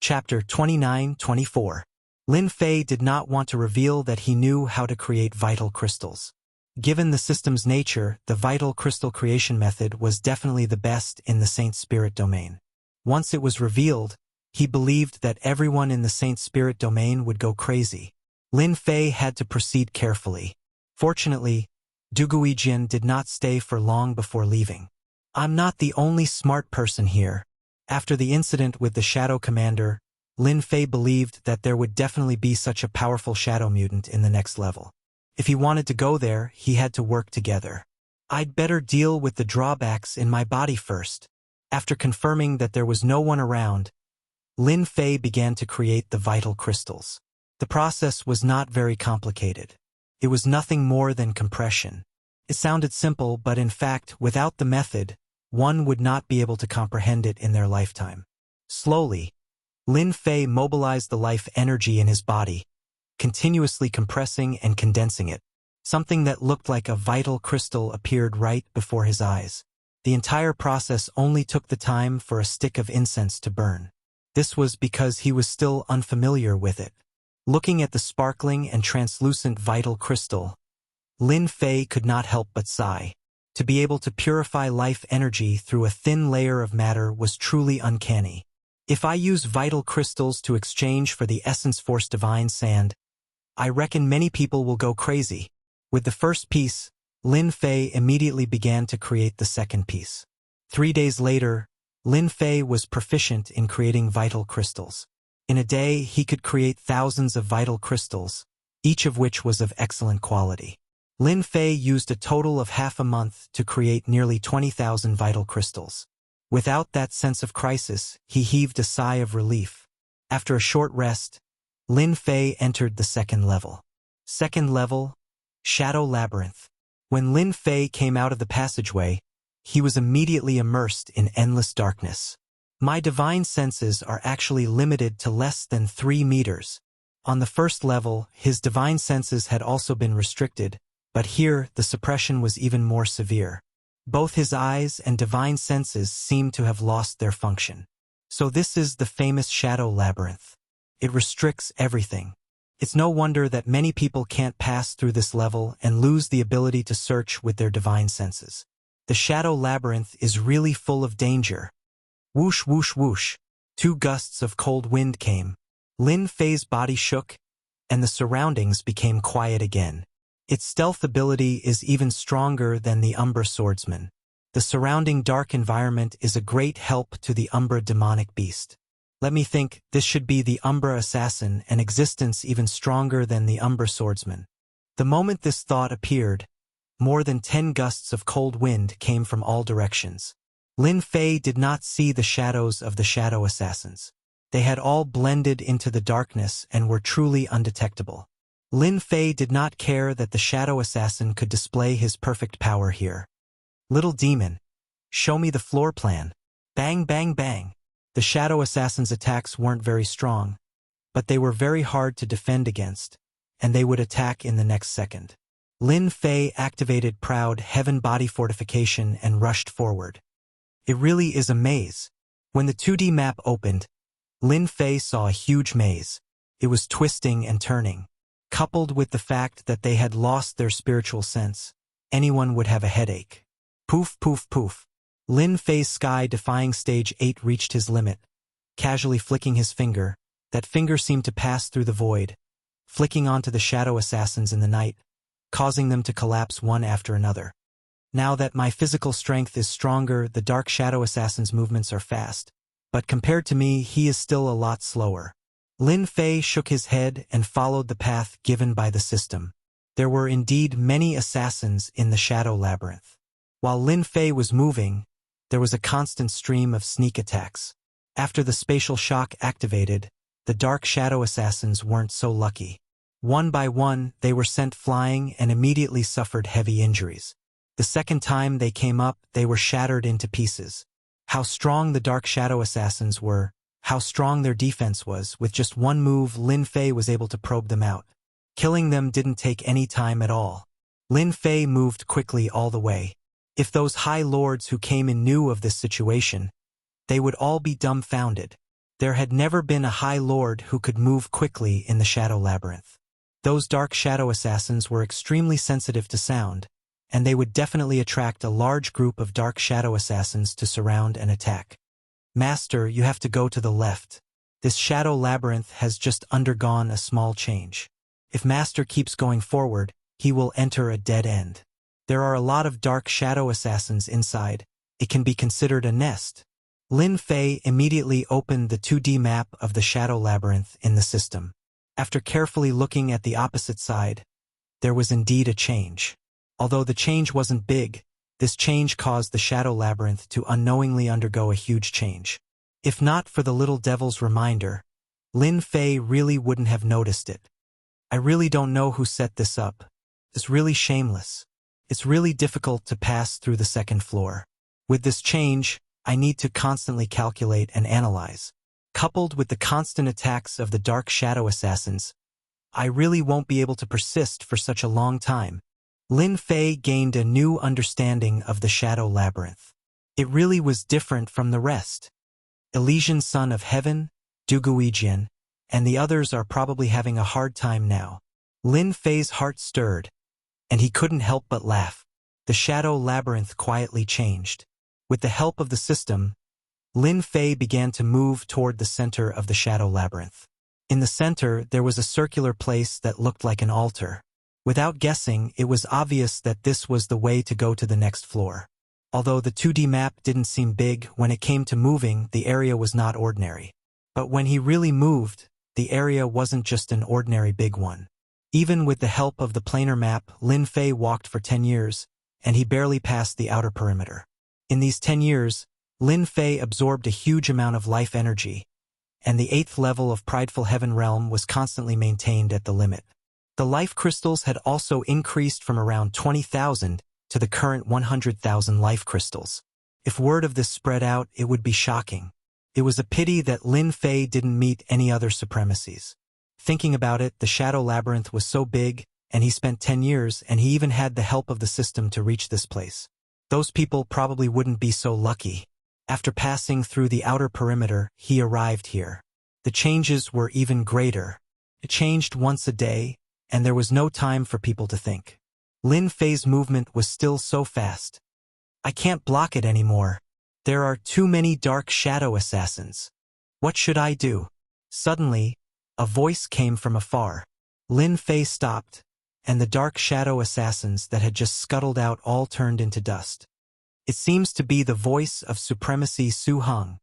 Chapter 29-24. Lin Fei did not want to reveal that he knew how to create vital crystals. Given the system's nature, the vital crystal creation method was definitely the best in the Saint Spirit domain. Once it was revealed, he believed that everyone in the Saint Spirit domain would go crazy. Lin Fei had to proceed carefully. Fortunately, Duguijian did not stay for long before leaving. "I'm not the only smart person here." After the incident with the Shadow Commander, Lin Fei believed that there would definitely be such a powerful shadow mutant in the next level. If he wanted to go there, he had to work together. "I'd better deal with the drawbacks in my body first." After confirming that there was no one around, Lin Fei began to create the vital crystals. The process was not very complicated. It was nothing more than compression. It sounded simple, but in fact, without the method, one would not be able to comprehend it in their lifetime. Slowly, Lin Fei mobilized the life energy in his body, continuously compressing and condensing it. Something that looked like a vital crystal appeared right before his eyes. The entire process only took the time for a stick of incense to burn. This was because he was still unfamiliar with it. Looking at the sparkling and translucent vital crystal, Lin Fei could not help but sigh. To be able to purify life energy through a thin layer of matter was truly uncanny. If I use vital crystals to exchange for the Essence Force Divine Sand, I reckon many people will go crazy. With the first piece, Lin Fei immediately began to create the second piece. 3 days later, Lin Fei was proficient in creating vital crystals. In a day, he could create thousands of vital crystals, each of which was of excellent quality. Lin Fei used a total of half a month to create nearly 20,000 vital crystals. Without that sense of crisis, he heaved a sigh of relief. After a short rest, Lin Fei entered the second level. Second level, Shadow Labyrinth. When Lin Fei came out of the passageway, he was immediately immersed in endless darkness. My divine senses are actually limited to less than 3 meters. On the first level, his divine senses had also been restricted, but here the suppression was even more severe. Both his eyes and divine senses seemed to have lost their function. So this is the famous Shadow Labyrinth. It restricts everything. It's no wonder that many people can't pass through this level and lose the ability to search with their divine senses. The Shadow Labyrinth is really full of danger. Whoosh, whoosh, whoosh. 2 gusts of cold wind came. Lin Fei's body shook, and the surroundings became quiet again. Its stealth ability is even stronger than the Umbra Swordsman. The surrounding dark environment is a great help to the Umbra demonic beast. Let me think, this should be the Umbra Assassin, an existence even stronger than the Umbra Swordsman. The moment this thought appeared, more than 10 gusts of cold wind came from all directions. Lin Fei did not see the shadows of the Shadow Assassins. They had all blended into the darkness and were truly undetectable. Lin Fei did not care that the Shadow Assassin could display his perfect power here. "Little demon, show me the floor plan." Bang, bang, bang. The Shadow Assassin's attacks weren't very strong, but they were very hard to defend against, and they would attack in the next second. Lin Fei activated Proud Heaven Body Fortification and rushed forward. It really is a maze. When the 2D map opened, Lin Fei saw a huge maze. It was twisting and turning. Coupled with the fact that they had lost their spiritual sense, anyone would have a headache. Poof, poof, poof. Lin Fei's sky-defying stage 8 reached his limit. Casually flicking his finger, that finger seemed to pass through the void, flicking onto the Shadow Assassins in the night, causing them to collapse one after another. Now that my physical strength is stronger, the Dark Shadow Assassin's movements are fast, but compared to me, he is still a lot slower. Lin Fei shook his head and followed the path given by the system. There were indeed many assassins in the Shadow Labyrinth. While Lin Fei was moving, there was a constant stream of sneak attacks. After the spatial shock activated, the Dark Shadow Assassins weren't so lucky. One by one, they were sent flying and immediately suffered heavy injuries. The second time they came up, they were shattered into pieces. How strong the Dark Shadow Assassins were, how strong their defense was, with just one move Lin Fei was able to probe them out. Killing them didn't take any time at all. Lin Fei moved quickly all the way. If those high lords who came in knew of this situation, they would all be dumbfounded. There had never been a High Lord who could move quickly in the Shadow Labyrinth. Those dark shadow assassins were extremely sensitive to sound, and they would definitely attract a large group of dark shadow assassins to surround and attack. Master, you have to go to the left. This Shadow Labyrinth has just undergone a small change. If Master keeps going forward, he will enter a dead end. There are a lot of dark shadow assassins inside. It can be considered a nest. Lin Fei immediately opened the 2D map of the Shadow Labyrinth in the system. After carefully looking at the opposite side, there was indeed a change. Although the change wasn't big, this change caused the Shadow Labyrinth to unknowingly undergo a huge change. If not for the little devil's reminder, Lin Fei really wouldn't have noticed it. I really don't know who set this up. It's really shameless. It's really difficult to pass through the second floor. With this change, I need to constantly calculate and analyze. Coupled with the constant attacks of the dark shadow assassins, I really won't be able to persist for such a long time. Lin Fei gained a new understanding of the Shadow Labyrinth. It really was different from the rest. Elysian Son of Heaven, Duguijian, and the others are probably having a hard time now. Lin Fei's heart stirred, and he couldn't help but laugh. The Shadow Labyrinth quietly changed. With the help of the system, Lin Fei began to move toward the center of the Shadow Labyrinth. In the center, there was a circular place that looked like an altar. Without guessing, it was obvious that this was the way to go to the next floor. Although the 2D map didn't seem big, when it came to moving, the area was not ordinary. But when he really moved, the area wasn't just an ordinary big one. Even with the help of the planar map, Lin Fei walked for 10 years, and he barely passed the outer perimeter. In these 10 years, Lin Fei absorbed a huge amount of life energy, and the 8th level of Prideful Heaven Realm was constantly maintained at the limit. The life crystals had also increased from around 20,000 to the current 100,000 life crystals. If word of this spread out, it would be shocking. It was a pity that Lin Fei didn't meet any other supremacies. Thinking about it, the Shadow Labyrinth was so big, and he spent 10 years, and he even had the help of the system to reach this place. Those people probably wouldn't be so lucky. After passing through the outer perimeter, he arrived here. The changes were even greater. It changed once a day, and there was no time for people to think. Lin Fei's movement was still so fast. I can't block it anymore. There are too many dark shadow assassins. What should I do? Suddenly, a voice came from afar. Lin Fei stopped, and the dark shadow assassins that had just scuttled out all turned into dust. It seems to be the voice of Supremacy Su Hong.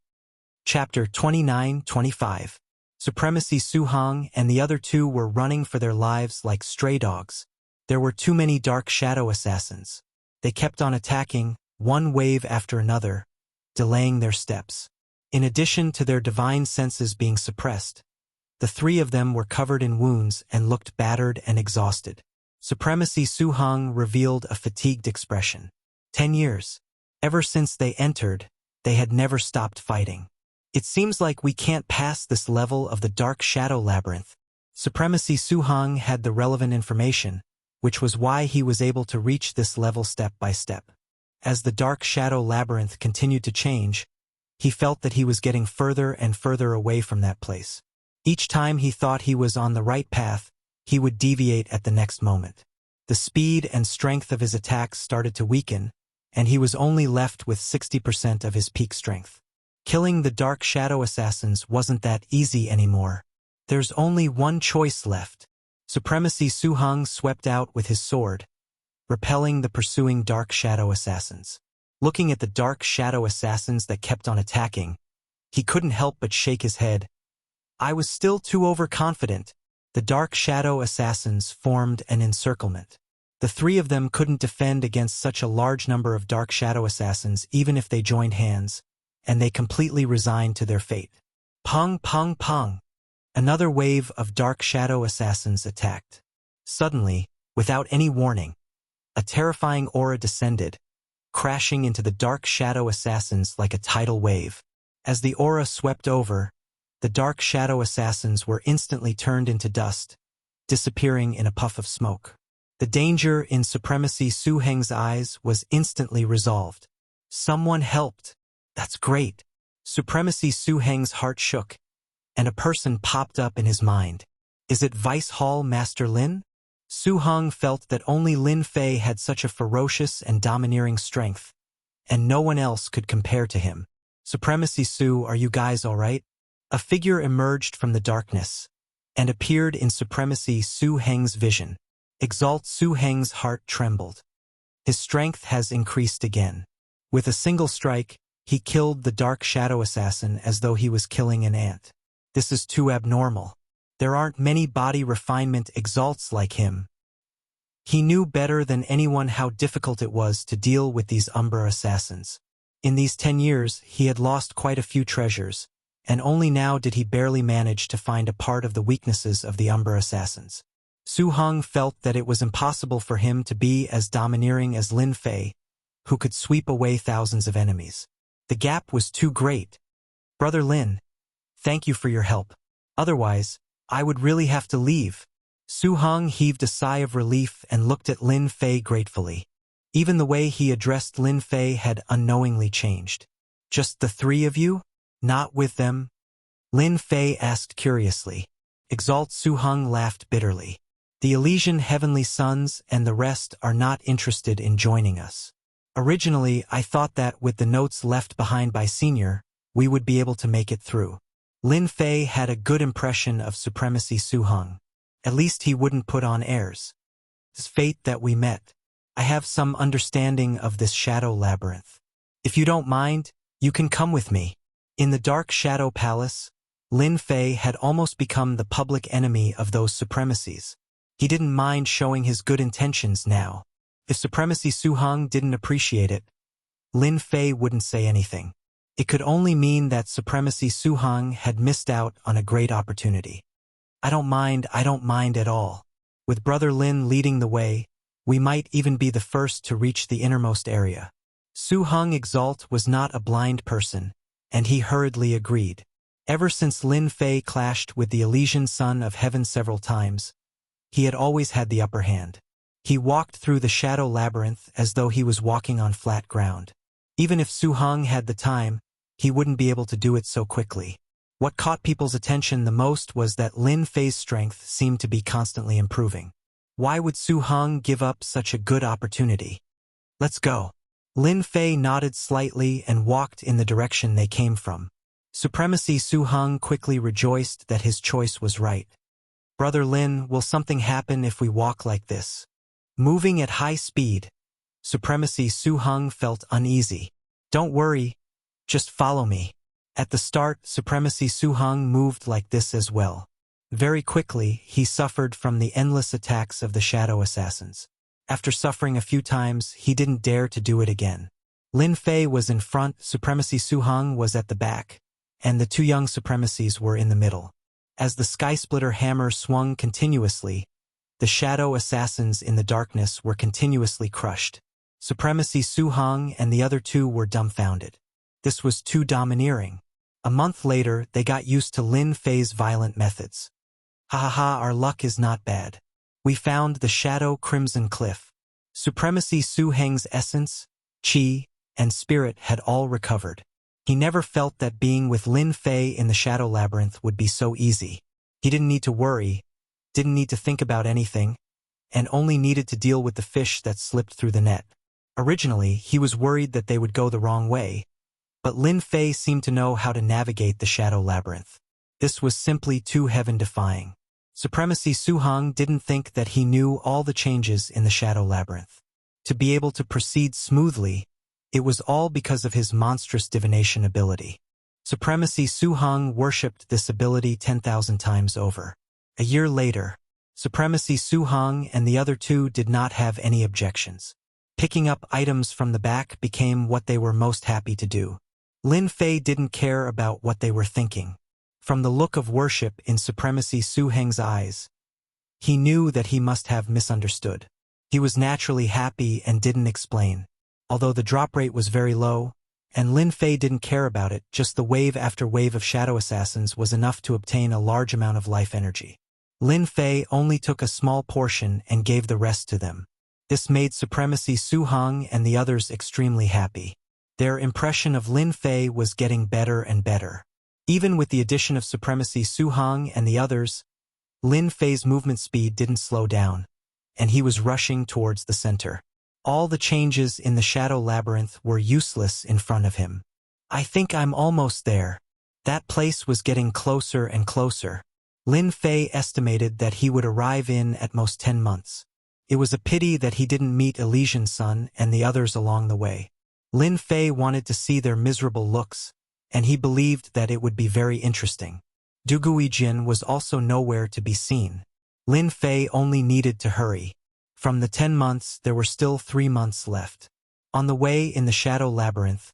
Chapter 29-25. Supremacy Su Hong and the other two were running for their lives like stray dogs. There were too many dark shadow assassins. They kept on attacking, one wave after another, delaying their steps. In addition to their divine senses being suppressed, the three of them were covered in wounds and looked battered and exhausted. Supremacy Su Hong revealed a fatigued expression. 10 years. Ever since they entered, they had never stopped fighting. It seems like we can't pass this level of the Dark Shadow Labyrinth. Supremacy Su Hong had the relevant information, which was why he was able to reach this level step by step. As the Dark Shadow Labyrinth continued to change, he felt that he was getting further and further away from that place. Each time he thought he was on the right path, he would deviate at the next moment. The speed and strength of his attacks started to weaken, and he was only left with 60% of his peak strength. Killing the Dark Shadow Assassins wasn't that easy anymore. There's only one choice left. Supremacy Su Hong swept out with his sword, repelling the pursuing Dark Shadow Assassins. Looking at the Dark Shadow Assassins that kept on attacking, he couldn't help but shake his head. I was still too overconfident. The Dark Shadow Assassins formed an encirclement. The three of them couldn't defend against such a large number of Dark Shadow Assassins even if they joined hands, and they completely resigned to their fate. Pong, pong, pong. Another wave of Dark Shadow Assassins attacked. Suddenly, without any warning, a terrifying aura descended, crashing into the Dark Shadow Assassins like a tidal wave. As the aura swept over, the Dark Shadow Assassins were instantly turned into dust, disappearing in a puff of smoke. The danger in Supremacy Su Hong's eyes was instantly resolved. Someone helped. That's great. Supremacy Su Hong's heart shook. and a person popped up in his mind. Is it Vice Hall Master Lin? Su Heng felt that only Lin Fei had such a ferocious and domineering strength, and no one else could compare to him. Supremacy Su, are you guys all right? A figure emerged from the darkness and appeared in Supremacy Su Heng's vision. Exalt Su Heng's heart trembled. His strength has increased again. With a single strike, he killed the dark shadow assassin as though he was killing an ant. This is too abnormal. There aren't many body refinement exalts like him. He knew better than anyone how difficult it was to deal with these Umbra assassins. In these 10 years, he had lost quite a few treasures, and only now did he barely manage to find a part of the weaknesses of the Umbra assassins. Su Heng felt that it was impossible for him to be as domineering as Lin Fei, who could sweep away thousands of enemies. The gap was too great. Brother Lin, thank you for your help. Otherwise, I would really have to leave. Su Heng heaved a sigh of relief and looked at Lin Fei gratefully. Even the way he addressed Lin Fei had unknowingly changed. Just the three of you? Not with them? Lin Fei asked curiously. Exalt Su Heng laughed bitterly. The Elysian Heavenly Sons and the rest are not interested in joining us. Originally, I thought that with the notes left behind by Senior, we would be able to make it through. Lin Fei had a good impression of Supremacy Su Heng. At least he wouldn't put on airs. It's fate that we met. I have some understanding of this shadow labyrinth. If you don't mind, you can come with me. In the dark shadow palace, Lin Fei had almost become the public enemy of those supremacies. He didn't mind showing his good intentions now. If Supremacy Su Heng didn't appreciate it, Lin Fei wouldn't say anything. It could only mean that Supremacy Su Heng had missed out on a great opportunity. I don't mind at all. With Brother Lin leading the way, we might even be the first to reach the innermost area. Su Heng Exalt was not a blind person, and he hurriedly agreed. Ever since Lin Fei clashed with the Elysian Son of Heaven several times, he had always had the upper hand. He walked through the shadow labyrinth as though he was walking on flat ground. Even if Su Heng had the time, he wouldn't be able to do it so quickly. What caught people's attention the most was that Lin Fei's strength seemed to be constantly improving. Why would Su Heng give up such a good opportunity? Let's go. Lin Fei nodded slightly and walked in the direction they came from. Supremacy Su Heng quickly rejoiced that his choice was right. Brother Lin, will something happen if we walk like this? Moving at high speed, Supremacy Su Heng felt uneasy. Don't worry, just follow me. At the start, Supremacy Su Heng moved like this as well. Very quickly, he suffered from the endless attacks of the shadow assassins. After suffering a few times, he didn't dare to do it again. Lin Fei was in front, Supremacy Su Heng was at the back, and the two young Supremacies were in the middle. As the Skysplitter hammer swung continuously, the shadow assassins in the darkness were continuously crushed. Supremacy Su Heng and the other two were dumbfounded. This was too domineering. A month later, they got used to Lin Fei's violent methods. Ha ha ha, our luck is not bad. We found the Shadow Crimson Cliff. Supremacy Su Heng's essence, chi, and spirit had all recovered. He never felt that being with Lin Fei in the Shadow Labyrinth would be so easy. He didn't need to worry, didn't need to think about anything, and only needed to deal with the fish that slipped through the net. Originally, he was worried that they would go the wrong way, but Lin Fei seemed to know how to navigate the Shadow Labyrinth. This was simply too heaven-defying. Supremacy Su Heng didn't think that he knew all the changes in the Shadow Labyrinth. To be able to proceed smoothly, it was all because of his monstrous divination ability. Supremacy Su Heng worshipped this ability 10,000 times over. A year later, Supremacy Su Heng and the other two did not have any objections. Picking up items from the back became what they were most happy to do. Lin Fei didn't care about what they were thinking. From the look of worship in Supremacy Su Heng's eyes, he knew that he must have misunderstood. He was naturally happy and didn't explain. Although the drop rate was very low, and Lin Fei didn't care about it, just the wave after wave of shadow assassins was enough to obtain a large amount of life energy. Lin Fei only took a small portion and gave the rest to them. This made Supremacy Su Heng and the others extremely happy. Their impression of Lin Fei was getting better and better. Even with the addition of Supremacy Su Hong and the others, Lin Fei's movement speed didn't slow down, and he was rushing towards the center. All the changes in the Shadow Labyrinth were useless in front of him. I think I'm almost there. That place was getting closer and closer. Lin Fei estimated that he would arrive in at most 10 months. It was a pity that he didn't meet Elysian Sun and the others along the way. Lin Fei wanted to see their miserable looks, and he believed that it would be very interesting. Du Guijin was also nowhere to be seen. Lin Fei only needed to hurry. From the 10 months, there were still 3 months left. On the way in the Shadow Labyrinth,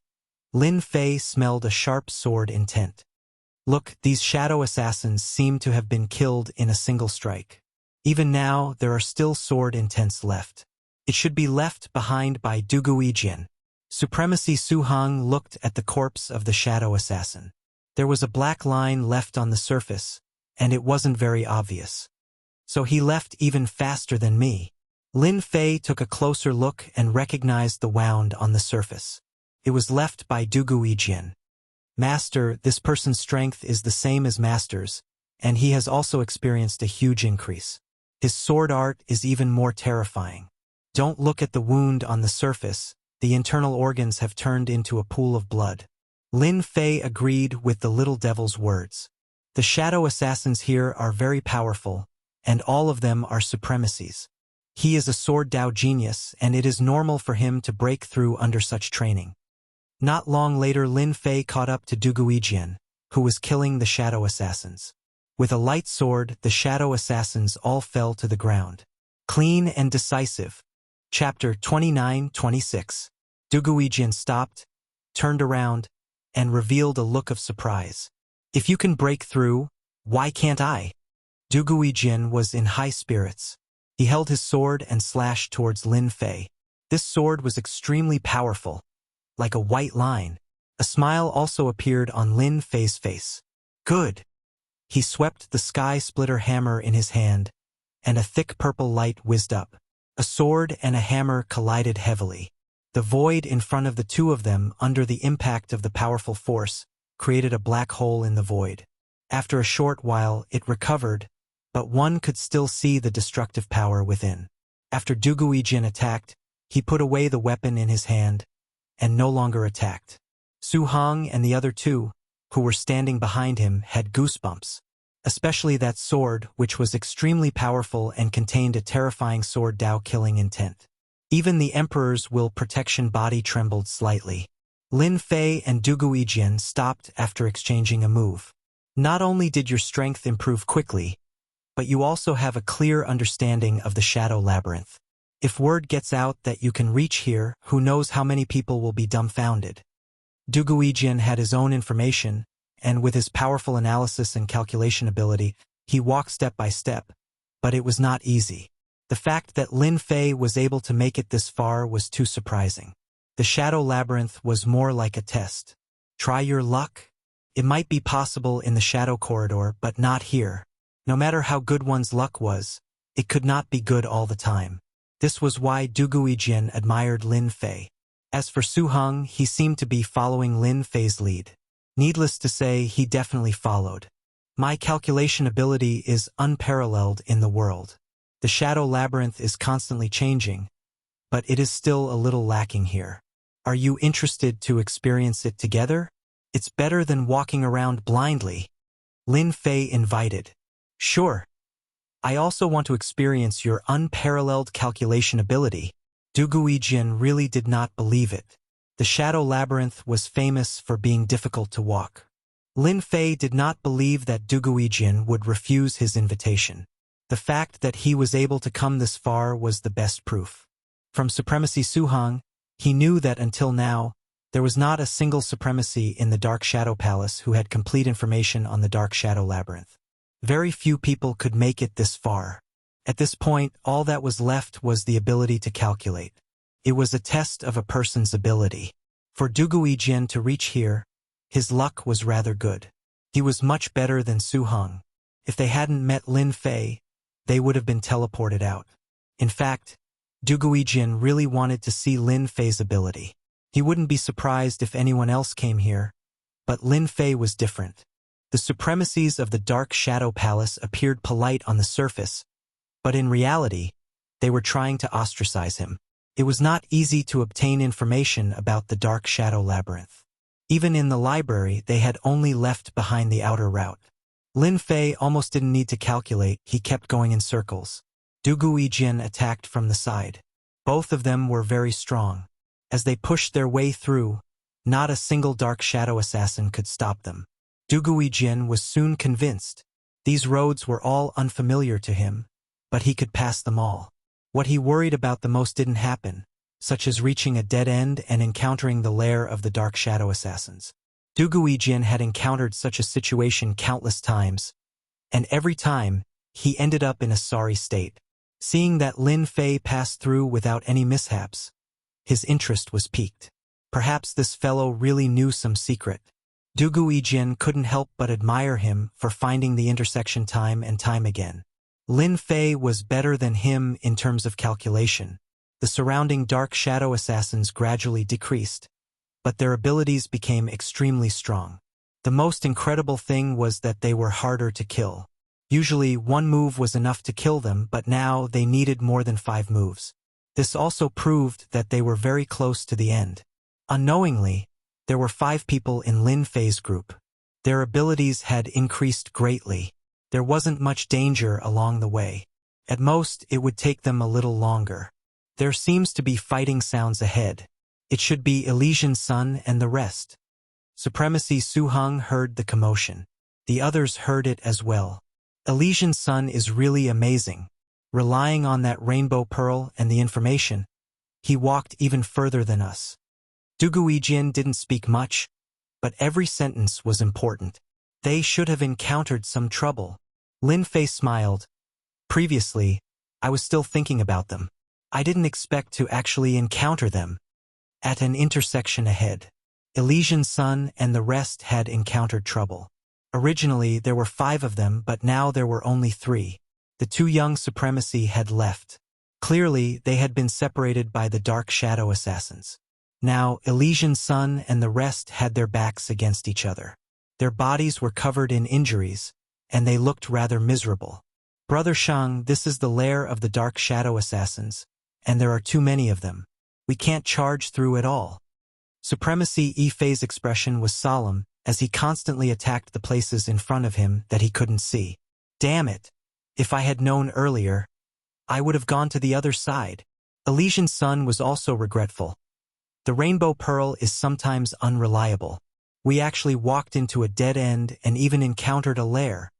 Lin Fei smelled a sharp sword intent. Look, these shadow assassins seem to have been killed in a single strike. Even now, there are still sword intents left. It should be left behind by Du Guijin. Supremacy Su Hong looked at the corpse of the shadow assassin. There was a black line left on the surface, and it wasn't very obvious. So he left even faster than me. Lin Fei took a closer look and recognized the wound on the surface. It was left by Du Guijin. Master, this person's strength is the same as Master's, and he has also experienced a huge increase. His sword art is even more terrifying. Don't look at the wound on the surface, the internal organs have turned into a pool of blood. Lin Fei agreed with the little devil's words. The shadow assassins here are very powerful, and all of them are supremacies. He is a sword Dao genius, and it is normal for him to break through under such training. Not long later, Lin Fei caught up to Du Guijin, who was killing the shadow assassins. With a light sword, the shadow assassins all fell to the ground. Clean and decisive. Chapter 29-26. Du Guijin stopped, turned around, and revealed a look of surprise. If you can break through, why can't I? Du Guijin was in high spirits. He held his sword and slashed towards Lin Fei. This sword was extremely powerful, like a white line. A smile also appeared on Lin Fei's face. Good. He swept the sky splitter hammer in his hand, and a thick purple light whizzed up. A sword and a hammer collided heavily. The void in front of the two of them, under the impact of the powerful force, created a black hole in the void. After a short while, it recovered, but one could still see the destructive power within. After Du Guijin attacked, he put away the weapon in his hand, and no longer attacked. Su Hong and the other two, who were standing behind him, had goosebumps. Especially that sword, which was extremely powerful and contained a terrifying sword Dao killing intent. Even the Emperor's will protection body trembled slightly. Lin Fei and Du Guijin stopped after exchanging a move. Not only did your strength improve quickly, but you also have a clear understanding of the Shadow Labyrinth. If word gets out that you can reach here, who knows how many people will be dumbfounded. Du Guijin had his own information, and with his powerful analysis and calculation ability, he walked step by step, but it was not easy. The fact that Lin Fei was able to make it this far was too surprising. The Shadow Labyrinth was more like a test. Try your luck? It might be possible in the Shadow Corridor, but not here. No matter how good one's luck was, it could not be good all the time. This was why Du Guijin admired Lin Fei. As for Su Hong, he seemed to be following Lin Fei's lead. Needless to say, he definitely followed. My calculation ability is unparalleled in the world. The Shadow Labyrinth is constantly changing, but it is still a little lacking here. Are you interested to experience it together? It's better than walking around blindly. Lin Fei invited. Sure. I also want to experience your unparalleled calculation ability. Du Guijin really did not believe it. The Shadow Labyrinth was famous for being difficult to walk. Lin Fei did not believe that Du Guijin would refuse his invitation. The fact that he was able to come this far was the best proof. From Supremacy Su Hong, he knew that until now, there was not a single supremacy in the Dark Shadow Palace who had complete information on the Dark Shadow Labyrinth. Very few people could make it this far. At this point, all that was left was the ability to calculate. It was a test of a person's ability. For Du Guijin to reach here, his luck was rather good. He was much better than Su Hong. If they hadn't met Lin Fei, they would have been teleported out. In fact, Du Guijin really wanted to see Lin Fei's ability. He wouldn't be surprised if anyone else came here, but Lin Fei was different. The supremacies of the Dark Shadow Palace appeared polite on the surface, but in reality, they were trying to ostracize him. It was not easy to obtain information about the Dark Shadow Labyrinth. Even in the library, they had only left behind the outer route. Lin Fei almost didn't need to calculate, he kept going in circles. Du Guijin attacked from the side. Both of them were very strong. As they pushed their way through, not a single Dark Shadow assassin could stop them. Du Guijin was soon convinced. These roads were all unfamiliar to him, but he could pass them all. What he worried about the most didn't happen, such as reaching a dead end and encountering the lair of the Dark Shadow Assassins. Du Guijin had encountered such a situation countless times, and every time, he ended up in a sorry state. Seeing that Lin Fei passed through without any mishaps, his interest was piqued. Perhaps this fellow really knew some secret. Du Guijin couldn't help but admire him for finding the intersection time and time again. Lin Fei was better than him in terms of calculation. The surrounding Dark Shadow Assassins gradually decreased, but their abilities became extremely strong. The most incredible thing was that they were harder to kill. Usually, one move was enough to kill them, but now they needed more than 5 moves. This also proved that they were very close to the end. Unknowingly, there were 5 people in Lin Fei's group. Their abilities had increased greatly. There wasn't much danger along the way. At most, it would take them a little longer. There seems to be fighting sounds ahead. It should be Elysian Sun and the rest. Supremacy Su Heng heard the commotion. The others heard it as well. Elysian Sun is really amazing. Relying on that rainbow pearl and the information, he walked even further than us. Du Guijin didn't speak much, but every sentence was important. They should have encountered some trouble. Lin Fei smiled. Previously, I was still thinking about them. I didn't expect to actually encounter them. At an intersection ahead, Elysian Sun and the rest had encountered trouble. Originally, there were 5 of them, but now there were only 3. The 2 young Supremacy had left. Clearly, they had been separated by the Dark Shadow Assassins. Now, Elysian Sun and the rest had their backs against each other. Their bodies were covered in injuries, and they looked rather miserable. Brother Shang, this is the lair of the Dark Shadow Assassins, and there are too many of them. We can't charge through at all. Supremacy Yifei's expression was solemn, as he constantly attacked the places in front of him that he couldn't see. Damn it! If I had known earlier, I would have gone to the other side. Elysian Sun was also regretful. The Rainbow Pearl is sometimes unreliable. We actually walked into a dead end and even encountered a lair.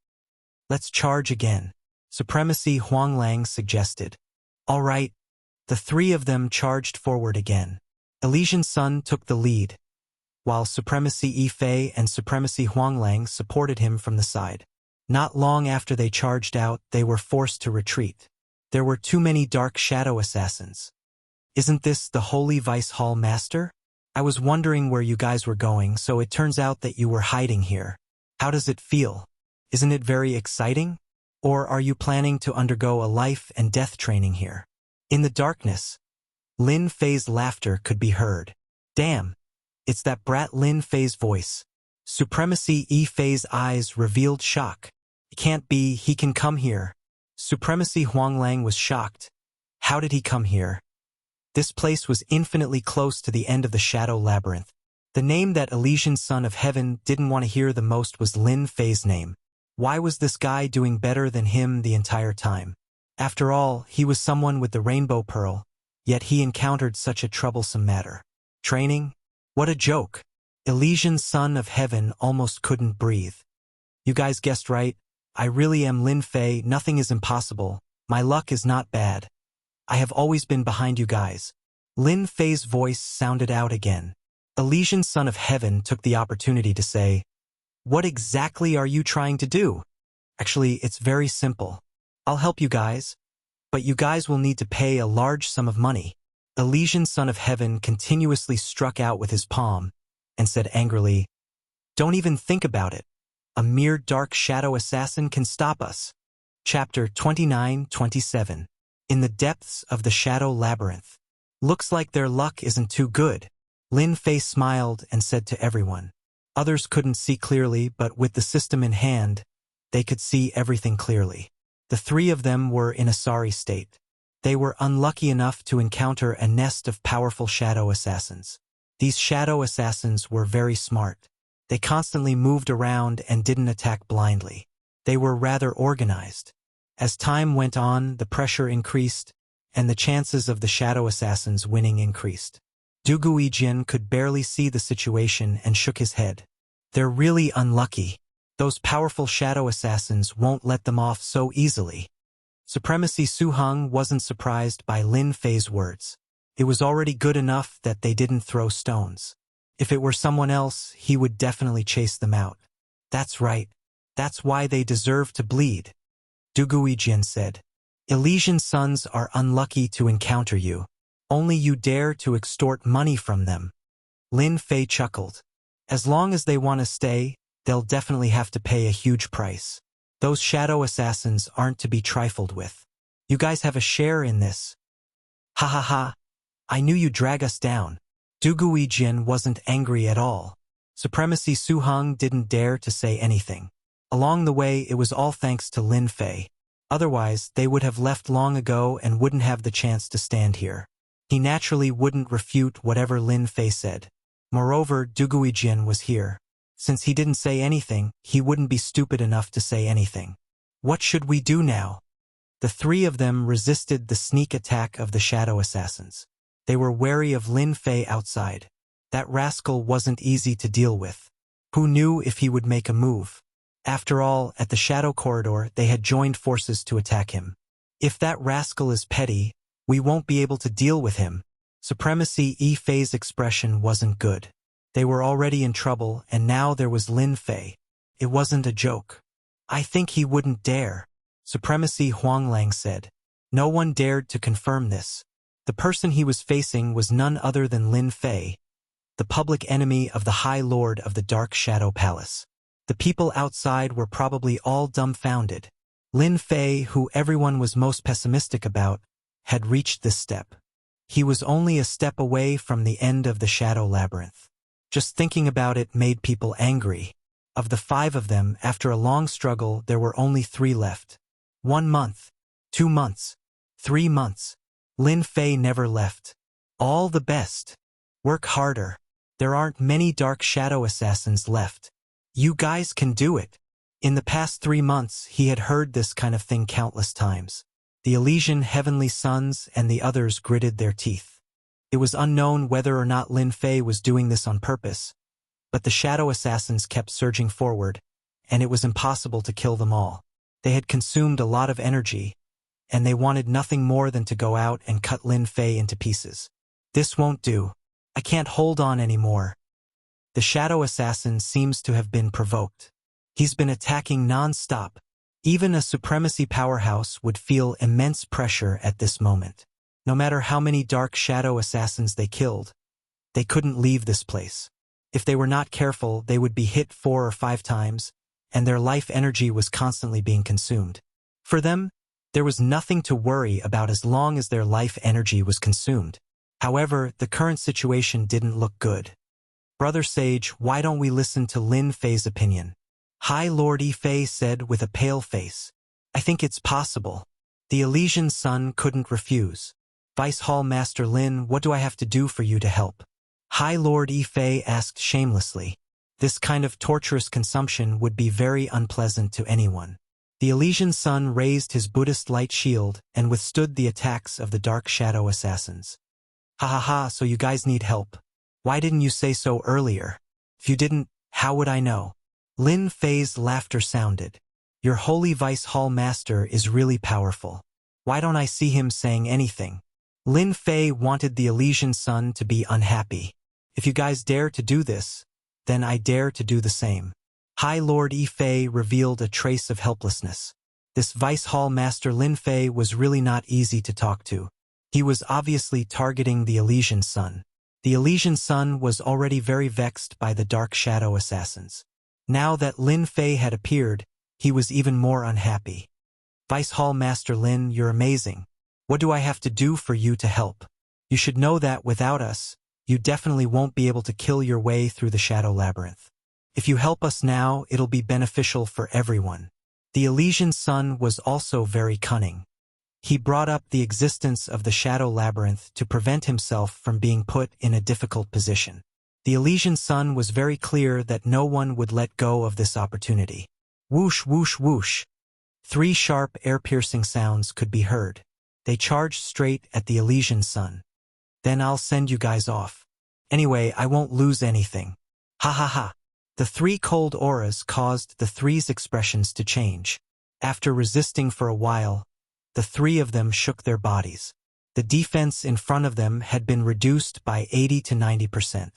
Let's charge again. Supremacy Huanglang suggested. All right. The 3 of them charged forward again. Elysian Sun took the lead, while Supremacy Yifei and Supremacy Huanglang supported him from the side. Not long after they charged out, they were forced to retreat. There were too many Dark Shadow Assassins. Isn't this the Holy Vice Hall Master? I was wondering where you guys were going, so it turns out that you were hiding here. How does it feel? Isn't it very exciting? Or are you planning to undergo a life and death training here? In the darkness, Lin Fei's laughter could be heard. Damn, it's that brat Lin Fei's voice. Supremacy Yifei's eyes revealed shock. It can't be, he can come here. Supremacy Huanglang was shocked. How did he come here? This place was infinitely close to the end of the Shadow Labyrinth. The name that Elysian Son of Heaven didn't want to hear the most was Lin Fei's name. Why was this guy doing better than him the entire time? After all, he was someone with the Rainbow Pearl, yet he encountered such a troublesome matter. Training? What a joke. Elysian Son of Heaven almost couldn't breathe. You guys guessed right. I really am Lin Fei, nothing is impossible. My luck is not bad. I have always been behind you guys. Lin Fei's voice sounded out again. Elysian Son of Heaven took the opportunity to say, "What exactly are you trying to do?" Actually, it's very simple. I'll help you guys, but you guys will need to pay a large sum of money. Elysian Son of Heaven continuously struck out with his palm and said angrily, "Don't even think about it. A mere Dark Shadow Assassin can stop us." Chapter 29-27. In the depths of the Shadow Labyrinth. Looks like their luck isn't too good. Lin Fei smiled and said to everyone, Others couldn't see clearly, but with the system in hand, they could see everything clearly. The three of them were in a sorry state. They were unlucky enough to encounter a nest of powerful shadow assassins. These shadow assassins were very smart. They constantly moved around and didn't attack blindly. They were rather organized. As time went on, the pressure increased, and the chances of the shadow assassins winning increased. Du Guijin could barely see the situation and shook his head. They're really unlucky. Those powerful shadow assassins won't let them off so easily. Supremacy Su Heng wasn't surprised by Lin Fei's words. It was already good enough that they didn't throw stones. If it were someone else, he would definitely chase them out. That's right. That's why they deserve to bleed. Du Guijin said. Elysian sons are unlucky to encounter you. Only you dare to extort money from them. Lin Fei chuckled. As long as they want to stay, they'll definitely have to pay a huge price. Those shadow assassins aren't to be trifled with. You guys have a share in this. Ha ha ha. I knew you'd drag us down. Du Guijin wasn't angry at all. Supremacy Su Heng didn't dare to say anything. Along the way, it was all thanks to Lin Fei. Otherwise, they would have left long ago and wouldn't have the chance to stand here. He naturally wouldn't refute whatever Lin Fei said. Moreover, Du Guijin was here. Since he didn't say anything, he wouldn't be stupid enough to say anything. What should we do now? The three of them resisted the sneak attack of the shadow assassins. They were wary of Lin Fei outside. That rascal wasn't easy to deal with. Who knew if he would make a move? After all, at the shadow corridor, they had joined forces to attack him. If that rascal is petty, we won't be able to deal with him. Supremacy Yi Fei's expression wasn't good. They were already in trouble, and now there was Lin Fei. It wasn't a joke. I think he wouldn't dare. Supremacy Huanglang said. No one dared to confirm this. The person he was facing was none other than Lin Fei, the public enemy of the High Lord of the Dark Shadow Palace. The people outside were probably all dumbfounded. Lin Fei, who everyone was most pessimistic about, had reached this step. He was only a step away from the end of the Shadow Labyrinth. Just thinking about it made people angry. Of the five of them, after a long struggle, there were only 3 left. 1 month, 2 months, 3 months. Lin Fei never left. All the best. Work harder. There aren't many dark shadow assassins left. You guys can do it. In the past 3 months, he had heard this kind of thing countless times. The Elysian Heavenly Sons and the others gritted their teeth. It was unknown whether or not Lin Fei was doing this on purpose, but the shadow assassins kept surging forward, and it was impossible to kill them all. They had consumed a lot of energy, and they wanted nothing more than to go out and cut Lin Fei into pieces. This won't do. I can't hold on anymore. The shadow assassin seems to have been provoked. He's been attacking non-stop. Even a supremacy powerhouse would feel immense pressure at this moment. No matter how many dark shadow assassins they killed, they couldn't leave this place. If they were not careful, they would be hit 4 or 5 times, and their life energy was constantly being consumed. For them, there was nothing to worry about as long as their life energy was consumed. However, the current situation didn't look good. Brother Sage, why don't we listen to Lin Fei's opinion? High Lord Yi Fei said with a pale face. I think it's possible. The Elysian Sun couldn't refuse. Vice Hall Master Lin, what do I have to do for you to help? High Lord Yi Fei asked shamelessly. This kind of torturous consumption would be very unpleasant to anyone. The Elysian Sun raised his Buddhist light shield and withstood the attacks of the dark shadow assassins. Ha ha ha, so you guys need help. Why didn't you say so earlier? If you didn't, how would I know? Lin Fei's laughter sounded. Your holy Vice Hall Master is really powerful. Why don't I see him saying anything? Lin Fei wanted the Elysian Sun to be unhappy. If you guys dare to do this, then I dare to do the same. High Lord Yi Fei revealed a trace of helplessness. This Vice Hall Master Lin Fei was really not easy to talk to. He was obviously targeting the Elysian Sun. The Elysian Sun was already very vexed by the dark shadow assassins. Now that Lin Fei had appeared, he was even more unhappy. Vice Hall Master Lin, you're amazing. What do I have to do for you to help? You should know that without us, you definitely won't be able to kill your way through the Shadow Labyrinth. If you help us now, it'll be beneficial for everyone. The Elysian Sun was also very cunning. He brought up the existence of the Shadow Labyrinth to prevent himself from being put in a difficult position. The Elysian Sun was very clear that no one would let go of this opportunity. Whoosh, whoosh, whoosh. 3 sharp, air-piercing sounds could be heard. They charged straight at the Elysian Sun. Then I'll send you guys off. Anyway, I won't lose anything. Ha ha ha. The 3 cold auras caused the 3's expressions to change. After resisting for a while, the 3 of them shook their bodies. The defense in front of them had been reduced by 80 to 90%.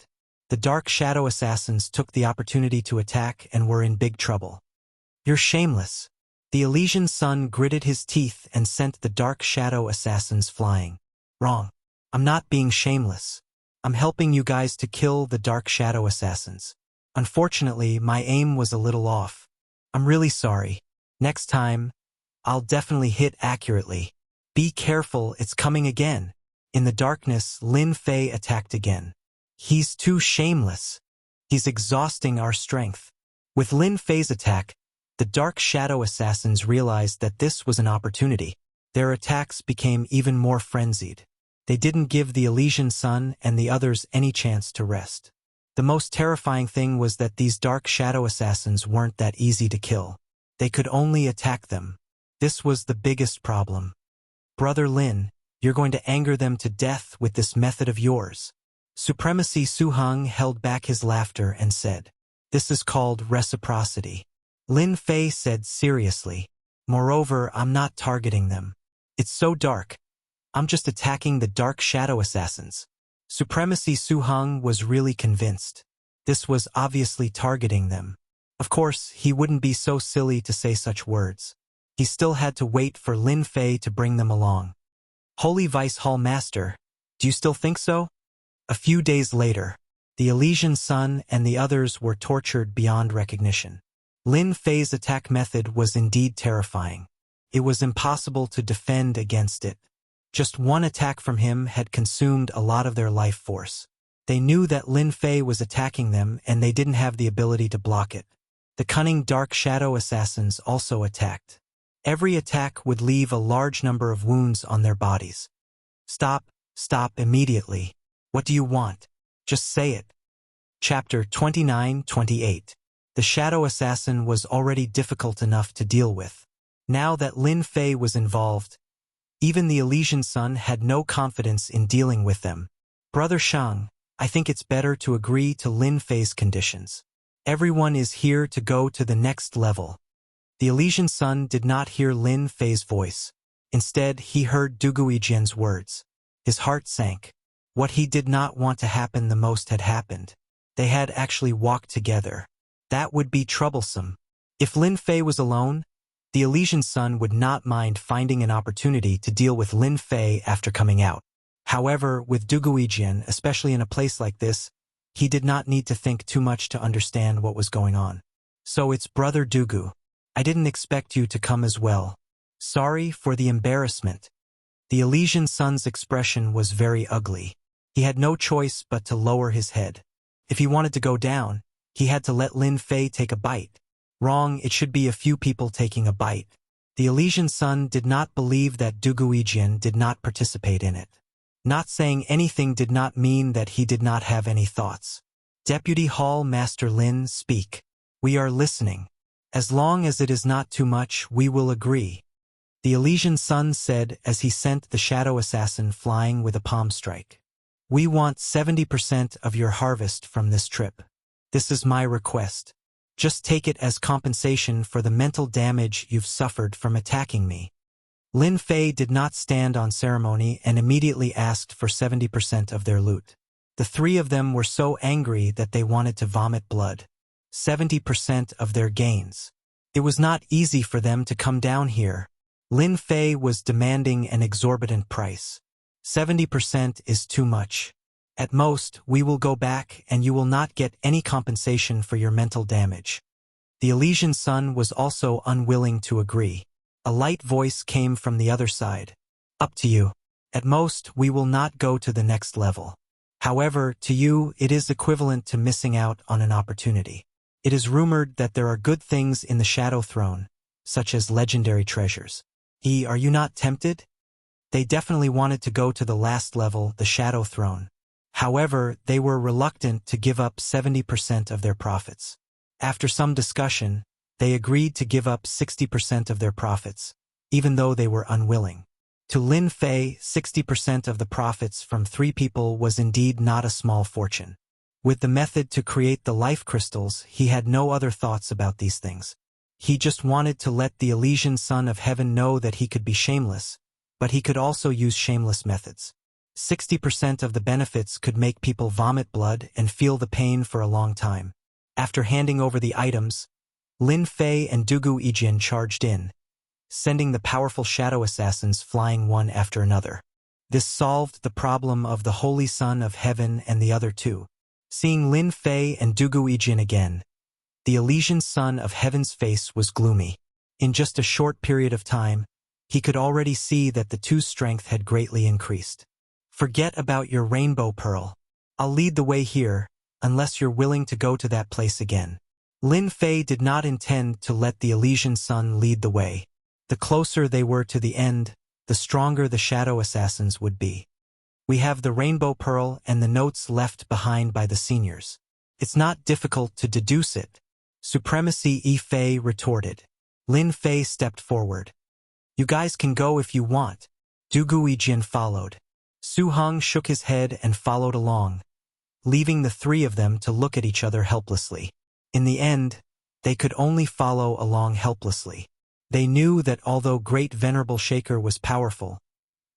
The Dark Shadow Assassins took the opportunity to attack and were in big trouble. You're shameless. The Elysian Sun gritted his teeth and sent the Dark Shadow Assassins flying. Wrong. I'm not being shameless. I'm helping you guys to kill the Dark Shadow Assassins. Unfortunately, my aim was a little off. I'm really sorry. Next time, I'll definitely hit accurately. Be careful, it's coming again. In the darkness, Lin Fei attacked again. He's too shameless. He's exhausting our strength. With Lin Fei's attack, the Dark Shadow Assassins realized that this was an opportunity. Their attacks became even more frenzied. They didn't give the Elysian Sun and the others any chance to rest. The most terrifying thing was that these Dark Shadow Assassins weren't that easy to kill. They could only attack them. This was the biggest problem. Brother Lin, you're going to anger them to death with this method of yours. Supremacy Su Heng held back his laughter and said, "This is called reciprocity." Lin Fei said seriously, "Moreover, I'm not targeting them. It's so dark. I'm just attacking the Dark Shadow Assassins." Supremacy Su Heng was really convinced. This was obviously targeting them. Of course, he wouldn't be so silly to say such words. He still had to wait for Lin Fei to bring them along. Holy Vice Hall Master, do you still think so? A few days later, the Elysian Sun and the others were tortured beyond recognition. Lin Fei's attack method was indeed terrifying. It was impossible to defend against it. Just one attack from him had consumed a lot of their life force. They knew that Lin Fei was attacking them and they didn't have the ability to block it. The cunning Dark Shadow Assassins also attacked. Every attack would leave a large number of wounds on their bodies. Stop immediately. What do you want? Just say it. Chapter 29-28. The Shadow Assassin was already difficult enough to deal with. Now that Lin Fei was involved, even the Elysian Sun had no confidence in dealing with them. Brother Shang, I think it's better to agree to Lin Fei's conditions. Everyone is here to go to the next level. The Elysian Sun did not hear Lin Fei's voice. Instead, he heard Du Guijian's words. His heart sank. What he did not want to happen the most had happened. They had actually walked together. That would be troublesome. If Lin Fei was alone, the Elysian Sun would not mind finding an opportunity to deal with Lin Fei after coming out. However, with Du Guijian, especially in a place like this, he did not need to think too much to understand what was going on. So it's Brother Dugu. I didn't expect you to come as well. Sorry for the embarrassment. The Elysian Sun's expression was very ugly. He had no choice but to lower his head. If he wanted to go down, he had to let Lin Fei take a bite. Wrong, it should be a few people taking a bite. The Elysian Sun did not believe that Du Guijian did not participate in it. Not saying anything did not mean that he did not have any thoughts. Deputy Hall Master Lin, speak. We are listening. As long as it is not too much, we will agree. The Elysian Sun said as he sent the Shadow Assassin flying with a palm strike. We want 70% of your harvest from this trip. This is my request. Just take it as compensation for the mental damage you've suffered from attacking me. Lin Fei did not stand on ceremony and immediately asked for 70% of their loot. The 3 of them were so angry that they wanted to vomit blood. 70% of their gains. It was not easy for them to come down here. Lin Fei was demanding an exorbitant price. 70% is too much. At most, we will go back and you will not get any compensation for your mental damage. The Elysian Sun was also unwilling to agree. A light voice came from the other side. Up to you. At most, we will not go to the next level. However, to you, it is equivalent to missing out on an opportunity. It is rumored that there are good things in the Shadow Throne, such as legendary treasures. Are you not tempted? They definitely wanted to go to the last level, the Shadow Throne. However, they were reluctant to give up 70% of their profits. After some discussion, they agreed to give up 60% of their profits, even though they were unwilling. To Lin Fei, 60% of the profits from 3 people was indeed not a small fortune. With the method to create the life crystals, he had no other thoughts about these things. He just wanted to let the Elysian Son of Heaven know that he could be shameless, but he could also use shameless methods. 60% of the benefits could make people vomit blood and feel the pain for a long time. After handing over the items, Lin Fei and Dugu Yijin charged in, sending the powerful shadow assassins flying one after another. This solved the problem of the Holy Son of Heaven and the other 2. Seeing Lin Fei and Dugu Yijin again, the Elysian Son of Heaven's face was gloomy. In just a short period of time, he could already see that the 2's strength had greatly increased. Forget about your rainbow pearl. I'll lead the way here, unless you're willing to go to that place again. Lin Fei did not intend to let the Elysian Son lead the way. The closer they were to the end, the stronger the shadow assassins would be. We have the rainbow pearl and the notes left behind by the seniors. It's not difficult to deduce it. Supremacy Yi Fei retorted. Lin Fei stepped forward. You guys can go if you want. Dugu Yijin followed. Su Heng shook his head and followed along, leaving the 3 of them to look at each other helplessly. In the end, they could only follow along helplessly. They knew that although Great Venerable Shaker was powerful,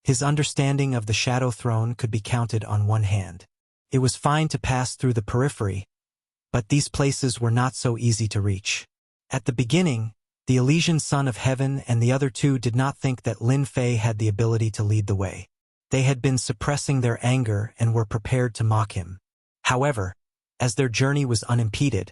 his understanding of the Shadow Throne could be counted on one hand. It was fine to pass through the periphery, but these places were not so easy to reach. At the beginning, the Elysian Son of Heaven and the other 2 did not think that Lin Fei had the ability to lead the way. They had been suppressing their anger and were prepared to mock him. However, as their journey was unimpeded,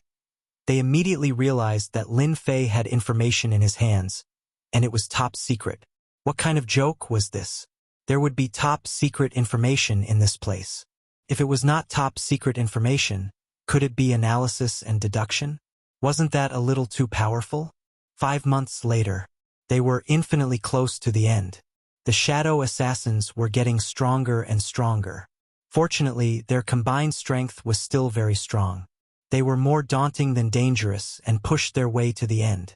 they immediately realized that Lin Fei had information in his hands, and it was top secret. What kind of joke was this? There would be top secret information in this place. If it was not top secret information, could it be analysis and deduction? Wasn't that a little too powerful? 5 months later, they were infinitely close to the end. The shadow assassins were getting stronger and stronger. Fortunately, their combined strength was still very strong. They were more daunting than dangerous and pushed their way to the end.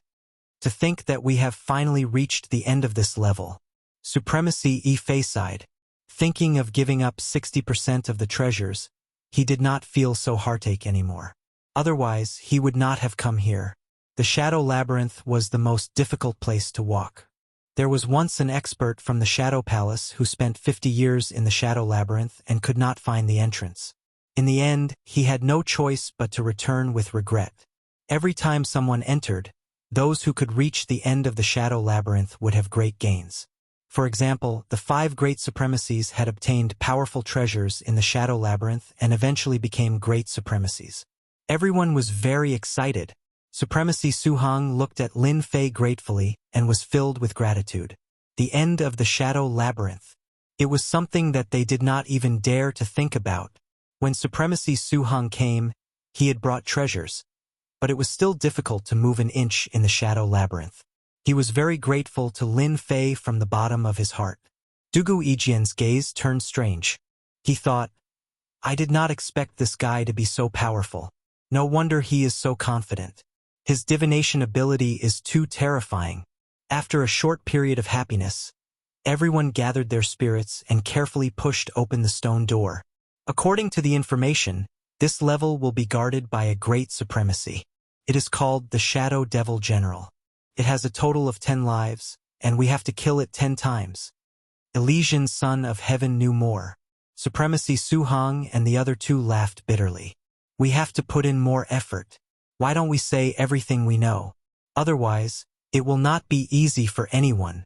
To think that we have finally reached the end of this level. Supremacy Yi Fei sighed. Thinking of giving up 60% of the treasures, he did not feel so heartache anymore. Otherwise, he would not have come here. The Shadow Labyrinth was the most difficult place to walk. There was once an expert from the Shadow Palace who spent 50 years in the Shadow Labyrinth and could not find the entrance. In the end, he had no choice but to return with regret. Every time someone entered, those who could reach the end of the Shadow Labyrinth would have great gains. For example, the 5 great supremacies had obtained powerful treasures in the Shadow Labyrinth and eventually became great supremacies. Everyone was very excited. Supremacy Su Heng looked at Lin Fei gratefully and was filled with gratitude. The end of the Shadow Labyrinth. It was something that they did not even dare to think about. When Supremacy Su Heng came, he had brought treasures, but it was still difficult to move an inch in the Shadow Labyrinth. He was very grateful to Lin Fei from the bottom of his heart. Dugu Yijin's gaze turned strange. He thought, I did not expect this guy to be so powerful. No wonder he is so confident. His divination ability is too terrifying. After a short period of happiness, everyone gathered their spirits and carefully pushed open the stone door. According to the information, this level will be guarded by a great supremacy. It is called the Shadow Devil General. It has a total of 10 lives, and we have to kill it 10 times. Elysian Son of Heaven knew more. Supremacy Su Heng and the other 2 laughed bitterly. We have to put in more effort. Why don't we say everything we know? Otherwise, it will not be easy for anyone.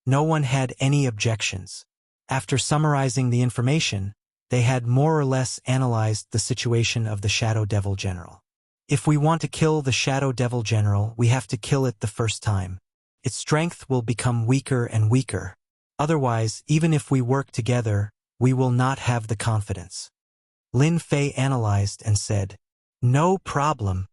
No one had any objections. After summarizing the information, they had more or less analyzed the situation of the Shadow Devil General. If we want to kill the Shadow Devil General, we have to kill it the first time. Its strength will become weaker and weaker. Otherwise, even if we work together, we will not have the confidence. Lin Fei analyzed and said, No problem.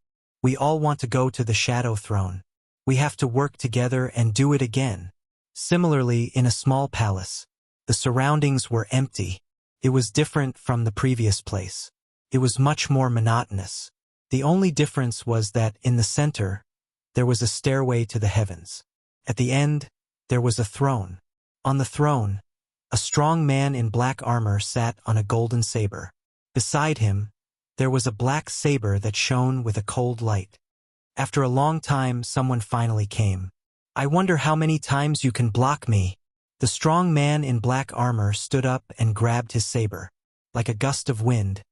We all want to go to the Shadow Throne. We have to work together and do it again. Similarly, in a small palace, the surroundings were empty. It was different from the previous place. It was much more monotonous. The only difference was that in the center, there was a stairway to the heavens. At the end, there was a throne. On the throne, a strong man in black armor sat on a golden saber. Beside him, there was a black saber that shone with a cold light. After a long time, someone finally came. "I wonder how many times you can block me." The strong man in black armor stood up and grabbed his saber. Like a gust of wind,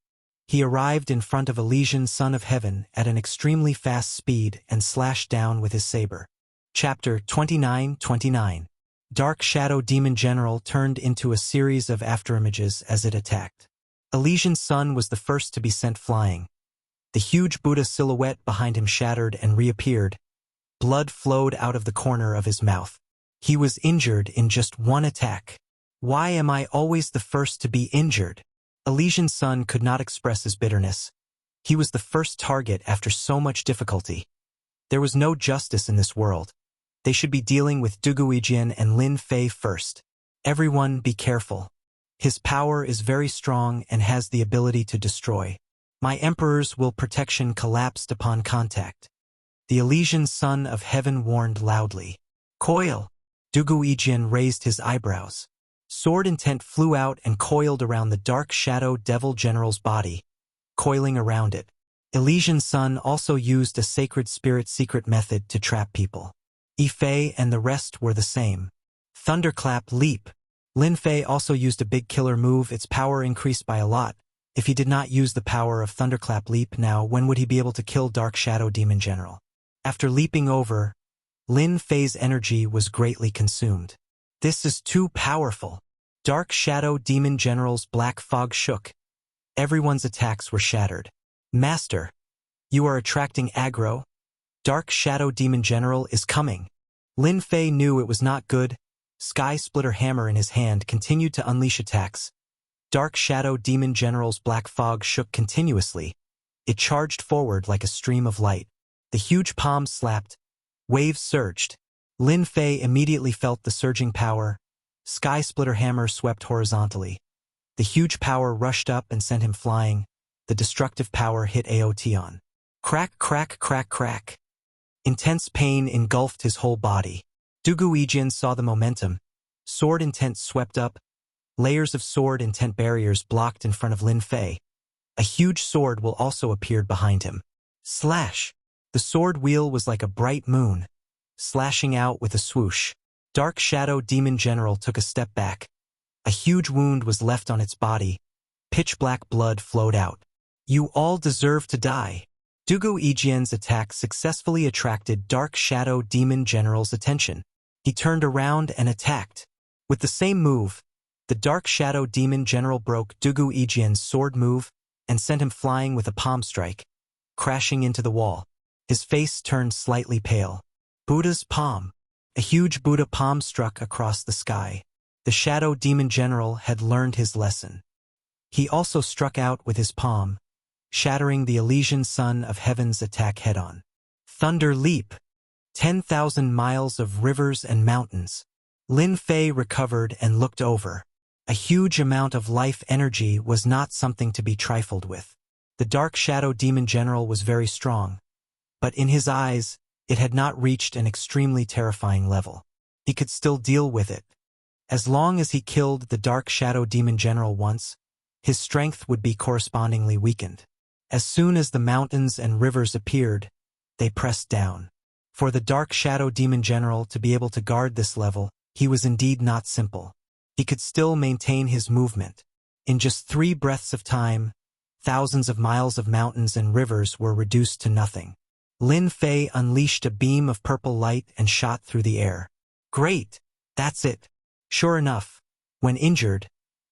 he arrived in front of Elysian Son of Heaven at an extremely fast speed and slashed down with his saber. Chapter 29:29. Dark Shadow Demon General turned into a series of afterimages as it attacked. Elysian Sun was the first to be sent flying. The huge Buddha silhouette behind him shattered and reappeared. Blood flowed out of the corner of his mouth. He was injured in just one attack. Why am I always the first to be injured? Elysian Sun could not express his bitterness. He was the first target after so much difficulty. There was no justice in this world. They should be dealing with Duguijian and Lin Fei first. Everyone be careful. His power is very strong and has the ability to destroy. My emperor's will protection collapsed upon contact. The Elysian Son of Heaven warned loudly. Coil! Duguijian raised his eyebrows. Sword intent flew out and coiled around the Dark Shadow Devil General's body, coiling around it. Elysian Sun also used a Sacred Spirit secret method to trap people. Yifei and the rest were the same. Thunderclap Leap. Lin Fei also used a big killer move. Its power increased by a lot. If he did not use the power of Thunderclap Leap now, when would he be able to kill Dark Shadow Demon General? After leaping over, Lin Fei's energy was greatly consumed. This is too powerful. Dark Shadow Demon General's black fog shook. Everyone's attacks were shattered. Master, you are attracting aggro. Dark Shadow Demon General is coming. Lin Fei knew it was not good. Sky Splitter Hammer in his hand continued to unleash attacks. Dark Shadow Demon General's black fog shook continuously. It charged forward like a stream of light. The huge palms slapped. Waves surged. Lin Fei immediately felt the surging power. Sky Splitter Hammer swept horizontally. The huge power rushed up and sent him flying. The destructive power hit Aotion. Crack, crack, crack, crack. Intense pain engulfed his whole body. Duguijian saw the momentum. Sword intent swept up. Layers of sword intent barriers blocked in front of Lin Fei. A huge sword will also appeared behind him. Slash! The sword wheel was like a bright moon, slashing out with a swoosh. Dark Shadow Demon General took a step back. A huge wound was left on its body. Pitch-black blood flowed out. You all deserve to die. Duguijian's attack successfully attracted Dark Shadow Demon General's attention. He turned around and attacked. With the same move, the Dark Shadow Demon General broke Duguijian's sword move and sent him flying with a palm strike, crashing into the wall. His face turned slightly pale. Buddha's palm. A huge Buddha palm struck across the sky. The Shadow Demon General had learned his lesson. He also struck out with his palm, shattering the Elysian Son of Heaven's attack head-on. Thunder Leap. 10,000 miles of rivers and mountains. Lin Fei recovered and looked over. A huge amount of life energy was not something to be trifled with. The Dark Shadow Demon General was very strong, but in his eyes, it had not reached an extremely terrifying level. He could still deal with it. As long as he killed the Dark Shadow Demon General once, his strength would be correspondingly weakened. As soon as the mountains and rivers appeared, they pressed down. For the Dark Shadow Demon General to be able to guard this level, he was indeed not simple. He could still maintain his movement. In just 3 breaths of time, thousands of miles of mountains and rivers were reduced to nothing. Lin Fei unleashed a beam of purple light and shot through the air. Great! That's it. Sure enough, when injured,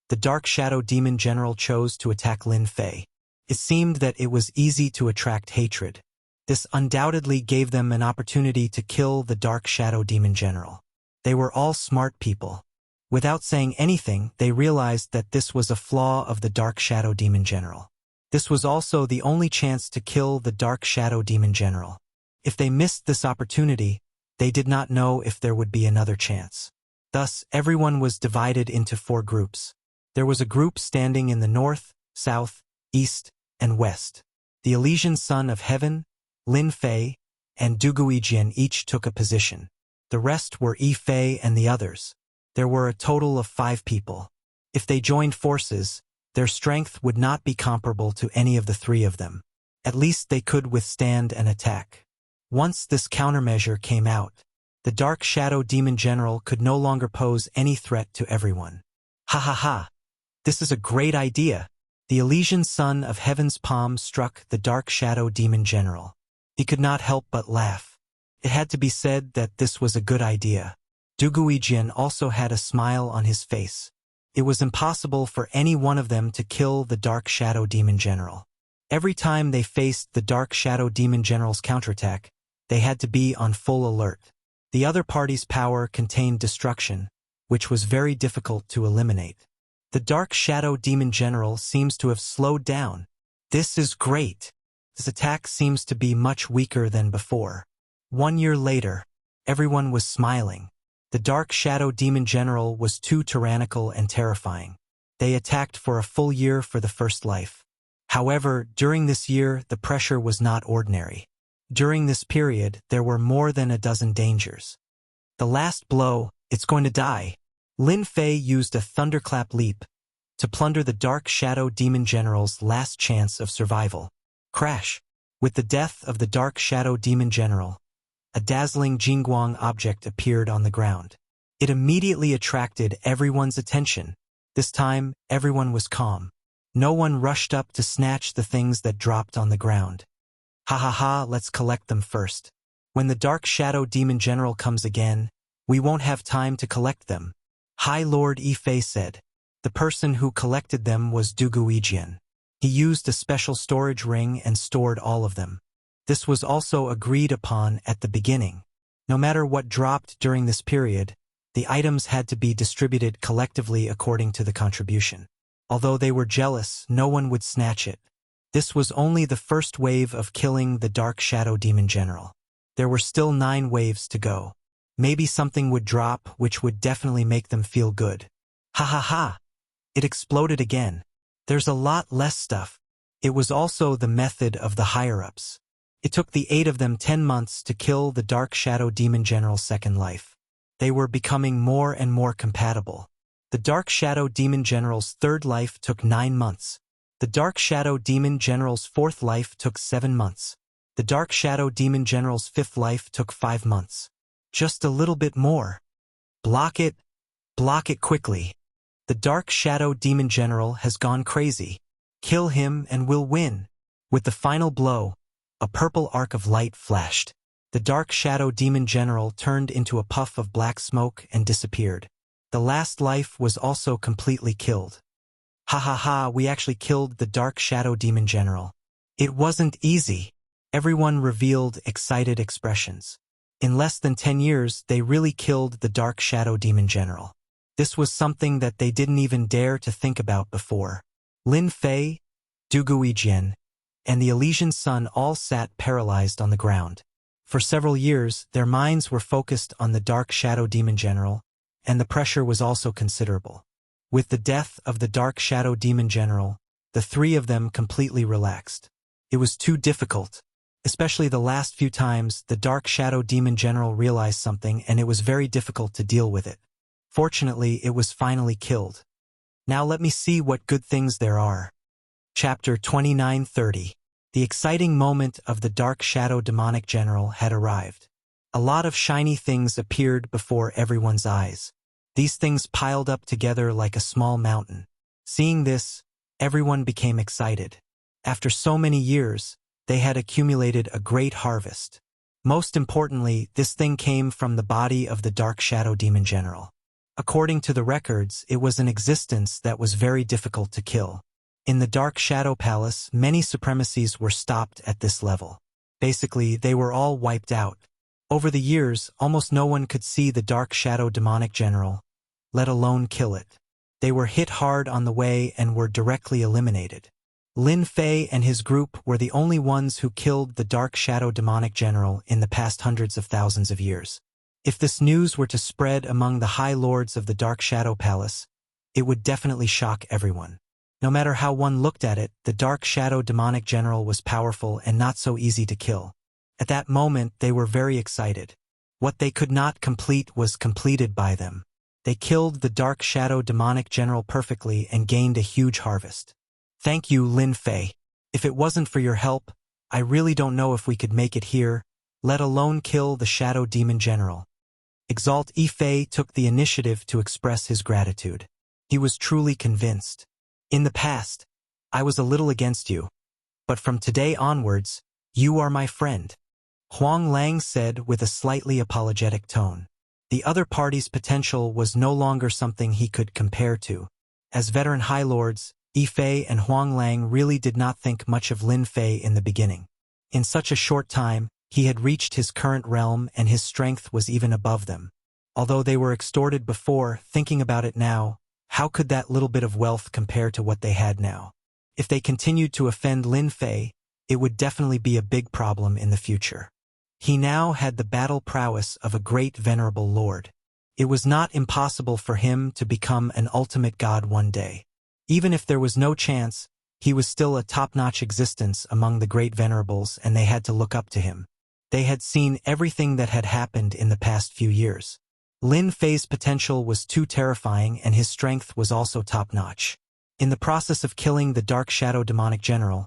the Dark Shadow Demon General chose to attack Lin Fei. It seemed that it was easy to attract hatred. This undoubtedly gave them an opportunity to kill the Dark Shadow Demon General. They were all smart people. Without saying anything, they realized that this was a flaw of the Dark Shadow Demon General. This was also the only chance to kill the Dark Shadow Demon General. If they missed this opportunity, they did not know if there would be another chance. Thus, everyone was divided into 4 groups. There was a group standing in the north, south, east, and west. The Elysian Son of Heaven, Lin Fei, and Duguijian each took a position. The rest were Yi Fei and the others. There were a total of 5 people. If they joined forces, their strength would not be comparable to any of the 3 of them. At least they could withstand an attack. Once this countermeasure came out, the Dark Shadow Demon General could no longer pose any threat to everyone. Ha ha ha! This is a great idea! The Elysian Son of Heaven's palm struck the Dark Shadow Demon General. He could not help but laugh. It had to be said that this was a good idea. Duguijian also had a smile on his face. It was impossible for any one of them to kill the Dark Shadow Demon General. Every time they faced the Dark Shadow Demon General's counterattack, they had to be on full alert. The other party's power contained destruction, which was very difficult to eliminate. The Dark Shadow Demon General seems to have slowed down. This is great. This attack seems to be much weaker than before. 1 year later, everyone was smiling. The Dark Shadow Demon General was too tyrannical and terrifying. They attacked for a full year for the first life. However, during this year, the pressure was not ordinary. During this period, there were more than a dozen dangers. The last blow, it's going to die. Lin Fei used a thunderclap leap to plunder the Dark Shadow Demon General's last chance of survival. Crash! With the death of the Dark Shadow Demon General, a dazzling Jingguang object appeared on the ground. It immediately attracted everyone's attention. This time, everyone was calm. No one rushed up to snatch the things that dropped on the ground. Ha ha ha, let's collect them first. When the Dark Shadow Demon General comes again, we won't have time to collect them. High Lord Yi Fei said. The person who collected them was Duguijian. He used a special storage ring and stored all of them. This was also agreed upon at the beginning. No matter what dropped during this period, the items had to be distributed collectively according to the contribution. Although they were jealous, no one would snatch it. This was only the first wave of killing the Dark Shadow Demon General. There were still 9 waves to go. Maybe something would drop which would definitely make them feel good. Ha ha ha! It exploded again. There's a lot less stuff. It was also the method of the higher-ups. It took the 8 of them 10 months to kill the Dark Shadow Demon General's second life. They were becoming more and more compatible. The Dark Shadow Demon General's third life took 9 months. The Dark Shadow Demon General's fourth life took 7 months. The Dark Shadow Demon General's fifth life took 5 months. Just a little bit more. Block it quickly. The Dark Shadow Demon General has gone crazy. Kill him and we'll win. With the final blow, a purple arc of light flashed. The Dark Shadow Demon General turned into a puff of black smoke and disappeared. The last life was also completely killed. Ha ha ha, we actually killed the Dark Shadow Demon General. It wasn't easy. Everyone revealed excited expressions. In less than 10 years, they really killed the Dark Shadow Demon General. This was something that they didn't even dare to think about before. Lin Fei, Duguijian, and the Elysian Sun all sat paralyzed on the ground. For several years, their minds were focused on the Dark Shadow Demon General, and the pressure was also considerable. With the death of the Dark Shadow Demon General, the 3 of them completely relaxed. It was too difficult. Especially the last few times, the Dark Shadow Demon General realized something and it was very difficult to deal with it. Fortunately, it was finally killed. Now let me see what good things there are. Chapter 29-30. The exciting moment of the Dark Shadow Demonic General had arrived. A lot of shiny things appeared before everyone's eyes. These things piled up together like a small mountain. Seeing this, everyone became excited. After so many years, they had accumulated a great harvest. Most importantly, this thing came from the body of the Dark Shadow Demon General. According to the records, it was an existence that was very difficult to kill. In the Dark Shadow Palace, many supremacies were stopped at this level. Basically, they were all wiped out. Over the years, almost no one could see the Dark Shadow Demonic General, let alone kill it. They were hit hard on the way and were directly eliminated. Lin Fei and his group were the only ones who killed the Dark Shadow demonic general in the past hundreds of thousands of years. If this news were to spread among the High Lords of the Dark Shadow Palace, it would definitely shock everyone. No matter how one looked at it, the Dark Shadow demonic general was powerful and not so easy to kill. At that moment, they were very excited. What they could not complete was completed by them. They killed the Dark Shadow demonic general perfectly and gained a huge harvest. Thank you, Lin Fei. If it wasn't for your help, I really don't know if we could make it here, let alone kill the Shadow Demon General. Exalt Fei took the initiative to express his gratitude. He was truly convinced. In the past, I was a little against you, but from today onwards, you are my friend. Huang Lang said with a slightly apologetic tone. The other party's potential was no longer something he could compare to. As veteran High Lords, Fei and Huang Lang really did not think much of Lin Fei in the beginning. In such a short time, he had reached his current realm and his strength was even above them. Although they were extorted before, thinking about it now, how could that little bit of wealth compare to what they had now? If they continued to offend Lin Fei, it would definitely be a big problem in the future. He now had the battle prowess of a great venerable lord. It was not impossible for him to become an ultimate god one day. Even if there was no chance, he was still a top-notch existence among the great venerables and they had to look up to him. They had seen everything that had happened in the past few years. Lin Fei's potential was too terrifying and his strength was also top-notch. In the process of killing the Dark Shadow demonic general,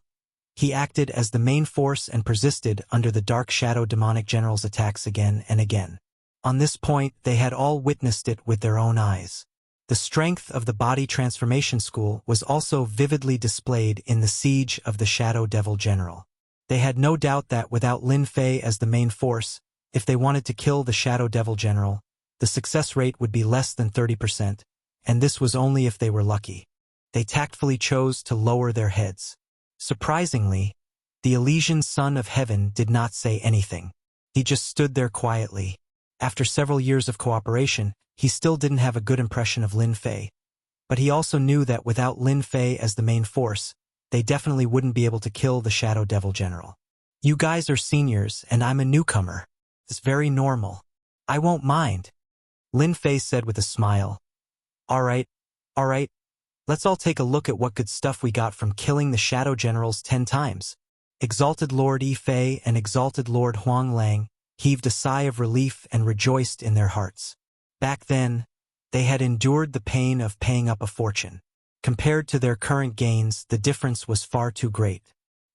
he acted as the main force and persisted under the Dark Shadow demonic general's attacks again and again. On this point, they had all witnessed it with their own eyes. The strength of the body transformation school was also vividly displayed in the siege of the Shadow Devil General. They had no doubt that without Lin Fei as the main force, if they wanted to kill the Shadow Devil General, the success rate would be less than 30%, and this was only if they were lucky. They tactfully chose to lower their heads. Surprisingly, the Elysian Son of Heaven did not say anything. He just stood there quietly. After several years of cooperation, he still didn't have a good impression of Lin Fei. But he also knew that without Lin Fei as the main force, they definitely wouldn't be able to kill the Shadow Devil General. You guys are seniors and I'm a newcomer. It's very normal. I won't mind. Lin Fei said with a smile. All right. Let's all take a look at what good stuff we got from killing the Shadow Generals 10 times. Exalted Lord Fei and Exalted Lord Huang Lang heaved a sigh of relief and rejoiced in their hearts. Back then, they had endured the pain of paying up a fortune. Compared to their current gains, the difference was far too great.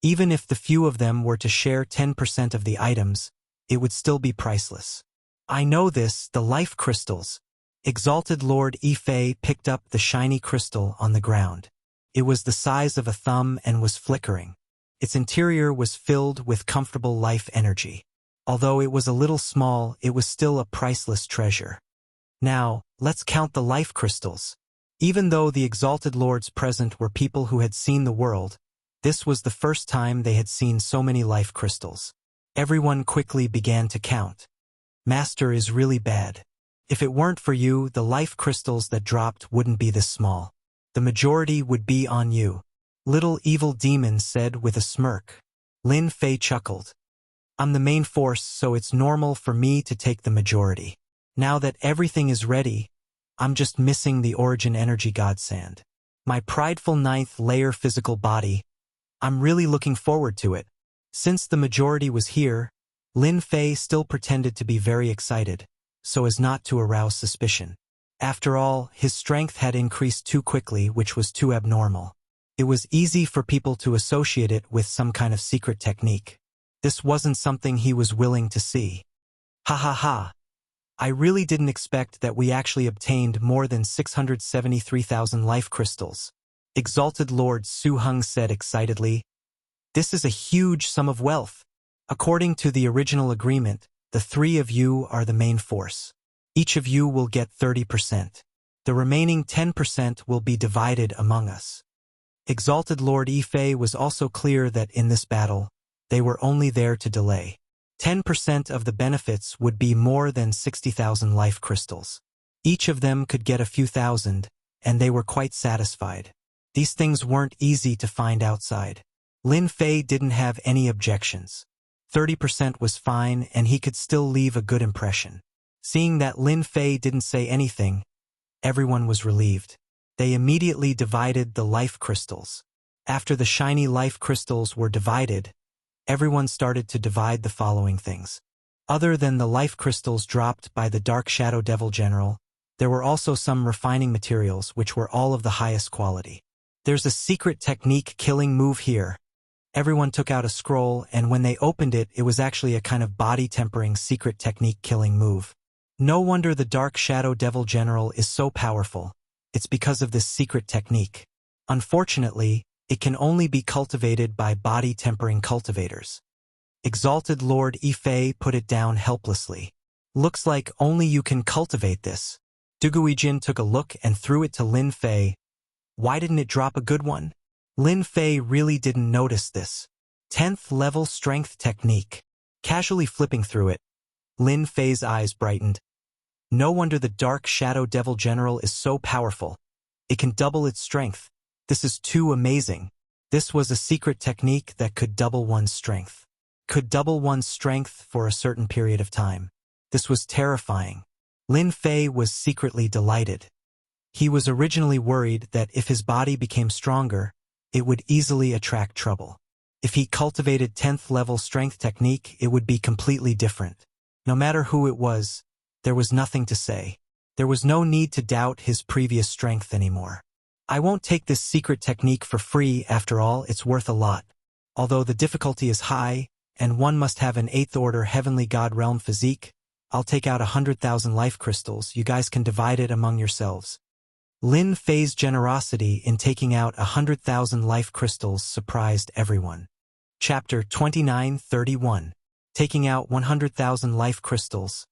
Even if the few of them were to share 10% of the items, it would still be priceless. I know this, the life crystals. Exalted Lord Fei picked up the shiny crystal on the ground. It was the size of a thumb and was flickering. Its interior was filled with comfortable life energy. Although it was a little small, it was still a priceless treasure. Now, let's count the life crystals. Even though the Exalted Lords present were people who had seen the world, this was the first time they had seen so many life crystals. Everyone quickly began to count. Master is really bad. If it weren't for you, the life crystals that dropped wouldn't be this small. The majority would be on you. Little evil demon said with a smirk. Lin Fei chuckled. I'm the main force, so it's normal for me to take the majority. Now that everything is ready, I'm just missing the origin energy godsend. My prideful 9th layer physical body. I'm really looking forward to it. Since the majority was here, Lin Fei still pretended to be very excited, so as not to arouse suspicion. After all, his strength had increased too quickly, which was too abnormal. It was easy for people to associate it with some kind of secret technique. This wasn't something he was willing to see. Ha ha ha. I really didn't expect that we actually obtained more than 673,000 life crystals. Exalted Lord Su Heng said excitedly. This is a huge sum of wealth. According to the original agreement, the 3 of you are the main force. Each of you will get 30%. The remaining 10% will be divided among us. Exalted Lord Fei was also clear that in this battle, they were only there to delay. 10% of the benefits would be more than 60,000 life crystals. Each of them could get a few thousand, and they were quite satisfied. These things weren't easy to find outside. Lin Fei didn't have any objections. 30% was fine and he could still leave a good impression. Seeing that Lin Fei didn't say anything, everyone was relieved. They immediately divided the life crystals. After the shiny life crystals were divided, everyone started to divide the following things. Other than the life crystals dropped by the Dark Shadow Devil General, there were also some refining materials which were all of the highest quality. There's a secret technique killing move here. Everyone took out a scroll, and when they opened it, it was actually a kind of body-tempering secret technique killing move. No wonder the Dark Shadow Devil General is so powerful. It's because of this secret technique. Unfortunately, it can only be cultivated by body-tempering cultivators. Exalted Lord Yifei put it down helplessly. Looks like only you can cultivate this. Duguijin took a look and threw it to Lin Fei. Why didn't it drop a good one? Lin Fei really didn't notice this. 10th level strength technique. Casually flipping through it, Lin Fei's eyes brightened. No wonder the Dark Shadow Devil General is so powerful. It can double its strength. This is too amazing. This was a secret technique that could double one's strength. Could double one's strength for a certain period of time. This was terrifying. Lin Fei was secretly delighted. He was originally worried that if his body became stronger, it would easily attract trouble. If he cultivated 10th level strength technique, it would be completely different. No matter who it was, there was nothing to say. There was no need to doubt his previous strength anymore. I won't take this secret technique for free, after all, it's worth a lot. Although the difficulty is high, and one must have an 8th order heavenly god realm physique, I'll take out 100,000 life crystals, you guys can divide it among yourselves. Lin Fei's generosity in taking out 100,000 life crystals surprised everyone. Chapter 29:31. Taking out 100,000 life crystals.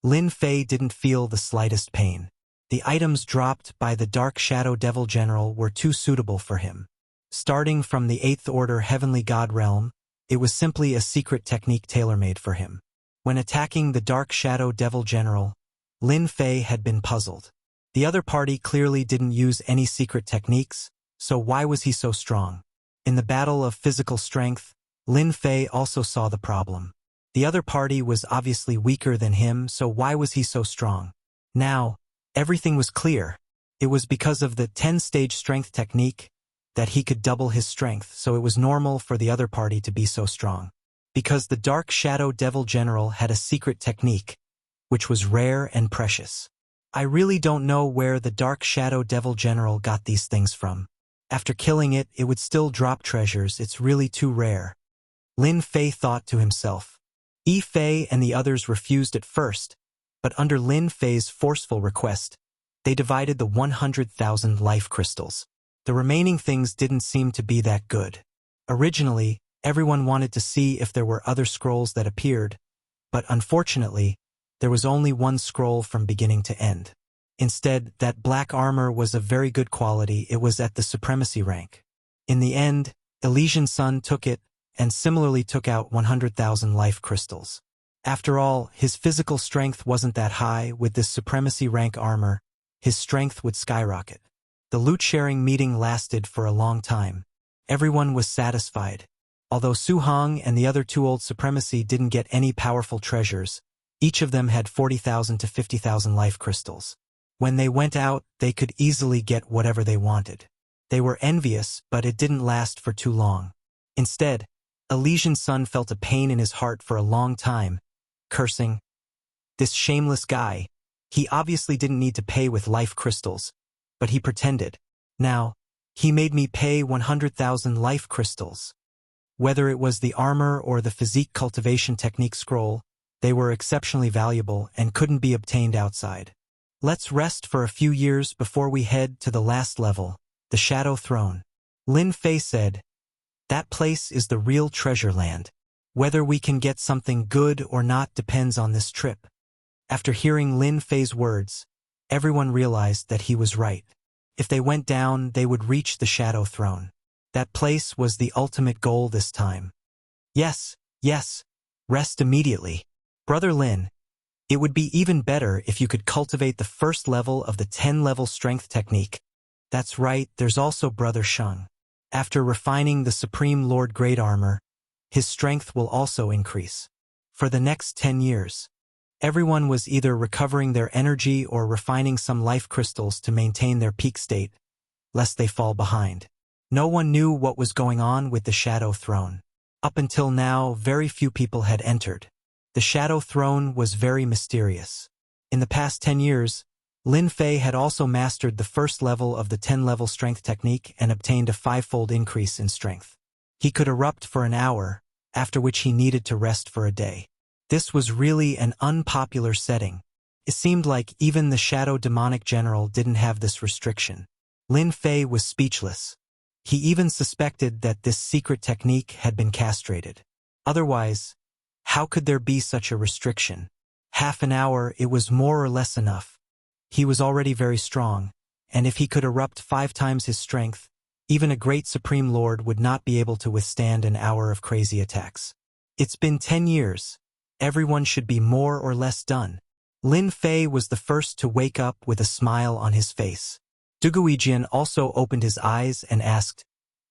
Lin Fei didn't feel the slightest pain. The items dropped by the Dark Shadow Devil General were too suitable for him. Starting from the 8th order heavenly god realm, it was simply a secret technique tailor-made for him. When attacking the Dark Shadow Devil General, Lin Fei had been puzzled. The other party clearly didn't use any secret techniques, so why was he so strong? In the battle of physical strength, Lin Fei also saw the problem. The other party was obviously weaker than him, so why was he so strong? Now, everything was clear. It was because of the 10-stage strength technique that he could double his strength, so it was normal for the other party to be so strong. Because the Dark Shadow Devil General had a secret technique, which was rare and precious. I really don't know where the Dark Shadow Devil General got these things from. After killing it, it would still drop treasures, it's really too rare. Lin Fei thought to himself. Yifei and the others refused at first, but under Lin Fei's forceful request, they divided the 100,000 life crystals. The remaining things didn't seem to be that good. Originally, everyone wanted to see if there were other scrolls that appeared, but unfortunately, there was only one scroll from beginning to end. Instead, that black armor was of very good quality, it was at the supremacy rank. In the end, Elysian Sun took it, and similarly took out 100,000 life crystals. After all, his physical strength wasn't that high, with this supremacy rank armor, his strength would skyrocket. The loot-sharing meeting lasted for a long time. Everyone was satisfied. Although Su Hong and the other two old supremacy didn't get any powerful treasures, each of them had 40,000 to 50,000 life crystals. When they went out, they could easily get whatever they wanted. They were envious, but it didn't last for too long. Instead, Elysian Sun felt a pain in his heart for a long time, cursing. This shameless guy. He obviously didn't need to pay with life crystals, but he pretended. Now, he made me pay 100,000 life crystals. Whether it was the armor or the physique cultivation technique scroll, they were exceptionally valuable and couldn't be obtained outside. Let's rest for a few years before we head to the last level, the Shadow Throne. Lin Fei said, that place is the real treasure land. Whether we can get something good or not depends on this trip. After hearing Lin Fei's words, everyone realized that he was right. If they went down, they would reach the Shadow Throne. That place was the ultimate goal this time. Yes, rest immediately. Brother Lin, it would be even better if you could cultivate the first level of the 10-level strength technique. That's right, there's also Brother Sheng. After refining the Supreme Lord Great Armor, his strength will also increase. For the next 10 years, everyone was either recovering their energy or refining some life crystals to maintain their peak state, lest they fall behind. No one knew what was going on with the Shadow Throne. Up until now, very few people had entered. The Shadow Throne was very mysterious. In the past 10 years, Lin Fei had also mastered the first level of the 10-level strength technique and obtained a 5-fold increase in strength. He could erupt for an hour, after which he needed to rest for a day. This was really an unpopular setting. It seemed like even the Shadow Demonic General didn't have this restriction. Lin Fei was speechless. He even suspected that this secret technique had been castrated. Otherwise, how could there be such a restriction? Half an hour, it was more or less enough. He was already very strong, and if he could erupt 5 times his strength, even a great Supreme Lord would not be able to withstand an hour of crazy attacks. It's been 10 years. Everyone should be more or less done. Lin Fei was the first to wake up with a smile on his face. Duguijian also opened his eyes and asked,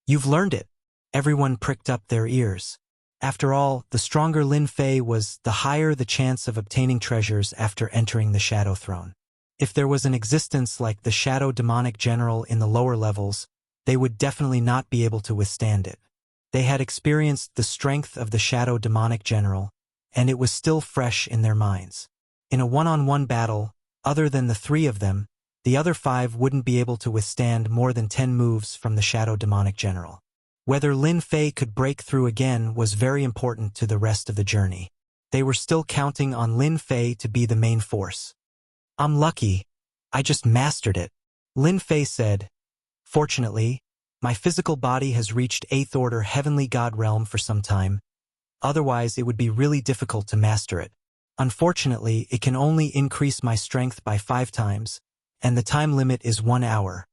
"You've learned it." Everyone pricked up their ears. After all, the stronger Lin Fei was, the higher the chance of obtaining treasures after entering the Shadow Throne. If there was an existence like the Shadow Demonic General in the lower levels, they would definitely not be able to withstand it. They had experienced the strength of the Shadow Demonic General, and it was still fresh in their minds. In a one-on-one battle, other than the 3 of them, the other 5 wouldn't be able to withstand more than 10 moves from the Shadow Demonic General. Whether Lin Fei could break through again was very important to the rest of the journey. They were still counting on Lin Fei to be the main force. "I'm lucky. I just mastered it," Lin Fei said. "Fortunately, my physical body has reached 8th Order Heavenly God Realm for some time. Otherwise, it would be really difficult to master it. Unfortunately, it can only increase my strength by 5 times, and the time limit is 1 hour."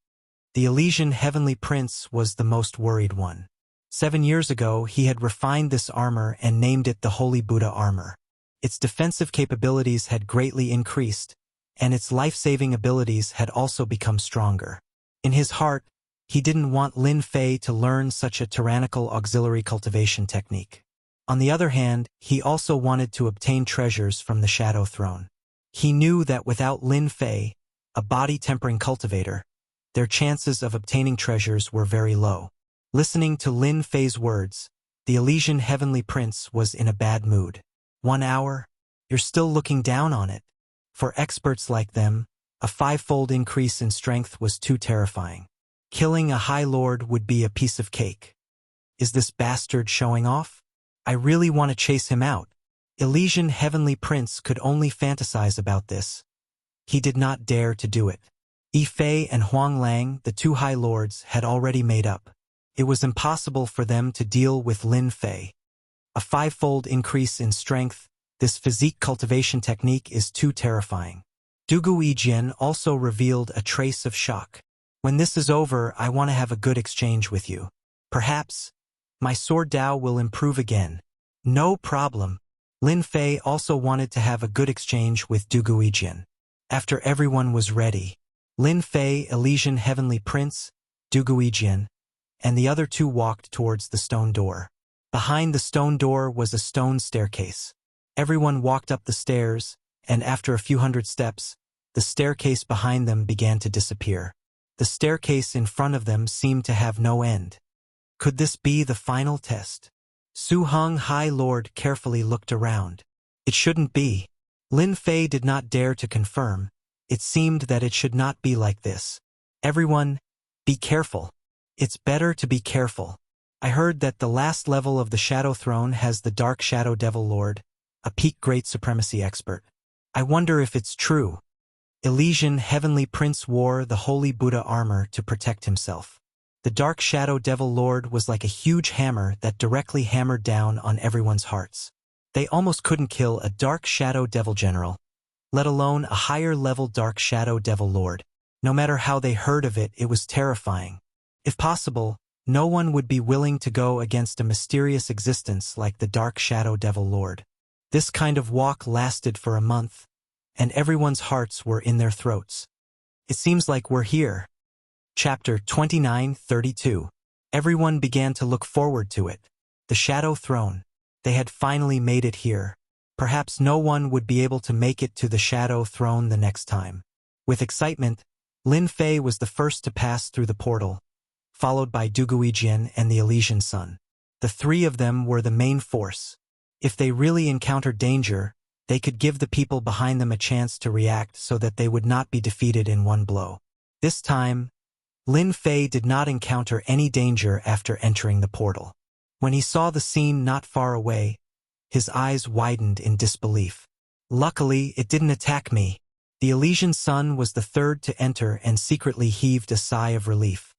The Elysian Heavenly Prince was the most worried one. 7 years ago, he had refined this armor and named it the Holy Buddha Armor. Its defensive capabilities had greatly increased, and its life-saving abilities had also become stronger. In his heart, he didn't want Lin Fei to learn such a tyrannical auxiliary cultivation technique. On the other hand, he also wanted to obtain treasures from the Shadow Throne. He knew that without Lin Fei, a body-tempering cultivator, their chances of obtaining treasures were very low. Listening to Lin Fei's words, the Elysian Heavenly Prince was in a bad mood. 1 hour? You're still looking down on it. For experts like them, a 5-fold increase in strength was too terrifying. Killing a High Lord would be a piece of cake. Is this bastard showing off? I really want to chase him out. Elysian Heavenly Prince could only fantasize about this. He did not dare to do it. Yi Fei and Huang Lang, the 2 High Lords, had already made up. It was impossible for them to deal with Lin Fei. A 5-fold increase in strength, this physique cultivation technique is too terrifying. Duguijian also revealed a trace of shock. When this is over, I want to have a good exchange with you. Perhaps my sword Dao will improve again. No problem. Lin Fei also wanted to have a good exchange with Duguijian. After everyone was ready, Lin Fei, Elysian Heavenly Prince, Duguijian, and the other 2 walked towards the stone door. Behind the stone door was a stone staircase. Everyone walked up the stairs, and after a few hundred steps, the staircase behind them began to disappear. The staircase in front of them seemed to have no end. Could this be the final test? Su Heng High Lord carefully looked around. It shouldn't be. Lin Fei did not dare to confirm. It seemed that it should not be like this. Everyone, be careful. It's better to be careful. I heard that the last level of the Shadow Throne has the Dark Shadow Devil Lord, a peak Great Supremacy expert. I wonder if it's true. Elysian Heavenly Prince wore the Holy Buddha armor to protect himself. The Dark Shadow Devil Lord was like a huge hammer that directly hammered down on everyone's hearts. They almost couldn't kill a Dark Shadow Devil General, let alone a higher-level Dark Shadow Devil Lord. No matter how they heard of it, it was terrifying. If possible, no one would be willing to go against a mysterious existence like the Dark Shadow Devil Lord. This kind of walk lasted for a month, and everyone's hearts were in their throats. It seems like we're here. Chapter 29:32. Everyone began to look forward to it. The Shadow Throne. They had finally made it here. Perhaps no one would be able to make it to the Shadow Throne the next time. With excitement, Lin Fei was the first to pass through the portal, followed by Duguijian and the Elysian Sun. The three of them were the main force. If they really encountered danger, they could give the people behind them a chance to react so that they would not be defeated in one blow. This time, Lin Fei did not encounter any danger after entering the portal. When he saw the scene not far away, his eyes widened in disbelief. Luckily, it didn't attack me. The Elysian Sun was the third to enter and secretly heaved a sigh of relief.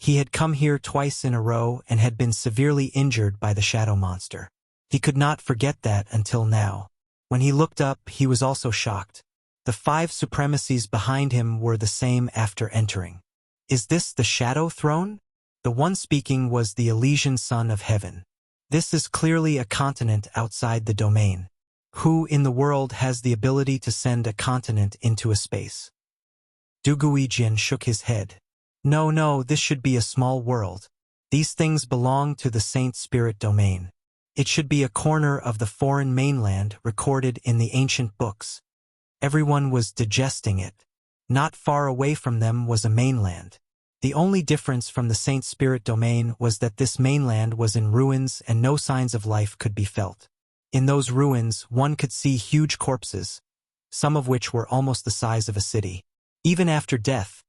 He had come here twice in a row and had been severely injured by the shadow monster. He could not forget that until now. When he looked up, he was also shocked. The 5 supremacies behind him were the same after entering. Is this the Shadow Throne? The one speaking was the Elysian Son of Heaven. This is clearly a continent outside the domain. Who in the world has the ability to send a continent into a space? Duguijian shook his head. No, this should be a small world. These things belong to the Saint Spirit domain. It should be a corner of the foreign mainland recorded in the ancient books. Everyone was digesting it. Not far away from them was a mainland. The only difference from the Saint Spirit domain was that this mainland was in ruins and no signs of life could be felt. In those ruins, one could see huge corpses, some of which were almost the size of a city. Even after death,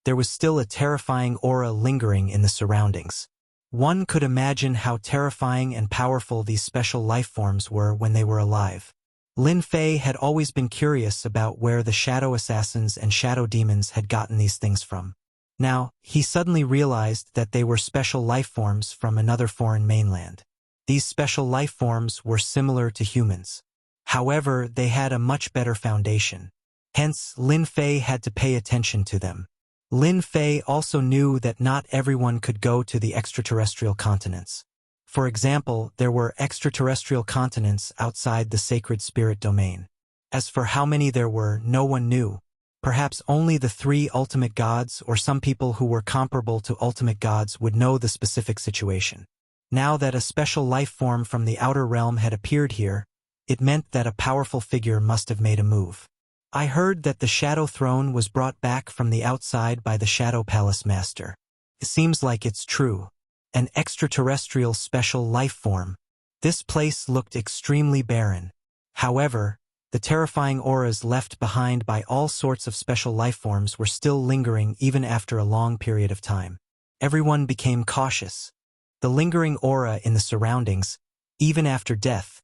there was still a terrifying aura lingering in the surroundings. One could imagine how terrifying and powerful these special life forms were when they were alive. Lin Fei had always been curious about where the shadow assassins and shadow demons had gotten these things from. Now, he suddenly realized that they were special life forms from another foreign mainland. These special life forms were similar to humans. However, they had a much better foundation. Hence, Lin Fei had to pay attention to them. Lin Fei also knew that not everyone could go to the extraterrestrial continents. For example, there were extraterrestrial continents outside the sacred spirit domain. As for how many there were, no one knew. Perhaps only the 3 ultimate gods or some people who were comparable to ultimate gods would know the specific situation. Now that a special life form from the outer realm had appeared here, it meant that a powerful figure must have made a move. I heard that the Shadow Throne was brought back from the outside by the Shadow Palace Master. It seems like it's true. An extraterrestrial special life form. This place looked extremely barren. However, the terrifying auras left behind by all sorts of special life forms were still lingering even after a long period of time. Everyone became cautious. The lingering aura in the surroundings, even after death,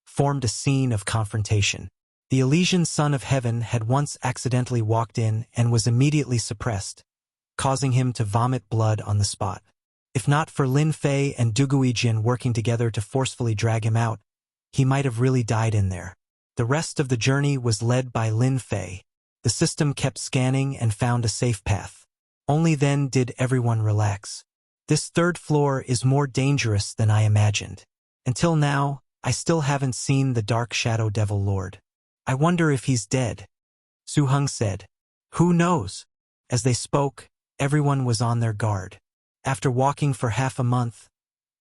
formed a scene of confrontation. The Elysian Son of Heaven had once accidentally walked in and was immediately suppressed, causing him to vomit blood on the spot. If not for Lin Fei and Duguijian working together to forcefully drag him out, he might have really died in there. The rest of the journey was led by Lin Fei. The system kept scanning and found a safe path. Only then did everyone relax. This 3rd floor is more dangerous than I imagined. Until now, I still haven't seen the Dark Shadow Devil Lord. I wonder if he's dead. Su Heng said. Who knows? As they spoke, everyone was on their guard. After walking for half a month,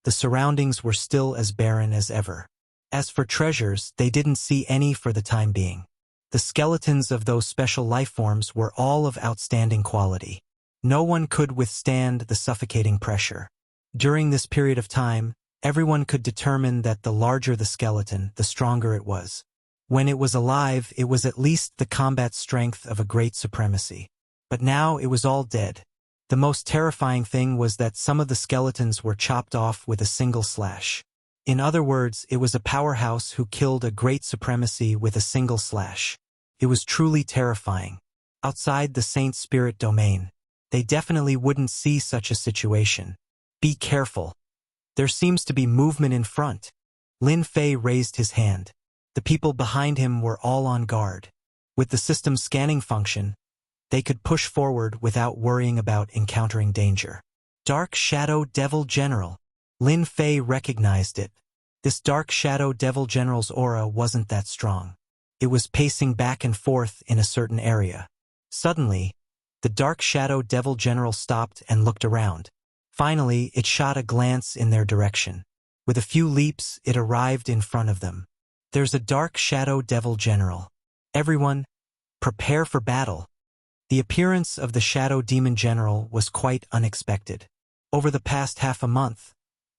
the surroundings were still as barren as ever. As for treasures, they didn't see any for the time being. The skeletons of those special life forms were all of outstanding quality. No one could withstand the suffocating pressure. During this period of time, everyone could determine that the larger the skeleton, the stronger it was. When it was alive, it was at least the combat strength of a great supremacy. But now it was all dead. The most terrifying thing was that some of the skeletons were chopped off with a single slash. In other words, it was a powerhouse who killed a great supremacy with a single slash. It was truly terrifying. Outside the Saint Spirit domain, they definitely wouldn't see such a situation. Be careful. There seems to be movement in front. Lin Fei raised his hand. The people behind him were all on guard. With the system's scanning function, they could push forward without worrying about encountering danger. Dark Shadow Devil General. Lin Fei recognized it. This Dark Shadow Devil General's aura wasn't that strong. It was pacing back and forth in a certain area. Suddenly, The Dark Shadow Devil General stopped and looked around. Finally, it shot a glance in their direction. With a few leaps, it arrived in front of them. There's a Dark Shadow Devil General. Everyone, prepare for battle. The appearance of the Shadow Demon General was quite unexpected. Over the past half a month,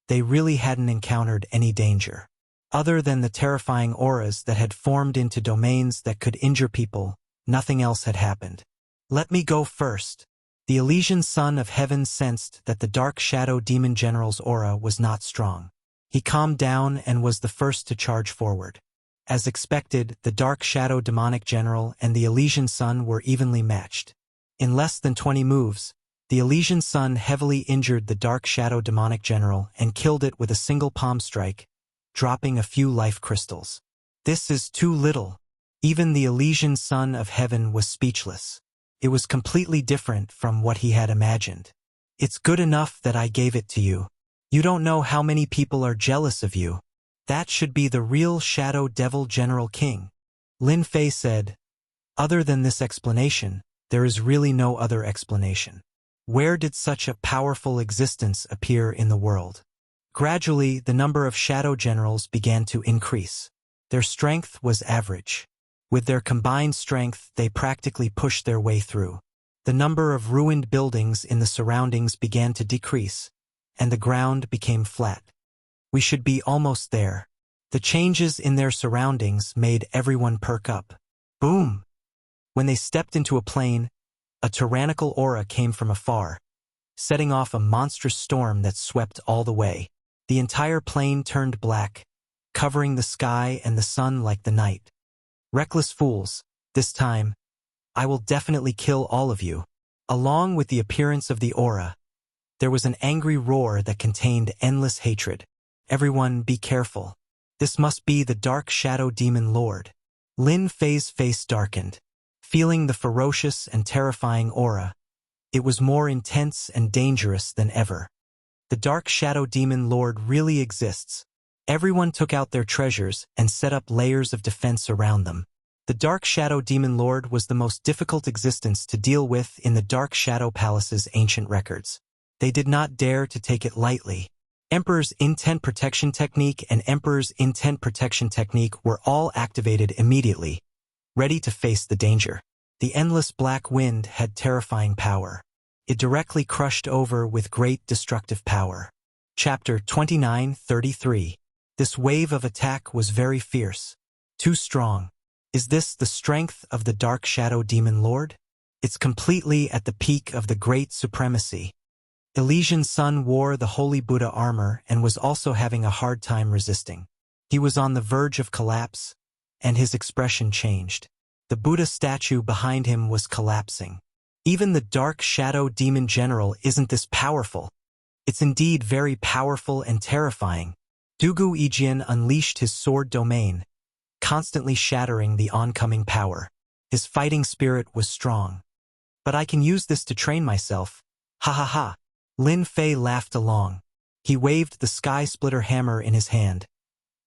they really hadn't encountered any danger. Other than the terrifying auras that had formed into domains that could injure people, nothing else had happened. Let me go first. The Elysian Son of Heaven sensed that the Dark Shadow Demon General's aura was not strong. He calmed down and was the first to charge forward. As expected, the Dark Shadow Demonic General and the Elysian Son were evenly matched. In less than 20 moves, the Elysian Son heavily injured the Dark Shadow Demonic General and killed it with a single palm strike, dropping a few life crystals. This is too little. Even the Elysian Son of Heaven was speechless. It was completely different from what he had imagined. It's good enough that I gave it to you. You don't know how many people are jealous of you. That should be the real Shadow Devil General King. Lin Fei said, other than this explanation, there is really no other explanation. Where did such a powerful existence appear in the world? Gradually, the number of Shadow Generals began to increase. Their strength was average. With their combined strength, they practically pushed their way through. The number of ruined buildings in the surroundings began to decrease, and the ground became flat. We should be almost there. The changes in their surroundings made everyone perk up. Boom! When they stepped into a plane, a tyrannical aura came from afar, setting off a monstrous storm that swept all the way. The entire plane turned black, covering the sky and the sun like the night. Reckless fools, this time, I will definitely kill all of you. Along with the appearance of the aura, there was an angry roar that contained endless hatred. Everyone be careful. This must be the Dark Shadow Demon Lord. Lin Fei's face darkened. Feeling the ferocious and terrifying aura, it was more intense and dangerous than ever. The Dark Shadow Demon Lord really exists. Everyone took out their treasures and set up layers of defense around them. The Dark Shadow Demon Lord was the most difficult existence to deal with in the Dark Shadow Palace's ancient records. They did not dare to take it lightly. Emperor's Intent Protection Technique and Emperor's Intent Protection Technique were all activated immediately, ready to face the danger. The endless black wind had terrifying power. It directly crushed over with great destructive power. Chapter 29:33. This wave of attack was very fierce. Too strong. Is this the strength of the Dark Shadow Demon Lord? It's completely at the peak of the great supremacy. Elysian Sun wore the Holy Buddha armor and was also having a hard time resisting. He was on the verge of collapse, and his expression changed. The Buddha statue behind him was collapsing. Even the Dark Shadow Demon General isn't this powerful. It's indeed very powerful and terrifying. Dugu Ijian unleashed his sword domain, constantly shattering the oncoming power. His fighting spirit was strong. But I can use this to train myself. Ha ha ha. Lin Fei laughed along. He waved the Sky Splitter hammer in his hand,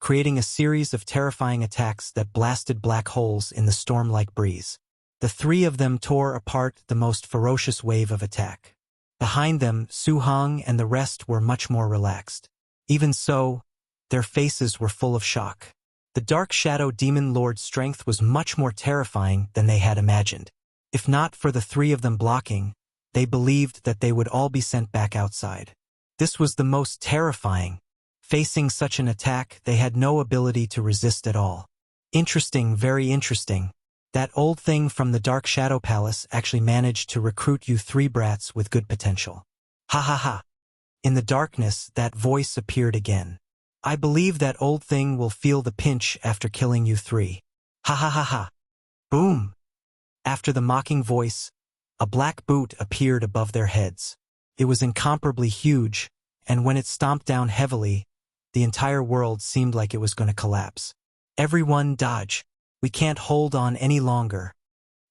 creating a series of terrifying attacks that blasted black holes in the storm-like breeze. The three of them tore apart the most ferocious wave of attack. Behind them, Su Hong and the rest were much more relaxed. Even so, their faces were full of shock. The Dark Shadow Demon Lord's strength was much more terrifying than they had imagined. If not for the three of them blocking, they believed that they would all be sent back outside. This was the most terrifying. Facing such an attack, they had no ability to resist at all. Interesting, very interesting. That old thing from the Dark Shadow Palace actually managed to recruit you three brats with good potential. Ha ha ha. In the darkness, that voice appeared again. I believe that old thing will feel the pinch after killing you three. Ha ha ha ha. Boom. After the mocking voice, a black boot appeared above their heads. It was incomparably huge, and when it stomped down heavily, the entire world seemed like it was going to collapse. Everyone dodge. We can't hold on any longer.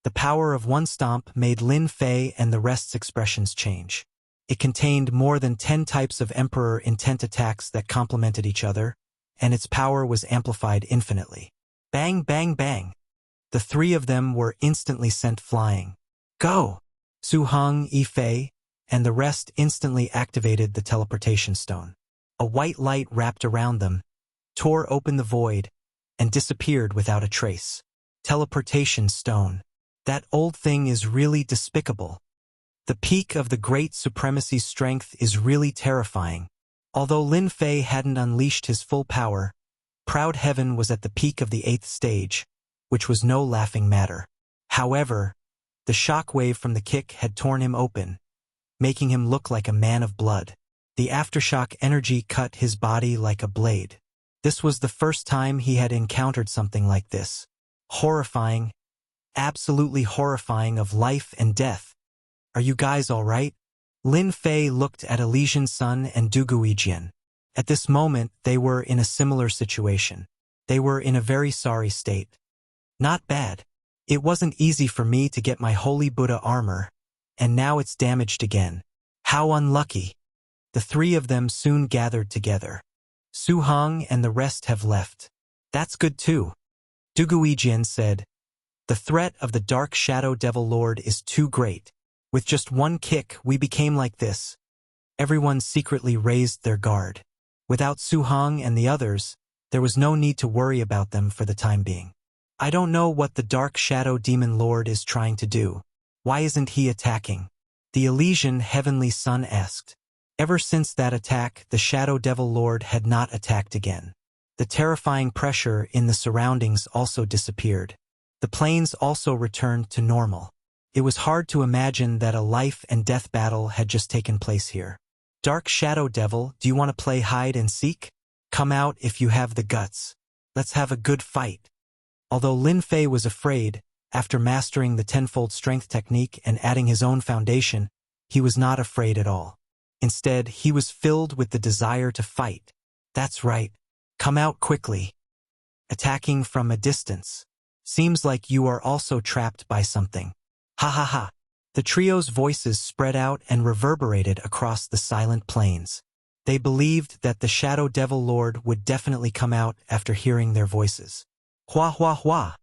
The power of one stomp made Lin Fei and the rest's expressions change. It contained more than 10 types of Emperor Intent attacks that complemented each other, and its power was amplified infinitely. Bang, bang, bang. The three of them were instantly sent flying. Go! Su Hong, Yifei, and the rest instantly activated the teleportation stone. A white light wrapped around them, tore open the void, and disappeared without a trace. Teleportation stone. That old thing is really despicable. The peak of the great supremacy's strength is really terrifying. Although Lin Fei hadn't unleashed his full power, Proud Heaven was at the peak of the 8th stage, which was no laughing matter. However, the shockwave from the kick had torn him open, making him look like a man of blood. The aftershock energy cut his body like a blade. This was the first time he had encountered something like this. Horrifying, absolutely horrifying, of life and death. Are you guys all right? Lin Fei looked at Elysian Sun and Duguijian. At this moment, they were in a similar situation. They were in a very sorry state. Not bad. It wasn't easy for me to get my Holy Buddha armor, and now it's damaged again. How unlucky. The three of them soon gathered together. Su Hong and the rest have left. That's good too. Duguijian said. The threat of the Dark Shadow Devil Lord is too great. With just one kick, we became like this. Everyone secretly raised their guard. Without Su Hong and the others, there was no need to worry about them for the time being. I don't know what the Dark Shadow Demon Lord is trying to do. Why isn't he attacking? The Elysian Heavenly Sun asked. Ever since that attack, the Shadow Devil Lord had not attacked again. The terrifying pressure in the surroundings also disappeared. The plains also returned to normal. It was hard to imagine that a life and death battle had just taken place here. Dark Shadow Devil, do you want to play hide and seek? Come out if you have the guts. Let's have a good fight. Although Lin Fei was afraid, after mastering the tenfold strength technique and adding his own foundation, he was not afraid at all. Instead, he was filled with the desire to fight. That's right. Come out quickly. Attacking from a distance. Seems like you are also trapped by something. Ha ha ha. The trio's voices spread out and reverberated across the silent plains. They believed that the Shadow Devil Lord would definitely come out after hearing their voices. Hua hua hua.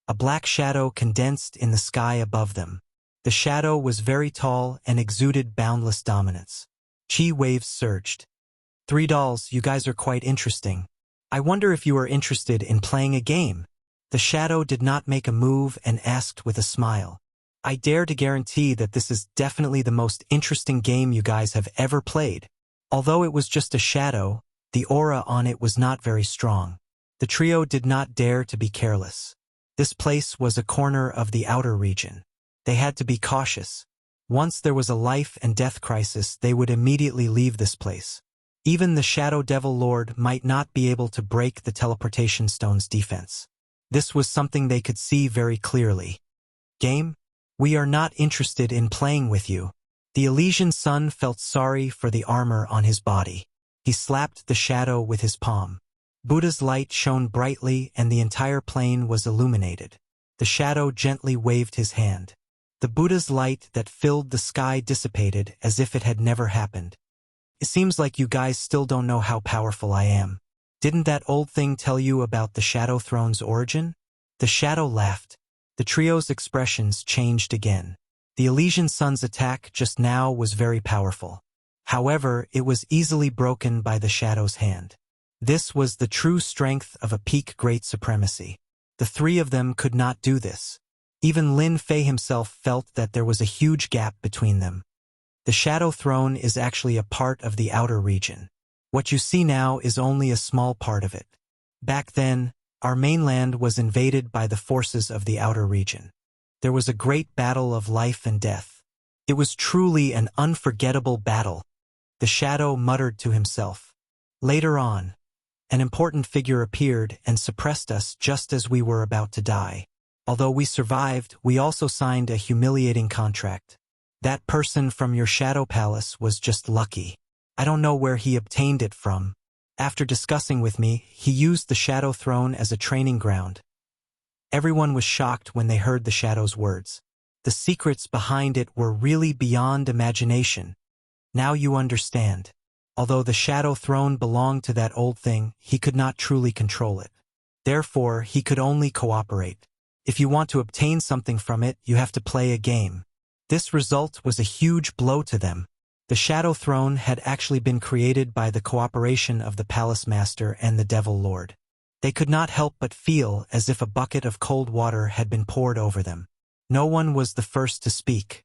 A black shadow condensed in the sky above them. The shadow was very tall and exuded boundless dominance. Chi waves surged. 3 dolls, you guys are quite interesting. I wonder if you are interested in playing a game. The shadow did not make a move and asked with a smile. I dare to guarantee that this is definitely the most interesting game you guys have ever played. Although it was just a shadow, the aura on it was not very strong. The trio did not dare to be careless. This place was a corner of the outer region. They had to be cautious. Once there was a life and death crisis, they would immediately leave this place. Even the Shadow Devil Lord might not be able to break the teleportation stone's defense. This was something they could see very clearly. Game? We are not interested in playing with you. The Elysian Sun felt sorry for the armor on his body. He slapped the shadow with his palm. Buddha's light shone brightly and the entire plain was illuminated. The shadow gently waved his hand. The Buddha's light that filled the sky dissipated as if it had never happened. It seems like you guys still don't know how powerful I am. Didn't that old thing tell you about the Shadow Throne's origin? The shadow laughed. The trio's expressions changed again. The Elysian Sun's attack just now was very powerful. However, it was easily broken by the shadow's hand. This was the true strength of a peak great supremacy. The three of them could not do this. Even Lin Fei himself felt that there was a huge gap between them. The Shadow Throne is actually a part of the outer region. What you see now is only a small part of it. Back then, our mainland was invaded by the forces of the outer region. There was a great battle of life and death. It was truly an unforgettable battle. The shadow muttered to himself. Later on, an important figure appeared and suppressed us just as we were about to die. Although we survived, we also signed a humiliating contract. That person from your shadow palace was just lucky. I don't know where he obtained it from. After discussing with me, he used the Shadow Throne as a training ground. Everyone was shocked when they heard the shadow's words. The secrets behind it were really beyond imagination. Now you understand. Although the Shadow Throne belonged to that old thing, he could not truly control it. Therefore, he could only cooperate. If you want to obtain something from it, you have to play a game. This result was a huge blow to them. The Shadow Throne had actually been created by the cooperation of the Palace Master and the Devil Lord. They could not help but feel as if a bucket of cold water had been poured over them. No one was the first to speak.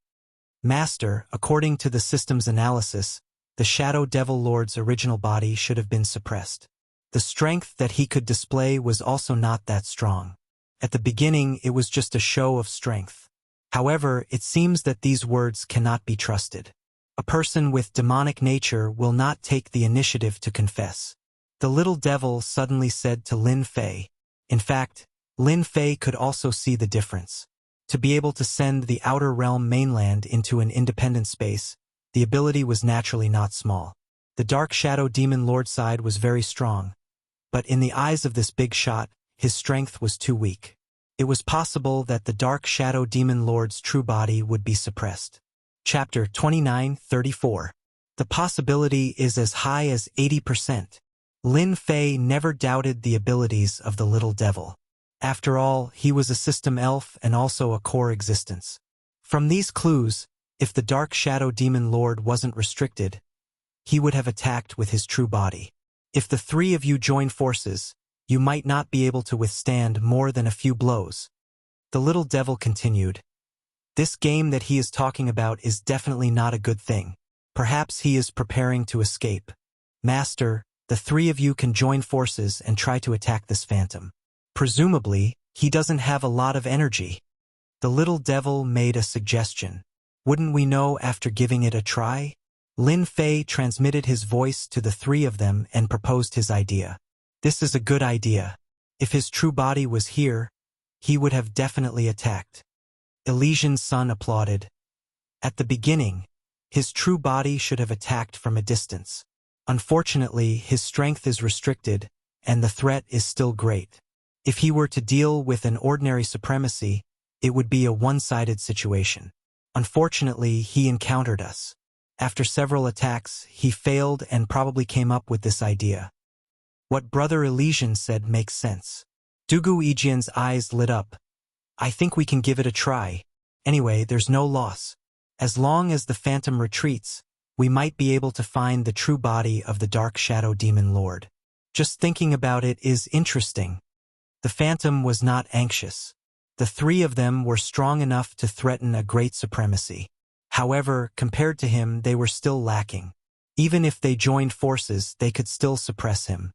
Master, according to the system's analysis, the Shadow Devil Lord's original body should have been suppressed. The strength that he could display was also not that strong. At the beginning, it was just a show of strength. However, it seems that these words cannot be trusted. A person with demonic nature will not take the initiative to confess. The little devil suddenly said to Lin Fei. In fact, Lin Fei could also see the difference. To be able to send the Outer Realm mainland into an independent space, the ability was naturally not small. The Dark Shadow Demon Lord side was very strong, but in the eyes of this big shot, his strength was too weak. It was possible that the Dark Shadow Demon Lord's true body would be suppressed. Chapter 29:34. The possibility is as high as 80%. Lin Fei never doubted the abilities of the little devil. After all, he was a system elf and also a core existence. From these clues, if the Dark Shadow Demon Lord wasn't restricted, he would have attacked with his true body. If the three of you join forces, you might not be able to withstand more than a few blows. The little devil continued. This game that he is talking about is definitely not a good thing. Perhaps he is preparing to escape. Master, the three of you can join forces and try to attack this phantom. Presumably, he doesn't have a lot of energy. The little devil made a suggestion. Wouldn't we know after giving it a try? Lin Fei transmitted his voice to the three of them and proposed his idea. This is a good idea. If his true body was here, he would have definitely attacked. Elysian's son applauded. At the beginning, his true body should have attacked from a distance. Unfortunately, his strength is restricted, and the threat is still great. If he were to deal with an ordinary supremacy, it would be a one-sided situation. Unfortunately, he encountered us. After several attacks, he failed and probably came up with this idea. What Brother Elysian said makes sense. Dugu Ijian's eyes lit up. I think we can give it a try. Anyway, there's no loss. As long as the phantom retreats, we might be able to find the true body of the Dark Shadow Demon Lord. Just thinking about it is interesting. The phantom was not anxious. The three of them were strong enough to threaten a great supremacy. However, compared to him, they were still lacking. Even if they joined forces, they could still suppress him.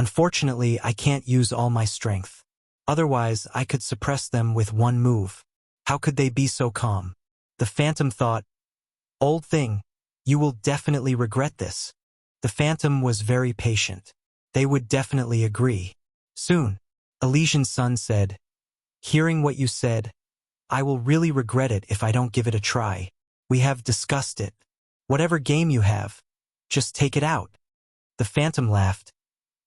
Unfortunately, I can't use all my strength. Otherwise, I could suppress them with one move. How could they be so calm? The phantom thought, Old thing, you will definitely regret this. The phantom was very patient. They would definitely agree. Soon, Elysian's son said, Hearing what you said, I will really regret it if I don't give it a try. We have discussed it. Whatever game you have, just take it out. The phantom laughed.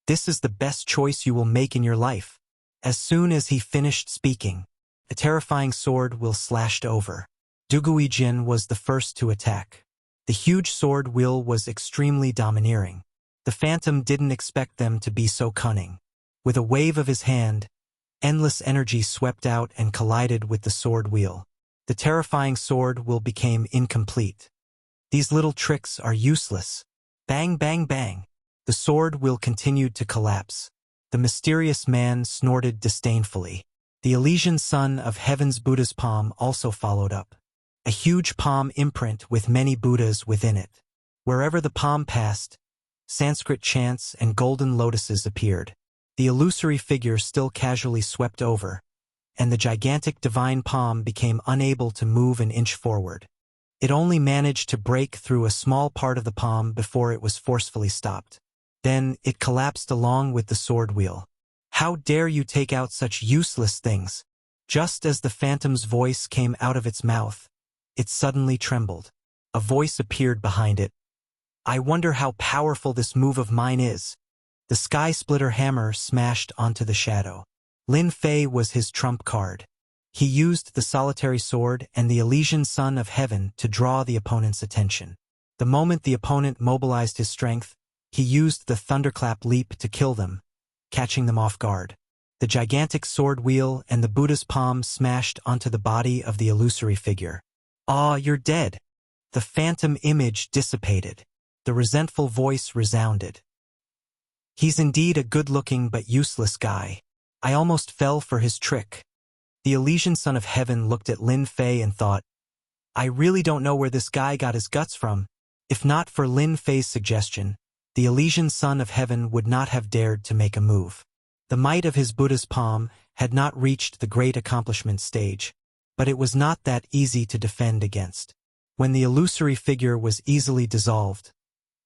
This is the best choice you will make in your life. As soon as he finished speaking, a terrifying sword will slashed over. Duguijin was the first to attack. The huge sword will was extremely domineering. The phantom didn't expect them to be so cunning. With a wave of his hand, endless energy swept out and collided with the sword wheel. The terrifying sword will became incomplete. These little tricks are useless. Bang, bang, bang. The sword wheel continued to collapse. The mysterious man snorted disdainfully. The Elysian son of Heaven's Buddha's palm also followed up. A huge palm imprint with many Buddhas within it. Wherever the palm passed, Sanskrit chants and golden lotuses appeared. The illusory figure still casually swept over, and the gigantic divine palm became unable to move an inch forward. It only managed to break through a small part of the palm before it was forcefully stopped. Then it collapsed along with the sword wheel. How dare you take out such useless things? Just as the phantom's voice came out of its mouth, it suddenly trembled. A voice appeared behind it. I wonder how powerful this move of mine is. The sky splitter hammer smashed onto the shadow. Lin Fei was his trump card. He used the solitary sword and the Elysian son of heaven to draw the opponent's attention. The moment the opponent mobilized his strength, he used the thunderclap leap to kill them, catching them off guard. The gigantic sword wheel and the Buddha's palm smashed onto the body of the illusory figure. "Ah, you're dead." The phantom image dissipated. The resentful voice resounded. "He's indeed a good-looking but useless guy. I almost fell for his trick." The Elysian son of heaven looked at Lin Fei and thought, "I really don't know where this guy got his guts from." If not for Lin Fei's suggestion, the Elysian son of heaven would not have dared to make a move. The might of his Buddha's palm had not reached the great accomplishment stage, but it was not that easy to defend against. When the illusory figure was easily dissolved,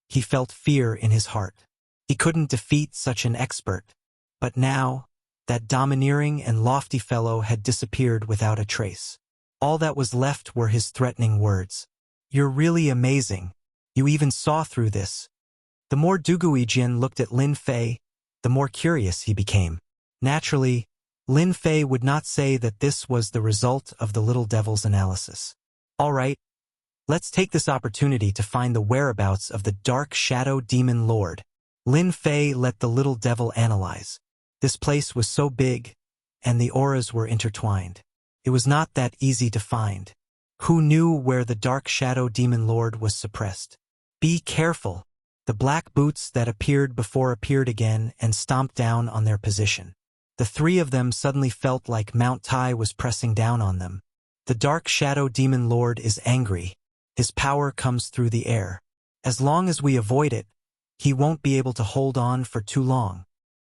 he felt fear in his heart. He couldn't defeat such an expert, but now, that domineering and lofty fellow had disappeared without a trace. All that was left were his threatening words. "You're really amazing. You even saw through this." The more Duguijian looked at Lin Fei, the more curious he became. Naturally, Lin Fei would not say that this was the result of the little devil's analysis. "All right, let's take this opportunity to find the whereabouts of the Dark Shadow Demon Lord." Lin Fei let the little devil analyze. This place was so big, and the auras were intertwined. It was not that easy to find. Who knew where the Dark Shadow Demon Lord was suppressed? Be careful. The black boots that appeared before appeared again and stomped down on their position. The three of them suddenly felt like Mount Tai was pressing down on them. The Dark Shadow Demon Lord is angry. His power comes through the air. As long as we avoid it, he won't be able to hold on for too long,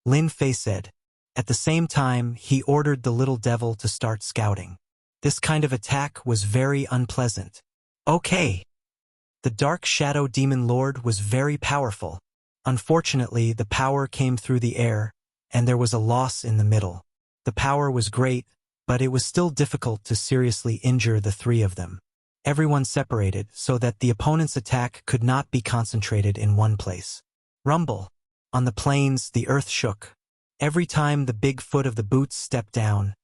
Lin Fei said. At the same time, he ordered the little devil to start scouting. This kind of attack was very unpleasant. Okay. The Dark Shadow Demon Lord was very powerful. Unfortunately, the power came through the air, and there was a loss in the middle. The power was great, but it was still difficult to seriously injure the three of them. Everyone separated so that the opponent's attack could not be concentrated in one place. Rumble. On the plains, the earth shook. Every time the big foot of the boots stepped down,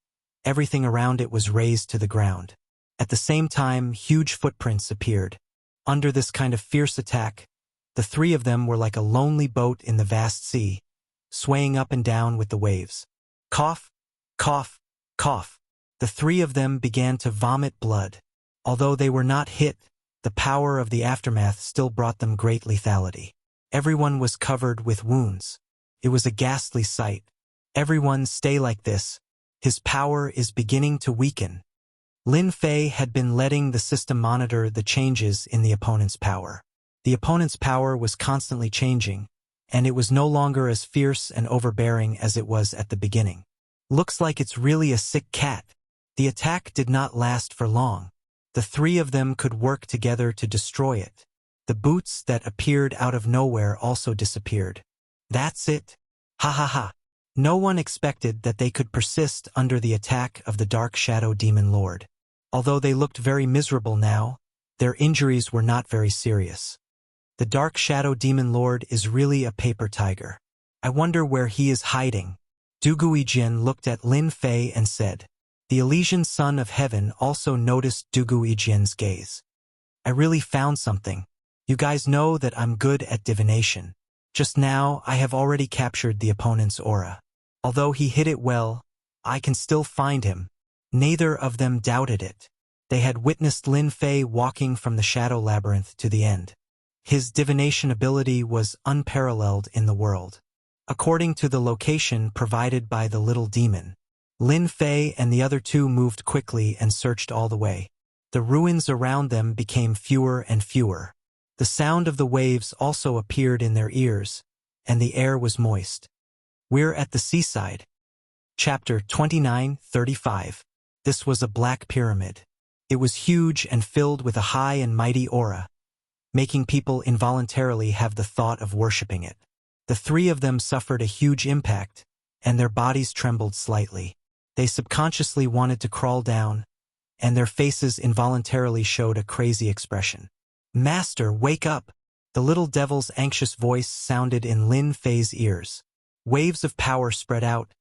everything around it was razed to the ground. At the same time, huge footprints appeared. Under this kind of fierce attack, the three of them were like a lonely boat in the vast sea, swaying up and down with the waves. Cough, cough, cough. The three of them began to vomit blood. Although they were not hit, the power of the aftermath still brought them great lethality. Everyone was covered with wounds. It was a ghastly sight. Everyone stay like this. His power is beginning to weaken. Lin Fei had been letting the system monitor the changes in the opponent's power. The opponent's power was constantly changing, and it was no longer as fierce and overbearing as it was at the beginning. Looks like it's really a sick cat. The attack did not last for long. The three of them could work together to destroy it. The boots that appeared out of nowhere also disappeared. That's it. Ha ha ha. No one expected that they could persist under the attack of the Dark Shadow Demon Lord. Although they looked very miserable now, their injuries were not very serious. The Dark Shadow Demon Lord is really a paper tiger. I wonder where he is hiding. Du Guijin looked at Lin Fei and said. The Elysian son of heaven also noticed Du Guijin's gaze. I really found something. You guys know that I'm good at divination. Just now, I have already captured the opponent's aura. Although he hid it well, I can still find him. Neither of them doubted it. They had witnessed Lin Fei walking from the Shadow Labyrinth to the end. His divination ability was unparalleled in the world. According to the location provided by the little demon, Lin Fei and the other two moved quickly and searched all the way. The ruins around them became fewer and fewer. The sound of the waves also appeared in their ears, and the air was moist. We're at the seaside. Chapter 29:35. This was a black pyramid. It was huge and filled with a high and mighty aura, making people involuntarily have the thought of worshipping it. The three of them suffered a huge impact, and their bodies trembled slightly. They subconsciously wanted to crawl down, and their faces involuntarily showed a crazy expression. Master, wake up! The little devil's anxious voice sounded in Lin Fei's ears. Waves of power spread out,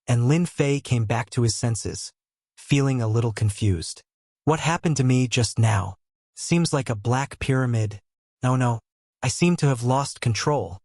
and Lin Fei came back to his senses, feeling a little confused. What happened to me just now? Seems like a black pyramid. No, I seem to have lost control.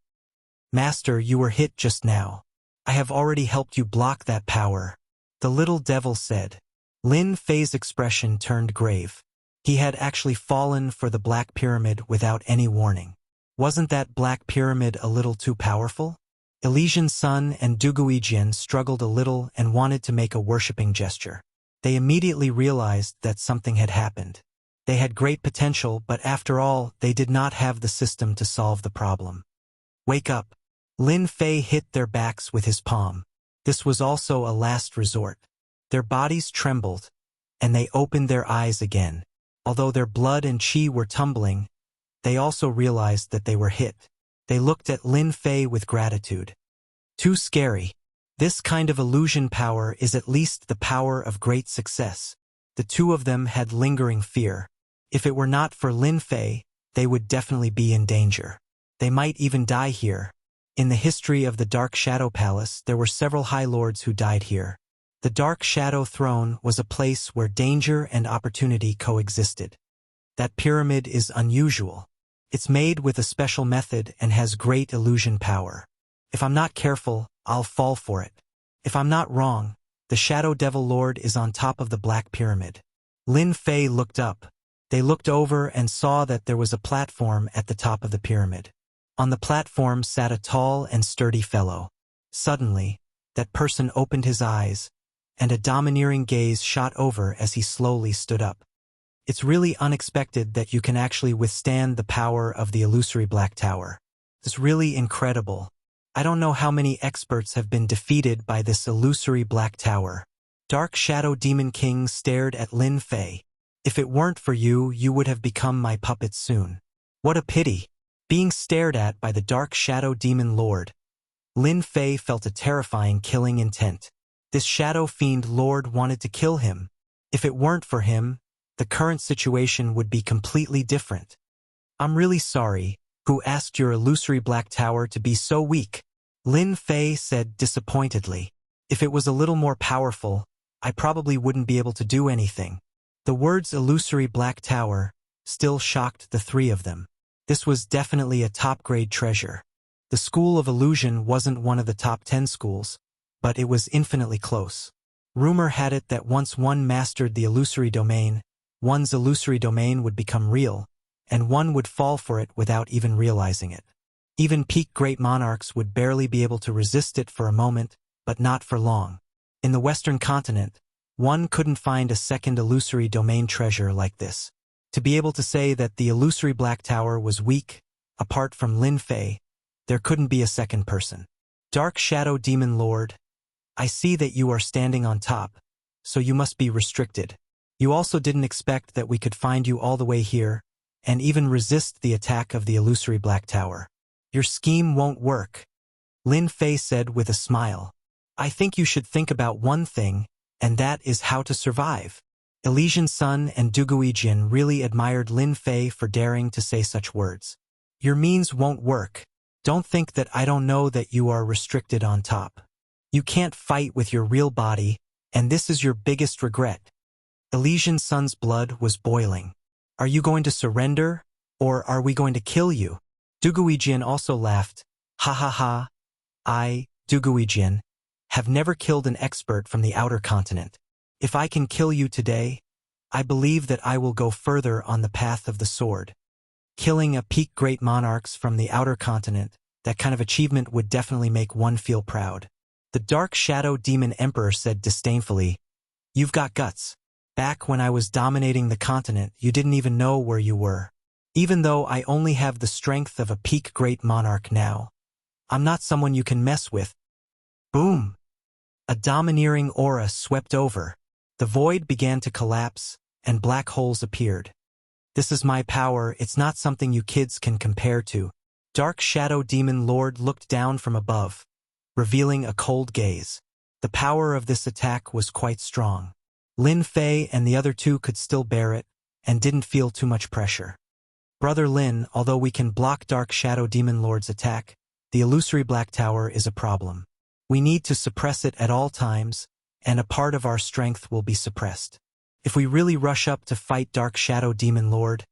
Master, you were hit just now. I have already helped you block that power, the little devil said. Lin Fei's expression turned grave. He had actually fallen for the Black Pyramid without any warning. Wasn't that Black Pyramid a little too powerful? Elysian Sun and Duguijian struggled a little and wanted to make a worshipping gesture. They immediately realized that something had happened. They had great potential, but after all, they did not have the system to solve the problem. Wake up. Lin Fei hit their backs with his palm. This was also a last resort. Their bodies trembled, and they opened their eyes again. Although their blood and qi were tumbling, they also realized that they were hit. They looked at Lin Fei with gratitude. Too scary. This kind of illusion power is at least the power of great success. The two of them had lingering fear. If it were not for Lin Fei, they would definitely be in danger. They might even die here. In the history of the Dark Shadow Palace, there were several High Lords who died here. The Dark Shadow Throne was a place where danger and opportunity coexisted. That pyramid is unusual. It's made with a special method and has great illusion power. If I'm not careful, I'll fall for it. If I'm not wrong, the Shadow Devil Lord is on top of the Black Pyramid. Lin Fei looked up. They looked over and saw that there was a platform at the top of the pyramid. On the platform sat a tall and sturdy fellow. Suddenly, that person opened his eyes, and a domineering gaze shot over as he slowly stood up. It's really unexpected that you can actually withstand the power of the illusory Black Tower. It's really incredible. I don't know how many experts have been defeated by this illusory Black Tower. Dark Shadow Demon King stared at Lin Fei. If it weren't for you, you would have become my puppet soon. What a pity. Being stared at by the Dark Shadow Demon Lord. Lin Fei felt a terrifying killing intent. This Shadow Fiend Lord wanted to kill him. If it weren't for him, the current situation would be completely different. I'm really sorry. Who asked your illusory Black Tower to be so weak? Lin Fei said disappointedly. If it was a little more powerful, I probably wouldn't be able to do anything. The words illusory Black Tower still shocked the three of them. This was definitely a top-grade treasure. The School of Illusion wasn't one of the top 10 schools, but it was infinitely close. Rumor had it that once one mastered the illusory domain, one's illusory domain would become real, and one would fall for it without even realizing it. Even peak great monarchs would barely be able to resist it for a moment, but not for long. In the Western continent, one couldn't find a second illusory domain treasure like this. To be able to say that the illusory Black Tower was weak, apart from Lin Fei, there couldn't be a second person. Dark Shadow Demon Lord, I see that you are standing on top, so you must be restricted. You also didn't expect that we could find you all the way here, and even resist the attack of the illusory Black Tower. Your scheme won't work. Lin Fei said with a smile. I think you should think about one thing, and that is how to survive. Elysian Sun and Duguijian really admired Lin Fei for daring to say such words. Your means won't work. Don't think that I don't know that you are restricted on top. You can't fight with your real body, and this is your biggest regret. Elysian Sun's blood was boiling. Are you going to surrender, or are we going to kill you? Duguijian also laughed. Ha ha ha. I, Duguijian, have never killed an expert from the outer continent. If I can kill you today, I believe that I will go further on the path of the sword. Killing a peak great monarchs from the outer continent, that kind of achievement would definitely make one feel proud. The Dark Shadow Demon Emperor said disdainfully, You've got guts. Back when I was dominating the continent, you didn't even know where you were. Even though I only have the strength of a peak great monarch now, I'm not someone you can mess with. Boom! A domineering aura swept over. The void began to collapse, and black holes appeared. This is my power, it's not something you kids can compare to. Dark Shadow Demon Lord looked down from above, revealing a cold gaze. The power of this attack was quite strong. Lin Fei and the other two could still bear it, and didn't feel too much pressure. Brother Lin, although we can block Dark Shadow Demon Lord's attack, the illusory Black Tower is a problem. We need to suppress it at all times, and a part of our strength will be suppressed. If we really rush up to fight Dark Shadow Demon Lord,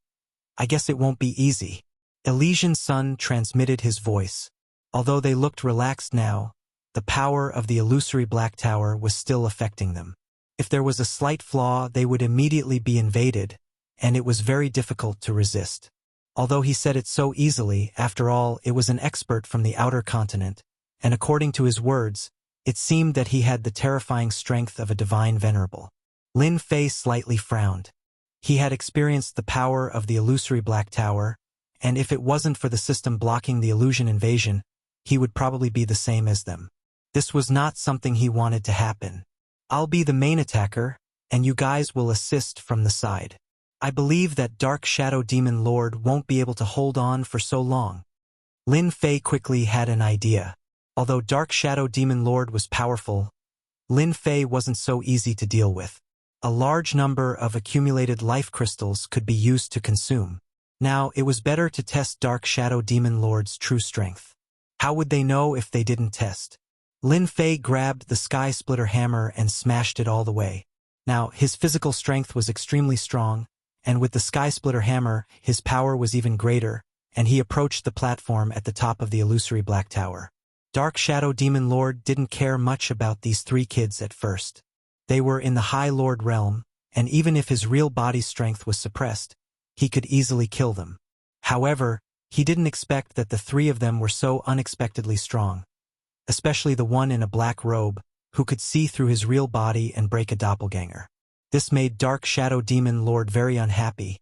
I guess it won't be easy. Elysian Sun transmitted his voice. Although they looked relaxed now, the power of the illusory Black Tower was still affecting them. If there was a slight flaw, they would immediately be invaded, and it was very difficult to resist. Although he said it so easily, after all, it was an expert from the outer continent, and according to his words, it seemed that he had the terrifying strength of a divine venerable. Lin Fei slightly frowned. He had experienced the power of the illusory Black Tower, and if it wasn't for the system blocking the illusion invasion, he would probably be the same as them. This was not something he wanted to happen. I'll be the main attacker, and you guys will assist from the side. I believe that Dark Shadow Demon Lord won't be able to hold on for so long. Lin Fei quickly had an idea. Although Dark Shadow Demon Lord was powerful, Lin Fei wasn't so easy to deal with. A large number of accumulated life crystals could be used to consume. Now, it was better to test Dark Shadow Demon Lord's true strength. How would they know if they didn't test? Lin Fei grabbed the Sky Splitter hammer and smashed it all the way. Now, his physical strength was extremely strong, and with the Sky Splitter hammer, his power was even greater, and he approached the platform at the top of the illusory Black Tower. Dark Shadow Demon Lord didn't care much about these three kids at first. They were in the High Lord realm, and even if his real body's strength was suppressed, he could easily kill them. However, he didn't expect that the three of them were so unexpectedly strong, especially the one in a black robe, who could see through his real body and break a doppelganger. This made Dark Shadow Demon Lord very unhappy,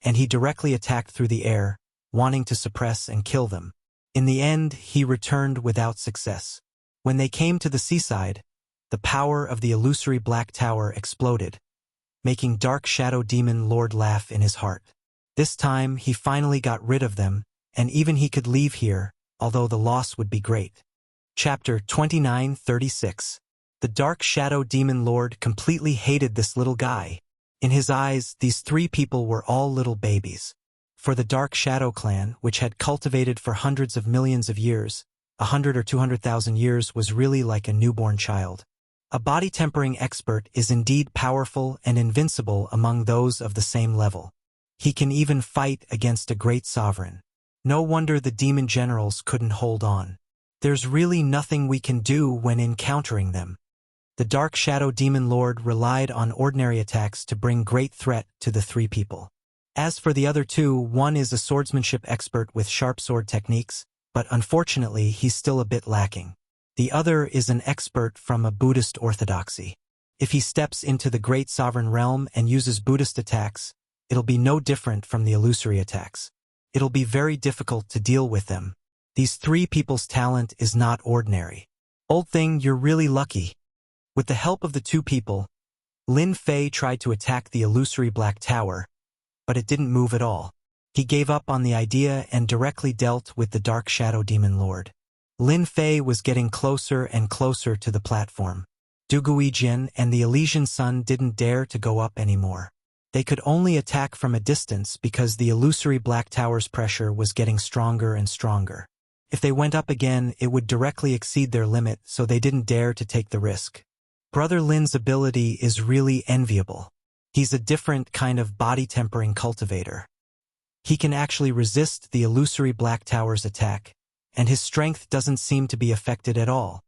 and he directly attacked through the air, wanting to suppress and kill them. In the end, he returned without success. When they came to the seaside, the power of the illusory Black Tower exploded, making Dark Shadow Demon Lord laugh in his heart. This time, he finally got rid of them, and even he could leave here, although the loss would be great. Chapter 29:36. The Dark Shadow Demon Lord completely hated this little guy. In his eyes, these three people were all little babies. For the Dark Shadow clan, which had cultivated for hundreds of millions of years, 100 or 200,000 years was really like a newborn child. A body-tempering expert is indeed powerful and invincible among those of the same level. He can even fight against a great sovereign. No wonder the demon generals couldn't hold on. There's really nothing we can do when encountering them. The Dark Shadow Demon Lord relied on ordinary attacks to bring great threat to the three people. As for the other two, one is a swordsmanship expert with sharp sword techniques, but unfortunately he's still a bit lacking. The other is an expert from a Buddhist orthodoxy. If he steps into the Great Sovereign Realm and uses Buddhist attacks, it'll be no different from the illusory attacks. It'll be very difficult to deal with them. These three people's talent is not ordinary. Old thing, you're really lucky. With the help of the two people, Lin Fei tried to attack the illusory Black Tower, but it didn't move at all. He gave up on the idea and directly dealt with the Dark Shadow Demon Lord. Lin Fei was getting closer and closer to the platform. Du Guijin and the Elysian Sun didn't dare to go up anymore. They could only attack from a distance because the illusory Black Tower's pressure was getting stronger and stronger. If they went up again, it would directly exceed their limit, so they didn't dare to take the risk. Brother Lin's ability is really enviable. He's a different kind of body-tempering cultivator. He can actually resist the illusory Black Tower's attack, and his strength doesn't seem to be affected at all.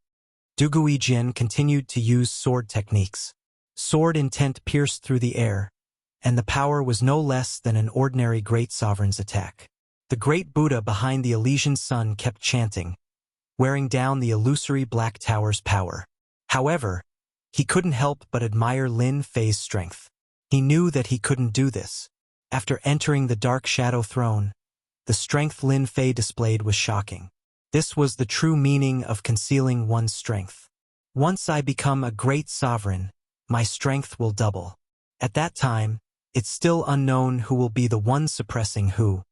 Du Guijin continued to use sword techniques. Sword intent pierced through the air, and the power was no less than an ordinary Great Sovereign's attack. The Great Buddha behind the Elysian Sun kept chanting, wearing down the illusory Black Tower's power. However, he couldn't help but admire Lin Fei's strength. He knew that he couldn't do this. After entering the Dark Shadow Throne, the strength Lin Fei displayed was shocking. This was the true meaning of concealing one's strength. Once I become a great sovereign, my strength will double. At that time, it's still unknown who will be the one suppressing who.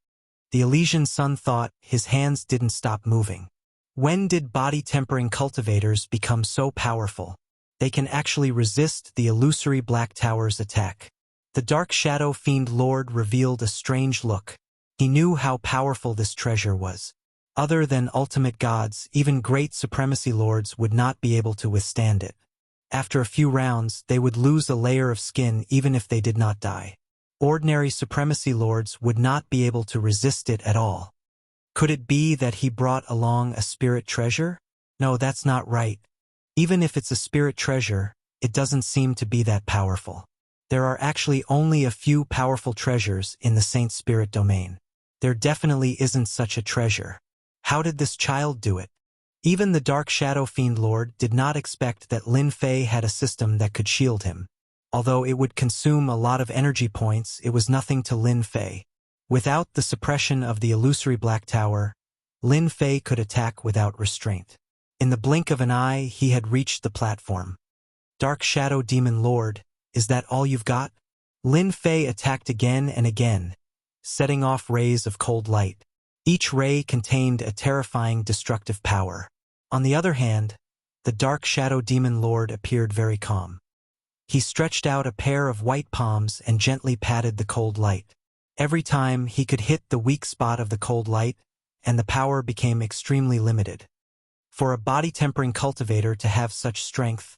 The Elysian Sun thought. His hands didn't stop moving. When did body-tempering cultivators become so powerful? They can actually resist the illusory Black Tower's attack. The Dark Shadow Fiend Lord revealed a strange look. He knew how powerful this treasure was. Other than ultimate gods, even great supremacy lords would not be able to withstand it. After a few rounds, they would lose a layer of skin even if they did not die. Ordinary supremacy lords would not be able to resist it at all. Could it be that he brought along a spirit treasure? No, that's not right. Even if it's a spirit treasure, it doesn't seem to be that powerful. There are actually only a few powerful treasures in the Saint Spirit domain. There definitely isn't such a treasure. How did this child do it? Even the Dark Shadow Fiend Lord did not expect that Lin Fei had a system that could shield him. Although it would consume a lot of energy points, it was nothing to Lin Fei. Without the suppression of the illusory Black Tower, Lin Fei could attack without restraint. In the blink of an eye, he had reached the platform. Dark Shadow Demon Lord, is that all you've got? Lin Fei attacked again and again, setting off rays of cold light. Each ray contained a terrifying destructive power. On the other hand, the Dark Shadow Demon Lord appeared very calm. He stretched out a pair of white palms and gently patted the cold light. Every time he could hit the weak spot of the cold light, and the power became extremely limited. For a body-tempering cultivator to have such strength,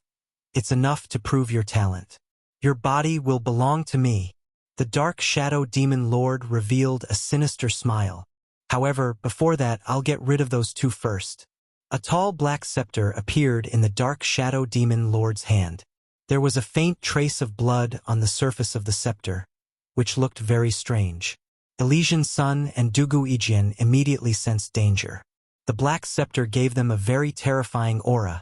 it's enough to prove your talent. Your body will belong to me. The Dark Shadow Demon Lord revealed a sinister smile. However, before that, I'll get rid of those two first. A tall black scepter appeared in the Dark Shadow Demon Lord's hand. There was a faint trace of blood on the surface of the scepter, which looked very strange. Elysian Sun and Dugu Ijian immediately sensed danger. The black scepter gave them a very terrifying aura,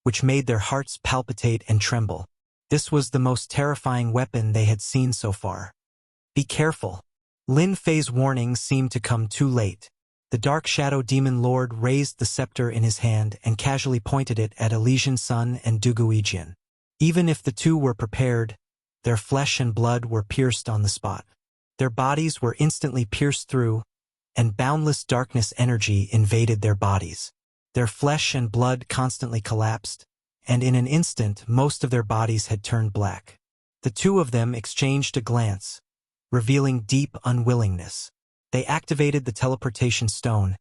which made their hearts palpitate and tremble. This was the most terrifying weapon they had seen so far. Be careful. Lin Fei's warning seemed to come too late. The Dark Shadow Demon Lord raised the scepter in his hand and casually pointed it at Elysian Sun and Dugu Ijian. Even if the two were prepared, their flesh and blood were pierced on the spot. Their bodies were instantly pierced through, and boundless darkness energy invaded their bodies. Their flesh and blood constantly collapsed, and in an instant most of their bodies had turned black. The two of them exchanged a glance, revealing deep unwillingness. They activated the teleportation stone,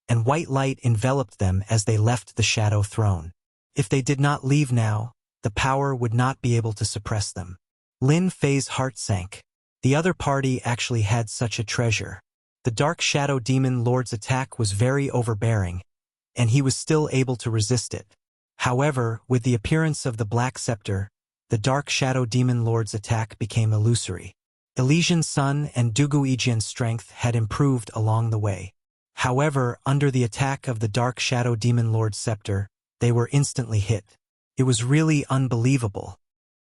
and white light enveloped them as they left the Shadow Throne. If they did not leave now, the power would not be able to suppress them. Lin Fei's heart sank. The other party actually had such a treasure. The Dark Shadow Demon Lord's attack was very overbearing, and he was still able to resist it. However, with the appearance of the Black Scepter, the Dark Shadow Demon Lord's attack became illusory. Elysian Sun and Dugu Ijian's strength had improved along the way. However, under the attack of the Dark Shadow Demon Lord's scepter, they were instantly hit. It was really unbelievable.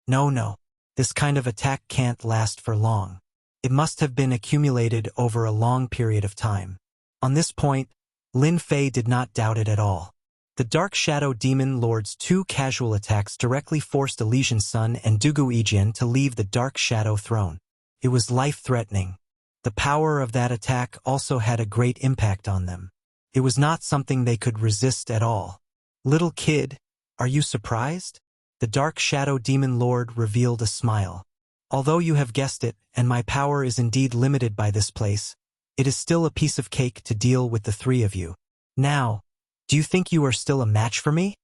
No. This kind of attack can't last for long. It must have been accumulated over a long period of time. On this point, Lin Fei did not doubt it at all. The Dark Shadow Demon Lord's two casual attacks directly forced Elysian Sun and Dugu Ijian to leave the Dark Shadow Throne. It was life-threatening. The power of that attack also had a great impact on them. It was not something they could resist at all. Little kid, are you surprised? The Dark Shadow Demon Lord revealed a smile. Although you have guessed it, and my power is indeed limited by this place, it is still a piece of cake to deal with the three of you. Now, do you think you are still a match for me?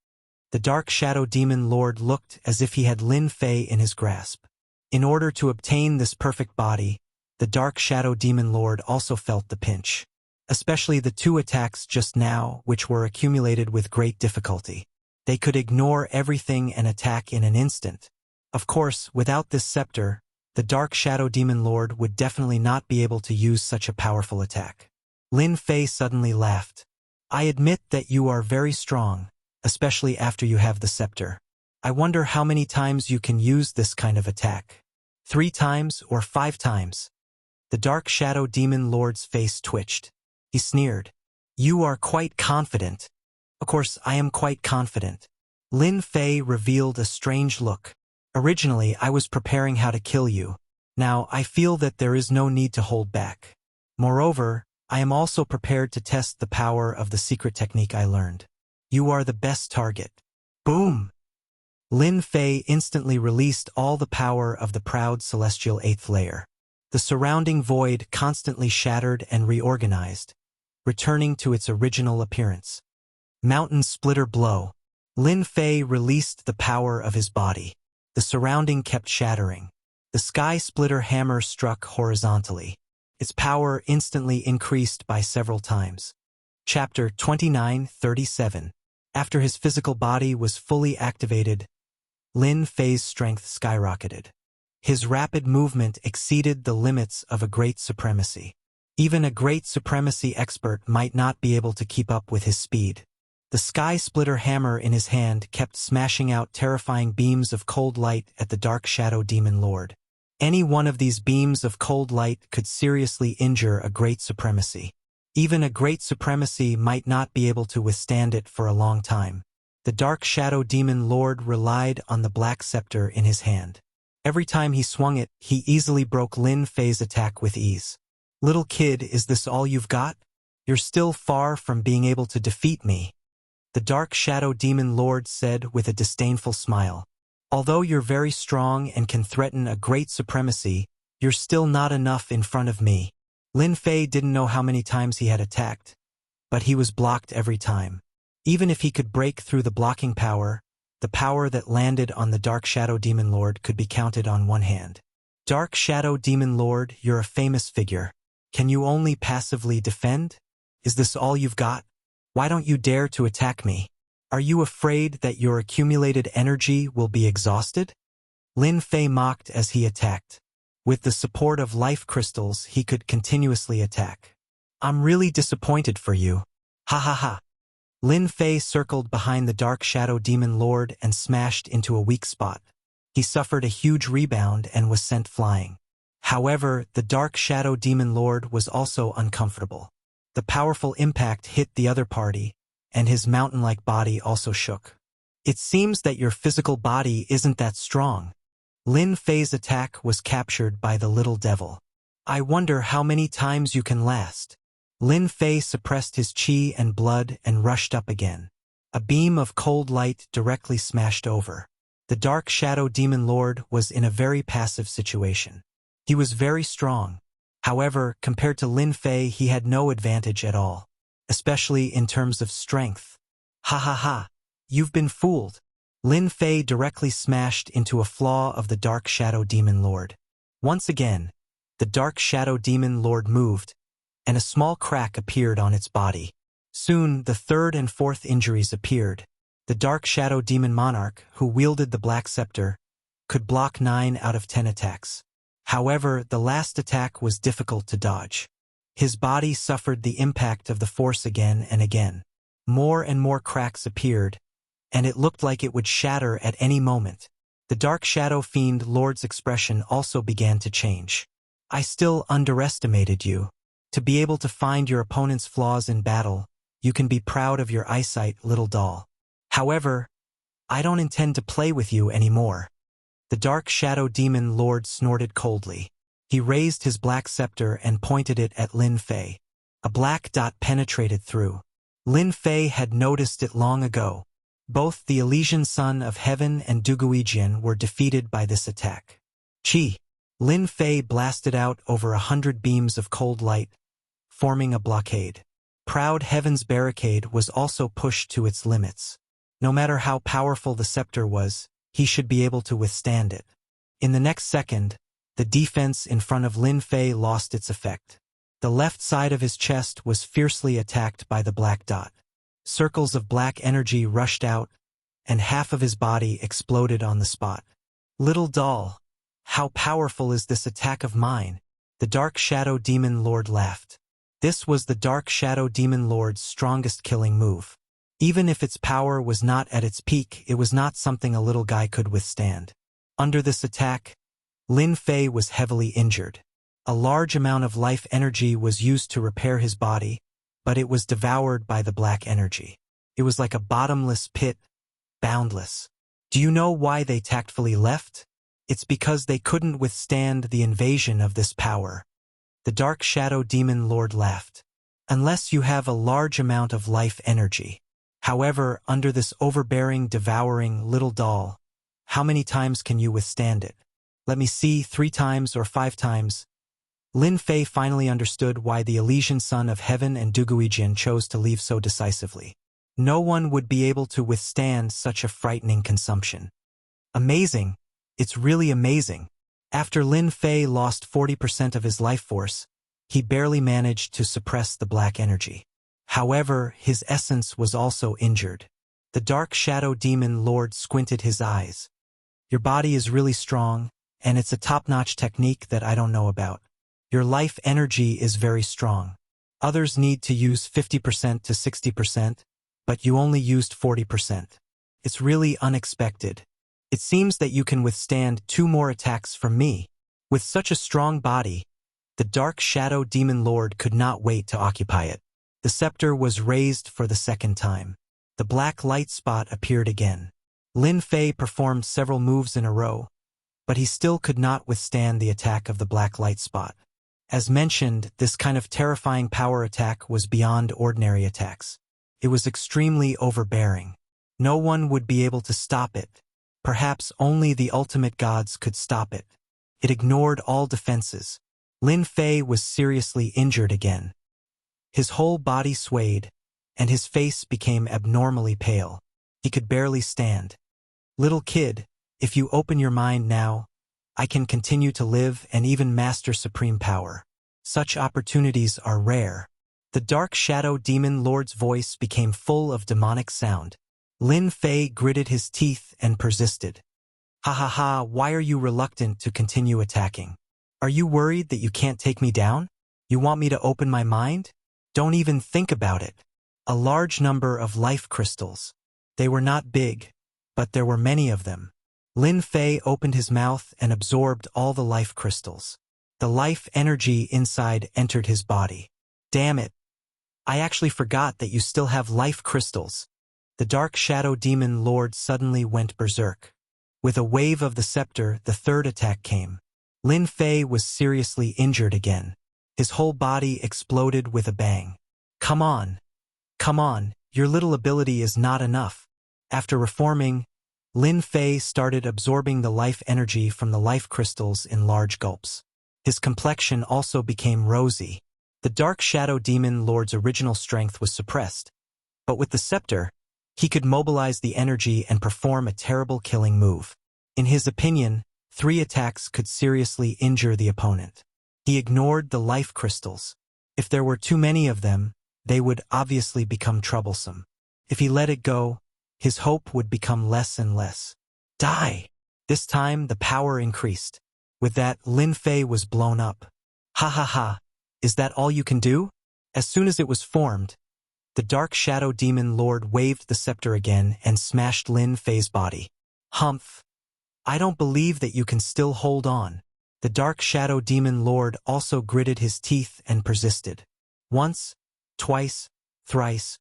The Dark Shadow Demon Lord looked as if he had Lin Fei in his grasp. In order to obtain this perfect body, the Dark Shadow Demon Lord also felt the pinch. Especially the two attacks just now, which were accumulated with great difficulty. They could ignore everything and attack in an instant. Of course, without this scepter, the Dark Shadow Demon Lord would definitely not be able to use such a powerful attack. Lin Fei suddenly laughed. I admit that you are very strong, especially after you have the scepter. I wonder how many times you can use this kind of attack. 3 times or 5 times? The Dark Shadow Demon Lord's face twitched. He sneered. You are quite confident. Of course, I am quite confident. Lin Fei revealed a strange look. Originally, I was preparing how to kill you. Now, I feel that there is no need to hold back. Moreover, I am also prepared to test the power of the secret technique I learned. You are the best target. Boom! Lin Fei instantly released all the power of the proud celestial 8th layer. The surrounding void constantly shattered and reorganized, returning to its original appearance. Mountain Splitter Blow. Lin Fei released the power of his body. The surrounding kept shattering. The Sky Splitter Hammer struck horizontally. Its power instantly increased by several times. Chapter 29:37. After his physical body was fully activated, Lin Fei's strength skyrocketed. His rapid movement exceeded the limits of a great supremacy. Even a great supremacy expert might not be able to keep up with his speed. The sky-splitter hammer in his hand kept smashing out terrifying beams of cold light at the dark shadow demon lord. Any one of these beams of cold light could seriously injure a great supremacy. Even a great supremacy might not be able to withstand it for a long time. The dark shadow demon lord relied on the black scepter in his hand. Every time he swung it, he easily broke Lin Fei's attack with ease. "Little kid, is this all you've got? You're still far from being able to defeat me," the dark shadow demon lord said with a disdainful smile. "Although you're very strong and can threaten a great supremacy, you're still not enough in front of me." Lin Fei didn't know how many times he had attacked, but he was blocked every time. Even if he could break through the blocking power, the power that landed on the Dark Shadow Demon Lord could be counted on one hand. "Dark Shadow Demon Lord, you're a famous figure. Can you only passively defend? Is this all you've got? Why don't you dare to attack me? Are you afraid that your accumulated energy will be exhausted?" Lin Fei mocked as he attacked. With the support of life crystals, he could continuously attack. "I'm really disappointed for you. Ha ha ha." Lin Fei circled behind the Dark Shadow Demon Lord and smashed into a weak spot. He suffered a huge rebound and was sent flying. However, the Dark Shadow Demon Lord was also uncomfortable. The powerful impact hit the other party, and his mountain-like body also shook. "It seems that your physical body isn't that strong." Lin Fei's attack was captured by the little devil. "I wonder how many times you can last." Lin Fei suppressed his qi and blood and rushed up again. A beam of cold light directly smashed over. The Dark Shadow Demon Lord was in a very passive situation. He was very strong. However, compared to Lin Fei, he had no advantage at all, especially in terms of strength. "Ha ha ha. You've been fooled." Lin Fei directly smashed into a flaw of the Dark Shadow Demon Lord. Once again, the Dark Shadow Demon Lord moved, and a small crack appeared on its body. Soon, the third and fourth injuries appeared. The Dark Shadow Demon Monarch, who wielded the Black Scepter, could block 9 out of 10 attacks. However, the last attack was difficult to dodge. His body suffered the impact of the force again and again. More and more cracks appeared, and it looked like it would shatter at any moment. The Dark Shadow Fiend Lord's expression also began to change. "I still underestimated you. To be able to find your opponent's flaws in battle, you can be proud of your eyesight, little doll. However, I don't intend to play with you anymore." The Dark Shadow Demon Lord snorted coldly. He raised his black scepter and pointed it at Lin Fei. A black dot penetrated through. Lin Fei had noticed it long ago. Both the Elysian Son of Heaven and Duguijian were defeated by this attack. "Chi!" Lin Fei blasted out over 100 beams of cold light, forming a blockade. Proud Heaven's barricade was also pushed to its limits. No matter how powerful the scepter was, he should be able to withstand it. In the next second, the defense in front of Lin Fei lost its effect. The left side of his chest was fiercely attacked by the black dot. Circles of black energy rushed out, and half of his body exploded on the spot. "Little doll, how powerful is this attack of mine?" The Dark Shadow Demon Lord laughed. This was the Dark Shadow Demon Lord's strongest killing move. Even if its power was not at its peak, it was not something a little guy could withstand. Under this attack, Lin Fei was heavily injured. A large amount of life energy was used to repair his body, but it was devoured by the black energy. It was like a bottomless pit, boundless. Do you know why they tactfully left? It's because they couldn't withstand the invasion of this power. The Dark Shadow Demon Lord laughed. "Unless you have a large amount of life energy. However, under this overbearing, devouring little doll, how many times can you withstand it? Let me see, 3 times or 5 times. Lin Fei finally understood why the Elysian Son of Heaven and Duguijian chose to leave so decisively. No one would be able to withstand such a frightening consumption. Amazing. It's really amazing. After Lin Fei lost 40% of his life force, he barely managed to suppress the black energy. However, his essence was also injured. The Dark Shadow Demon Lord squinted his eyes. "Your body is really strong, and it's a top-notch technique that I don't know about. Your life energy is very strong. Others need to use 50% to 60%, but you only used 40%. It's really unexpected. It seems that you can withstand 2 more attacks from me. With such a strong body, the Dark Shadow Demon Lord could not wait to occupy it. The scepter was raised for the second time. The black light spot appeared again. Lin Fei performed several moves in a row, but he still could not withstand the attack of the black light spot. As mentioned, this kind of terrifying power attack was beyond ordinary attacks. It was extremely overbearing. No one would be able to stop it. Perhaps only the ultimate gods could stop it. It ignored all defenses. Lin Fei was seriously injured again. His whole body swayed, and his face became abnormally pale. He could barely stand. Little kid, if you open your mind now, I can continue to live and even master supreme power. Such opportunities are rare. The Dark Shadow Demon Lord's voice became full of demonic sound. Lin Fei gritted his teeth and persisted. Ha ha ha, why are you reluctant to continue attacking? Are you worried that you can't take me down? You want me to open my mind? Don't even think about it. A large number of life crystals. They were not big, but there were many of them. Lin Fei opened his mouth and absorbed all the life crystals. The life energy inside entered his body. Damn it. I actually forgot that you still have life crystals. The Dark Shadow Demon Lord suddenly went berserk. With a wave of the scepter, the third attack came. Lin Fei was seriously injured again. His whole body exploded with a bang. Come on. Come on, your little ability is not enough. After reforming, Lin Fei started absorbing the life energy from the life crystals in large gulps. His complexion also became rosy. The Dark Shadow Demon Lord's original strength was suppressed, but with the scepter, he could mobilize the energy and perform a terrible killing move. In his opinion, 3 attacks could seriously injure the opponent. He ignored the life crystals. If there were too many of them, they would obviously become troublesome. If he let it go, his hope would become less and less. Die! This time, the power increased. With that, Lin Fei was blown up. Ha ha ha! Is that all you can do? As soon as it was formed, the Dark Shadow Demon Lord waved the scepter again and smashed Lin Fei's body. Humph! I don't believe that you can still hold on. The Dark Shadow Demon Lord also gritted his teeth and persisted. Once, twice, thrice.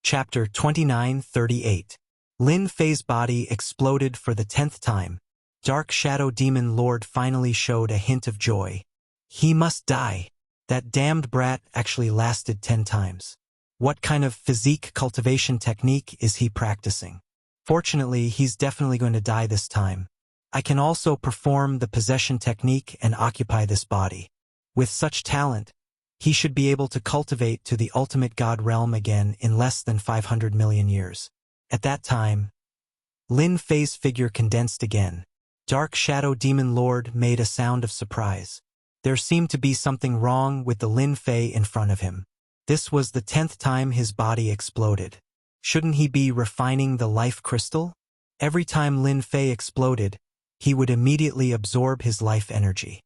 Chapter 29:38. Lin Fei's body exploded for the 10th time. Dark Shadow Demon Lord finally showed a hint of joy. He must die. That damned brat actually lasted 10 times. What kind of physique cultivation technique is he practicing? Fortunately, he's definitely going to die this time. I can also perform the possession technique and occupy this body. With such talent, he should be able to cultivate to the ultimate god realm again in less than 500 million years. At that time, Lin Fei's figure condensed again. Dark Shadow Demon Lord made a sound of surprise. There seemed to be something wrong with the Lin Fei in front of him. This was the 10th time his body exploded. Shouldn't he be refining the life crystal? Every time Lin Fei exploded, he would immediately absorb his life energy.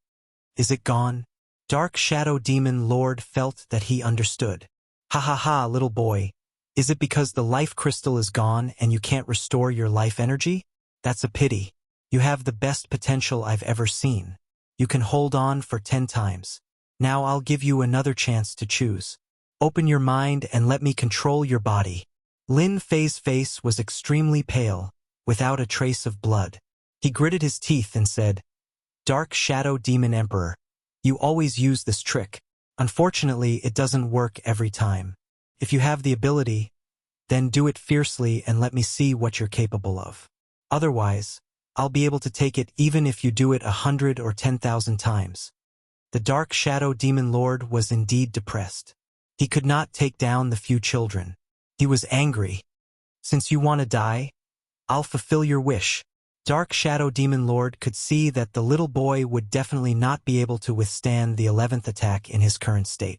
Is it gone? Dark Shadow Demon Lord felt that he understood. Ha ha ha, little boy. Is it because the life crystal is gone and you can't restore your life energy? That's a pity. You have the best potential I've ever seen. You can hold on for 10 times. Now I'll give you another chance to choose. Open your mind and let me control your body. Lin Fei's face was extremely pale, without a trace of blood. He gritted his teeth and said, Dark Shadow Demon Emperor, you always use this trick. Unfortunately, it doesn't work every time. If you have the ability, then do it fiercely and let me see what you're capable of. Otherwise, I'll be able to take it even if you do it 100 or 10,000 times. The Dark Shadow Demon Lord was indeed depressed. He could not take down the few children. He was angry. Since you want to die, I'll fulfill your wish. Dark Shadow Demon Lord could see that the little boy would definitely not be able to withstand the 11th attack in his current state.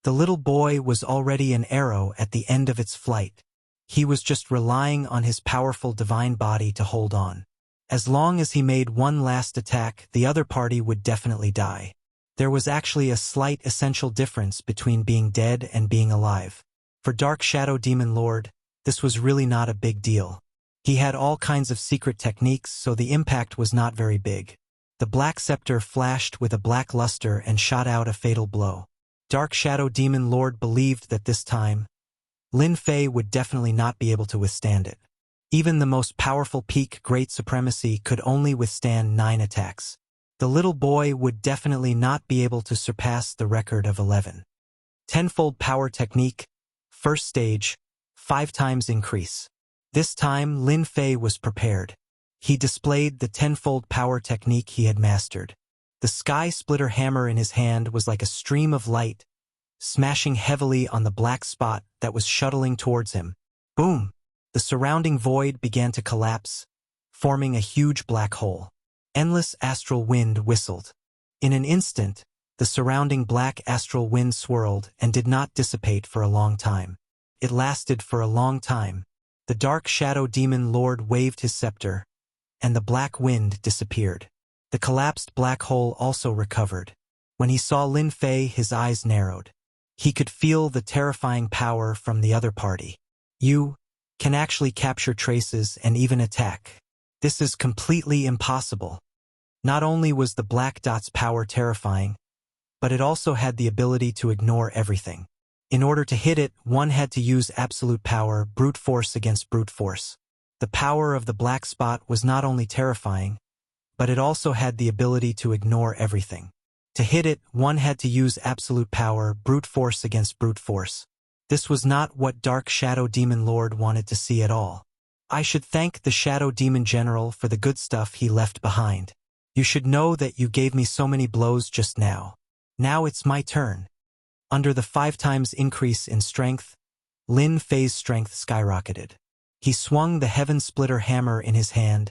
The little boy was already an arrow at the end of its flight. He was just relying on his powerful divine body to hold on. As long as he made one last attack, the other party would definitely die. There was actually a slight essential difference between being dead and being alive. For Dark Shadow Demon Lord, this was really not a big deal. He had all kinds of secret techniques, so the impact was not very big. The black scepter flashed with a black luster and shot out a fatal blow. Dark Shadow Demon Lord believed that this time, Lin Fei would definitely not be able to withstand it. Even the most powerful peak Great Supremacy could only withstand 9 attacks. The little boy would definitely not be able to surpass the record of 11. Tenfold Power Technique, first stage, 5 times increase. This time Lin Fei was prepared. He displayed the tenfold power technique he had mastered. The sky splitter hammer in his hand was like a stream of light, smashing heavily on the black spot that was shuttling towards him. Boom! The surrounding void began to collapse, forming a huge black hole. Endless astral wind whistled. In an instant, the surrounding black astral wind swirled and did not dissipate for a long time. It lasted for a long time. The Dark Shadow Demon Lord waved his scepter, and the black wind disappeared. The collapsed black hole also recovered. When he saw Lin Fei, his eyes narrowed. He could feel the terrifying power from the other party. You can actually capture traces and even attack. This is completely impossible. Not only was the black dot's power terrifying, but it also had the ability to ignore everything. In order to hit it, one had to use absolute power, brute force against brute force. The power of the black spot was not only terrifying, but it also had the ability to ignore everything. To hit it, one had to use absolute power, brute force against brute force. This was not what Dark Shadow Demon Lord wanted to see at all. I should thank the Shadow Demon General for the good stuff he left behind. You should know that you gave me so many blows just now. Now it's my turn. Under the 5 times increase in strength, Lin Fei's strength skyrocketed. He swung the Heaven Splitter hammer in his hand,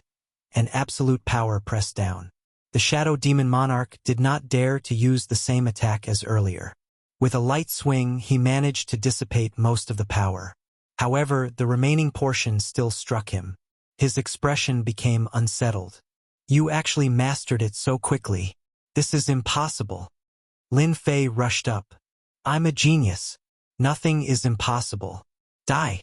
and absolute power pressed down. The Shadow Demon Monarch did not dare to use the same attack as earlier. With a light swing, he managed to dissipate most of the power. However, the remaining portion still struck him. His expression became unsettled. You actually mastered it so quickly. This is impossible. Lin Fei rushed up. I'm a genius. Nothing is impossible. Die.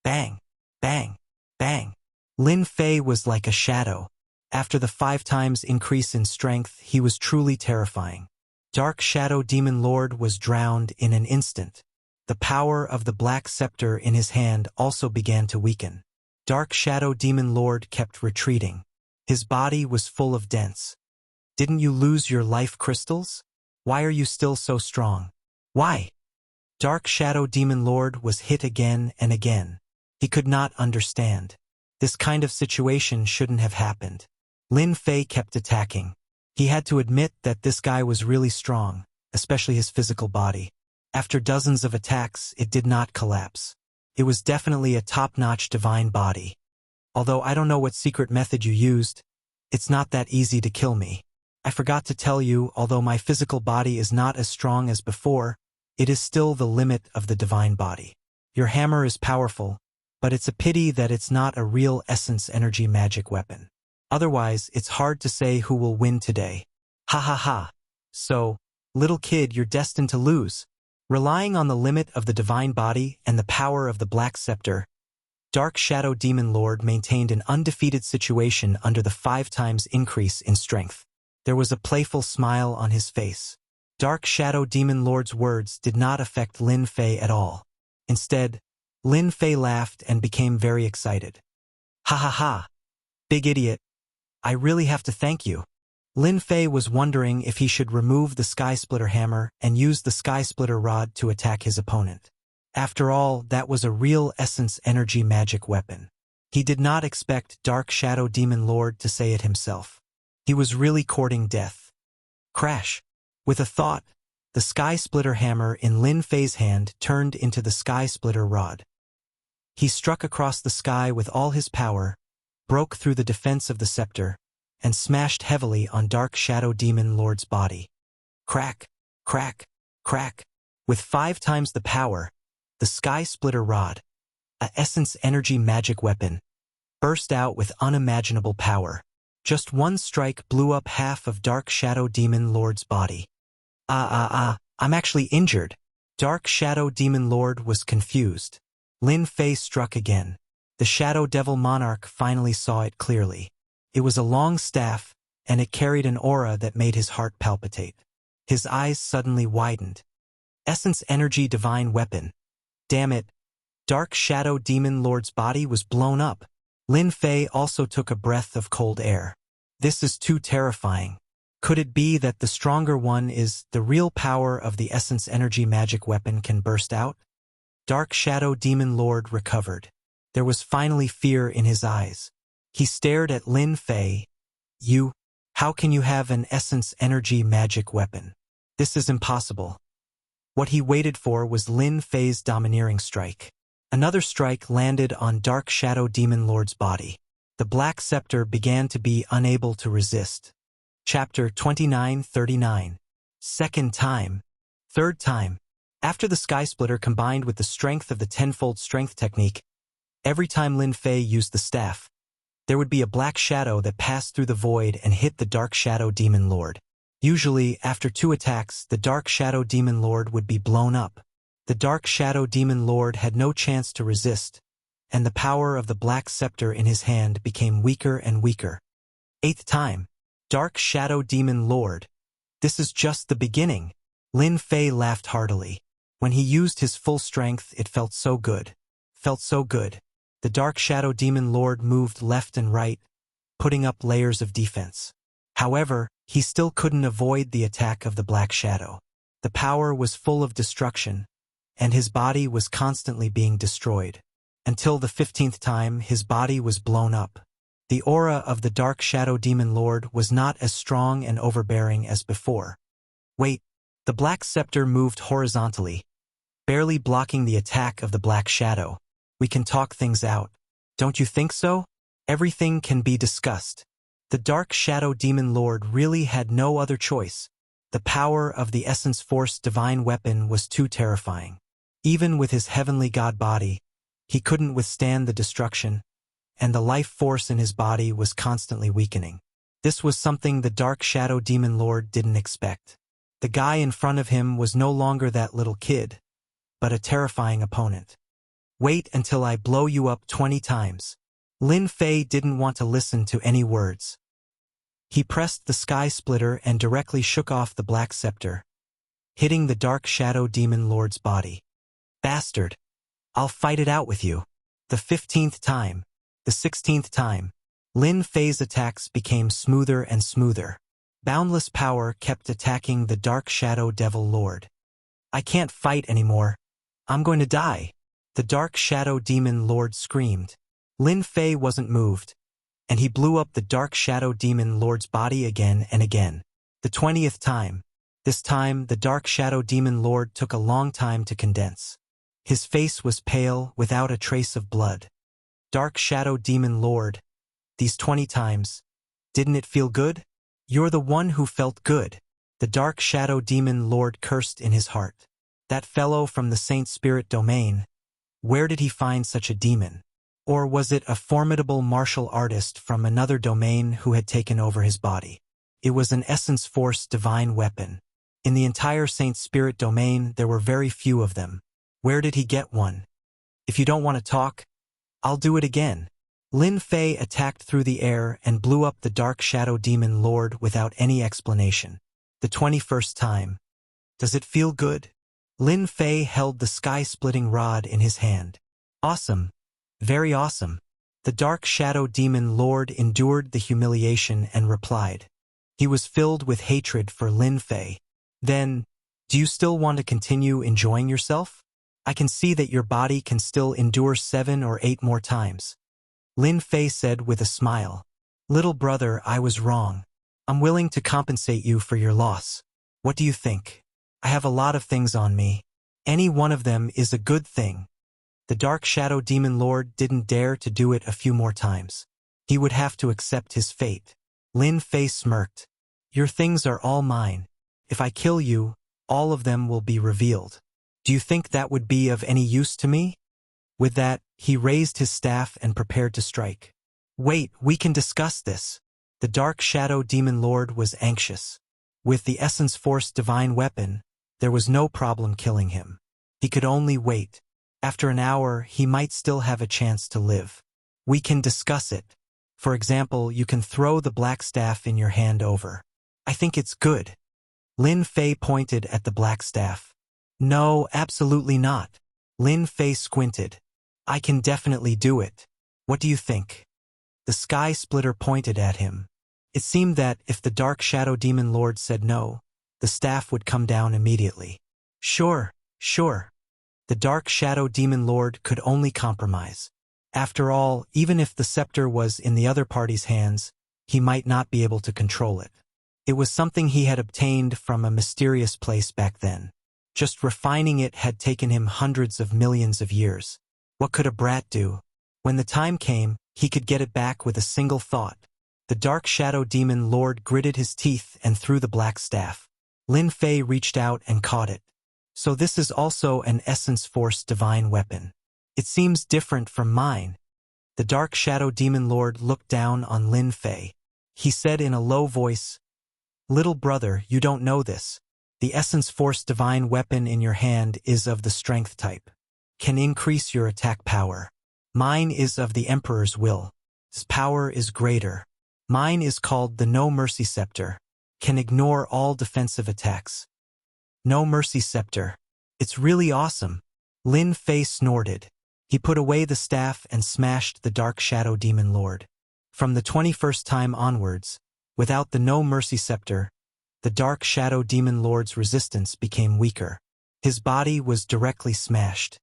Bang, bang, bang. Lin Fei was like a shadow. After the 5 times increase in strength, he was truly terrifying. Dark Shadow Demon Lord was drowned in an instant. The power of the black scepter in his hand also began to weaken. Dark Shadow Demon Lord kept retreating. His body was full of dents. Didn't you lose your life crystals? Why are you still so strong? Why? Dark Shadow Demon Lord was hit again and again. He could not understand. This kind of situation shouldn't have happened. Lin Fei kept attacking. He had to admit that this guy was really strong, especially his physical body. After dozens of attacks, it did not collapse. It was definitely a top-notch divine body. Although I don't know what secret method you used, it's not that easy to kill me. I forgot to tell you, although my physical body is not as strong as before, it is still the limit of the divine body. Your hammer is powerful, but it's a pity that it's not a real essence energy magic weapon. Otherwise, it's hard to say who will win today. Ha ha ha. So, little kid, you're destined to lose. Relying on the limit of the divine body and the power of the black scepter, Dark Shadow Demon Lord maintained an undefeated situation under the 5 times increase in strength. There was a playful smile on his face. Dark Shadow Demon Lord's words did not affect Lin Fei at all. Instead, Lin Fei laughed and became very excited. Ha ha ha. Big idiot. I really have to thank you. Lin Fei was wondering if he should remove the Sky Splitter hammer and use the Sky Splitter rod to attack his opponent. After all, that was a real essence energy magic weapon. He did not expect Dark Shadow Demon Lord to say it himself. He was really courting death. Crash. With a thought, the Sky Splitter hammer in Lin Fei's hand turned into the Sky Splitter rod. He struck across the sky with all his power, broke through the defense of the scepter, and smashed heavily on Dark Shadow Demon Lord's body. Crack, crack, crack. With 5 times the power, the Sky Splitter rod, a essence energy magic weapon, burst out with unimaginable power. Just one strike blew up half of Dark Shadow Demon Lord's body. I'm actually injured. Dark Shadow Demon Lord was confused. Lin Fei struck again. The Shadow Devil Monarch finally saw it clearly. It was a long staff, and it carried an aura that made his heart palpitate. His eyes suddenly widened. Essence Energy Divine Weapon. Damn it. Dark Shadow Demon Lord's body was blown up. Lin Fei also took a breath of cold air. This is too terrifying. Could it be that the stronger one is the real power of the Essence Energy magic weapon can burst out? Dark Shadow Demon Lord recovered. There was finally fear in his eyes. He stared at Lin Fei. How can you have an Essence Energy magic weapon? This is impossible. What he waited for was Lin Fei's domineering strike. Another strike landed on Dark Shadow Demon Lord's body. The Black Scepter began to be unable to resist. Chapter 2939. Second time. Third time. After the Sky Splitter combined with the strength of the tenfold strength technique, every time Lin Fei used the staff, there would be a black shadow that passed through the void and hit the Dark Shadow Demon Lord. Usually, after 2 attacks, the Dark Shadow Demon Lord would be blown up. The Dark Shadow Demon Lord had no chance to resist, and the power of the Black Scepter in his hand became weaker and weaker. 8th time. Dark Shadow Demon Lord. This is just the beginning. Lin Fei laughed heartily. When he used his full strength, it felt so good. Felt so good. The Dark Shadow Demon Lord moved left and right, putting up layers of defense. However, he still couldn't avoid the attack of the Black Shadow. The power was full of destruction, and his body was constantly being destroyed. Until the 15th time, his body was blown up. The aura of the Dark Shadow Demon Lord was not as strong and overbearing as before. Wait, the Black Scepter moved horizontally, barely blocking the attack of the Black Shadow. We can talk things out. Don't you think so? Everything can be discussed. The Dark Shadow Demon Lord really had no other choice. The power of the Essence Force Divine Weapon was too terrifying. Even with his heavenly god body, he couldn't withstand the destruction, and the life force in his body was constantly weakening. This was something the Dark Shadow Demon Lord didn't expect. The guy in front of him was no longer that little kid, but a terrifying opponent. Wait until I blow you up 20 times. Lin Fei didn't want to listen to any words. He pressed the Sky Splitter and directly shook off the Black Scepter, hitting the Dark Shadow Demon Lord's body. Bastard! I'll fight it out with you. The 15th time. The 16th time. Lin Fei's attacks became smoother and smoother. Boundless power kept attacking the Dark Shadow Devil Lord. I can't fight anymore. I'm going to die. The Dark Shadow Demon Lord screamed. Lin Fei wasn't moved, and he blew up the Dark Shadow Demon Lord's body again and again. The 20th time. This time, the Dark Shadow Demon Lord took a long time to condense. His face was pale, without a trace of blood. Dark Shadow Demon Lord. These 20 times. Didn't it feel good? You're the one who felt good. The Dark Shadow Demon Lord cursed in his heart. That fellow from the Saint Spirit domain. Where did he find such a demon? Or was it a formidable martial artist from another domain who had taken over his body? It was an Essence Force Divine Weapon. In the entire Saint Spirit domain, there were very few of them. Where did he get one? If you don't want to talk, I'll do it again. Lin Fei attacked through the air and blew up the Dark Shadow Demon Lord without any explanation. The 21st time. Does it feel good? Lin Fei held the sky-splitting rod in his hand. Awesome. Very awesome. The Dark Shadow Demon Lord endured the humiliation and replied. He was filled with hatred for Lin Fei. Then, do you still want to continue enjoying yourself? I can see that your body can still endure 7 or 8 more times. Lin Fei said with a smile. Little brother, I was wrong. I'm willing to compensate you for your loss. What do you think? I have a lot of things on me. Any one of them is a good thing. The Dark Shadow Demon Lord didn't dare to do it a few more times. He would have to accept his fate. Lin Fei smirked. Your things are all mine. If I kill you, all of them will be revealed. Do you think that would be of any use to me? With that, he raised his staff and prepared to strike. Wait, we can discuss this. The Dark Shadow Demon Lord was anxious. With the Essence Force divine weapon, there was no problem killing him. He could only wait. After an hour, he might still have a chance to live. We can discuss it. For example, you can throw the black staff in your hand over. I think it's good. Lin Fei pointed at the black staff. No, absolutely not. Lin Fei squinted. I can definitely do it. What do you think? The Sky Splitter pointed at him. It seemed that if the Dark Shadow Demon Lord said no, the staff would come down immediately. Sure. The Dark Shadow Demon Lord could only compromise. After all, even if the scepter was in the other party's hands, he might not be able to control it. It was something he had obtained from a mysterious place back then. Just refining it had taken him hundreds of millions of years. What could a brat do? When the time came, he could get it back with a single thought. The Dark Shadow Demon Lord gritted his teeth and threw the black staff. Lin Fei reached out and caught it. So this is also an Essence Force divine weapon. It seems different from mine. The Dark Shadow Demon Lord looked down on Lin Fei. He said in a low voice, "Little brother, you don't know this. The Essence Force divine weapon in your hand is of the strength type. Can increase your attack power. Mine is of the Emperor's will. His power is greater. Mine is called the No Mercy Scepter. Can ignore all defensive attacks. No Mercy Scepter. It's really awesome." Lin Fei snorted. He put away the staff and smashed the Dark Shadow Demon Lord. From the 21st time onwards, without the No Mercy Scepter, the Dark Shadow Demon Lord's resistance became weaker. His body was directly smashed.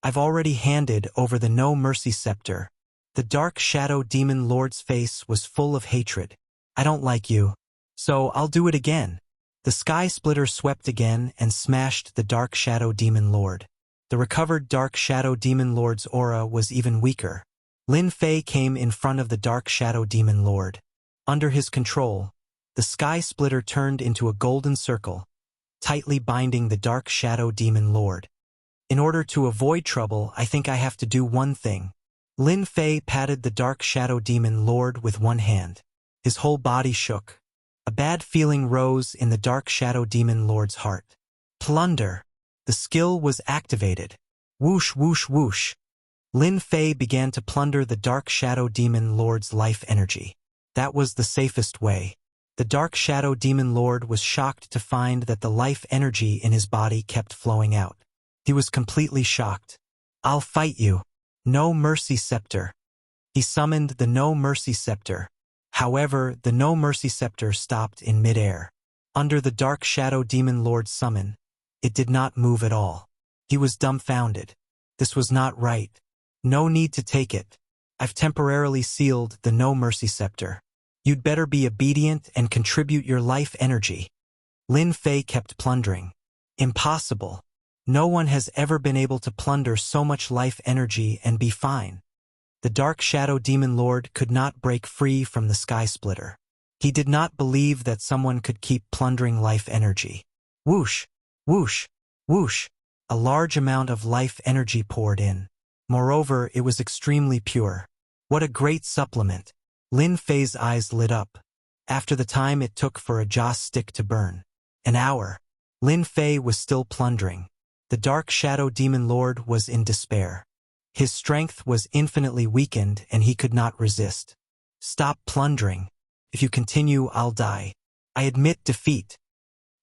I've already handed over the No Mercy Scepter. The Dark Shadow Demon Lord's face was full of hatred. I don't like you. So I'll do it again. The Sky Splitter swept again and smashed the Dark Shadow Demon Lord. The recovered Dark Shadow Demon Lord's aura was even weaker. Lin Fei came in front of the Dark Shadow Demon Lord. Under his control, the Sky Splitter turned into a golden circle, tightly binding the Dark Shadow Demon Lord. In order to avoid trouble, I think I have to do one thing. Lin Fei patted the Dark Shadow Demon Lord with one hand. His whole body shook. A bad feeling rose in the Dark Shadow Demon Lord's heart. Plunder. The skill was activated. Whoosh, whoosh, whoosh. Lin Fei began to plunder the Dark Shadow Demon Lord's life energy. That was the safest way. The Dark Shadow Demon Lord was shocked to find that the life energy in his body kept flowing out. He was completely shocked. I'll fight you. No Mercy Scepter. He summoned the No Mercy Scepter. However, the No Mercy Scepter stopped in midair. Under the Dark Shadow Demon Lord's summon, it did not move at all. He was dumbfounded. This was not right. No need to take it. I've temporarily sealed the No Mercy Scepter. You'd better be obedient and contribute your life energy. Lin Fei kept plundering. Impossible. No one has ever been able to plunder so much life energy and be fine. The Dark Shadow Demon Lord could not break free from the Sky Splitter. He did not believe that someone could keep plundering life energy. Whoosh, whoosh, whoosh. A large amount of life energy poured in. Moreover, it was extremely pure. What a great supplement. Lin Fei's eyes lit up. After the time it took for a joss stick to burn. An hour. Lin Fei was still plundering. The Dark Shadow Demon Lord was in despair. His strength was infinitely weakened and he could not resist. Stop plundering. If you continue, I'll die. I admit defeat.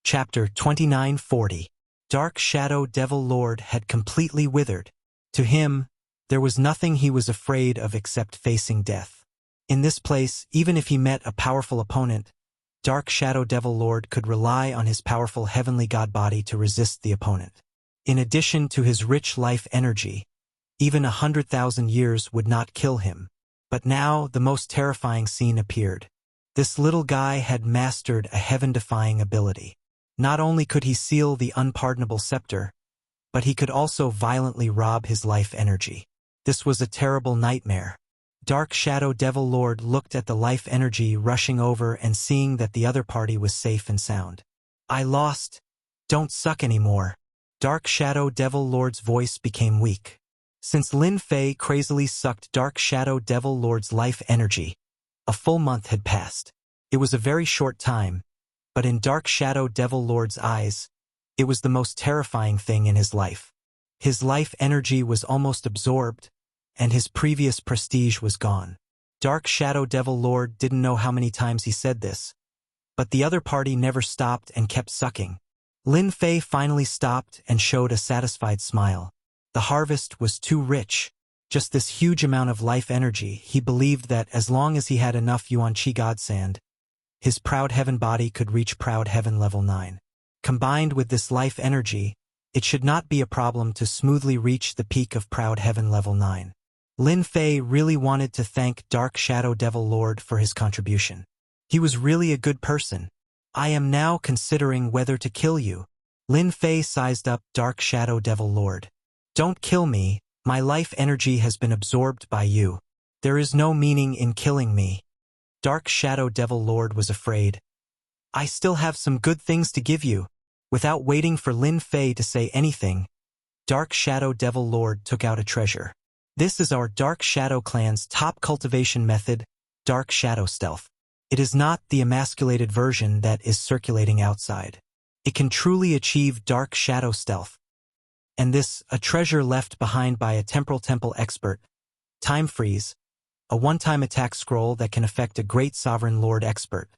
Chapter 2940. Dark Shadow Devil Lord had completely withered. To him, there was nothing he was afraid of except facing death. In this place, even if he met a powerful opponent, Dark Shadow Devil Lord could rely on his powerful heavenly god body to resist the opponent. In addition to his rich life energy, even 100,000 years would not kill him. But now the most terrifying scene appeared. This little guy had mastered a heaven-defying ability. Not only could he seal the unpardonable scepter, but he could also violently rob his life energy. This was a terrible nightmare. Dark Shadow Devil Lord looked at the life energy rushing over and seeing that the other party was safe and sound. I lost. Don't suck anymore. Dark Shadow Devil Lord's voice became weak. Since Lin Fei crazily sucked Dark Shadow Devil Lord's life energy, a full month had passed. It was a very short time, but in Dark Shadow Devil Lord's eyes, it was the most terrifying thing in his life. His life energy was almost absorbed, and his previous prestige was gone. Dark Shadow Devil Lord didn't know how many times he said this, but the other party never stopped and kept sucking. Lin Fei finally stopped and showed a satisfied smile. The harvest was too rich. Just this huge amount of life energy. He believed that as long as he had enough Yuan Qi God Sand, his Proud Heaven body could reach Proud Heaven level 9. Combined with this life energy, it should not be a problem to smoothly reach the peak of Proud Heaven level 9. Lin Fei really wanted to thank Dark Shadow Devil Lord for his contribution. He was really a good person. I am now considering whether to kill you. Lin Fei sized up Dark Shadow Devil Lord. Don't kill me, my life energy has been absorbed by you. There is no meaning in killing me. Dark Shadow Devil Lord was afraid. I still have some good things to give you. Without waiting for Lin Fei to say anything, Dark Shadow Devil Lord took out a treasure. This is our Dark Shadow clan's top cultivation method, Dark Shadow Stealth. It is not the emasculated version that is circulating outside. It can truly achieve Dark Shadow Stealth. And this, a treasure left behind by a Temporal Temple expert. Time Freeze, a one-time attack scroll that can affect a great Sovereign Lord expert.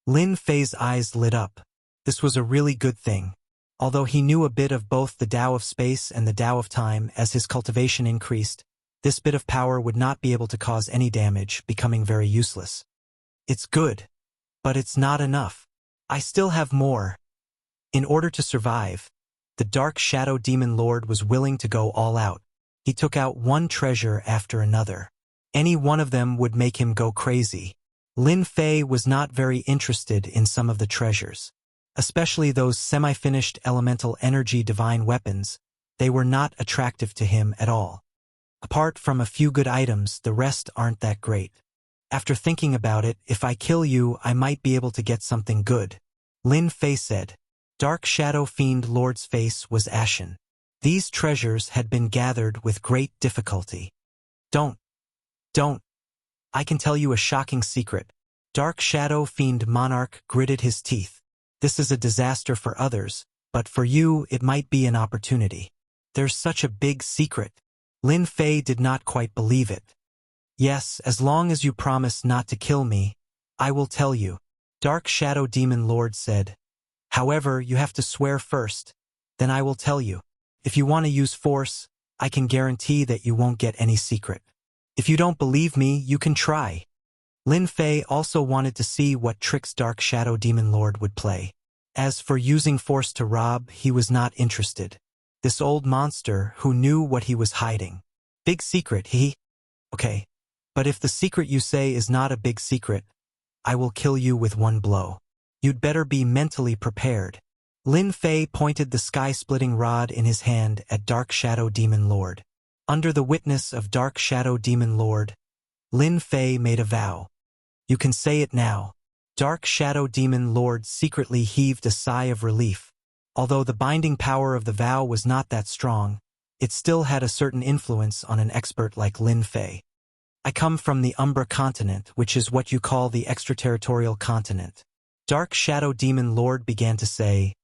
Lin Fei's eyes lit up. This was a really good thing. Although he knew a bit of both the Tao of Space and the Tao of Time, as his cultivation increased, this bit of power would not be able to cause any damage, becoming very useless. It's good, but it's not enough. I still have more. In order to survive, the Dark Shadow Demon Lord was willing to go all out. He took out one treasure after another. Any one of them would make him go crazy. Lin Fei was not very interested in some of the treasures. Especially those semi-finished elemental energy divine weapons. They were not attractive to him at all. Apart from a few good items, the rest aren't that great. After thinking about it, if I kill you, I might be able to get something good. Lin Fei said. Dark Shadow Fiend Lord's face was ashen. These treasures had been gathered with great difficulty. Don't. I can tell you a shocking secret. Dark Shadow Fiend Monarch gritted his teeth. This is a disaster for others, but for you it might be an opportunity. There's such a big secret. Lin Fei did not quite believe it. Yes, as long as you promise not to kill me, I will tell you. Dark Shadow Demon Lord said. However, you have to swear first, then I will tell you. If you want to use force, I can guarantee that you won't get any secret. If you don't believe me, you can try. Lin Fei also wanted to see what tricks Dark Shadow Demon Lord would play. As for using force to rob, he was not interested. This old monster who knew what he was hiding. Big secret, Okay. But if the secret you say is not a big secret, I will kill you with one blow. You'd better be mentally prepared. Lin Fei pointed the sky-splitting rod in his hand at Dark Shadow Demon Lord. Under the witness of Dark Shadow Demon Lord, Lin Fei made a vow. You can say it now. Dark Shadow Demon Lord secretly heaved a sigh of relief. Although the binding power of the vow was not that strong, it still had a certain influence on an expert like Lin Fei. I come from the Umbra continent, which is what you call the extraterritorial continent. Dark Shadow Demon Lord began to say,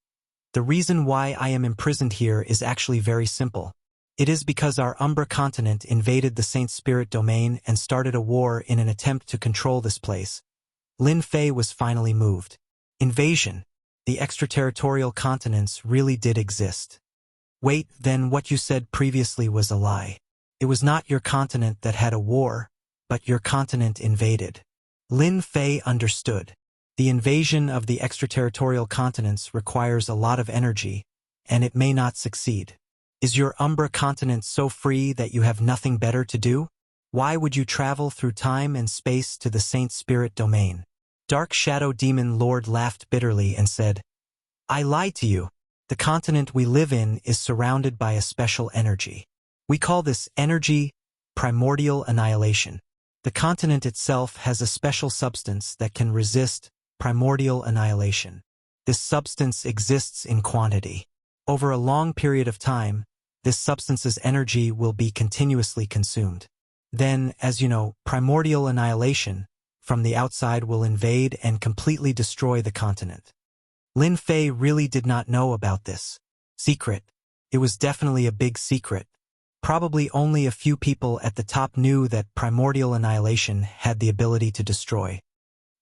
the reason why I am imprisoned here is actually very simple. It is because our Umbra continent invaded the Saint Spirit domain and started a war in an attempt to control this place. Lin Fei was finally moved. Invasion. The extraterritorial continents really did exist. Wait, then what you said previously was a lie. It was not your continent that had a war, but your continent invaded. Lin Fei understood. The invasion of the extraterritorial continents requires a lot of energy, and it may not succeed. Is your Umbra continent so free that you have nothing better to do? Why would you travel through time and space to the Saint Spirit domain? Dark Shadow Demon Lord laughed bitterly and said, I lied to you. The continent we live in is surrounded by a special energy. We call this energy primordial annihilation. The continent itself has a special substance that can resist primordial annihilation. This substance exists in quantity. Over a long period of time, this substance's energy will be continuously consumed. Then, as you know, primordial annihilation from the outside will invade and completely destroy the continent. Lin Fei really did not know about this secret. It was definitely a big secret. Probably only a few people at the top knew that primordial annihilation had the ability to destroy.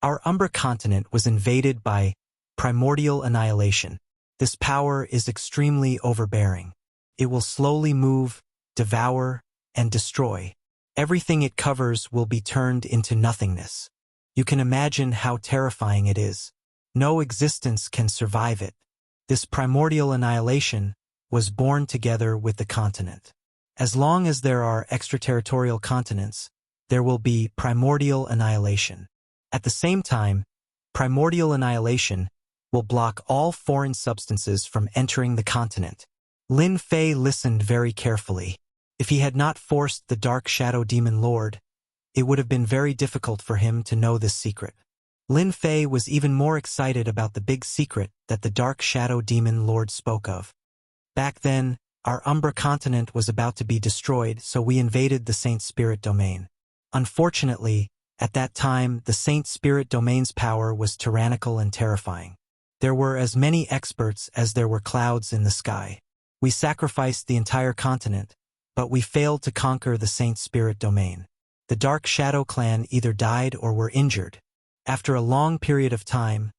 Our Umbra continent was invaded by primordial annihilation. This power is extremely overbearing. It will slowly move, devour, and destroy. Everything it covers will be turned into nothingness. You can imagine how terrifying it is. No existence can survive it. This primordial annihilation was born together with the continent. As long as there are extraterritorial continents, there will be primordial annihilation. At the same time, primordial annihilation will block all foreign substances from entering the continent. Lin Fei listened very carefully. If he had not forced the Dark Shadow Demon Lord, it would have been very difficult for him to know this secret. Lin Fei was even more excited about the big secret that the Dark Shadow Demon Lord spoke of. Back then, our Umbra continent was about to be destroyed, so we invaded the Saint Spirit domain. Unfortunately, at that time, the Saint Spirit domain's power was tyrannical and terrifying. There were as many experts as there were clouds in the sky. We sacrificed the entire continent, but we failed to conquer the Saint Spirit domain. The Dark Shadow clan either died or were injured. After a long period of time,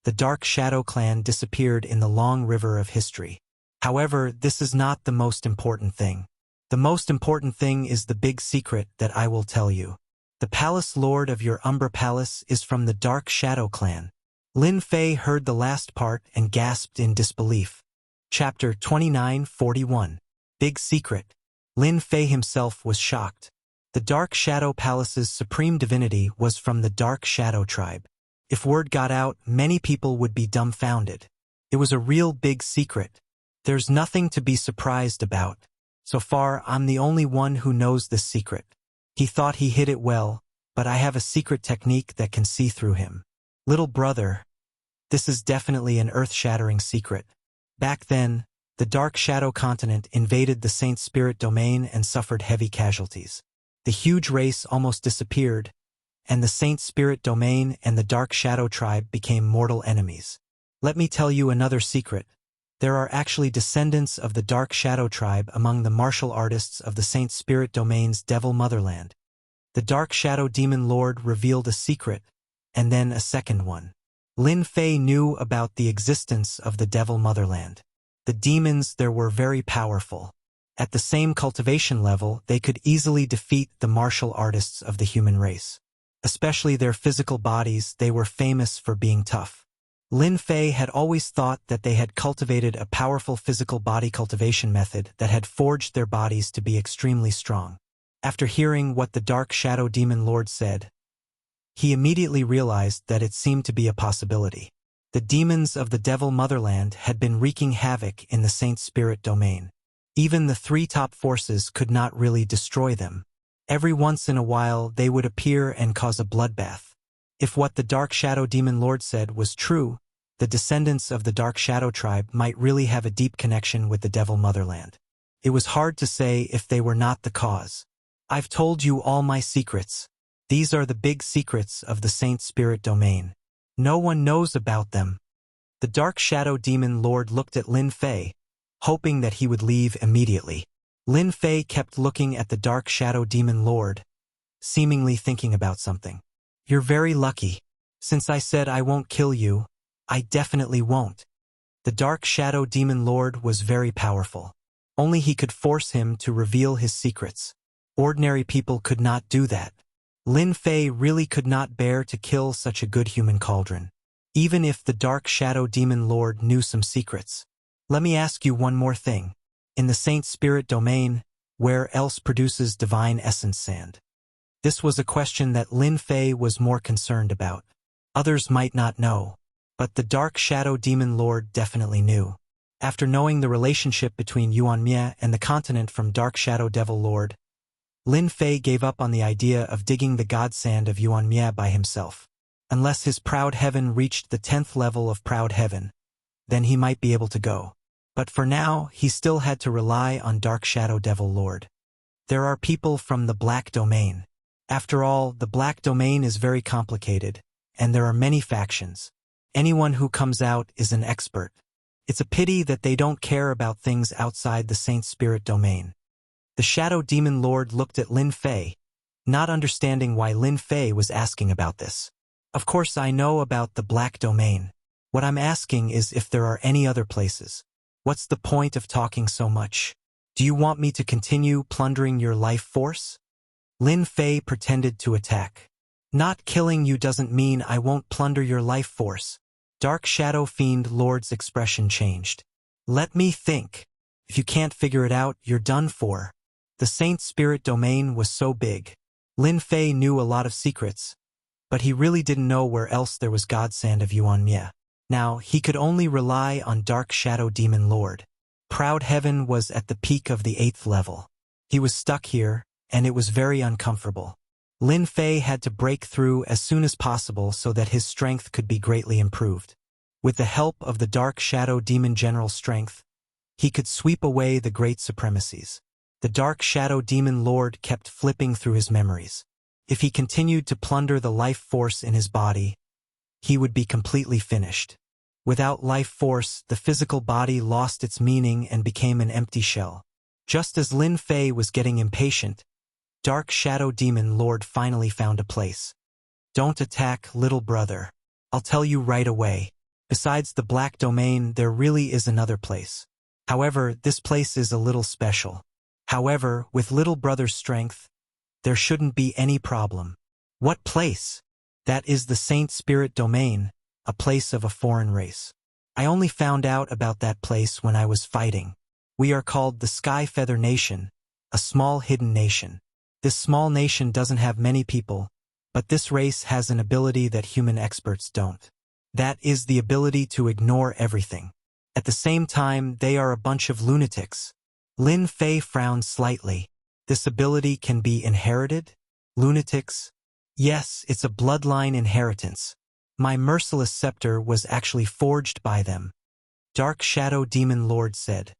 the Dark Shadow clan disappeared in the long river of history. However, this is not the most important thing. The most important thing is the big secret that I will tell you. The Palace Lord of your Umbra Palace is from the Dark Shadow clan. Lin Fei heard the last part and gasped in disbelief. Chapter 29:41. Big Secret. Lin Fei himself was shocked. The Dark Shadow Palace's supreme divinity was from the Dark Shadow tribe. If word got out, many people would be dumbfounded. It was a real big secret. There's nothing to be surprised about. So far, I'm the only one who knows this secret. He thought he hid it well, but I have a secret technique that can see through him. Little brother, this is definitely an earth-shattering secret. Back then, the Dark Shadow continent invaded the Saint Spirit domain and suffered heavy casualties. The huge race almost disappeared, and the Saint Spirit domain and the Dark Shadow tribe became mortal enemies. Let me tell you another secret. There are actually descendants of the Dark Shadow tribe among the martial artists of the Saint Spirit domain's Devil Motherland. The Dark Shadow Demon Lord revealed a secret, and then a second one. Lin Fei knew about the existence of the Devil Motherland. The demons there were very powerful. At the same cultivation level, they could easily defeat the martial artists of the human race. Especially their physical bodies, they were famous for being tough. Lin Fei had always thought that they had cultivated a powerful physical body cultivation method that had forged their bodies to be extremely strong. After hearing what the Dark Shadow Demon Lord said, he immediately realized that it seemed to be a possibility. The demons of the Devil Motherland had been wreaking havoc in the Saint Spirit domain. Even the three top forces could not really destroy them. Every once in a while they would appear and cause a bloodbath. If what the Dark Shadow Demon Lord said was true, the descendants of the Dark Shadow tribe might really have a deep connection with the Devil Motherland. It was hard to say if they were not the cause. I've told you all my secrets. These are the big secrets of the Saint Spirit domain. No one knows about them. The Dark Shadow Demon Lord looked at Lin Fei, hoping that he would leave immediately. Lin Fei kept looking at the Dark Shadow Demon Lord, seemingly thinking about something. You're very lucky. Since I said I won't kill you, I definitely won't. The Dark Shadow Demon Lord was very powerful. Only he could force him to reveal his secrets. Ordinary people could not do that. Lin Fei really could not bear to kill such a good human cauldron, even if the Dark Shadow Demon Lord knew some secrets. Let me ask you one more thing. In the Saint Spirit domain, where else produces divine essence sand? This was a question that Lin Fei was more concerned about. Others might not know, but the Dark Shadow Demon Lord definitely knew. After knowing the relationship between Yuanmie and the continent from Dark Shadow Devil Lord, Lin Fei gave up on the idea of digging the god sand of Yuanmie by himself. Unless his proud heaven reached the 10th level of proud heaven, then he might be able to go. But for now, he still had to rely on Dark Shadow Devil Lord. There are people from the Black Domain. After all, the Black Domain is very complicated, and there are many factions. Anyone who comes out is an expert. It's a pity that they don't care about things outside the Saint Spirit Domain. The Shadow Demon Lord looked at Lin Fei, not understanding why Lin Fei was asking about this. Of course I know about the Black Domain. What I'm asking is if there are any other places. What's the point of talking so much? Do you want me to continue plundering your life force? Lin Fei pretended to attack. Not killing you doesn't mean I won't plunder your life force. Dark Shadow Fiend Lord's expression changed. Let me think. If you can't figure it out, you're done for. The Saint Spirit Domain was so big. Lin Fei knew a lot of secrets, but he really didn't know where else there was Godsand of Yuanmie. Now, he could only rely on Dark Shadow Demon Lord. Proud Heaven was at the peak of the 8th level. He was stuck here, and it was very uncomfortable. Lin Fei had to break through as soon as possible so that his strength could be greatly improved. With the help of the Dark Shadow Demon General strength, he could sweep away the great supremacies. The Dark Shadow Demon Lord kept flipping through his memories. If he continued to plunder the life force in his body, he would be completely finished. Without life force, the physical body lost its meaning and became an empty shell. Just as Lin Fei was getting impatient, Dark Shadow Demon Lord finally found a place. Don't attack, little brother. I'll tell you right away. Besides the Black Domain, there really is another place. However, this place is a little special. However, with little brother's strength, there shouldn't be any problem. What place? That is the Saint Spirit Domain, a place of a foreign race. I only found out about that place when I was fighting. We are called the Sky Feather Nation, a small hidden nation. This small nation doesn't have many people, but this race has an ability that human experts don't. That is the ability to ignore everything. At the same time, they are a bunch of lunatics. Lin Fei frowned slightly. This ability can be inherited? Lunatics? Yes, it's a bloodline inheritance. My merciless scepter was actually forged by them. Dark Shadow Demon Lord said.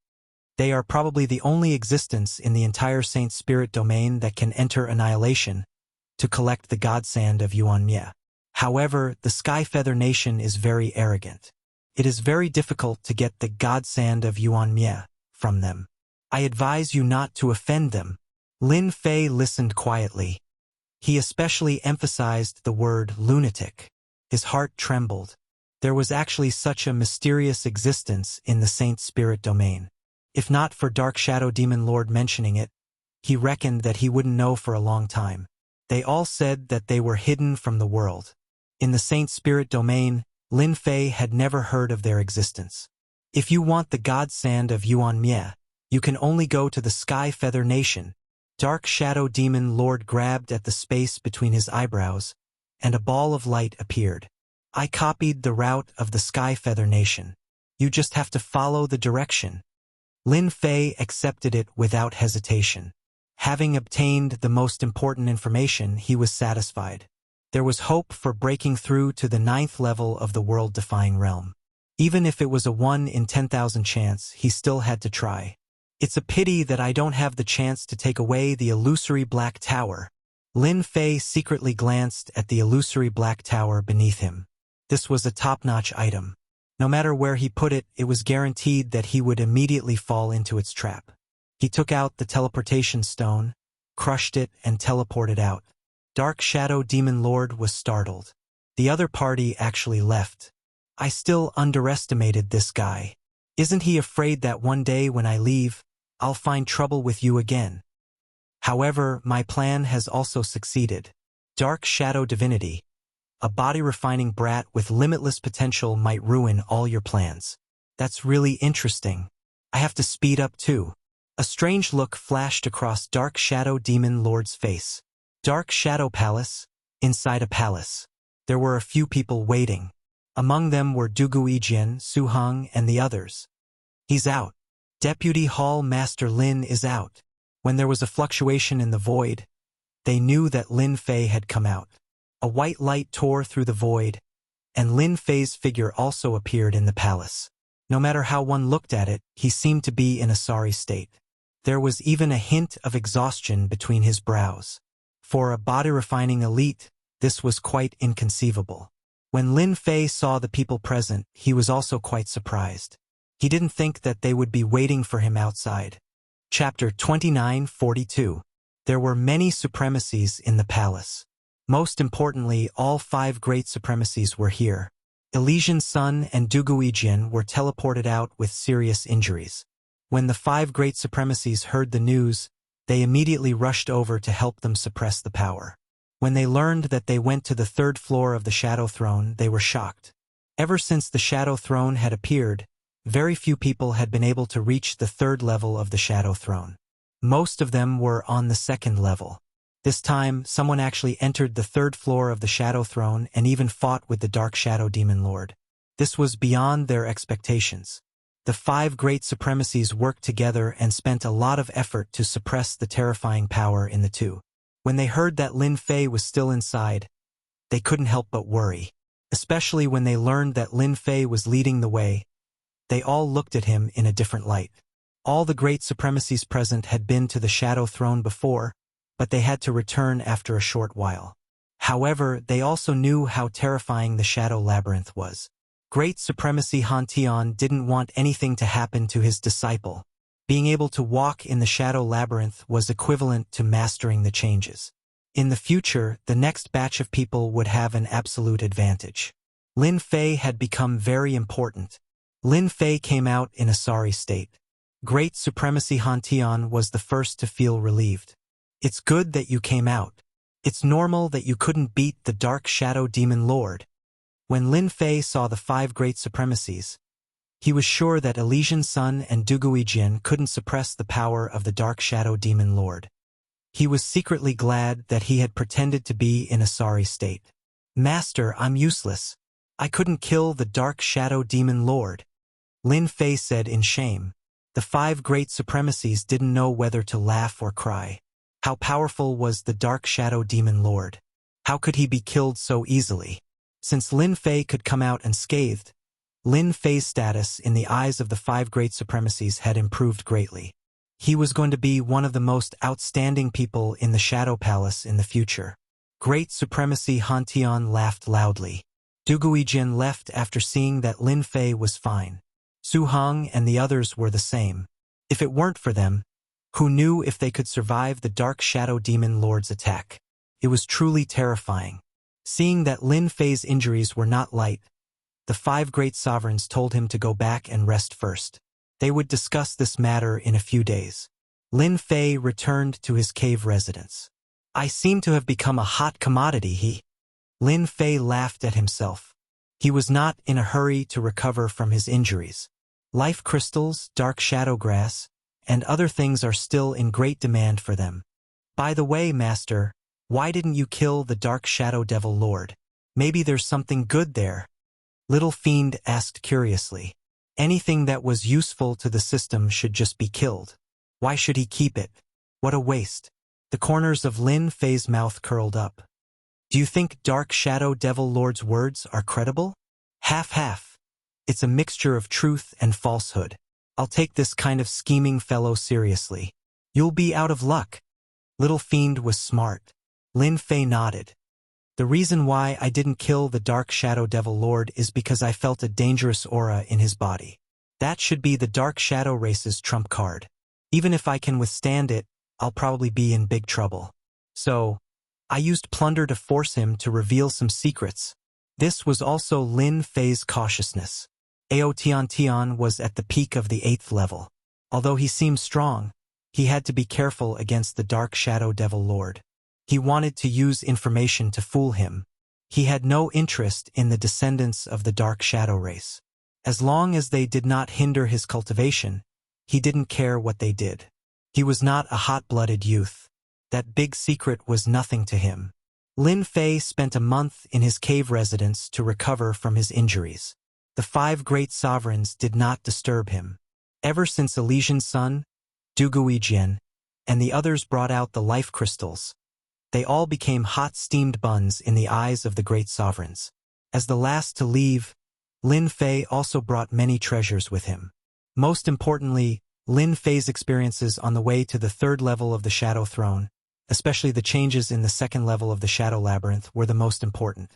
They are probably the only existence in the entire Saint Spirit Domain that can enter Annihilation to collect the Godsand of Yuanmie. However, the Sky Feather Nation is very arrogant. It is very difficult to get the Godsand of Yuanmie from them. I advise you not to offend them. Lin Fei listened quietly. He especially emphasized the word lunatic. His heart trembled. There was actually such a mysterious existence in the Saint Spirit Domain. If not for Dark Shadow Demon Lord mentioning it, he reckoned that he wouldn't know for a long time. They all said that they were hidden from the world. In the Saint Spirit Domain, Lin Fei had never heard of their existence. If you want the Godsand of Yuanmie, you can only go to the Sky Feather Nation. Dark Shadow Demon Lord grabbed at the space between his eyebrows, and a ball of light appeared. I copied the route of the Sky Feather Nation. You just have to follow the direction. Lin Fei accepted it without hesitation. Having obtained the most important information, he was satisfied. There was hope for breaking through to the 9th level of the world-defying realm. Even if it was a 1 in 10,000 chance, he still had to try. It's a pity that I don't have the chance to take away the illusory black tower. Lin Fei secretly glanced at the illusory black tower beneath him. This was a top-notch item. No matter where he put it, it was guaranteed that he would immediately fall into its trap. He took out the teleportation stone, crushed it, and teleported out. Dark Shadow Demon Lord was startled. The other party actually left. I still underestimated this guy. Isn't he afraid that one day when I leave, I'll find trouble with you again? However, my plan has also succeeded. Dark Shadow Divinity, a body-refining brat with limitless potential, might ruin all your plans. That's really interesting. I have to speed up too. A strange look flashed across Dark Shadow Demon Lord's face. Dark Shadow Palace, inside a palace. There were a few people waiting. Among them were Dugu Yijian, Su Heng, and the others. He's out. Deputy Hall Master Lin is out. When there was a fluctuation in the void, they knew that Lin Fei had come out. A white light tore through the void, and Lin Fei's figure also appeared in the palace. No matter how one looked at it, he seemed to be in a sorry state. There was even a hint of exhaustion between his brows. For a body-refining elite, this was quite inconceivable. When Lin Fei saw the people present, he was also quite surprised. He didn't think that they would be waiting for him outside. Chapter 29:42. There were many supremacies in the palace. Most importantly, all 5 great supremacies were here. Elysian's son and Duguijian were teleported out with serious injuries. When the 5 great supremacies heard the news, they immediately rushed over to help them suppress the power. When they learned that they went to the 3rd floor of the Shadow Throne, they were shocked. Ever since the Shadow Throne had appeared, very few people had been able to reach the 3rd level of the Shadow Throne. Most of them were on the 2nd level. This time, someone actually entered the 3rd floor of the Shadow Throne and even fought with the Dark Shadow Demon Lord. This was beyond their expectations. The 5 great supremacies worked together and spent a lot of effort to suppress the terrifying power in the two. When they heard that Lin Fei was still inside, they couldn't help but worry. Especially when they learned that Lin Fei was leading the way, they all looked at him in a different light. All the great supremacies present had been to the Shadow Throne before, but they had to return after a short while. However, they also knew how terrifying the Shadow Labyrinth was. Great Supremacy Han Tian didn't want anything to happen to his disciple. Being able to walk in the Shadow Labyrinth was equivalent to mastering the changes. In the future, the next batch of people would have an absolute advantage. Lin Fei had become very important. Lin Fei came out in a sorry state. Great Supremacy Han Tian was the first to feel relieved. It's good that you came out. It's normal that you couldn't beat the Dark Shadow Demon Lord. When Lin Fei saw the 5 great supremacies, he was sure that Elysian's son and Duguijian couldn't suppress the power of the Dark Shadow Demon Lord. He was secretly glad that he had pretended to be in a sorry state. Master, I'm useless. I couldn't kill the Dark Shadow Demon Lord. Lin Fei said in shame. The 5 great supremacies didn't know whether to laugh or cry. How powerful was the Dark Shadow Demon Lord? How could he be killed so easily? Since Lin Fei could come out unscathed, Lin Fei's status in the eyes of the 5 great supremacies had improved greatly. He was going to be one of the most outstanding people in the Shadow Palace in the future. Great Supremacy Han Tian laughed loudly. Duguijian left after seeing that Lin Fei was fine. Su Hong and the others were the same. If it weren't for them, who knew if they could survive the Dark Shadow Demon Lord's attack? It was truly terrifying. Seeing that Lin Fei's injuries were not light, the 5 great sovereigns told him to go back and rest first. They would discuss this matter in a few days. Lin Fei returned to his cave residence. I seem to have become a hot commodity, Lin Fei laughed at himself. He was not in a hurry to recover from his injuries. Life crystals, dark shadow grass, and other things are still in great demand for them. By the way, Master, why didn't you kill the Dark Shadow Devil Lord? Maybe there's something good there. Little Fiend asked curiously. Anything that was useful to the system should just be killed. Why should he keep it? What a waste. The corners of Lin Fei's mouth curled up. Do you think Dark Shadow Devil Lord's words are credible? Half-half. It's a mixture of truth and falsehood. I'll take this kind of scheming fellow seriously. You'll be out of luck. Little Fiend was smart. Lin Fei nodded. The reason why I didn't kill the Dark Shadow Devil Lord is because I felt a dangerous aura in his body. That should be the Dark Shadow race's trump card. Even if I can withstand it, I'll probably be in big trouble. So, I used plunder to force him to reveal some secrets. This was also Lin Fei's cautiousness. Tian was at the peak of the 8th level. Although he seemed strong, he had to be careful against the Dark Shadow Devil Lord. He wanted to use information to fool him. He had no interest in the descendants of the Dark Shadow race. As long as they did not hinder his cultivation, he didn't care what they did. He was not a hot-blooded youth. That big secret was nothing to him. Lin Fei spent a month in his cave residence to recover from his injuries. The 5 great sovereigns did not disturb him. Ever since Elysian's son, Duguijian, and the others brought out the life crystals, they all became hot steamed buns in the eyes of the great sovereigns. As the last to leave, Lin Fei also brought many treasures with him. Most importantly, Lin Fei's experiences on the way to the third level of the Shadow Throne, especially the changes in the second level of the Shadow Labyrinth, were the most important.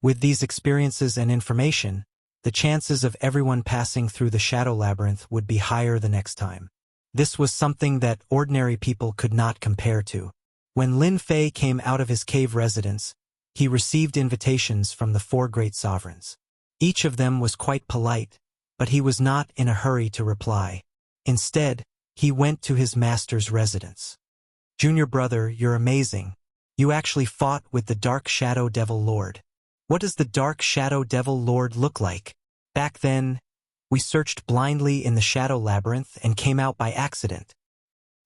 With these experiences and information, the chances of everyone passing through the Shadow Labyrinth would be higher the next time. This was something that ordinary people could not compare to. When Lin Fei came out of his cave residence, he received invitations from the 4 great sovereigns. Each of them was quite polite, but he was not in a hurry to reply. Instead, he went to his master's residence. "Junior brother, you're amazing. You actually fought with the Dark Shadow Devil Lord. What does the Dark Shadow Devil Lord look like?" "Back then, we searched blindly in the Shadow Labyrinth and came out by accident."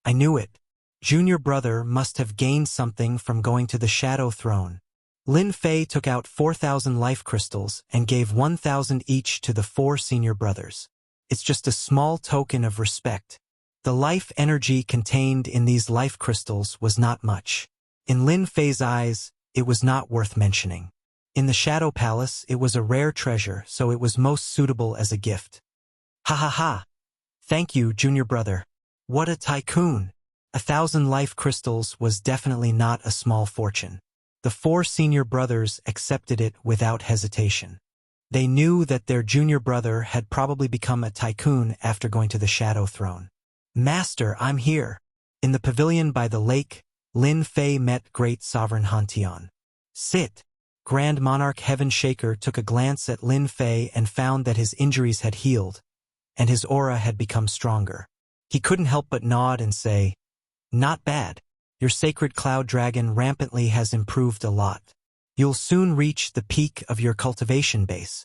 "I knew it. Junior brother must have gained something from going to the Shadow Throne." Lin Fei took out 4,000 life crystals and gave 1,000 each to the 4 senior brothers. "It's just a small token of respect." The life energy contained in these life crystals was not much. In Lin Fei's eyes, it was not worth mentioning. In the Shadow Palace, it was a rare treasure, so it was most suitable as a gift. "Ha ha ha! Thank you, junior brother. What a tycoon!" 1,000 life crystals was definitely not a small fortune. The 4 senior brothers accepted it without hesitation. They knew that their junior brother had probably become a tycoon after going to the Shadow Throne. "Master, I'm here." In the pavilion by the lake, Lin Fei met Great Sovereign Hantian. "Sit." Grand Monarch Heaven Shaker took a glance at Lin Fei and found that his injuries had healed, and his aura had become stronger. He couldn't help but nod and say, "Not bad. Your sacred cloud dragon rampantly has improved a lot. You'll soon reach the peak of your cultivation base.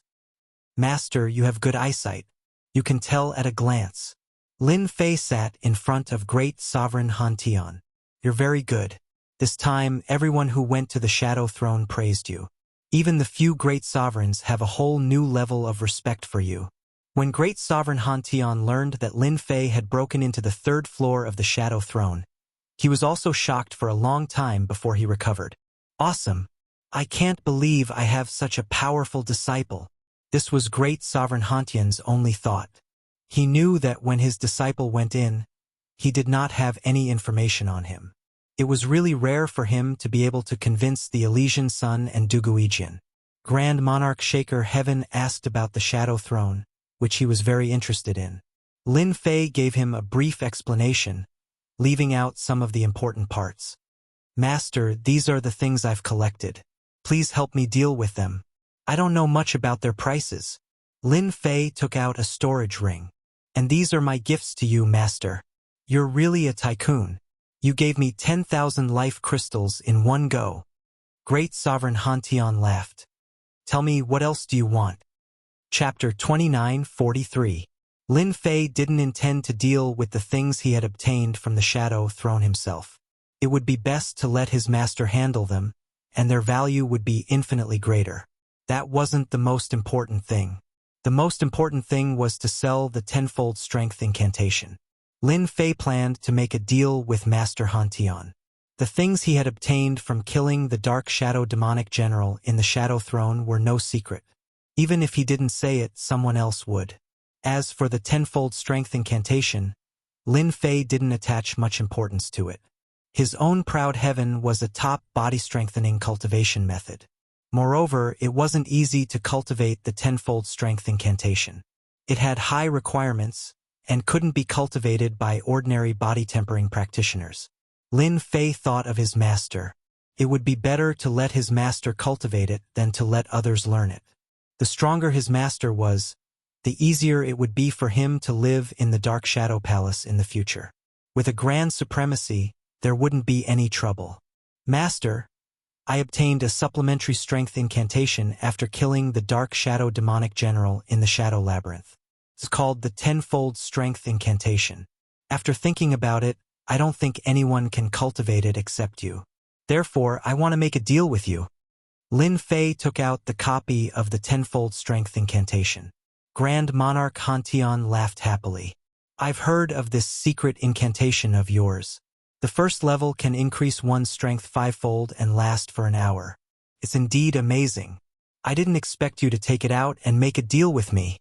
Master, you have good eyesight. You can tell at a glance." Lin Fei sat in front of Great Sovereign Hantian. "You're very good. This time, everyone who went to the Shadow Throne praised you. Even the few great sovereigns have a whole new level of respect for you." When Great Sovereign Hantian learned that Lin Fei had broken into the 3rd floor of the Shadow Throne, he was also shocked for a long time before he recovered. "Awesome! I can't believe I have such a powerful disciple." This was Great Sovereign Hantian's only thought. He knew that when his disciple went in, he did not have any information on him. It was really rare for him to be able to convince the Elysian Sun and Duguijian. Grand Monarch Shaker Heaven asked about the Shadow Throne, which he was very interested in. Lin Fei gave him a brief explanation, leaving out some of the important parts. "Master, these are the things I've collected. Please help me deal with them. I don't know much about their prices." Lin Fei took out a storage ring. "And these are my gifts to you, Master. You're really a tycoon. You gave me 10,000 life crystals in one go." Great Sovereign Hantian laughed. "Tell me, what else do you want?" Chapter 29:43. Lin Fei didn't intend to deal with the things he had obtained from the Shadow Throne himself. It would be best to let his master handle them, and their value would be infinitely greater. That wasn't the most important thing. The most important thing was to sell the tenfold strength incantation. Lin Fei planned to make a deal with Master Hantian. The things he had obtained from killing the Dark Shadow Demonic General in the Shadow Throne were no secret. Even if he didn't say it, someone else would. As for the tenfold strength incantation, Lin Fei didn't attach much importance to it. His own proud heaven was a top body-strengthening cultivation method. Moreover, it wasn't easy to cultivate the tenfold strength incantation. It had high requirements and couldn't be cultivated by ordinary body-tempering practitioners. Lin Fei thought of his master. It would be better to let his master cultivate it than to let others learn it. The stronger his master was, the easier it would be for him to live in the Dark Shadow Palace in the future. With a grand supremacy, there wouldn't be any trouble. "Master, I obtained a supplementary strength incantation after killing the Dark Shadow Demonic General in the Shadow Labyrinth. It's called the Tenfold Strength Incantation. After thinking about it, I don't think anyone can cultivate it except you. Therefore, I want to make a deal with you." Lin Fei took out the copy of the Tenfold Strength Incantation. Grand Monarch Hantian laughed happily. "I've heard of this secret incantation of yours. The first level can increase one's strength 5-fold and last for an hour. It's indeed amazing. I didn't expect you to take it out and make a deal with me.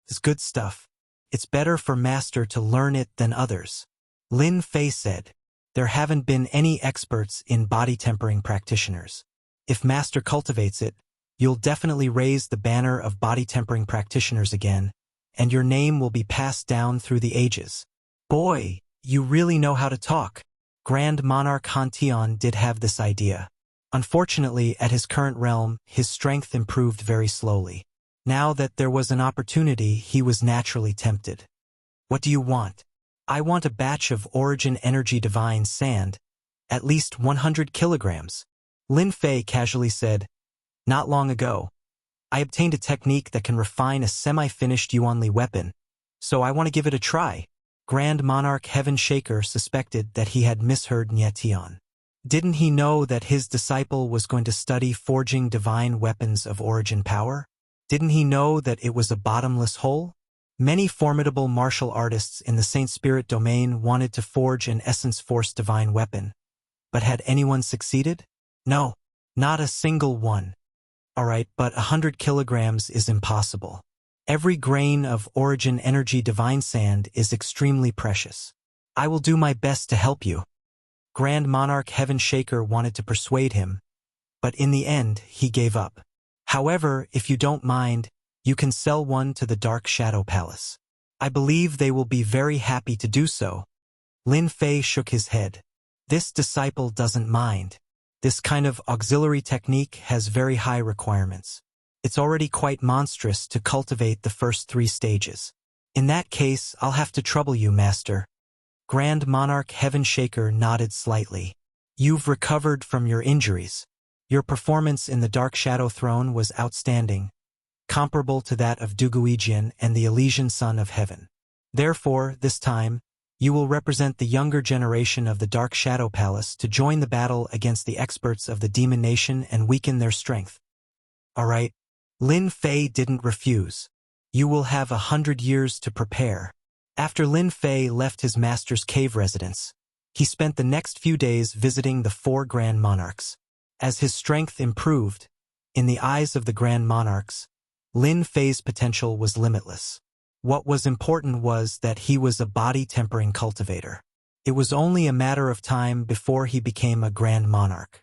It's good stuff. It's better for Master to learn it than others. Lin Fei said. There haven't been any experts in body tempering practitioners. If Master cultivates it, you'll definitely raise the banner of body tempering practitioners again, and your name will be passed down through the ages. Boy, you really know how to talk. Grand Monarch Han Tian did have this idea. Unfortunately, at his current realm, his strength improved very slowly. Now that there was an opportunity, he was naturally tempted. What do you want? I want a batch of Origin Energy Divine Sand, at least 100 kilograms. Lin Fei casually said, not long ago, I obtained a technique that can refine a semi-finished Yuanli weapon, so I want to give it a try. Grand Monarch Heaven Shaker suspected that he had misheard Nie Tian. Didn't he know that his disciple was going to study forging divine weapons of origin power? Didn't he know that it was a bottomless hole? Many formidable martial artists in the Saint Spirit domain wanted to forge an Essence Force divine weapon. But had anyone succeeded? No, not a single one. Alright, but 100 kilograms is impossible. Every grain of Origin Energy Divine Sand is extremely precious. I will do my best to help you. Grand Monarch Heaven Shaker wanted to persuade him, but in the end, he gave up. However, if you don't mind, you can sell one to the Dark Shadow Palace. I believe they will be very happy to do so. Lin Fei shook his head. This disciple doesn't mind. This kind of auxiliary technique has very high requirements. It's already quite monstrous to cultivate the first 3 stages. In that case, I'll have to trouble you, Master. Grand Monarch Heaven Shaker nodded slightly. You've recovered from your injuries. Your performance in the Dark Shadow Throne was outstanding, comparable to that of Duguijian and the Elysian Son of Heaven. Therefore, this time, you will represent the younger generation of the Dark Shadow Palace to join the battle against the experts of the Demon Nation and weaken their strength. Alright. Lin Fei didn't refuse. You will have 100 years to prepare. After Lin Fei left his master's cave residence, he spent the next few days visiting the 4 Grand Monarchs. As his strength improved, in the eyes of the Grand Monarchs, Lin Fei's potential was limitless. What was important was that he was a body-tempering cultivator. It was only a matter of time before he became a Grand Monarch.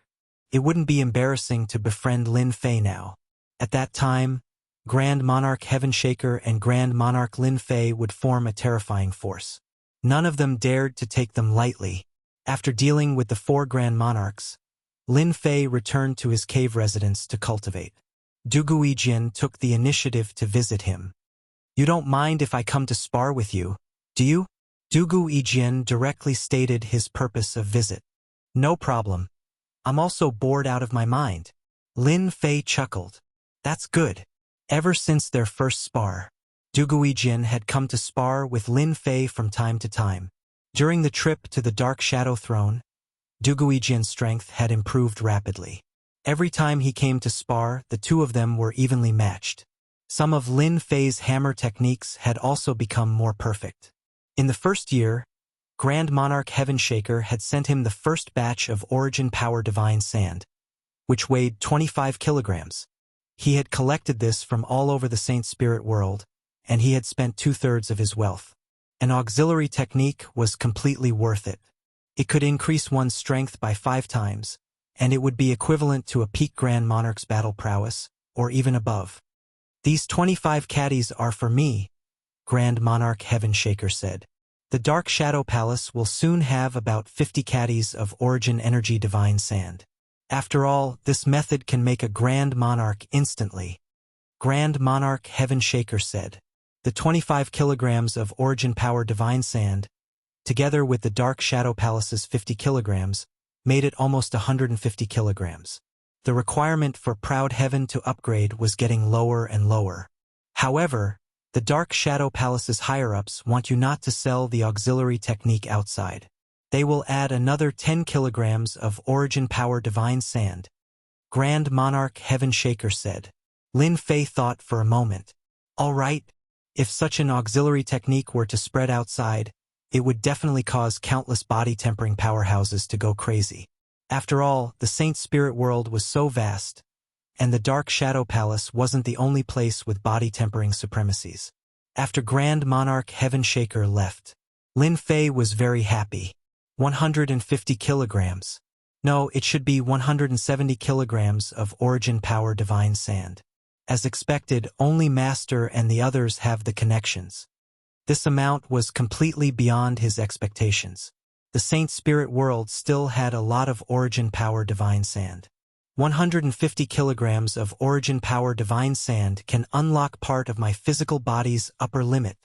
It wouldn't be embarrassing to befriend Lin Fei now. At that time, Grand Monarch Heaven Shaker and Grand Monarch Lin Fei would form a terrifying force. None of them dared to take them lightly. After dealing with the 4 Grand Monarchs, Lin Fei returned to his cave residence to cultivate. Duguijian took the initiative to visit him. You don't mind if I come to spar with you, do you? Duguijian directly stated his purpose of visit. No problem. I'm also bored out of my mind. Lin Fei chuckled. That's good. Ever since their first spar, Duguijian had come to spar with Lin Fei from time to time. During the trip to the Dark Shadow Throne, Duguijian's strength had improved rapidly. Every time he came to spar, the 2 of them were evenly matched. Some of Lin Fei's hammer techniques had also become more perfect. In the first year, Grand Monarch Heaven Shaker had sent him the first batch of Origin Power Divine Sand, which weighed 25 kilograms. He had collected this from all over the Saint Spirit world, and he had spent 2/3 of his wealth. An auxiliary technique was completely worth it. It could increase one's strength by 5 times, and it would be equivalent to a peak Grand Monarch's battle prowess, or even above. These 25 caddies are for me, Grand Monarch Heaven Shaker said. The Dark Shadow Palace will soon have about 50 caddies of Origin Energy Divine Sand. After all, this method can make a Grand Monarch instantly. Grand Monarch Heaven Shaker said. The 25 kilograms of Origin Power Divine Sand, together with the Dark Shadow Palace's 50 kilograms, made it almost 150 kilograms. The requirement for Proud Heaven to upgrade was getting lower and lower. However, the Dark Shadow Palace's higher-ups want you not to sell the auxiliary technique outside. They will add another 10 kilograms of Origin Power Divine Sand, Grand Monarch Heaven Shaker said. Lin Fei thought for a moment. All right, if such an auxiliary technique were to spread outside, it would definitely cause countless body-tempering powerhouses to go crazy. After all, the Saint Spirit world was so vast, And the Dark Shadow Palace wasn't the only place with body-tempering supremacies. After Grand Monarch Heaven Shaker left, Lin Fei was very happy. 150 kilograms. No, it should be 170 kilograms of Origin Power Divine Sand. As expected, only Master and the others have the connections. This amount was completely beyond his expectations. The Saint Spirit world still had a lot of Origin Power Divine Sand. 150 kilograms of Origin Power Divine Sand can unlock part of my physical body's upper limit.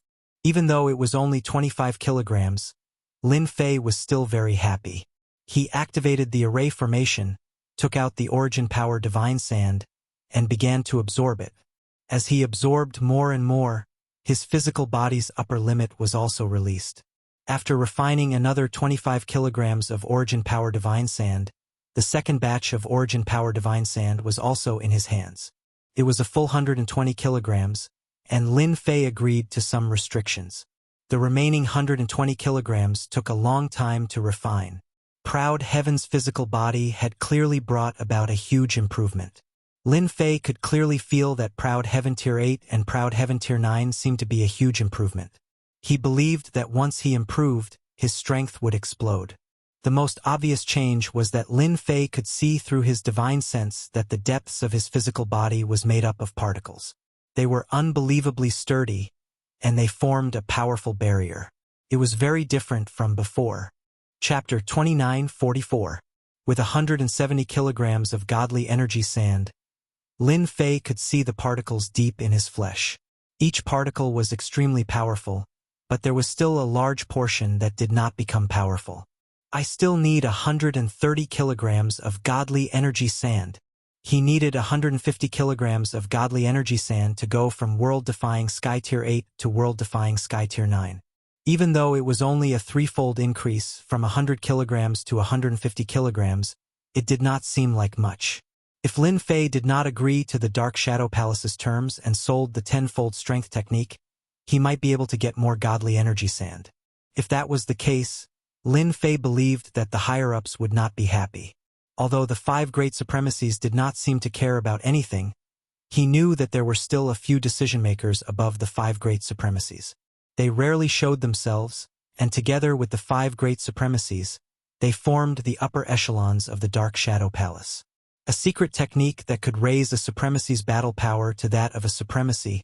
Even though it was only 25 kilograms, Lin Fei was still very happy. He activated the array formation, took out the Origin Power Divine Sand, and began to absorb it. As he absorbed more and more, his physical body's upper limit was also released. After refining another 25 kilograms of Origin Power Divine Sand, the second batch of Origin Power Divine Sand was also in his hands. It was a full 120 kilograms, and Lin Fei agreed to some restrictions. The remaining 120 kilograms took a long time to refine. Proud Heaven's physical body had clearly brought about a huge improvement. Lin Fei could clearly feel that Proud Heaven Tier 8 and Proud Heaven Tier 9 seemed to be a huge improvement. He believed that once he improved, his strength would explode. The most obvious change was that Lin Fei could see through his divine sense that the depths of his physical body was made up of particles. They were unbelievably sturdy, and they formed a powerful barrier. It was very different from before. Chapter 29:44. With 170 kilograms of godly energy sand, Lin Fei could see the particles deep in his flesh. Each particle was extremely powerful, but there was still a large portion that did not become powerful. I still need 130 kilograms of godly energy sand. He needed 150 kilograms of godly energy sand to go from world-defying Sky Tier 8 to world-defying Sky Tier 9. Even though it was only a threefold increase from 100 kilograms to 150 kilograms, it did not seem like much. If Lin Fei did not agree to the Dark Shadow Palace's terms and sold the tenfold strength technique, he might be able to get more godly energy sand. If that was the case, Lin Fei believed that the higher-ups would not be happy. Although the 5 great supremacies did not seem to care about anything, he knew that there were still a few decision-makers above the 5 great supremacies. They rarely showed themselves, and together with the 5 great supremacies, they formed the upper echelons of the Dark Shadow Palace. A secret technique that could raise a supremacy's battle power to that of a supremacy,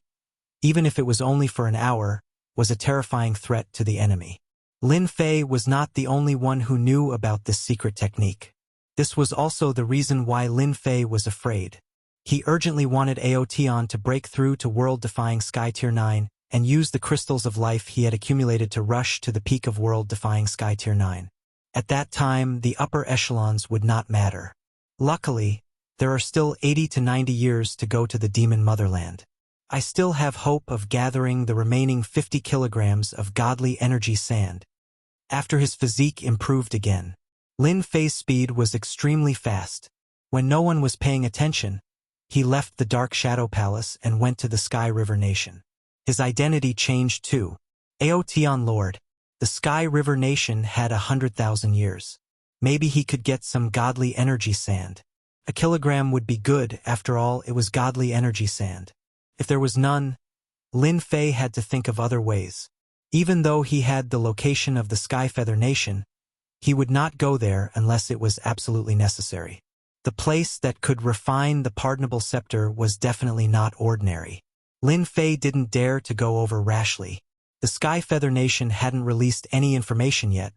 even if it was only for an hour, was a terrifying threat to the enemy. Lin Fei was not the only one who knew about this secret technique. This was also the reason why Lin Fei was afraid. He urgently wanted Aotion to break through to world-defying Sky Tier 9 and use the crystals of life he had accumulated to rush to the peak of world-defying Sky Tier 9. At that time, the upper echelons would not matter. Luckily, there are still 80 to 90 years to go to the Demon Motherland. I still have hope of gathering the remaining 50 kilograms of godly energy sand. After his physique improved again, Lin Fei's speed was extremely fast. When no one was paying attention, he left the Dark Shadow Palace and went to the Sky River Nation. His identity changed too. Aotion Lord. The Sky River Nation had 100,000 years. Maybe he could get some godly energy sand. A kilogram would be good, after all, it was godly energy sand. If there was none, Lin Fei had to think of other ways. Even though he had the location of the Sky Feather Nation, he would not go there unless it was absolutely necessary. The place that could refine the pardonable scepter was definitely not ordinary. Lin Fei didn't dare to go over rashly. The Sky Feather Nation hadn't released any information yet,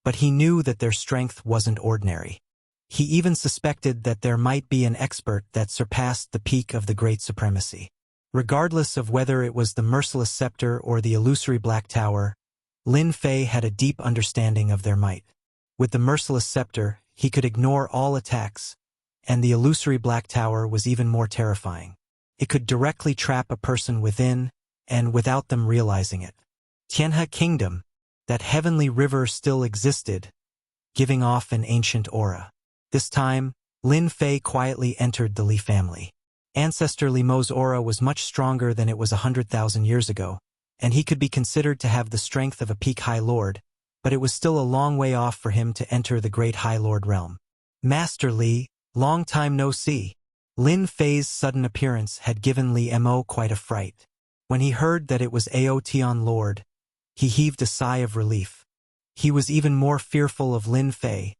but he knew that their strength wasn't ordinary. He even suspected that there might be an expert that surpassed the peak of the Great Supremacy. Regardless of whether it was the Merciless Scepter or the Illusory Black Tower, Lin Fei had a deep understanding of their might. With the Merciless Scepter, he could ignore all attacks, and the Illusory Black Tower was even more terrifying. It could directly trap a person within, and without them realizing it. Tianhe Kingdom, that heavenly river still existed, giving off an ancient aura. This time, Lin Fei quietly entered the Li family. Ancestor Li Mo's aura was much stronger than it was 100,000 years ago, and he could be considered to have the strength of a peak High Lord, but it was still a long way off for him to enter the great High Lord realm. Master Li, long time no see. Lin Fei's sudden appearance had given Li Mo quite a fright. When he heard that it was Ao Tian Lord, he heaved a sigh of relief. He was even more fearful of Lin Fei,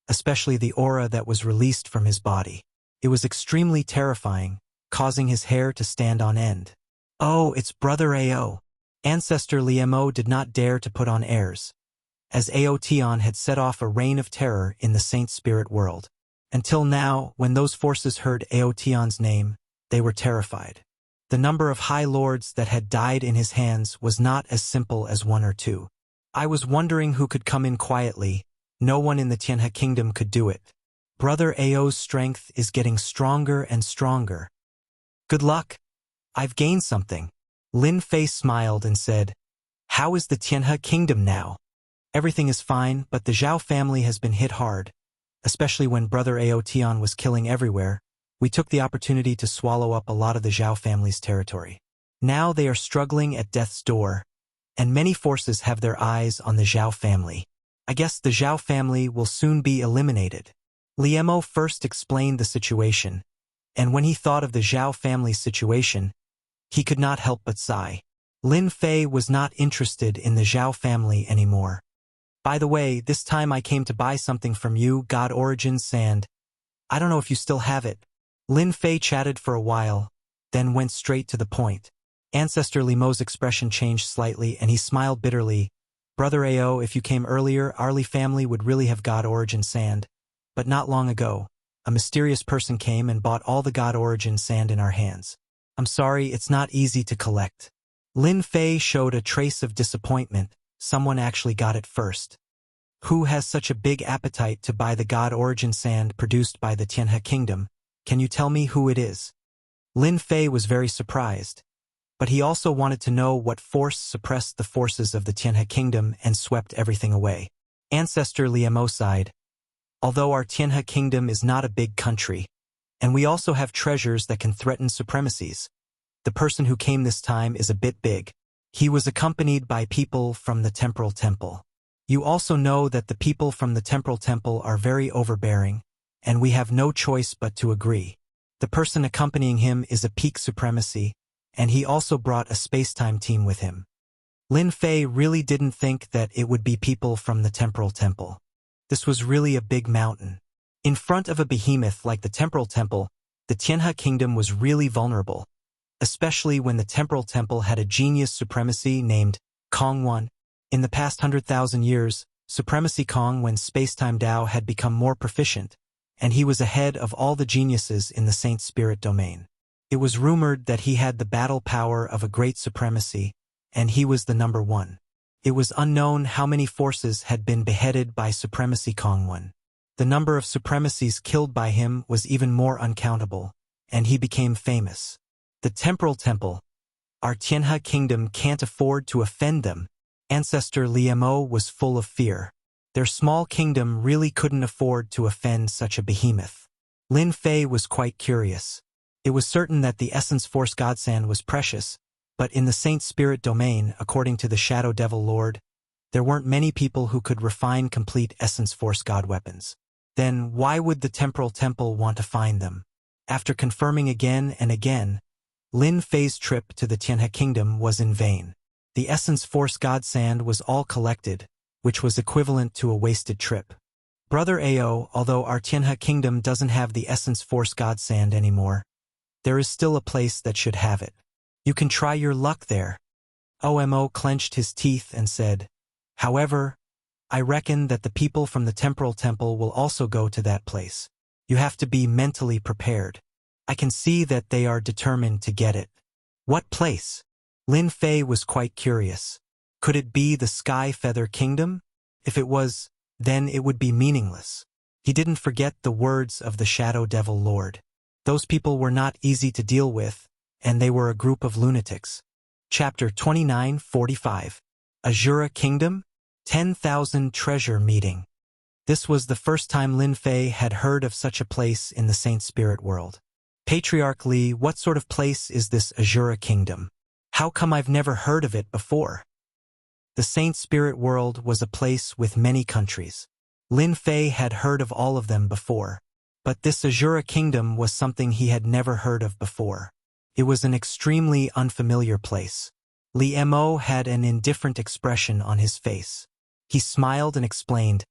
especially the aura that was released from his body. It was extremely terrifying, causing his hair to stand on end. Oh, it's Brother Ao. Ancestor Li Mo did not dare to put on airs, as Ao Tian had set off a reign of terror in the Saint Spirit world. Until now, when those forces heard Ao Tian's name, they were terrified. The number of High Lords that had died in his hands was not as simple as one or two. I was wondering who could come in quietly. No one in the Tianhe Kingdom could do it. Brother Ao's strength is getting stronger and stronger. Good luck. I've gained something. Lin Fei smiled and said, "How is the Tianhe Kingdom now?" "Everything is fine, but the Zhao family has been hit hard. Especially when Brother Ao Tian was killing everywhere, we took the opportunity to swallow up a lot of the Zhao family's territory. Now they are struggling at death's door, and many forces have their eyes on the Zhao family. I guess the Zhao family will soon be eliminated." Li Mo first explained the situation, and when he thought of the Zhao family's situation, he could not help but sigh. Lin Fei was not interested in the Zhao family anymore. "By the way, this time I came to buy something from you, God Origin Sand. I don't know if you still have it." Lin Fei chatted for a while, then went straight to the point. Ancestor Li Mo's expression changed slightly, and he smiled bitterly. "Brother Ao, if you came earlier, our Li family would really have God Origin Sand. But not long ago, a mysterious person came and bought all the God Origin Sand in our hands. I'm sorry, it's not easy to collect." Lin Fei showed a trace of disappointment. Someone actually got it first. Who has such a big appetite to buy the God Origin Sand produced by the Tianhe Kingdom? Can you tell me who it is? Lin Fei was very surprised, but he also wanted to know what force suppressed the forces of the Tianhe Kingdom and swept everything away. Ancestor Li Mo sighed. "Although our Tianhe Kingdom is not a big country, and we also have treasures that can threaten supremacies, the person who came this time is a bit big. He was accompanied by people from the Temporal Temple. You also know that the people from the Temporal Temple are very overbearing, and we have no choice but to agree. The person accompanying him is a peak supremacy, and he also brought a space-time team with him." Lin Fei really didn't think that it would be people from the Temporal Temple. This was really a big mountain. In front of a behemoth like the Temporal Temple, the Tianhe Kingdom was really vulnerable, especially when the Temporal Temple had a genius supremacy named Kong One. In the past 100,000 years, Supremacy Kong when space-time Dao had become more proficient, and he was ahead of all the geniuses in the Saint Spirit domain. It was rumored that he had the battle power of a great supremacy, and he was the number one. It was unknown how many forces had been beheaded by Supremacy Kong One. The number of supremacies killed by him was even more uncountable, and he became famous. The Temporal Temple. Our Tianhe Kingdom can't afford to offend them. Ancestor Li Mo was full of fear. Their small kingdom really couldn't afford to offend such a behemoth. Lin Fei was quite curious. It was certain that the Essence Force Godsand was precious, but in the Saint Spirit domain, according to the Shadow Devil Lord, there weren't many people who could refine complete Essence Force God weapons. Then why would the Temporal Temple want to find them? After confirming again and again, Lin Fei's trip to the Tianhe Kingdom was in vain. The Essence Force Godsand was all collected, which was equivalent to a wasted trip. Brother Ao, although our Tianhe Kingdom doesn't have the Essence Force Godsand anymore, there is still a place that should have it. You can try your luck there. Omo clenched his teeth and said, "However, I reckon that the people from the Temporal Temple will also go to that place. You have to be mentally prepared. I can see that they are determined to get it." "What place?" Lin Fei was quite curious. Could it be the Sky Feather Kingdom? If it was, then it would be meaningless. He didn't forget the words of the Shadow Devil Lord. Those people were not easy to deal with, and they were a group of lunatics. Chapter 29:45. Azura Kingdom? 10,000 Treasure Meeting. This was the first time Lin Fei had heard of such a place in the Saint Spirit world. "Patriarch Li, what sort of place is this Azura Kingdom? How come I've never heard of it before?" The Saint Spirit world was a place with many countries. Lin Fei had heard of all of them before, But this Azura kingdom was something he had never heard of before. It was an extremely unfamiliar place. Li Mo had an indifferent expression on his face. He smiled and explained,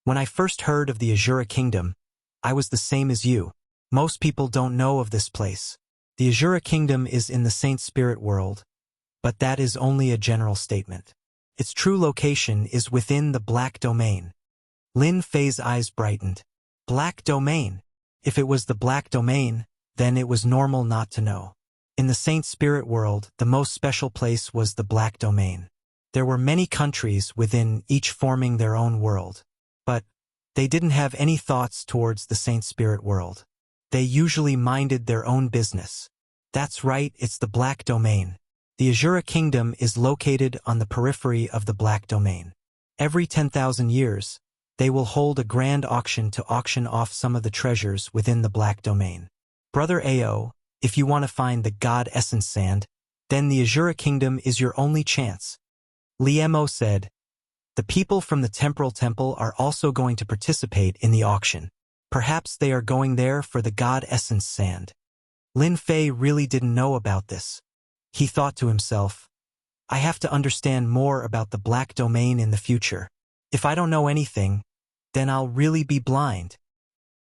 "When I first heard of the Azura kingdom, I was the same as you. Most people don't know of this place. The Azura kingdom is in the Saint Spirit world, but that is only a general statement. Its true location is within the Black Domain." Lin Fei's eyes brightened. Black Domain? If it was the Black Domain, then it was normal not to know. In the Saint Spirit world, the most special place was the Black Domain. There were many countries within each forming their own world. But they didn't have any thoughts towards the Saint Spirit world. They usually minded their own business. That's right, it's the Black Domain. The Azura Kingdom is located on the periphery of the Black Domain. Every 10,000 years, they will hold a grand auction to auction off some of the treasures within the Black Domain. Brother Ao, if you want to find the God Essence Sand, then the Azura Kingdom is your only chance. Li Mo said, "The people from the Temporal Temple are also going to participate in the auction. Perhaps they are going there for the God Essence Sand." Lin Fei really didn't know about this. He thought to himself, "I have to understand more about the Black Domain in the future. If I don't know anything, then I'll really be blind."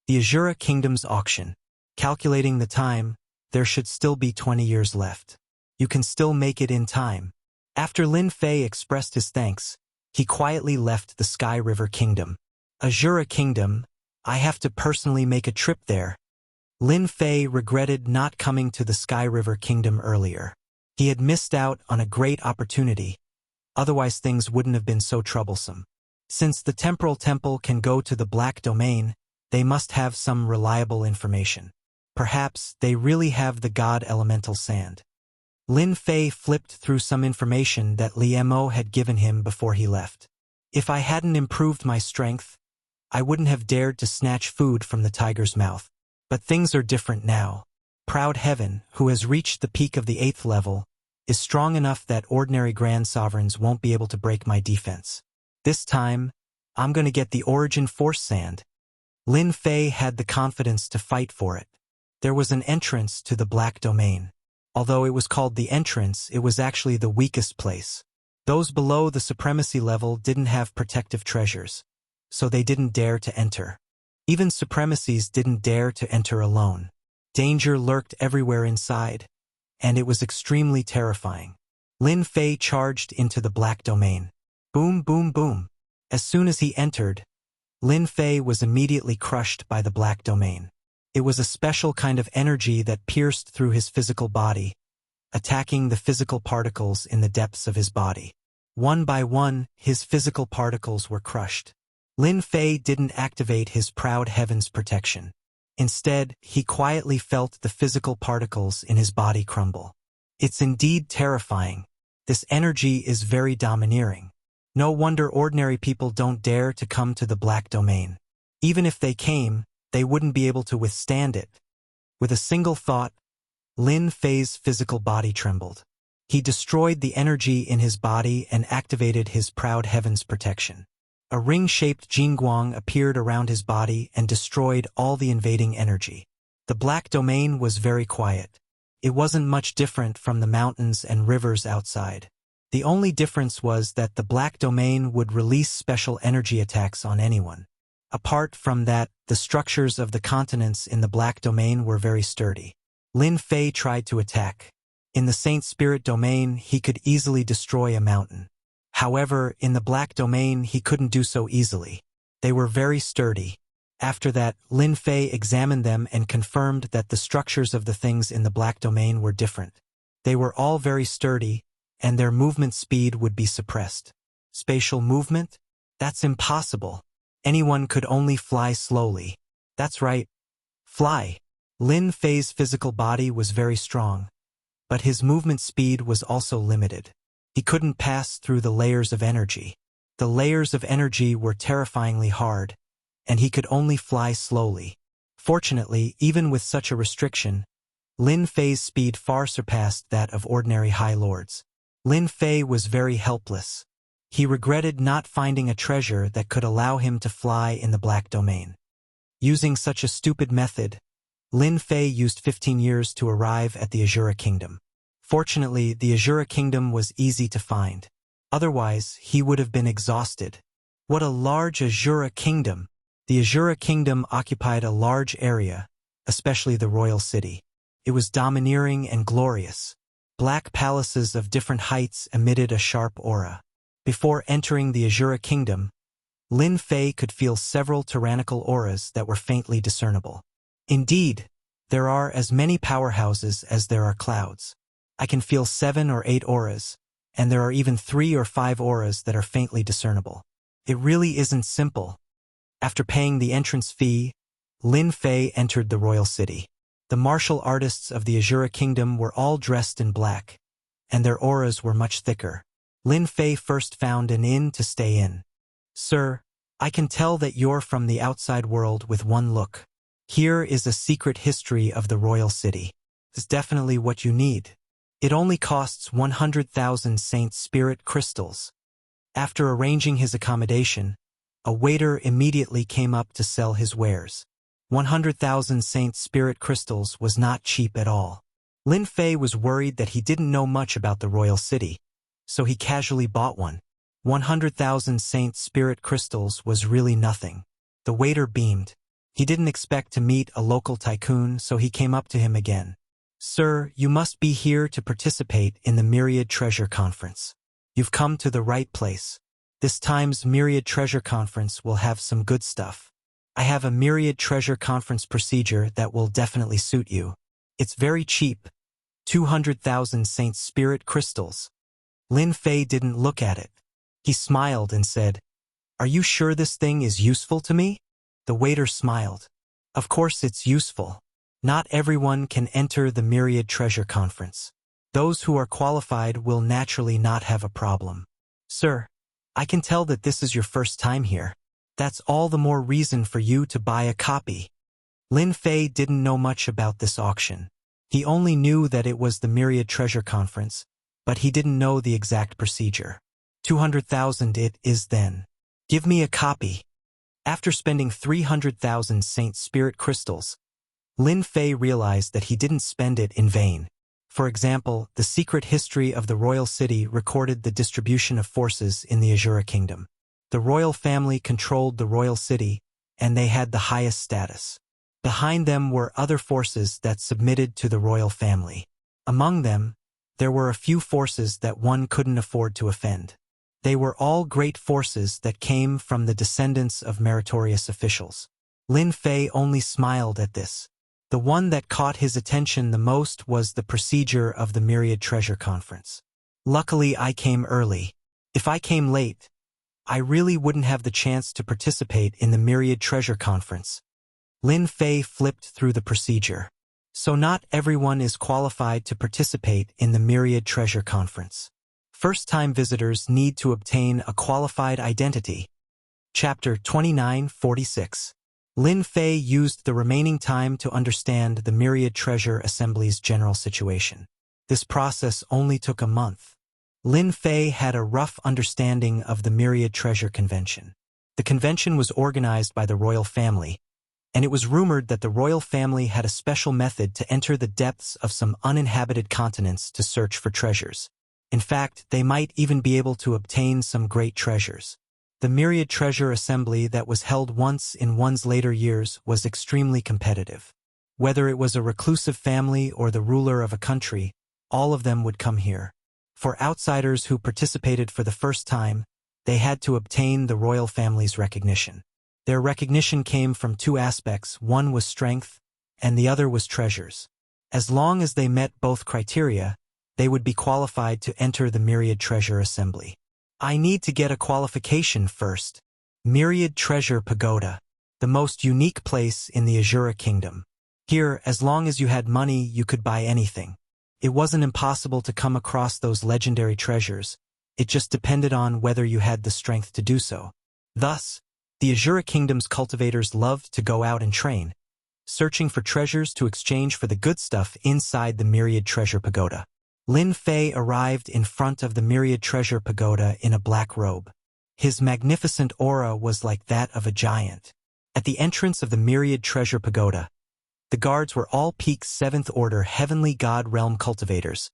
The Azura Kingdom's auction. Calculating the time, there should still be 20 years left. You can still make it in time. After Lin Fei expressed his thanks, he quietly left the Sky River Kingdom. Azura Kingdom, I have to personally make a trip there. Lin Fei regretted not coming to the Sky River Kingdom earlier. He had missed out on a great opportunity. Otherwise things wouldn't have been so troublesome. Since the Temporal Temple can go to the Black Domain, they must have some reliable information. Perhaps they really have the God Elemental Sand. Lin Fei flipped through some information that Li Mo had given him before he left. "If I hadn't improved my strength, I wouldn't have dared to snatch food from the tiger's mouth. But things are different now. Proud Heaven, who has reached the peak of the 8th level, is strong enough that ordinary Grand Sovereigns won't be able to break my defense. This time, I'm going to get the Origin Force Sand." Lin Fei had the confidence to fight for it. There was an entrance to the Black Domain. Although it was called the entrance, it was actually the weakest place. Those below the supremacy level didn't have protective treasures, so they didn't dare to enter. Even supremacies didn't dare to enter alone. Danger lurked everywhere inside, and it was extremely terrifying. Lin Fei charged into the Black Domain. Boom, boom, boom. As soon as he entered, Lin Fei was immediately crushed by the Black Domain. It was a special kind of energy that pierced through his physical body, attacking the physical particles in the depths of his body. One by one, his physical particles were crushed. Lin Fei didn't activate his Proud Heaven's protection. Instead, he quietly felt the physical particles in his body crumble. It's indeed terrifying. This energy is very domineering. No wonder ordinary people don't dare to come to the Black Domain. Even if they came, they wouldn't be able to withstand it. With a single thought, Lin Fei's physical body trembled. He destroyed the energy in his body and activated his Proud Heaven's protection. A ring-shaped Jingguang appeared around his body and destroyed all the invading energy. The Black Domain was very quiet. It wasn't much different from the mountains and rivers outside. The only difference was that the Black Domain would release special energy attacks on anyone. Apart from that, the structures of the continents in the Black Domain were very sturdy. Lin Fei tried to attack. In the Saint Spirit Domain, he could easily destroy a mountain. However, in the Black Domain, he couldn't do so easily. They were very sturdy. After that, Lin Fei examined them and confirmed that the structures of the things in the Black Domain were different. They were all very sturdy, and their movement speed would be suppressed. Spatial movement? That's impossible. Anyone could only fly slowly. That's right. Fly. Lin Fei's physical body was very strong, but his movement speed was also limited. He couldn't pass through the layers of energy. The layers of energy were terrifyingly hard, and he could only fly slowly. Fortunately, even with such a restriction, Lin Fei's speed far surpassed that of ordinary High Lords. Lin Fei was very helpless. He regretted not finding a treasure that could allow him to fly in the Black Domain. Using such a stupid method, Lin Fei used 15 years to arrive at the Azura Kingdom. Fortunately, the Azura Kingdom was easy to find. Otherwise, he would have been exhausted. What a large Azura Kingdom! The Azura Kingdom occupied a large area, especially the royal city. It was domineering and glorious. Black palaces of different heights emitted a sharp aura. Before entering the Azura Kingdom, Lin Fei could feel several tyrannical auras that were faintly discernible. Indeed, there are as many powerhouses as there are clouds. I can feel 7 or 8 auras, and there are even 3 or 5 auras that are faintly discernible. It really isn't simple. After paying the entrance fee, Lin Fei entered the royal city. The martial artists of the Azura Kingdom were all dressed in black, and their auras were much thicker. Lin Fei first found an inn to stay in. "Sir, I can tell that you're from the outside world with one look. Here is a secret history of the royal city. It's definitely what you need. It only costs 100,000 Saint Spirit crystals." After arranging his accommodation, a waiter immediately came up to sell his wares. 100,000 Saint Spirit crystals was not cheap at all. Lin Fei was worried that he didn't know much about the royal city, so he casually bought one. 100,000 Saint Spirit crystals was really nothing. The waiter beamed. He didn't expect to meet a local tycoon, so he came up to him again. "Sir, you must be here to participate in the Myriad Treasure Conference. You've come to the right place. This time's Myriad Treasure Conference will have some good stuff. I have a Myriad Treasure Conference procedure that will definitely suit you. It's very cheap. 200,000 Saint Spirit crystals." Lin Fei didn't look at it. He smiled and said, "Are you sure this thing is useful to me?" The waiter smiled. "Of course it's useful. Not everyone can enter the Myriad Treasure Conference. Those who are qualified will naturally not have a problem. Sir, I can tell that this is your first time here. That's all the more reason for you to buy a copy." Lin Fei didn't know much about this auction. He only knew that it was the Myriad Treasure Conference, but he didn't know the exact procedure. 200,000 it is then. "Give me a copy." After spending 300,000 Saint Spirit crystals, Lin Fei realized that he didn't spend it in vain. For example, the secret history of the royal city recorded the distribution of forces in the Azura Kingdom. The royal family controlled the royal city, and they had the highest status. Behind them were other forces that submitted to the royal family. Among them, there were a few forces that one couldn't afford to offend. They were all great forces that came from the descendants of meritorious officials. Lin Fei only smiled at this. The one that caught his attention the most was the procedure of the Myriad Treasure Conference. "Luckily I came early. If I came late, I really wouldn't have the chance to participate in the Myriad Treasure Conference." Lin Fei flipped through the procedure. So not everyone is qualified to participate in the Myriad Treasure Conference. First-time visitors need to obtain a qualified identity. Chapter 2946. Lin Fei used the remaining time to understand the Myriad Treasure Assembly's general situation. This process only took a month. Lin Fei had a rough understanding of the Myriad Treasure Convention. The convention was organized by the royal family, and it was rumored that the royal family had a special method to enter the depths of some uninhabited continents to search for treasures. In fact, they might even be able to obtain some great treasures. The Myriad Treasure Assembly that was held once in one's later years was extremely competitive. Whether it was a reclusive family or the ruler of a country, all of them would come here. For outsiders who participated for the first time, they had to obtain the royal family's recognition. Their recognition came from 2 aspects. One was strength, and the other was treasures. As long as they met both criteria, they would be qualified to enter the Myriad Treasure Assembly. "I need to get a qualification first." Myriad Treasure Pagoda, the most unique place in the Azura Kingdom. Here, as long as you had money, you could buy anything. It wasn't impossible to come across those legendary treasures. It just depended on whether you had the strength to do so. Thus, the Azura Kingdom's cultivators loved to go out and train, searching for treasures to exchange for the good stuff inside the Myriad Treasure Pagoda. Lin Fei arrived in front of the Myriad Treasure Pagoda in a black robe. His magnificent aura was like that of a giant. At the entrance of the Myriad Treasure Pagoda, the guards were all peak 7th Order Heavenly God Realm cultivators,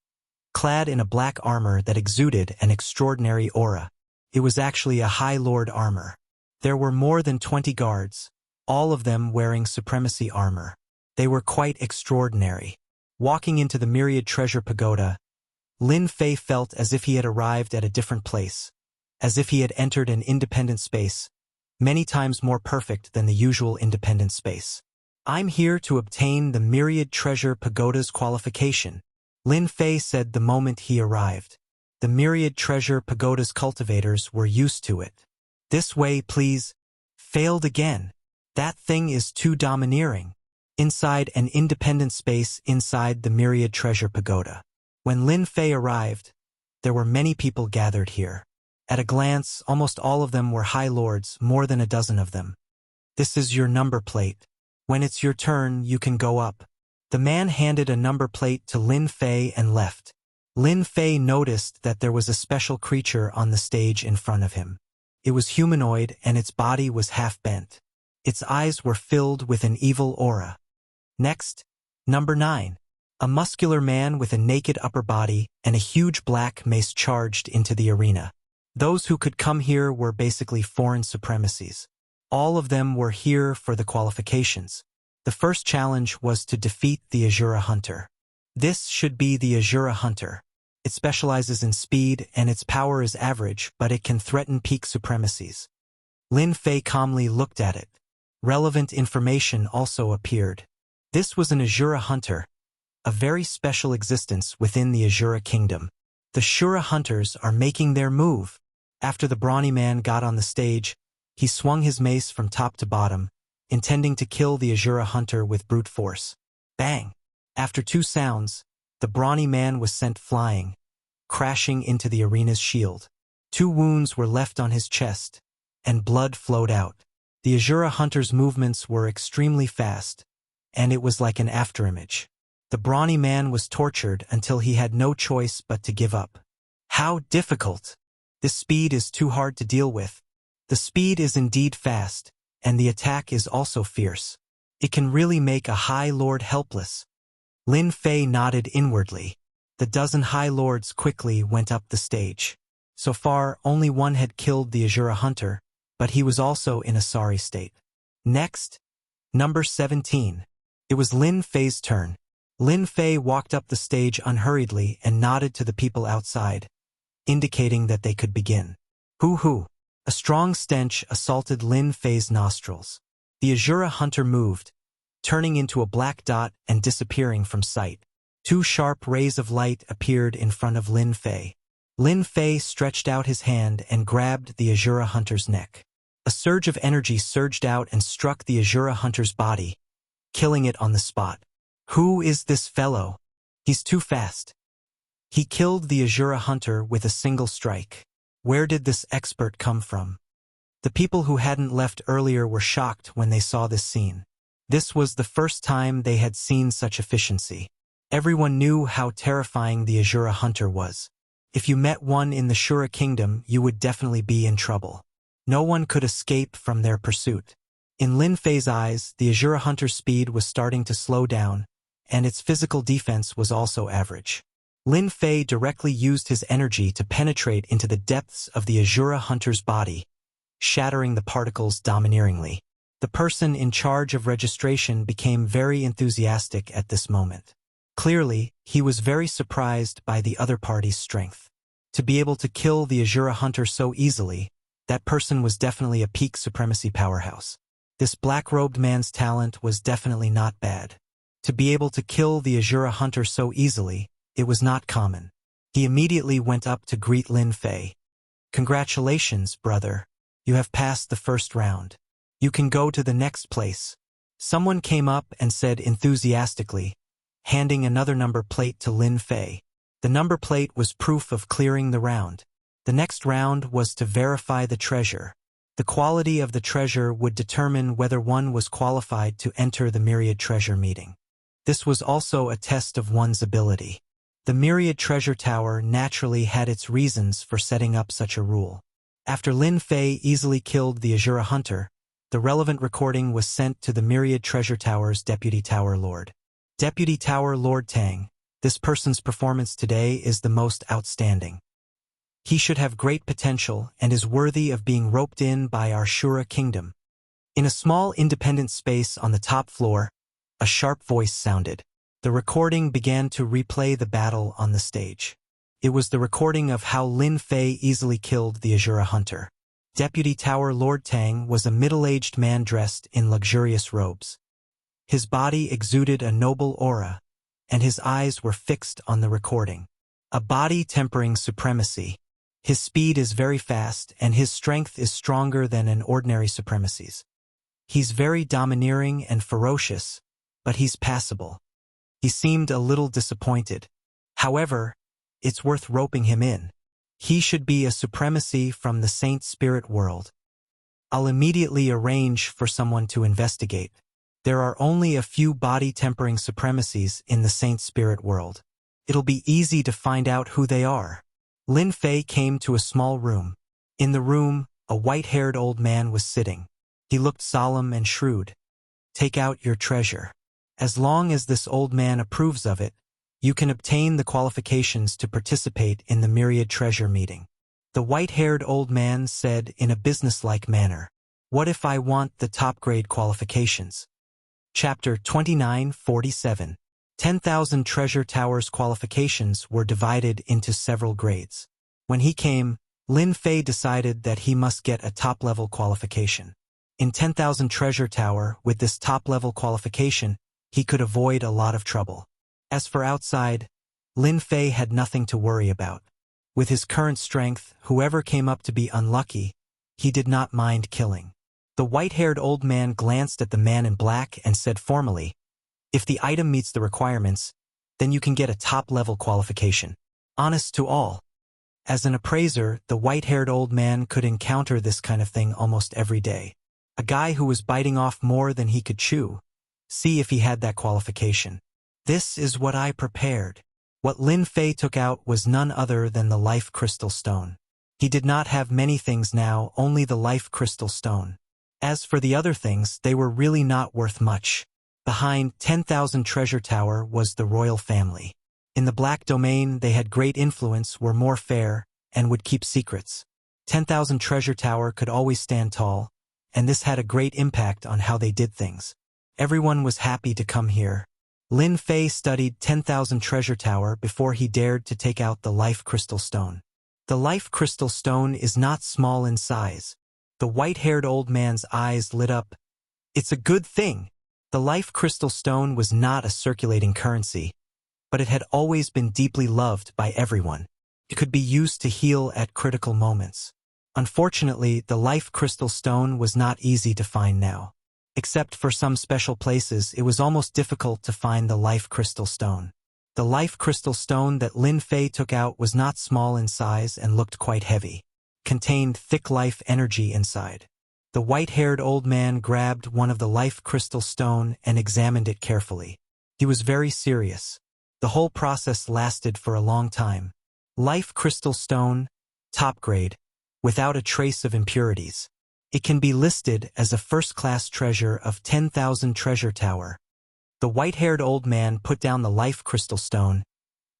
clad in a black armor that exuded an extraordinary aura. It was actually a High Lord armor. There were more than 20 guards, all of them wearing supremacy armor. They were quite extraordinary. Walking into the Myriad Treasure Pagoda, Lin Fei felt as if he had arrived at a different place, as if he had entered an independent space, many times more perfect than the usual independent space. I'm here to obtain the Myriad Treasure Pagoda's qualification, Lin Fei said the moment he arrived. The Myriad Treasure Pagoda's cultivators were used to it. This way, please. Failed again. That thing is too domineering. Inside an independent space inside the Myriad Treasure Pagoda. When Lin Fei arrived, there were many people gathered here. At a glance, almost all of them were High Lords, more than a dozen of them. This is your number plate. When it's your turn, you can go up. The man handed a number plate to Lin Fei and left. Lin Fei noticed that there was a special creature on the stage in front of him. It was humanoid and its body was half bent. Its eyes were filled with an evil aura. Next, number 9. A muscular man with a naked upper body and a huge black mace charged into the arena. Those who could come here were basically foreign supremacies. All of them were here for the qualifications. The first challenge was to defeat the Azura Hunter. This should be the Azura Hunter. It specializes in speed and its power is average, but it can threaten peak supremacies. Lin Fei calmly looked at it. Relevant information also appeared. This was an Azura Hunter, a very special existence within the Azura Kingdom. The Shura Hunters are making their move. After the brawny man got on the stage, he swung his mace from top to bottom, intending to kill the Azura Hunter with brute force. Bang! After 2 sounds, the brawny man was sent flying, crashing into the arena's shield. 2 wounds were left on his chest, and blood flowed out. The Azura Hunter's movements were extremely fast, and it was like an afterimage. The brawny man was tortured until he had no choice but to give up. How difficult! This speed is too hard to deal with. The speed is indeed fast, and the attack is also fierce. It can really make a High Lord helpless. Lin Fei nodded inwardly. The dozen High Lords quickly went up the stage. So far, only one had killed the Azura Hunter, but he was also in a sorry state. Next, number 17. It was Lin Fei's turn. Lin Fei walked up the stage unhurriedly and nodded to the people outside, indicating that they could begin. Hoo-hoo! A strong stench assaulted Lin Fei's nostrils. The Azura Hunter moved, turning into a black dot and disappearing from sight. 2 sharp rays of light appeared in front of Lin Fei. Lin Fei stretched out his hand and grabbed the Azura Hunter's neck. A surge of energy surged out and struck the Azura Hunter's body, killing it on the spot. Who is this fellow? He's too fast. He killed the Azura Hunter with a single strike. Where did this expert come from? The people who hadn't left earlier were shocked when they saw this scene. This was the first time they had seen such efficiency. Everyone knew how terrifying the Azura Hunter was. If you met one in the Shura Kingdom, you would definitely be in trouble. No one could escape from their pursuit. In Lin Fei's eyes, the Azura Hunter's speed was starting to slow down, and its physical defense was also average. Lin Fei directly used his energy to penetrate into the depths of the Azura Hunter's body, shattering the particles domineeringly. The person in charge of registration became very enthusiastic at this moment. Clearly, he was very surprised by the other party's strength. To be able to kill the Azura Hunter so easily, that person was definitely a peak supremacy powerhouse. This black-robed man's talent was definitely not bad. To be able to kill the Azura Hunter so easily, it was not common. He immediately went up to greet Lin Fei. Congratulations, brother. You have passed the first round. You can go to the next place. Someone came up and said enthusiastically, handing another number plate to Lin Fei. The number plate was proof of clearing the round. The next round was to verify the treasure. The quality of the treasure would determine whether one was qualified to enter the Myriad Treasure meeting. This was also a test of one's ability. The Myriad Treasure Tower naturally had its reasons for setting up such a rule. After Lin Fei easily killed the Azura Hunter, The relevant recording was sent to the Myriad Treasure Tower's Deputy Tower Lord. Deputy Tower Lord Tang, this person's performance today is the most outstanding. He should have great potential and is worthy of being roped in by our Shura kingdom. In a small independent space on the top floor, a sharp voice sounded. The recording began to replay the battle on the stage. It was the recording of how Lin Fei easily killed the Azura hunter. Deputy Tower Lord Tang was a middle-aged man dressed in luxurious robes. His body exuded a noble aura, and his eyes were fixed on the recording. A body tempering supremacy. His speed is very fast, and his strength is stronger than an ordinary supremacy's. He's very domineering and ferocious, but he's passable. He seemed a little disappointed. However, it's worth roping him in. He should be a supremacy from the Saint Spirit world. I'll immediately arrange for someone to investigate. There are only a few body-tempering supremacies in the Saint Spirit world. It'll be easy to find out who they are. Lin Fei came to a small room. In the room, a white-haired old man was sitting. He looked solemn and shrewd. Take out your treasure. As long as this old man approves of it, you can obtain the qualifications to participate in the Myriad Treasure meeting. The white-haired old man said in a businesslike manner, "What if I want the top-grade qualifications?" Chapter 29:47. 10,000 Treasure Towers qualifications were divided into several grades. When he came, Lin Fei decided that he must get a top-level qualification. In 10,000 Treasure Tower, with this top-level qualification, he could avoid a lot of trouble. As for outside, Lin Fei had nothing to worry about. With his current strength, whoever came up to be unlucky, he did not mind killing. The white-haired old man glanced at the man in black and said formally, "If the item meets the requirements, then you can get a top-level qualification. Honest to all." As an appraiser, the white-haired old man could encounter this kind of thing almost every day. A guy who was biting off more than he could chew. See if he had that qualification. This is what I prepared. What Lin Fei took out was none other than the Life Crystal Stone. He did not have many things now, only the Life Crystal Stone. As for the other things, they were really not worth much. Behind 10,000 Treasure Tower was the royal family. In the Black Domain, they had great influence, were more fair, and would keep secrets. 10,000 Treasure Tower could always stand tall, and this had a great impact on how they did things. Everyone was happy to come here. Lin Fei studied 10,000 Treasure Tower before he dared to take out the Life Crystal Stone. The Life Crystal Stone is not small in size. The white-haired old man's eyes lit up. It's a good thing. The Life Crystal Stone was not a circulating currency, but it had always been deeply loved by everyone. It could be used to heal at critical moments. Unfortunately, the Life Crystal Stone was not easy to find now. Except for some special places, it was almost difficult to find the Life Crystal Stone. The Life Crystal Stone that Lin Fei took out was not small in size and looked quite heavy. Contained thick life energy inside. The white-haired old man grabbed one of the Life Crystal Stone and examined it carefully. He was very serious. The whole process lasted for a long time. Life Crystal Stone, top grade, without a trace of impurities. It can be listed as a first-class treasure of 10,000 Treasure Tower. The white-haired old man put down the Life Crystal Stone.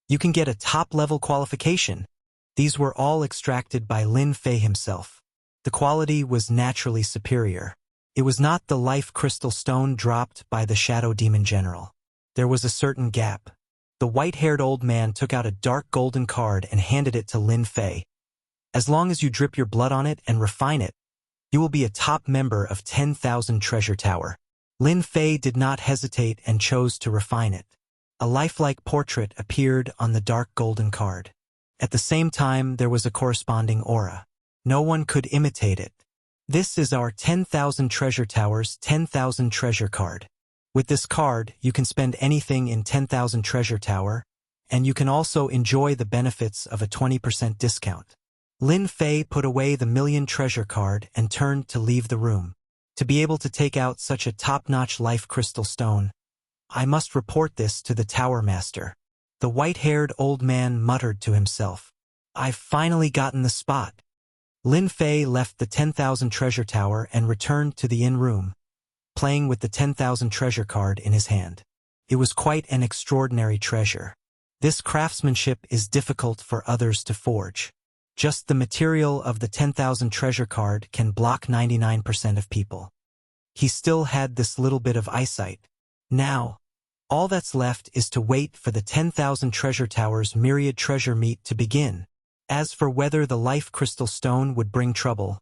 You can get a top-level qualification. These were all extracted by Lin Fei himself. The quality was naturally superior. It was not the Life Crystal Stone dropped by the Shadow Demon General. There was a certain gap. The white-haired old man took out a dark golden card and handed it to Lin Fei. As long as you drip your blood on it and refine it, you will be a top member of 10,000 Treasure Tower. Lin Fei did not hesitate and chose to refine it. A lifelike portrait appeared on the dark golden card. At the same time, there was a corresponding aura. No one could imitate it. This is our 10,000 Treasure Tower's 10,000 Treasure card. With this card, you can spend anything in 10,000 Treasure Tower, and you can also enjoy the benefits of a 20% discount. Lin Fei put away the million treasure card and turned to leave the room. To be able to take out such a top-notch Life Crystal Stone, I must report this to the Tower Master. The white-haired old man muttered to himself. I've finally gotten the spot. Lin Fei left the 10,000 treasure tower and returned to the inn room, playing with the 10,000 treasure card in his hand. It was quite an extraordinary treasure. This craftsmanship is difficult for others to forge. Just the material of the 10,000 treasure card can block 99% of people. He still had this little bit of eyesight. Now, all that's left is to wait for the 10,000 treasure tower's myriad treasure meet to begin. As for whether the life crystal stone would bring trouble,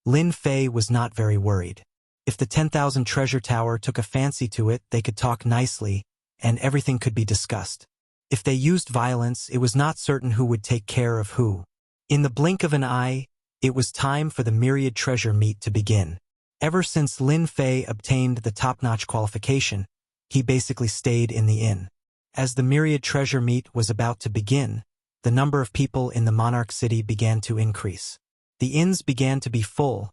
Lin Fei was not very worried. If the 10,000 treasure tower took a fancy to it, they could talk nicely, and everything could be discussed. If they used violence, it was not certain who would take care of who. In the blink of an eye, it was time for the myriad treasure meet to begin. Ever since Lin Fei obtained the top-notch qualification, he basically stayed in the inn. As the myriad treasure meet was about to begin, the number of people in the monarch city began to increase. The inns began to be full,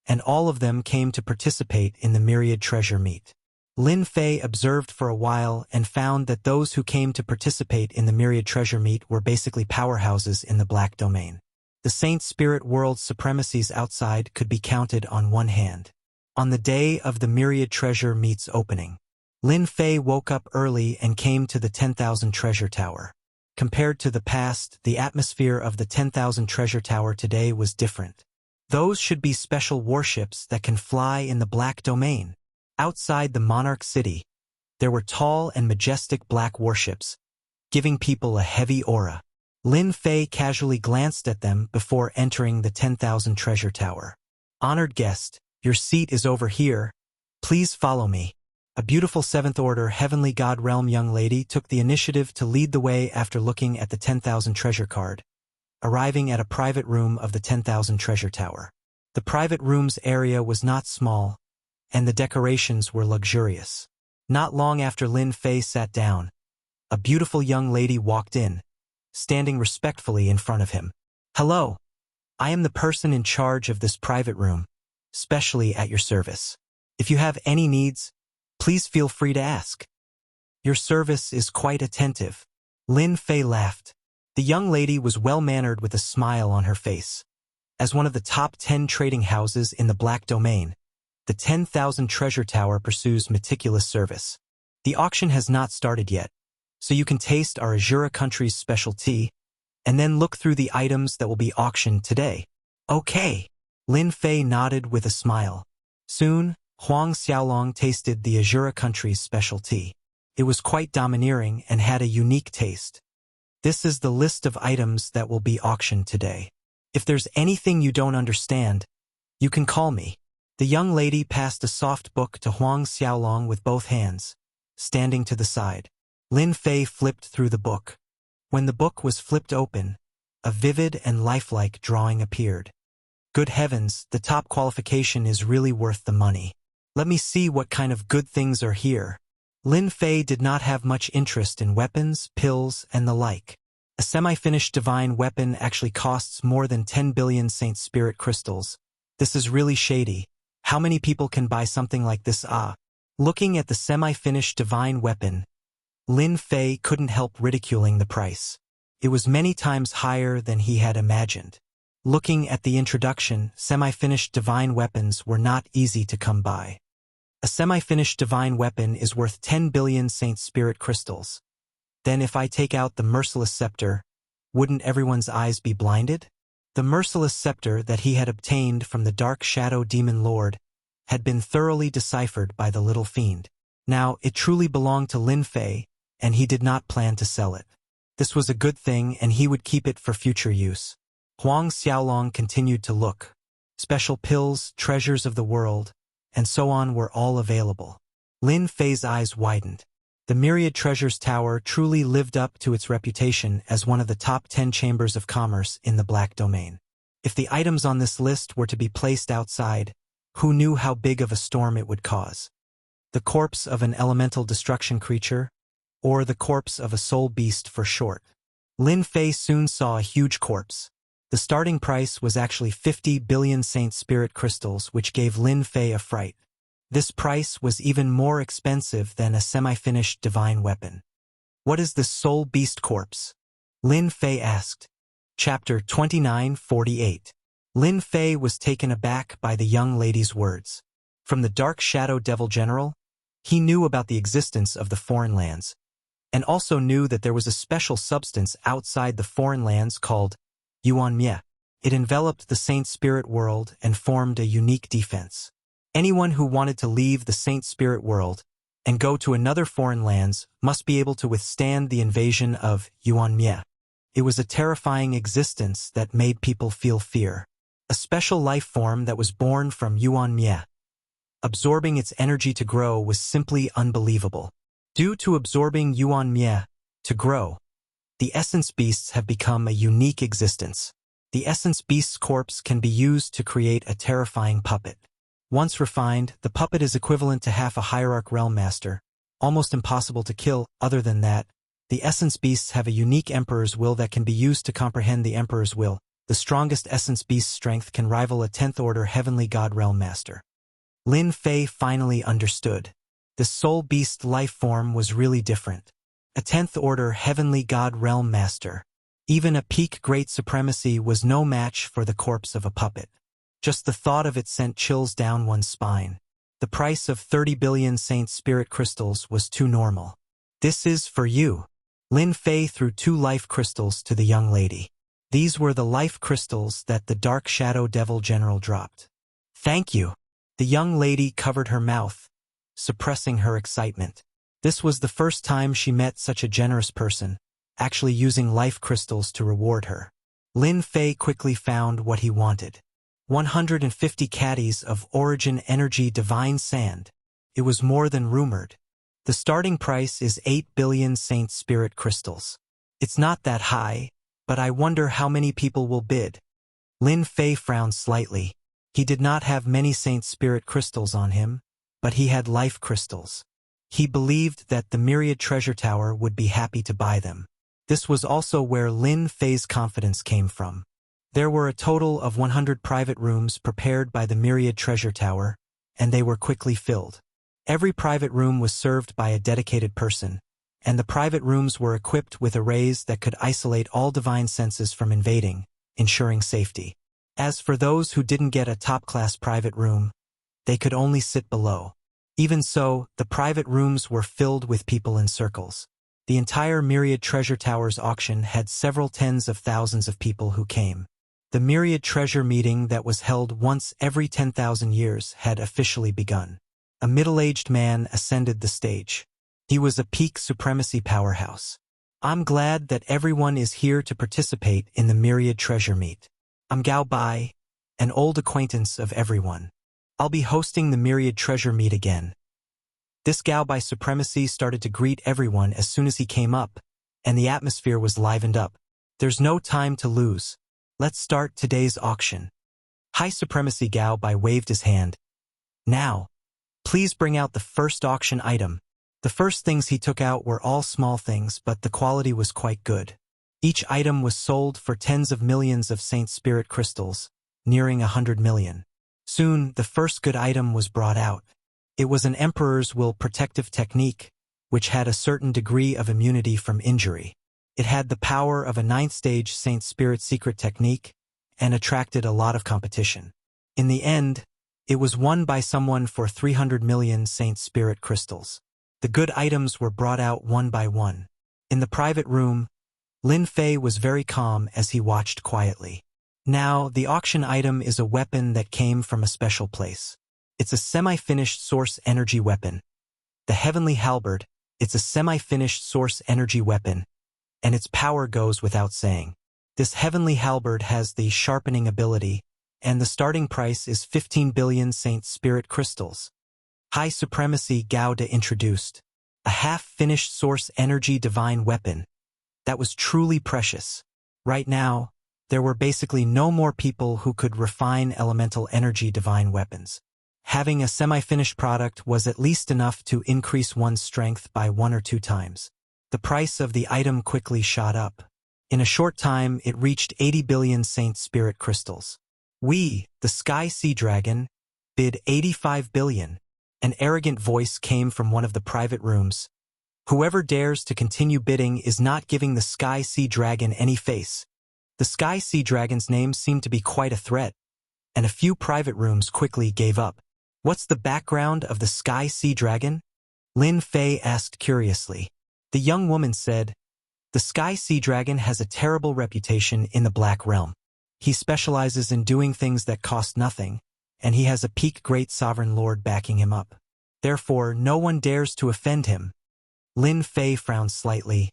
and all of them came to participate in the myriad treasure meet. Lin Fei observed for a while and found that those who came to participate in the myriad treasure meet were basically powerhouses in the black domain. The Saint Spirit World's supremacies outside could be counted on one hand. On the day of the myriad treasure meet's opening, Lin Fei woke up early and came to the 10,000 treasure tower. Compared to the past, the atmosphere of the 10,000 treasure tower today was different. Those should be special warships that can fly in the black domain. Outside the monarch city, there were tall and majestic black warships, giving people a heavy aura. Lin Fei casually glanced at them before entering the 10,000 treasure tower. "Honored guest, your seat is over here. Please follow me." A beautiful 7th Order Heavenly God Realm young lady took the initiative to lead the way after looking at the 10,000 treasure card, arriving at a private room of the 10,000 treasure tower. The private room's area was not small, and the decorations were luxurious. Not long after Lin Fei sat down, a beautiful young lady walked in, standing respectfully in front of him. "Hello. I am the person in charge of this private room, specially at your service. If you have any needs, please feel free to ask." "Your service is quite attentive." Lin Fei laughed. The young lady was well-mannered with a smile on her face. As one of the top 10 trading houses in the black domain, the 10,000 treasure tower pursues meticulous service. The auction has not started yet, so you can taste our Azura country's special tea, and then look through the items that will be auctioned today. "Okay." Lin Fei nodded with a smile. Soon, Huang Xiaolong tasted the Azura country's special tea. It was quite domineering and had a unique taste. "This is the list of items that will be auctioned today. If there's anything you don't understand, you can call me." The young lady passed a soft book to Huang Xiaolong with both hands, standing to the side. Lin Fei flipped through the book. When the book was flipped open, a vivid and lifelike drawing appeared. "Good heavens, the top qualification is really worth the money. Let me see what kind of good things are here." Lin Fei did not have much interest in weapons, pills, and the like. A semi-finished divine weapon actually costs more than 10 billion Saint Spirit crystals. This is really shady. How many people can buy something like this? Looking at the semi-finished divine weapon, Lin Fei couldn't help ridiculing the price. It was many times higher than he had imagined. Looking at the introduction, semi-finished divine weapons were not easy to come by. A semi-finished divine weapon is worth 10 billion Saint Spirit crystals. Then if I take out the merciless scepter, wouldn't everyone's eyes be blinded? The merciless scepter that he had obtained from the Dark Shadow Demon Lord had been thoroughly deciphered by the little fiend. Now, it truly belonged to Lin Fei, and he did not plan to sell it. This was a good thing, and he would keep it for future use. Huang Xiaolong continued to look. Special pills, treasures of the world, and so on were all available. Lin Fei's eyes widened. The Myriad Treasures Tower truly lived up to its reputation as one of the top 10 chambers of commerce in the Black Domain. If the items on this list were to be placed outside, who knew how big of a storm it would cause? The corpse of an elemental destruction creature, or the corpse of a soul beast for short. Lin Fei soon saw a huge corpse. The starting price was actually 50 billion Saint Spirit crystals, which gave Lin Fei a fright. This price was even more expensive than a semi-finished divine weapon. "What is this soul beast corpse?" Lin Fei asked. Chapter 29:48. Lin Fei was taken aback by the young lady's words. From the Dark Shadow Devil General, he knew about the existence of the foreign lands, and also knew that there was a special substance outside the foreign lands called Yuan Mie. It enveloped the Saint Spirit world and formed a unique defense. Anyone who wanted to leave the Saint Spirit world and go to another foreign lands must be able to withstand the invasion of Yuan Mie. It was a terrifying existence that made people feel fear. A special life form that was born from Yuan Mie. Absorbing its energy to grow was simply unbelievable. Due to absorbing Yuan Mie to grow, the essence beasts have become a unique existence. The essence beast's corpse can be used to create a terrifying puppet. Once refined, the puppet is equivalent to half a hierarch realm master, almost impossible to kill. Other than that, the essence beasts have a unique emperor's will that can be used to comprehend the emperor's will. The strongest essence beast's strength can rival a 10th order heavenly god realm master. Lin Fei finally understood. The soul beast life form was really different. A 10th order heavenly god realm master. Even a peak great supremacy was no match for the corpse of a puppet. Just the thought of it sent chills down one's spine. The price of 30 billion Saint Spirit crystals was too normal. This is for you. Lin Fei threw 2 life crystals to the young lady. These were the life crystals that the Dark Shadow Devil General dropped. Thank you. The young lady covered her mouth, suppressing her excitement. This was the first time she met such a generous person, actually using life crystals to reward her. Lin Fei quickly found what he wanted. 150 caddies of Origin Energy Divine Sand. It was more than rumored. The starting price is 8 billion Saint Spirit crystals. It's not that high, but I wonder how many people will bid. Lin Fei frowned slightly. He did not have many Saint Spirit crystals on him, but he had life crystals. He believed that the Myriad Treasure Tower would be happy to buy them. This was also where Lin Fei's confidence came from. There were a total of 100 private rooms prepared by the Myriad Treasure Tower, and they were quickly filled. Every private room was served by a dedicated person, and the private rooms were equipped with arrays that could isolate all divine senses from invading, ensuring safety. As for those who didn't get a top-class private room, they could only sit below. Even so, the private rooms were filled with people in circles. The entire Myriad Treasure Tower's auction had several tens of thousands of people who came. The Myriad Treasure meeting that was held once every 10,000 years had officially begun. A middle-aged man ascended the stage. He was a peak supremacy powerhouse. I'm glad that everyone is here to participate in the Myriad Treasure meet. I'm Gao Bai, an old acquaintance of everyone. I'll be hosting the Myriad Treasure meet again. This Gao Bai supremacy started to greet everyone as soon as he came up, and the atmosphere was livened up. There's no time to lose. Let's start today's auction. High Supremacy Gao Bai waved his hand. Now, please bring out the first auction item. The first things he took out were all small things, but the quality was quite good. Each item was sold for tens of millions of Saint Spirit crystals, nearing 100 million. Soon, the first good item was brought out. It was an Emperor's Will protective technique, which had a certain degree of immunity from injury. It had the power of a 9th stage Saint Spirit secret technique, and attracted a lot of competition. In the end, it was won by someone for 300 million Saint Spirit crystals. The good items were brought out one by one. In the private room, Lin Fei was very calm as he watched quietly. Now, the auction item is a weapon that came from a special place. It's a semi-finished source energy weapon. The Heavenly Halberd, it's a semi-finished source energy weapon, and its power goes without saying. This Heavenly Halberd has the sharpening ability, and the starting price is 15 billion Saint Spirit crystals. High Supremacy Gauda introduced a half-finished source energy divine weapon that was truly precious. Right now, there were basically no more people who could refine elemental energy divine weapons. Having a semi-finished product was at least enough to increase one's strength by 1 or 2 times. The price of the item quickly shot up. In a short time, it reached 80 billion Saint Spirit crystals. We, the Sky Sea Dragon, bid 85 billion. An arrogant voice came from one of the private rooms. Whoever dares to continue bidding is not giving the Sky Sea Dragon any face. The Sky Sea Dragon's name seemed to be quite a threat. and a few private rooms quickly gave up. What's the background of the Sky Sea Dragon? Lin Fei asked curiously. The young woman said, the Sky Sea Dragon has a terrible reputation in the Black Realm. He specializes in doing things that cost nothing, and he has a peak great sovereign lord backing him up. Therefore, no one dares to offend him. Lin Fei frowned slightly.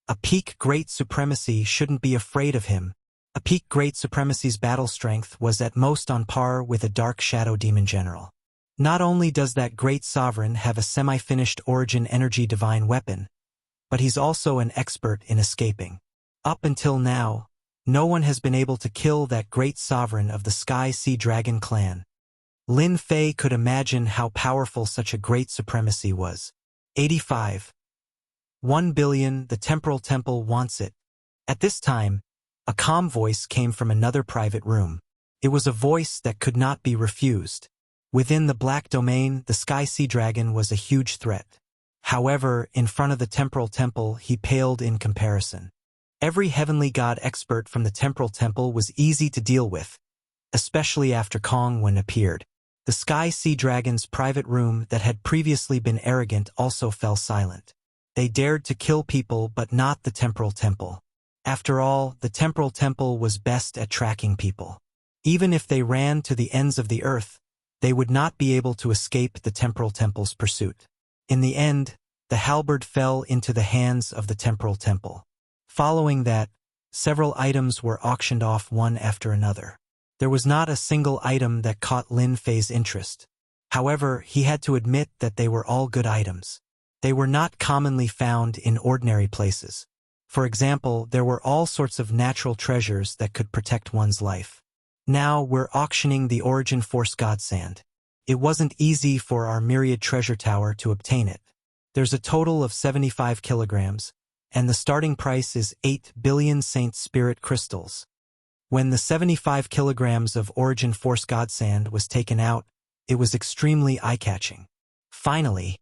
A peak great supremacy shouldn't be afraid of him. A peak great supremacy's battle strength was at most on par with a dark shadow demon general. Not only does that great sovereign have a semi-finished origin energy divine weapon, but he's also an expert in escaping. Up until now, no one has been able to kill that great sovereign of the Sky Sea Dragon clan. Lin Fei could imagine how powerful such a great supremacy was. 85. 1 billion, the Temporal Temple wants it. At this time, a calm voice came from another private room. It was a voice that could not be refused. Within the Black Domain, the Sky Sea Dragon was a huge threat. However, in front of the Temporal Temple, he paled in comparison. Every heavenly god expert from the Temporal Temple was easy to deal with, especially after Kong Wen appeared. The Sky Sea Dragon's private room that had previously been arrogant also fell silent. They dared to kill people but not the Temporal Temple. After all, the Temporal Temple was best at tracking people. Even if they ran to the ends of the earth, they would not be able to escape the Temporal Temple's pursuit. In the end, the halberd fell into the hands of the Temporal Temple. Following that, several items were auctioned off one after another. There was not a single item that caught Lin Fei's interest. However, he had to admit that they were all good items. They were not commonly found in ordinary places. For example, there were all sorts of natural treasures that could protect one's life. Now we're auctioning the Origin Force God Sand. It wasn't easy for our Myriad Treasure Tower to obtain it. There's a total of 75 kilograms, and the starting price is 8 billion Saint Spirit crystals. When the 75 kilograms of Origin Force God Sand was taken out, it was extremely eye-catching. Finally,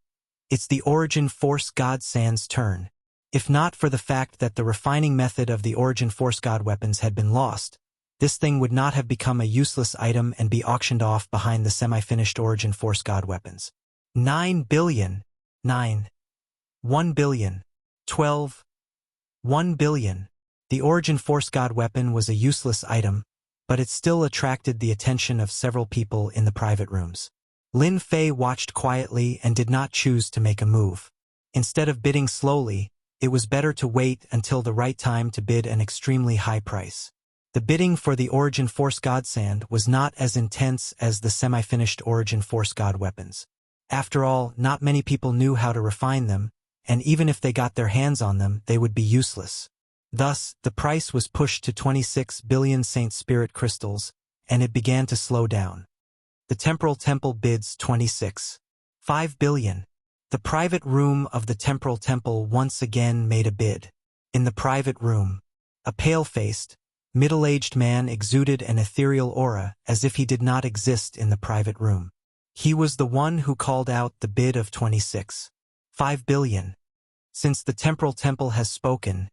it's the Origin Force God Sand's turn. If not for the fact that the refining method of the Origin Force God weapons had been lost, this thing would not have become a useless item and be auctioned off behind the semi-finished Origin Force God weapons. 9 billion. 9. 1 billion. 12. 1 billion. The Origin Force God weapon was a useless item, but it still attracted the attention of several people in the private rooms. Lin Fei watched quietly and did not choose to make a move. Instead of bidding slowly, it was better to wait until the right time to bid an extremely high price. The bidding for the Origin Force God Sand was not as intense as the semi-finished Origin Force God weapons. After all, not many people knew how to refine them, and even if they got their hands on them, they would be useless. Thus, the price was pushed to 26 billion Saint Spirit crystals, and it began to slow down. The Temporal Temple bids 26.5 billion. The private room of the Temporal Temple once again made a bid. In the private room, a pale-faced, middle-aged man exuded an ethereal aura as if he did not exist in the private room. He was the one who called out the bid of 26.5 billion. Since the Temporal Temple has spoken,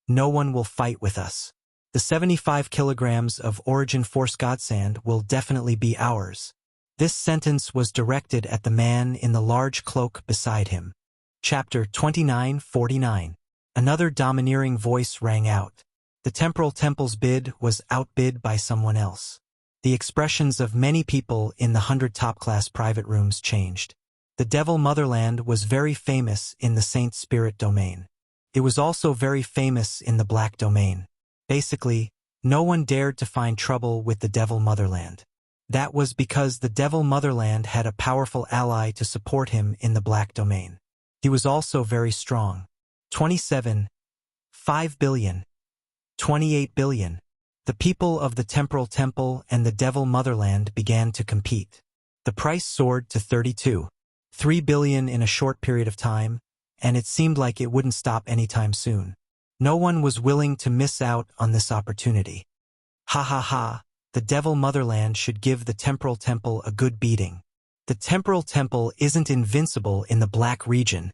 no one will fight with us. The 75 kilograms of Origin Force God Sand will definitely be ours. This sentence was directed at the man in the large cloak beside him. Chapter 29:49. Another domineering voice rang out. The Temporal Temple's bid was outbid by someone else. The expressions of many people in the 100 top-class private rooms changed. The Devil Motherland was very famous in the Saint Spirit domain. It was also very famous in the Black domain. Basically, no one dared to find trouble with the Devil Motherland. That was because the Devil Motherland had a powerful ally to support him in the Black domain. He was also very strong. 27.5 billion. 28 billion. The people of the Temporal Temple and the Devil Motherland began to compete. The price soared to 32.3 billion in a short period of time, and it seemed like it wouldn't stop anytime soon. No one was willing to miss out on this opportunity. Ha ha ha, the Devil Motherland should give the Temporal Temple a good beating. The Temporal Temple isn't invincible in the Black region.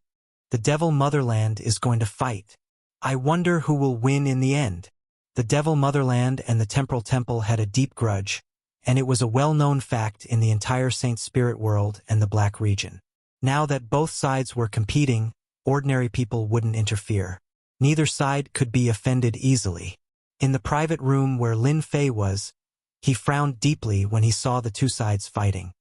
The Devil Motherland is going to fight. I wonder who will win in the end. The Devil Motherland and the Temporal Temple had a deep grudge, and it was a well-known fact in the entire Saint Spirit world and the Black region. Now that both sides were competing, ordinary people wouldn't interfere. Neither side could be offended easily. In the private room where Lin Fei was, he frowned deeply when he saw the two sides fighting.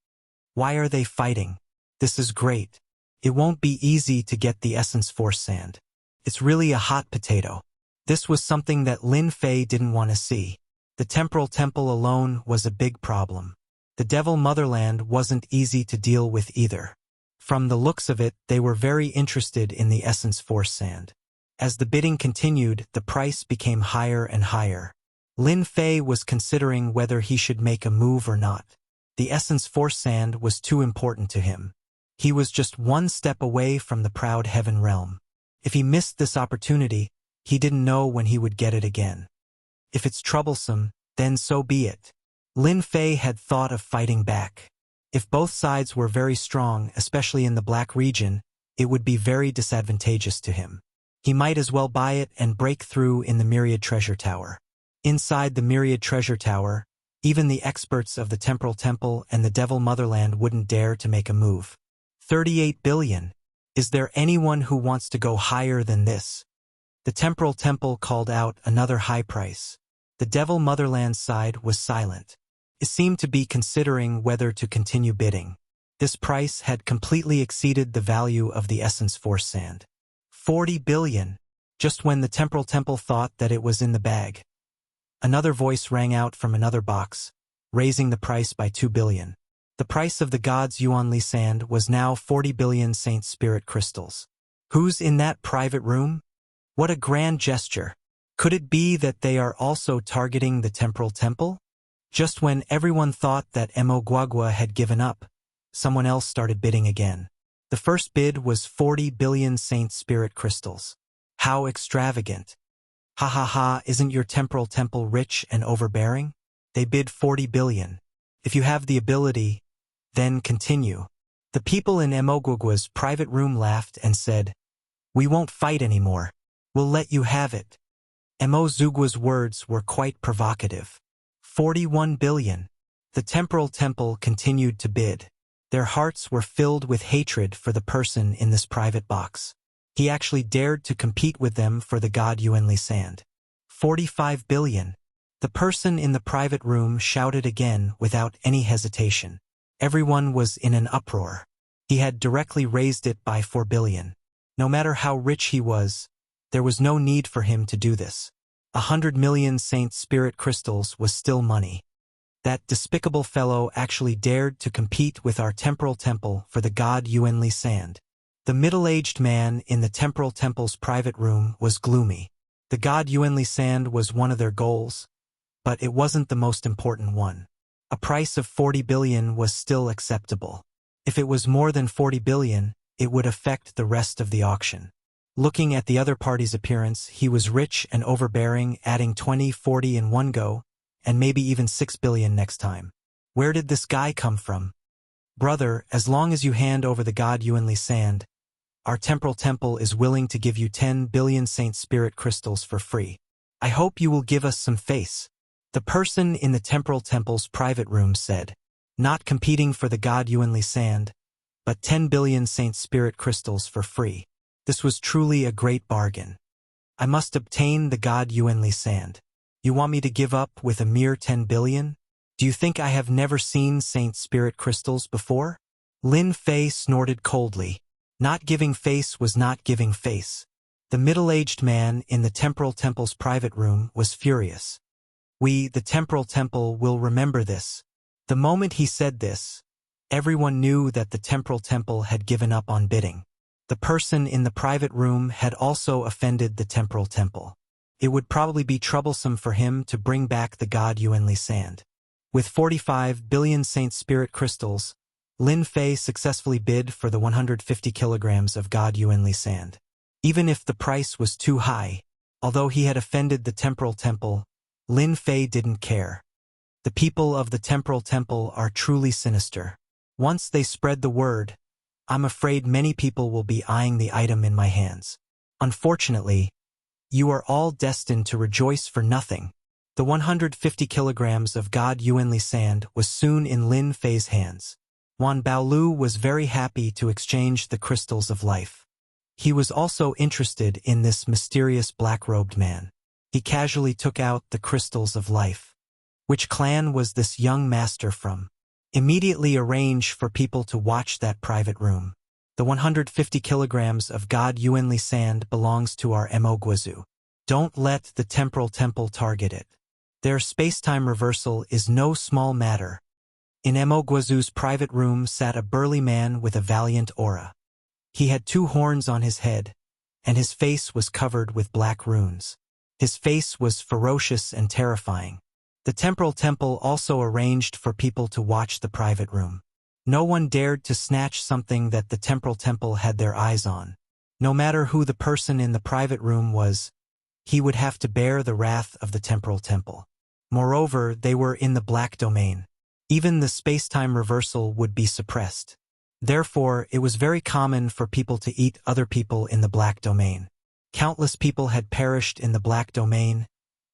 Why are they fighting? This is great. It won't be easy to get the essence force sand. It's really a hot potato. This was something that Lin Fei didn't want to see. The temporal temple alone was a big problem. The devil motherland wasn't easy to deal with either. From the looks of it, they were very interested in the essence force sand. As the bidding continued, the price became higher and higher. Lin Fei was considering whether he should make a move or not. The essence force sand was too important to him. He was just one step away from the proud heaven realm. If he missed this opportunity, he didn't know when he would get it again. If it's troublesome, then so be it. Lin Fei had thought of fighting back. If both sides were very strong, especially in the Black region, it would be very disadvantageous to him. He might as well buy it and break through in the Myriad Treasure Tower. Inside the Myriad Treasure Tower, even the experts of the Temporal Temple and the Devil Motherland wouldn't dare to make a move. 38 billion. Is there anyone who wants to go higher than this? The Temporal Temple called out another high price. The Devil Motherland side was silent. It seemed to be considering whether to continue bidding. This price had completely exceeded the value of the essence force sand. 40 billion. Just when the Temporal Temple thought that it was in the bag. Another voice rang out from another box, raising the price by 2 billion. The price of the god's Yuanli sand was now 40 billion Saint Spirit crystals. Who's in that private room? What a grand gesture. Could it be that they are also targeting the Temporal Temple? Just when everyone thought that Mo Guagua had given up, someone else started bidding again. The first bid was 40 billion Saint Spirit crystals. How extravagant. Ha ha ha, isn't your Temporal Temple rich and overbearing? They bid 40 billion. If you have the ability, then continue. The people in Mo Guagua's private room laughed and said, "We won't fight anymore. We'll let you have it." Mo Zugua's words were quite provocative. 41 billion. The Temporal Temple continued to bid. Their hearts were filled with hatred for the person in this private box. He actually dared to compete with them for the god Yuanli sand. 45 billion. The person in the private room shouted again without any hesitation. Everyone was in an uproar. He had directly raised it by 4 billion. No matter how rich he was, there was no need for him to do this. 100 million Saint Spirit crystals was still money. That despicable fellow actually dared to compete with our Temporal Temple for the god Yuanli sand. The middle-aged man in the Temporal Temple's private room was gloomy. The god Yuanli sand was one of their goals, but it wasn't the most important one. A price of 40 billion was still acceptable. If it was more than 40 billion, it would affect the rest of the auction. Looking at the other party's appearance, he was rich and overbearing, adding 20, 40 in one go, and maybe even 6 billion next time. Where did this guy come from? Brother, as long as you hand over the god Yuanli sand, our Temporal Temple is willing to give you 10 billion Saint Spirit crystals for free. I hope you will give us some face. The person in the Temporal Temple's private room said, not competing for the god Yuanli sand, but 10 billion Saint Spirit crystals for free. This was truly a great bargain. I must obtain the god Yuanli sand. You want me to give up with a mere 10 billion? Do you think I have never seen Saint Spirit crystals before? Lin Fei snorted coldly. Not giving face was not giving face. The middle-aged man in the Temporal Temple's private room was furious. We, the Temporal Temple, will remember this. The moment he said this, everyone knew that the Temporal Temple had given up on bidding. The person in the private room had also offended the Temporal Temple. It would probably be troublesome for him to bring back the god Yuanli sand. With 45 billion Saint Spirit crystals, Lin Fei successfully bid for the 150 kilograms of god Yuanli sand. Even if the price was too high, although he had offended the Temporal Temple, Lin Fei didn't care. The people of the Temporal Temple are truly sinister. Once they spread the word, I'm afraid many people will be eyeing the item in my hands. Unfortunately, you are all destined to rejoice for nothing. The 150 kilograms of God Yuanli sand was soon in Lin Fei's hands. Wan Baolu was very happy to exchange the crystals of life. He was also interested in this mysterious black-robed man. He casually took out the crystals of life. Which clan was this young master from? Immediately arrange for people to watch that private room. The 150 kilograms of God Yuanli sand belongs to our Mo Guizhou. Don't let the temporal temple target it. Their space-time reversal is no small matter. In Mo Guizhou's private room sat a burly man with a valiant aura. He had 2 horns on his head, and his face was covered with black runes. His face was ferocious and terrifying. The temporal temple also arranged for people to watch the private room. No one dared to snatch something that the temporal temple had their eyes on. No matter who the person in the private room was, he would have to bear the wrath of the temporal temple. Moreover, they were in the black domain. Even the space-time reversal would be suppressed. Therefore, it was very common for people to eat other people in the black domain. Countless people had perished in the black domain,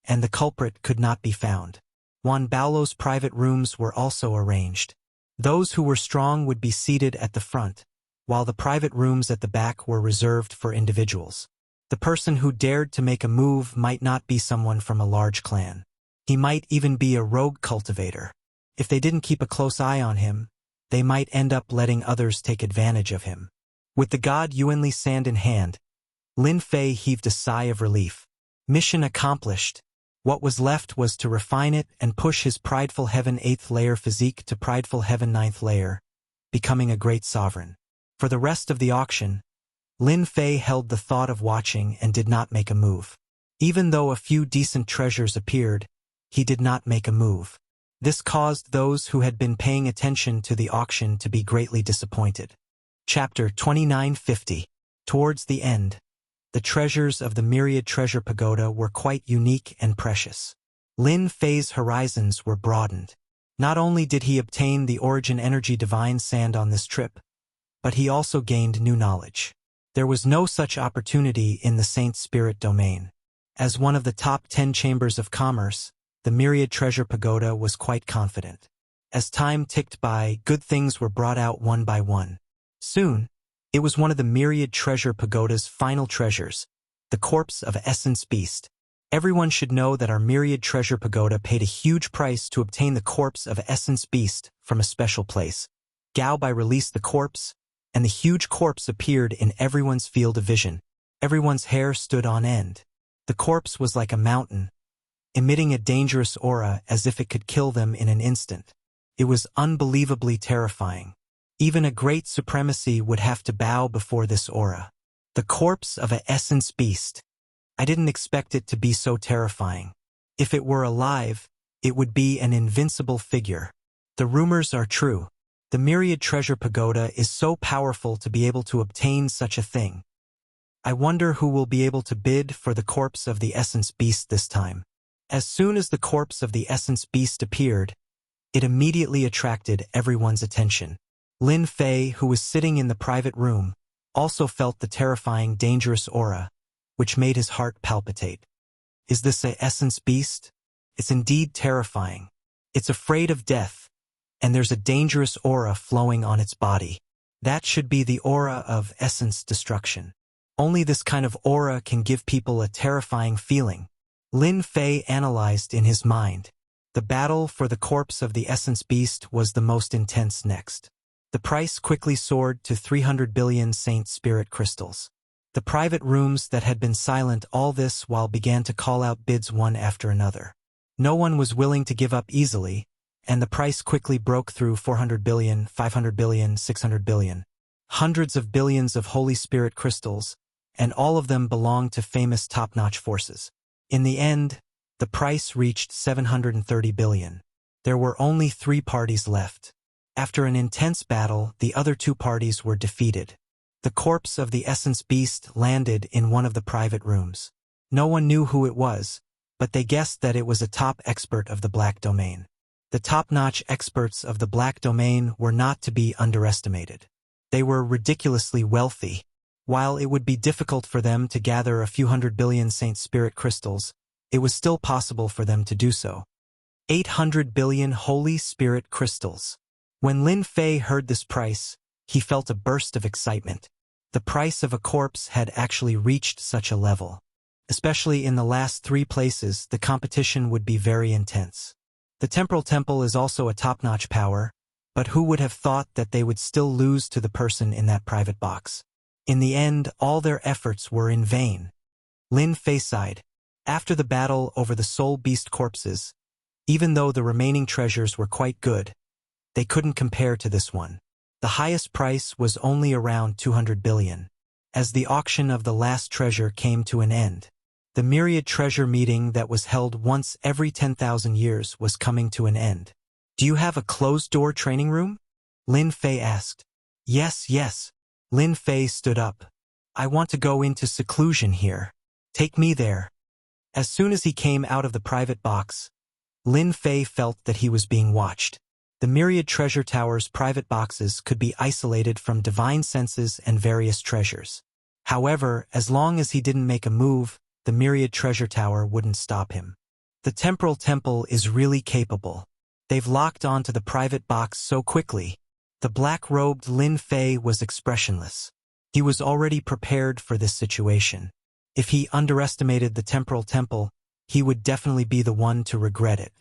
and the culprit could not be found. Wan Baolo's private rooms were also arranged. Those who were strong would be seated at the front, while the private rooms at the back were reserved for individuals. The person who dared to make a move might not be someone from a large clan. He might even be a rogue cultivator. If they didn't keep a close eye on him, they might end up letting others take advantage of him. With the God Yuanli sand in hand, Lin Fei heaved a sigh of relief. Mission accomplished. What was left was to refine it and push his prideful heaven 8th layer physique to prideful heaven 9th layer, becoming a great sovereign. For the rest of the auction, Lin Fei held the thought of watching and did not make a move. Even though a few decent treasures appeared, he did not make a move. This caused those who had been paying attention to the auction to be greatly disappointed. Chapter 2950. Towards the end, the treasures of the Myriad Treasure Pagoda were quite unique and precious. Lin Fei's horizons were broadened. Not only did he obtain the Origin Energy Divine Sand on this trip, but he also gained new knowledge. There was no such opportunity in the Saint Spirit domain. As one of the top 10 chambers of commerce, the Myriad Treasure Pagoda was quite confident. As time ticked by, good things were brought out one by one. Soon, it was one of the Myriad Treasure Pagoda's final treasures, the corpse of Essence Beast. Everyone should know that our Myriad Treasure Pagoda paid a huge price to obtain the corpse of Essence Beast from a special place. Gao Bai released the corpse, and the huge corpse appeared in everyone's field of vision. Everyone's hair stood on end. The corpse was like a mountain, emitting a dangerous aura as if it could kill them in an instant. It was unbelievably terrifying. Even a great supremacy would have to bow before this aura. The corpse of an essence beast. I didn't expect it to be so terrifying. If it were alive, it would be an invincible figure. The rumors are true. The Myriad Treasure Pagoda is so powerful to be able to obtain such a thing. I wonder who will be able to bid for the corpse of the Essence Beast this time. As soon as the corpse of the Essence Beast appeared, it immediately attracted everyone's attention. Lin Fei, who was sitting in the private room, also felt the terrifying, dangerous aura, which made his heart palpitate. Is this a Essence Beast? It's indeed terrifying. It's afraid of death, and there's a dangerous aura flowing on its body. That should be the aura of essence destruction. Only this kind of aura can give people a terrifying feeling. Lin Fei analyzed in his mind. The battle for the corpse of the Essence Beast was the most intense next. The price quickly soared to 300 billion Saint Spirit crystals. The private rooms that had been silent all this while began to call out bids one after another. No one was willing to give up easily, and the price quickly broke through 400 billion, 500 billion, 600 billion. Hundreds of billions of Holy Spirit crystals, and all of them belonged to famous top-notch forces. In the end, the price reached 730 billion. There were only 3 parties left. After an intense battle, the other 2 parties were defeated. The corpse of the Essence Beast landed in one of the private rooms. No one knew who it was, but they guessed that it was a top expert of the Black Domain. The top-notch experts of the Black Domain were not to be underestimated. They were ridiculously wealthy. While it would be difficult for them to gather a few hundred billion Saint Spirit crystals, it was still possible for them to do so. 800 billion Holy Spirit crystals. When Lin Fei heard this price, he felt a burst of excitement. The price of a corpse had actually reached such a level. Especially in the last 3 places, the competition would be very intense. The temporal temple is also a top-notch power, but who would have thought that they would still lose to the person in that private box? In the end, all their efforts were in vain. Lin Fei sighed. After the battle over the soul beast corpses, even though the remaining treasures were quite good, they couldn't compare to this one. The highest price was only around 200 billion. As the auction of the last treasure came to an end, the myriad treasure meeting that was held once every 10,000 years was coming to an end. Do you have a closed-door training room? Lin Fei asked. Yes. Lin Fei stood up. I want to go into seclusion here. Take me there. As soon as he came out of the private box, Lin Fei felt that he was being watched. The myriad treasure tower's private boxes could be isolated from divine senses and various treasures. However, as long as he didn't make a move, the myriad treasure tower wouldn't stop him. The temporal temple is really capable. They've locked onto the private box so quickly. The black-robed Lin Fei was expressionless. He was already prepared for this situation. If he underestimated the temporal temple, he would definitely be the one to regret it.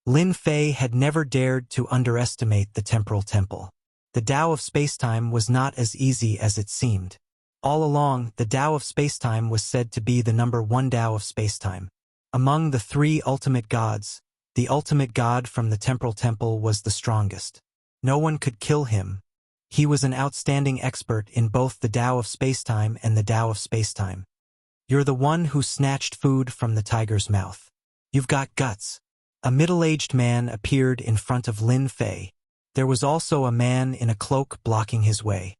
Lin Fei had never dared to underestimate the temporal temple. The Tao of spacetime was not as easy as it seemed. All along, the Tao of spacetime was said to be the number 1 Tao of spacetime. Among the 3 ultimate gods, the ultimate god from the temporal temple was the strongest. No one could kill him. He was an outstanding expert in both the Tao of spacetime and the Tao of spacetime. You're the one who snatched food from the tiger's mouth. You've got guts. A middle-aged man appeared in front of Lin Fei. There was also a man in a cloak blocking his way.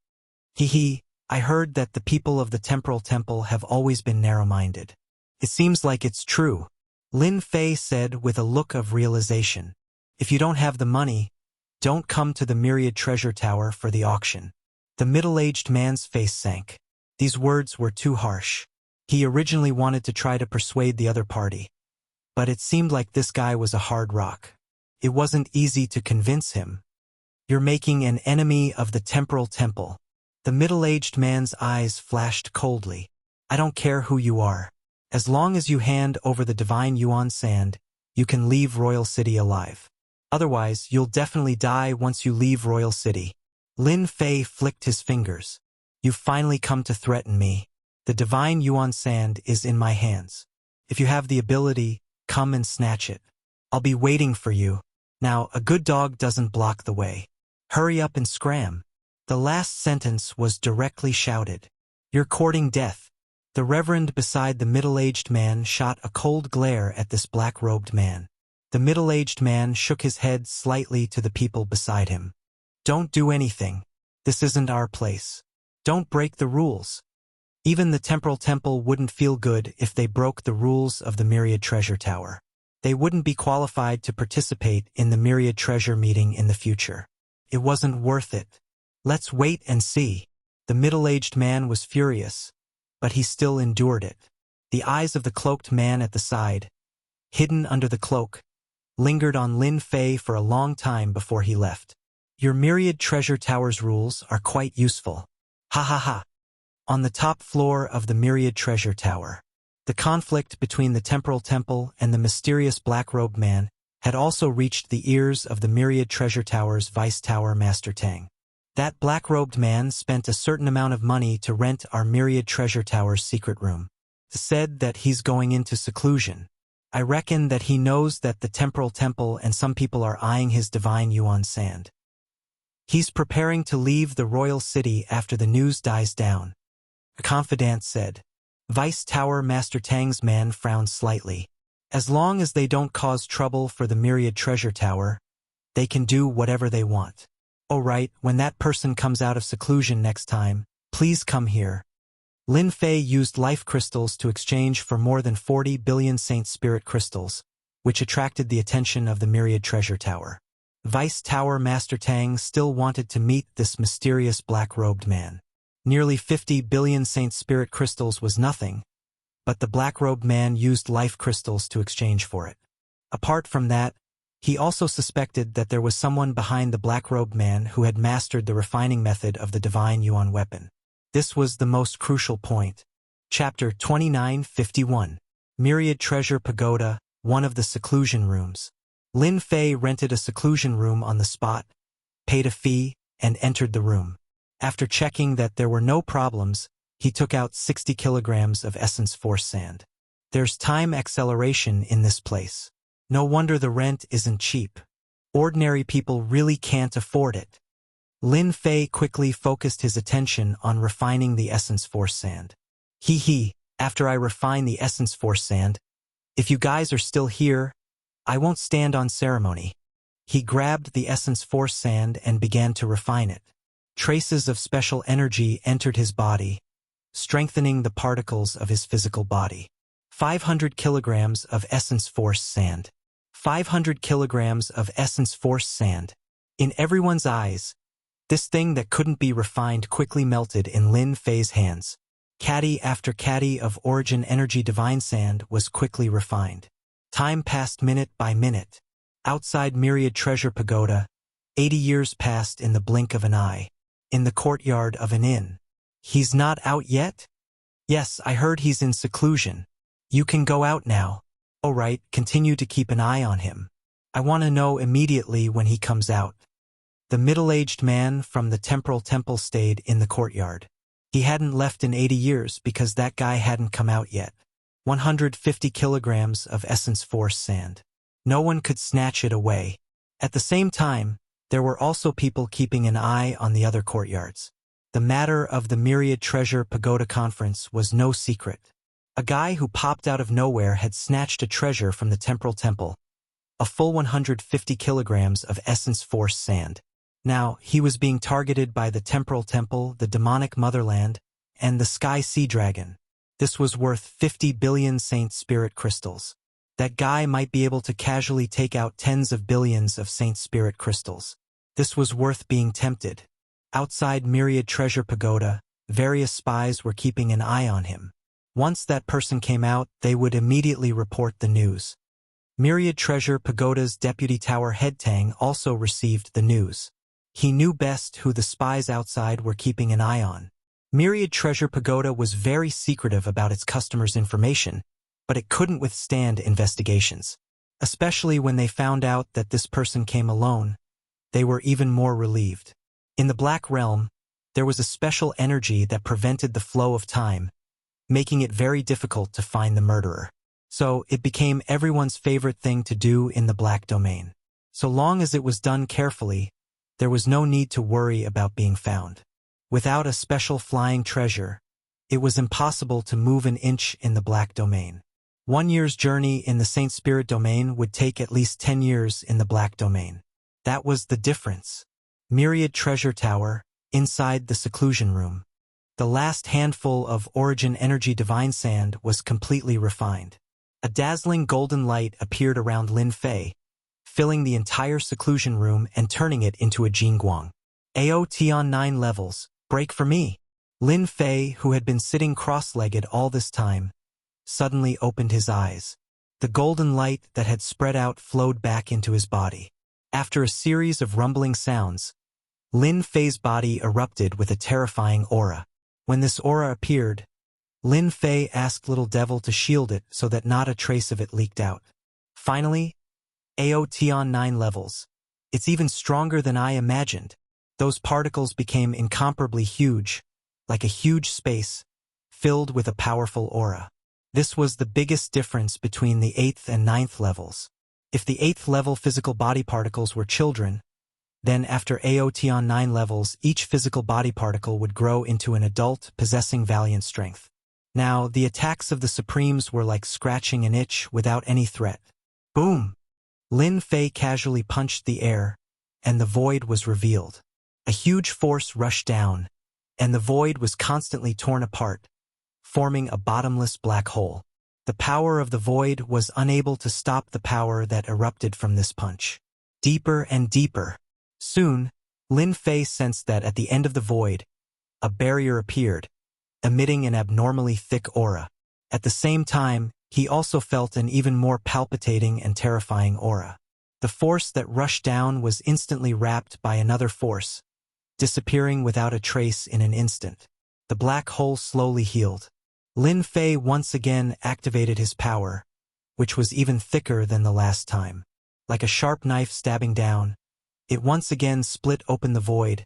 I heard that the people of the temporal temple have always been narrow-minded. It seems like it's true, Lin Fei said with a look of realization. If you don't have the money, don't come to the myriad treasure tower for the auction. The middle-aged man's face sank. These words were too harsh. He originally wanted to try to persuade the other party, but it seemed like this guy was a hard rock. It wasn't easy to convince him. You're making an enemy of the temporal temple. The middle-aged man's eyes flashed coldly. I don't care who you are. As long as you hand over the divine Yuan sand, you can leave Royal City alive. Otherwise, you'll definitely die once you leave Royal City. Lin Fei flicked his fingers. You've finally come to threaten me. The divine Yuan sand is in my hands. If you have the ability, come and snatch it. I'll be waiting for you. Now, a good dog doesn't block the way. Hurry up and scram. The last sentence was directly shouted. You're courting death. The reverend beside the middle-aged man shot a cold glare at this black-robed man. The middle-aged man shook his head slightly to the people beside him. Don't do anything. This isn't our place. Don't break the rules. Even the temporal temple wouldn't feel good if they broke the rules of the myriad treasure tower. They wouldn't be qualified to participate in the myriad treasure meeting in the future. It wasn't worth it. Let's wait and see. The middle-aged man was furious, but he still endured it. The eyes of the cloaked man at the side, hidden under the cloak, lingered on Lin Fei for a long time before he left. Your myriad treasure tower's rules are quite useful. Ha ha ha. On the top floor of the myriad treasure tower, the conflict between the temporal temple and the mysterious black-robed man had also reached the ears of the myriad treasure tower's vice tower master Tang. That black-robed man spent a certain amount of money to rent our myriad treasure tower's secret room. Said that he's going into seclusion. I reckon that he knows that the temporal temple and some people are eyeing his divine Yuan sand. He's preparing to leave the royal city after the news dies down. A confidant said. Vice Tower Master Tang's man frowned slightly. As long as they don't cause trouble for the myriad treasure tower, they can do whatever they want. Oh right, when that person comes out of seclusion next time, please come here. Lin Fei used life crystals to exchange for more than 40 billion Saint Spirit crystals, which attracted the attention of the myriad treasure tower. Vice Tower Master Tang still wanted to meet this mysterious black-robed man. Nearly 50 billion Saint Spirit crystals was nothing, but the black-robed man used life crystals to exchange for it. Apart from that, he also suspected that there was someone behind the black-robed man who had mastered the refining method of the divine Yuan weapon. This was the most crucial point. Chapter 2951. Myriad Treasure Pagoda, one of the seclusion rooms. Lin Fei rented a seclusion room on the spot, paid a fee, and entered the room. After checking that there were no problems, he took out 60 kilograms of essence force sand. There's time acceleration in this place. No wonder the rent isn't cheap. Ordinary people really can't afford it. Lin Fei quickly focused his attention on refining the essence force sand. After I refine the essence force sand, if you guys are still here, I won't stand on ceremony. He grabbed the essence force sand and began to refine it. Traces of special energy entered his body, strengthening the particles of his physical body. 500 kilograms of essence force sand. 500 kilograms of essence force sand. In everyone's eyes, this thing that couldn't be refined quickly melted in Lin Fei's hands. Caddy after caddy of origin energy divine sand was quickly refined. Time passed minute by minute. Outside Myriad Treasure Pagoda, 80 years passed in the blink of an eye. In the courtyard of an inn. He's not out yet? Yes, I heard he's in seclusion. You can go out now. All right, continue to keep an eye on him. I want to know immediately when he comes out. The middle-aged man from the temporal temple stayed in the courtyard. He hadn't left in 80 years because that guy hadn't come out yet. 150 kilograms of essence force sand. No one could snatch it away. At the same time, there were also people keeping an eye on the other courtyards. The matter of the Myriad Treasure Pagoda Conference was no secret. A guy who popped out of nowhere had snatched a treasure from the temporal temple, a full 150 kilograms of essence force sand. Now, he was being targeted by the temporal temple, the demonic motherland, and the sky sea dragon. This was worth 50 billion saint spirit crystals. That guy might be able to casually take out tens of billions of saint spirit crystals. This was worth being tempted. Outside Myriad Treasure Pagoda, various spies were keeping an eye on him. Once that person came out, they would immediately report the news. Myriad Treasure Pagoda's deputy tower head Tang also received the news. He knew best who the spies outside were keeping an eye on. Myriad Treasure Pagoda was very secretive about its customers' information, but it couldn't withstand investigations. Especially when they found out that this person came alone, they were even more relieved. In the Black Realm, there was a special energy that prevented the flow of time, making it very difficult to find the murderer. So it became everyone's favorite thing to do in the Black Domain. So long as it was done carefully, there was no need to worry about being found. Without a special flying treasure, it was impossible to move an inch in the Black Domain. 1 year's journey in the Saint Spirit Domain would take at least 10 years in the Black Domain. That was the difference. Myriad Treasure Tower, inside the seclusion room. The last handful of origin energy divine sand was completely refined. A dazzling golden light appeared around Lin Fei, filling the entire seclusion room and turning it into a Jingguang. Aotion 9 levels, break for me. Lin Fei, who had been sitting cross-legged all this time, suddenly opened his eyes. The golden light that had spread out flowed back into his body. After a series of rumbling sounds, Lin Fei's body erupted with a terrifying aura. When this aura appeared, Lin Fei asked Little Devil to shield it so that not a trace of it leaked out. Finally, Aotion 9 levels. It's even stronger than I imagined. Those particles became incomparably huge, like a huge space, filled with a powerful aura. This was the biggest difference between the 8th and 9th levels. If the 8th level physical body particles were children, then after Aotion 9 levels, each physical body particle would grow into an adult possessing valiant strength. Now, the attacks of the Supremes were like scratching an itch without any threat. Boom! Lin Fei casually punched the air, and the void was revealed. A huge force rushed down, and the void was constantly torn apart, forming a bottomless black hole. The power of the void was unable to stop the power that erupted from this punch. Deeper and deeper. Soon, Lin Fei sensed that at the end of the void, a barrier appeared, emitting an abnormally thick aura. At the same time, he also felt an even more palpitating and terrifying aura. The force that rushed down was instantly wrapped by another force, disappearing without a trace in an instant. The black hole slowly healed. Lin Fei once again activated his power, which was even thicker than the last time. Like a sharp knife stabbing down, it once again split open the void,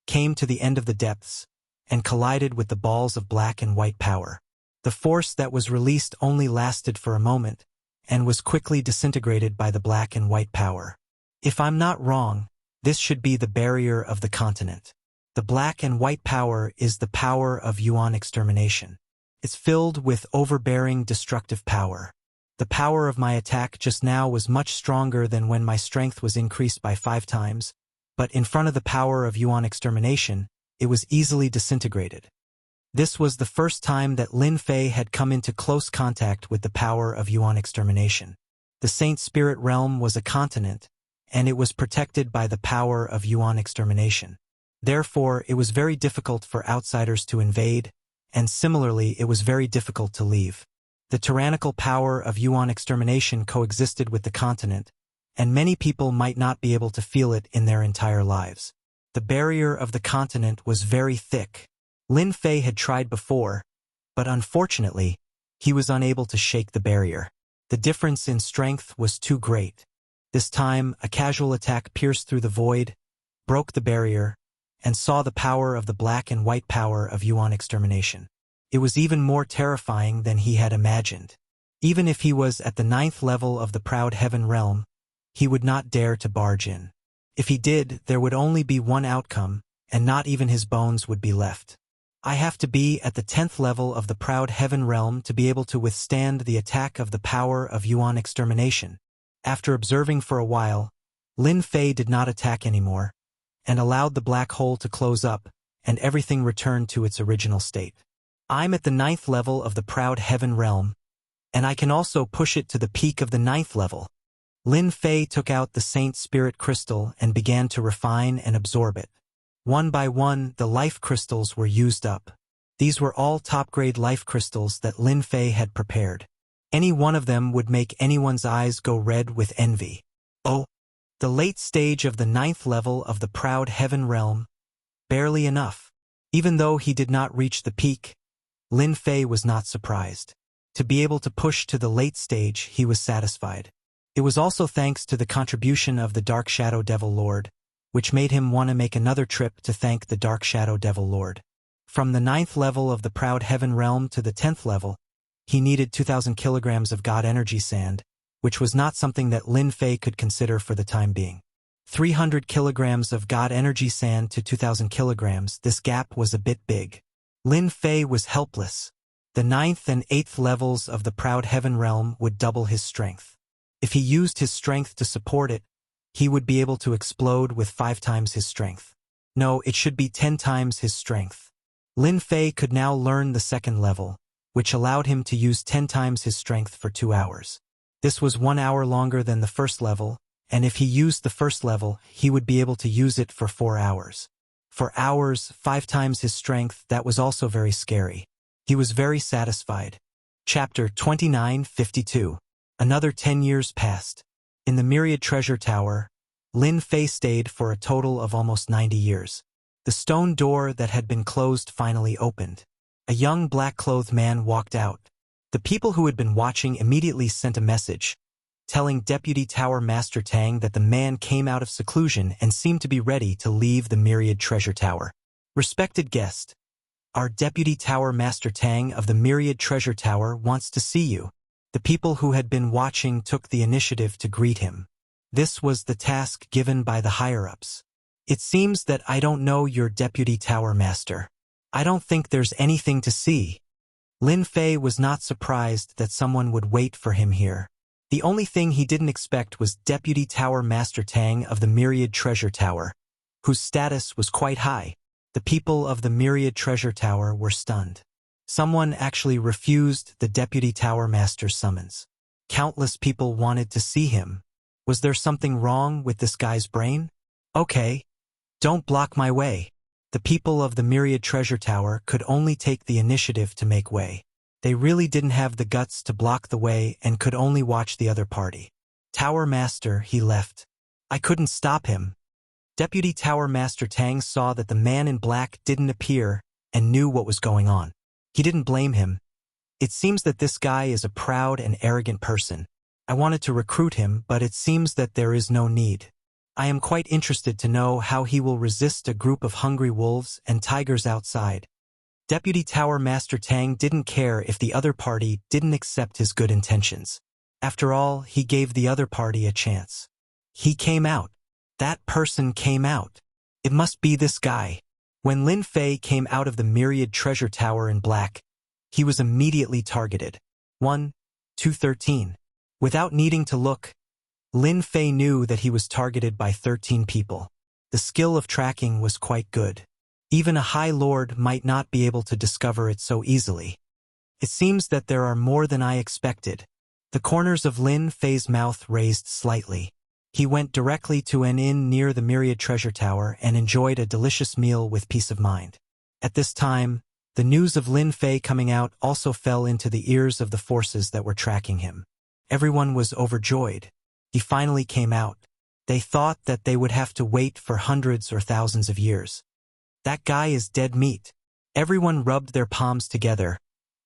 came to the end of the depths, and collided with the balls of black and white power. The force that was released only lasted for a moment, and was quickly disintegrated by the black and white power. If I'm not wrong, this should be the barrier of the continent. The black and white power is the power of Yuan extermination. It's filled with overbearing destructive power. The power of my attack just now was much stronger than when my strength was increased by 5 times, but in front of the power of Yuan extermination, it was easily disintegrated. This was the first time that Lin Fei had come into close contact with the power of Yuan extermination. The Saint Spirit Realm was a continent, and it was protected by the power of Yuan extermination. Therefore, it was very difficult for outsiders to invade, and similarly, it was very difficult to leave. The tyrannical power of Yuan extermination coexisted with the continent, and many people might not be able to feel it in their entire lives. The barrier of the continent was very thick. Lin Fei had tried before, but unfortunately, he was unable to shake the barrier. The difference in strength was too great. This time, a casual attack pierced through the void, broke the barrier, and saw the power of the black and white power of Yuan extermination. It was even more terrifying than he had imagined. Even if he was at the 9th level of the Proud Heaven Realm, he would not dare to barge in. If he did, there would only be one outcome, and not even his bones would be left. I have to be at the 10th level of the Proud Heaven Realm to be able to withstand the attack of the power of Yuan extermination. After observing for a while, Lin Fei did not attack anymore, and allowed the black hole to close up, and everything returned to its original state. I'm at the 9th level of the Proud Heaven Realm, and I can also push it to the peak of the 9th level. Lin Fei took out the Saint Spirit Crystal and began to refine and absorb it. One by one, the life crystals were used up. These were all top-grade life crystals that Lin Fei had prepared. Any one of them would make anyone's eyes go red with envy. Oh, the late stage of the 9th level of the Proud Heaven Realm. Barely enough. Even though he did not reach the peak, Lin Fei was not surprised. To be able to push to the late stage, he was satisfied. It was also thanks to the contribution of the Dark Shadow Devil Lord, which made him want to make another trip to thank the Dark Shadow Devil Lord. From the 9th level of the Proud Heaven Realm to the 10th level, he needed 2,000 kilograms of God Energy Sand, which was not something that Lin Fei could consider for the time being. 300 kilograms of God Energy Sand to 2,000 kilograms, this gap was a bit big. Lin Fei was helpless. The 9th and 8th levels of the Proud Heaven Realm would double his strength. If he used his strength to support it, he would be able to explode with 5 times his strength. No, it should be 10 times his strength. Lin Fei could now learn the 2nd level, which allowed him to use 10 times his strength for 2 hours. This was 1 hour longer than the 1st level, and if he used the 1st level, he would be able to use it for 4 hours. For hours, 5 times his strength, that was also very scary. He was very satisfied. Chapter 29:52. Another 10 years passed. In the Myriad Treasure Tower, Lin Fei stayed for a total of almost 90 years. The stone door that had been closed finally opened. A young black-clothed man walked out. The people who had been watching immediately sent a message, telling Deputy Tower Master Tang that the man came out of seclusion and seemed to be ready to leave the Myriad Treasure Tower. Respected guest, our Deputy Tower Master Tang of the Myriad Treasure Tower wants to see you. The people who had been watching took the initiative to greet him. This was the task given by the higher-ups. It seems that I don't know your Deputy Tower Master. I don't think there's anything to see. Lin Fei was not surprised that someone would wait for him here. The only thing he didn't expect was Deputy Tower Master Tang of the Myriad Treasure Tower, whose status was quite high. The people of the Myriad Treasure Tower were stunned. Someone actually refused the Deputy Tower Master's summons. Countless people wanted to see him. Was there something wrong with this guy's brain? Okay. Don't block my way. The people of the Myriad Treasure Tower could only take the initiative to make way. They really didn't have the guts to block the way and could only watch the other party. Tower Master, he left. I couldn't stop him. Deputy Tower Master Tang saw that the man in black didn't appear and knew what was going on. He didn't blame him. It seems that this guy is a proud and arrogant person. I wanted to recruit him, but it seems that there is no need. I am quite interested to know how he will resist a group of hungry wolves and tigers outside. Deputy Tower Master Tang didn't care if the other party didn't accept his good intentions. After all, he gave the other party a chance. He came out. That person came out. It must be this guy. When Lin Fei came out of the myriad treasure tower in black, he was immediately targeted. 1, 2, 13. Without needing to look, Lin Fei knew that he was targeted by 13 people. The skill of tracking was quite good. Even a High Lord might not be able to discover it so easily. It seems that there are more than I expected. The corners of Lin Fei's mouth raised slightly. He went directly to an inn near the Myriad Treasure Tower and enjoyed a delicious meal with peace of mind. At this time, the news of Lin Fei coming out also fell into the ears of the forces that were tracking him. Everyone was overjoyed. He finally came out. They thought that they would have to wait for hundreds or thousands of years. That guy is dead meat. Everyone rubbed their palms together,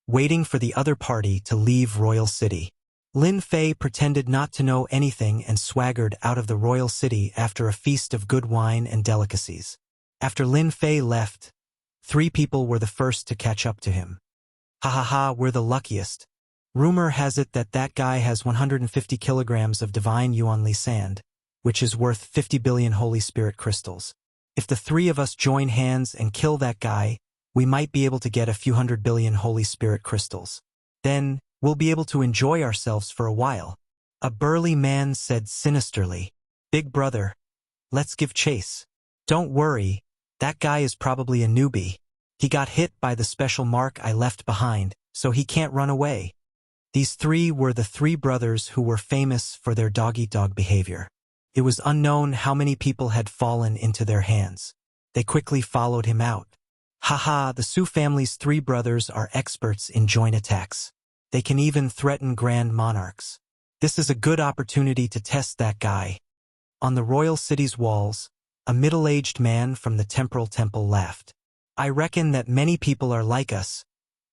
waiting for the other party to leave Royal City. Lin Fei pretended not to know anything and swaggered out of the Royal City after a feast of good wine and delicacies. After Lin Fei left, 3 people were the first to catch up to him. Ha ha ha, we're the luckiest. Rumor has it that that guy has 150 kilograms of divine Yuanli sand, which is worth 50 billion Holy Spirit crystals. If the 3 of us join hands and kill that guy, we might be able to get a few 100 billion Holy Spirit crystals. Then, we'll be able to enjoy ourselves for a while. A burly man said sinisterly, Big brother, let's give chase. Don't worry, that guy is probably a newbie. He got hit by the special mark I left behind, so he can't run away. These 3 were the 3 brothers who were famous for their dog-eat-dog behavior. It was unknown how many people had fallen into their hands. They quickly followed him out. Haha, the Su family's 3 brothers are experts in joint attacks. They can even threaten grand monarchs. This is a good opportunity to test that guy. On the royal city's walls, a middle-aged man from the temporal temple laughed. I reckon that many people are like us,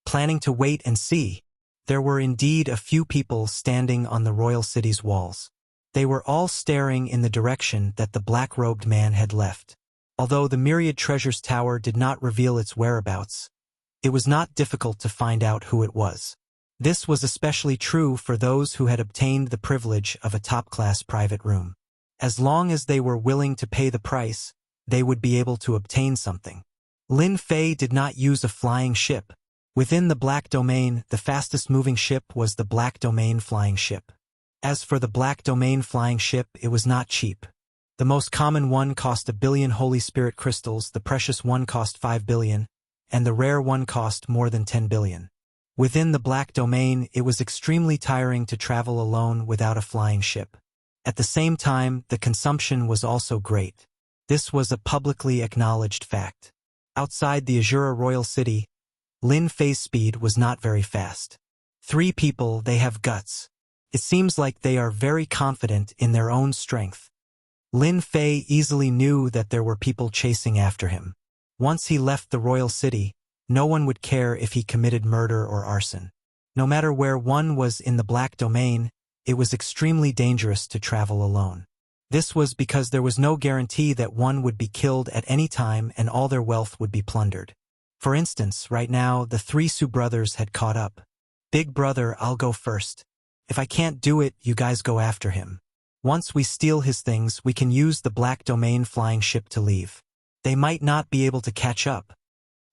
planning to wait and see. There were indeed a few people standing on the royal city's walls. They were all staring in the direction that the black-robed man had left. Although the Myriad Treasures Tower did not reveal its whereabouts, it was not difficult to find out who it was. This was especially true for those who had obtained the privilege of a top-class private room. As long as they were willing to pay the price, they would be able to obtain something. Lin Fei did not use a flying ship. Within the Black Domain, the fastest-moving ship was the Black Domain flying ship. As for the Black Domain flying ship, it was not cheap. The most common one cost 1 billion Holy Spirit crystals, the precious one cost 5 billion, and the rare one cost more than 10 billion. Within the Black Domain, it was extremely tiring to travel alone without a flying ship. At the same time, the consumption was also great. This was a publicly acknowledged fact. Outside the Azura Royal City, Lin Fei's speed was not very fast. 3 people, they have guts. It seems like they are very confident in their own strength. Lin Fei easily knew that there were people chasing after him. Once he left the royal city, no one would care if he committed murder or arson. No matter where one was in the Black Domain, it was extremely dangerous to travel alone. This was because there was no guarantee that one would be killed at any time and all their wealth would be plundered. For instance, right now, the 3 Su brothers had caught up. Big brother, I'll go first. If I can't do it, you guys go after him. Once we steal his things, we can use the Black Domain flying ship to leave. They might not be able to catch up,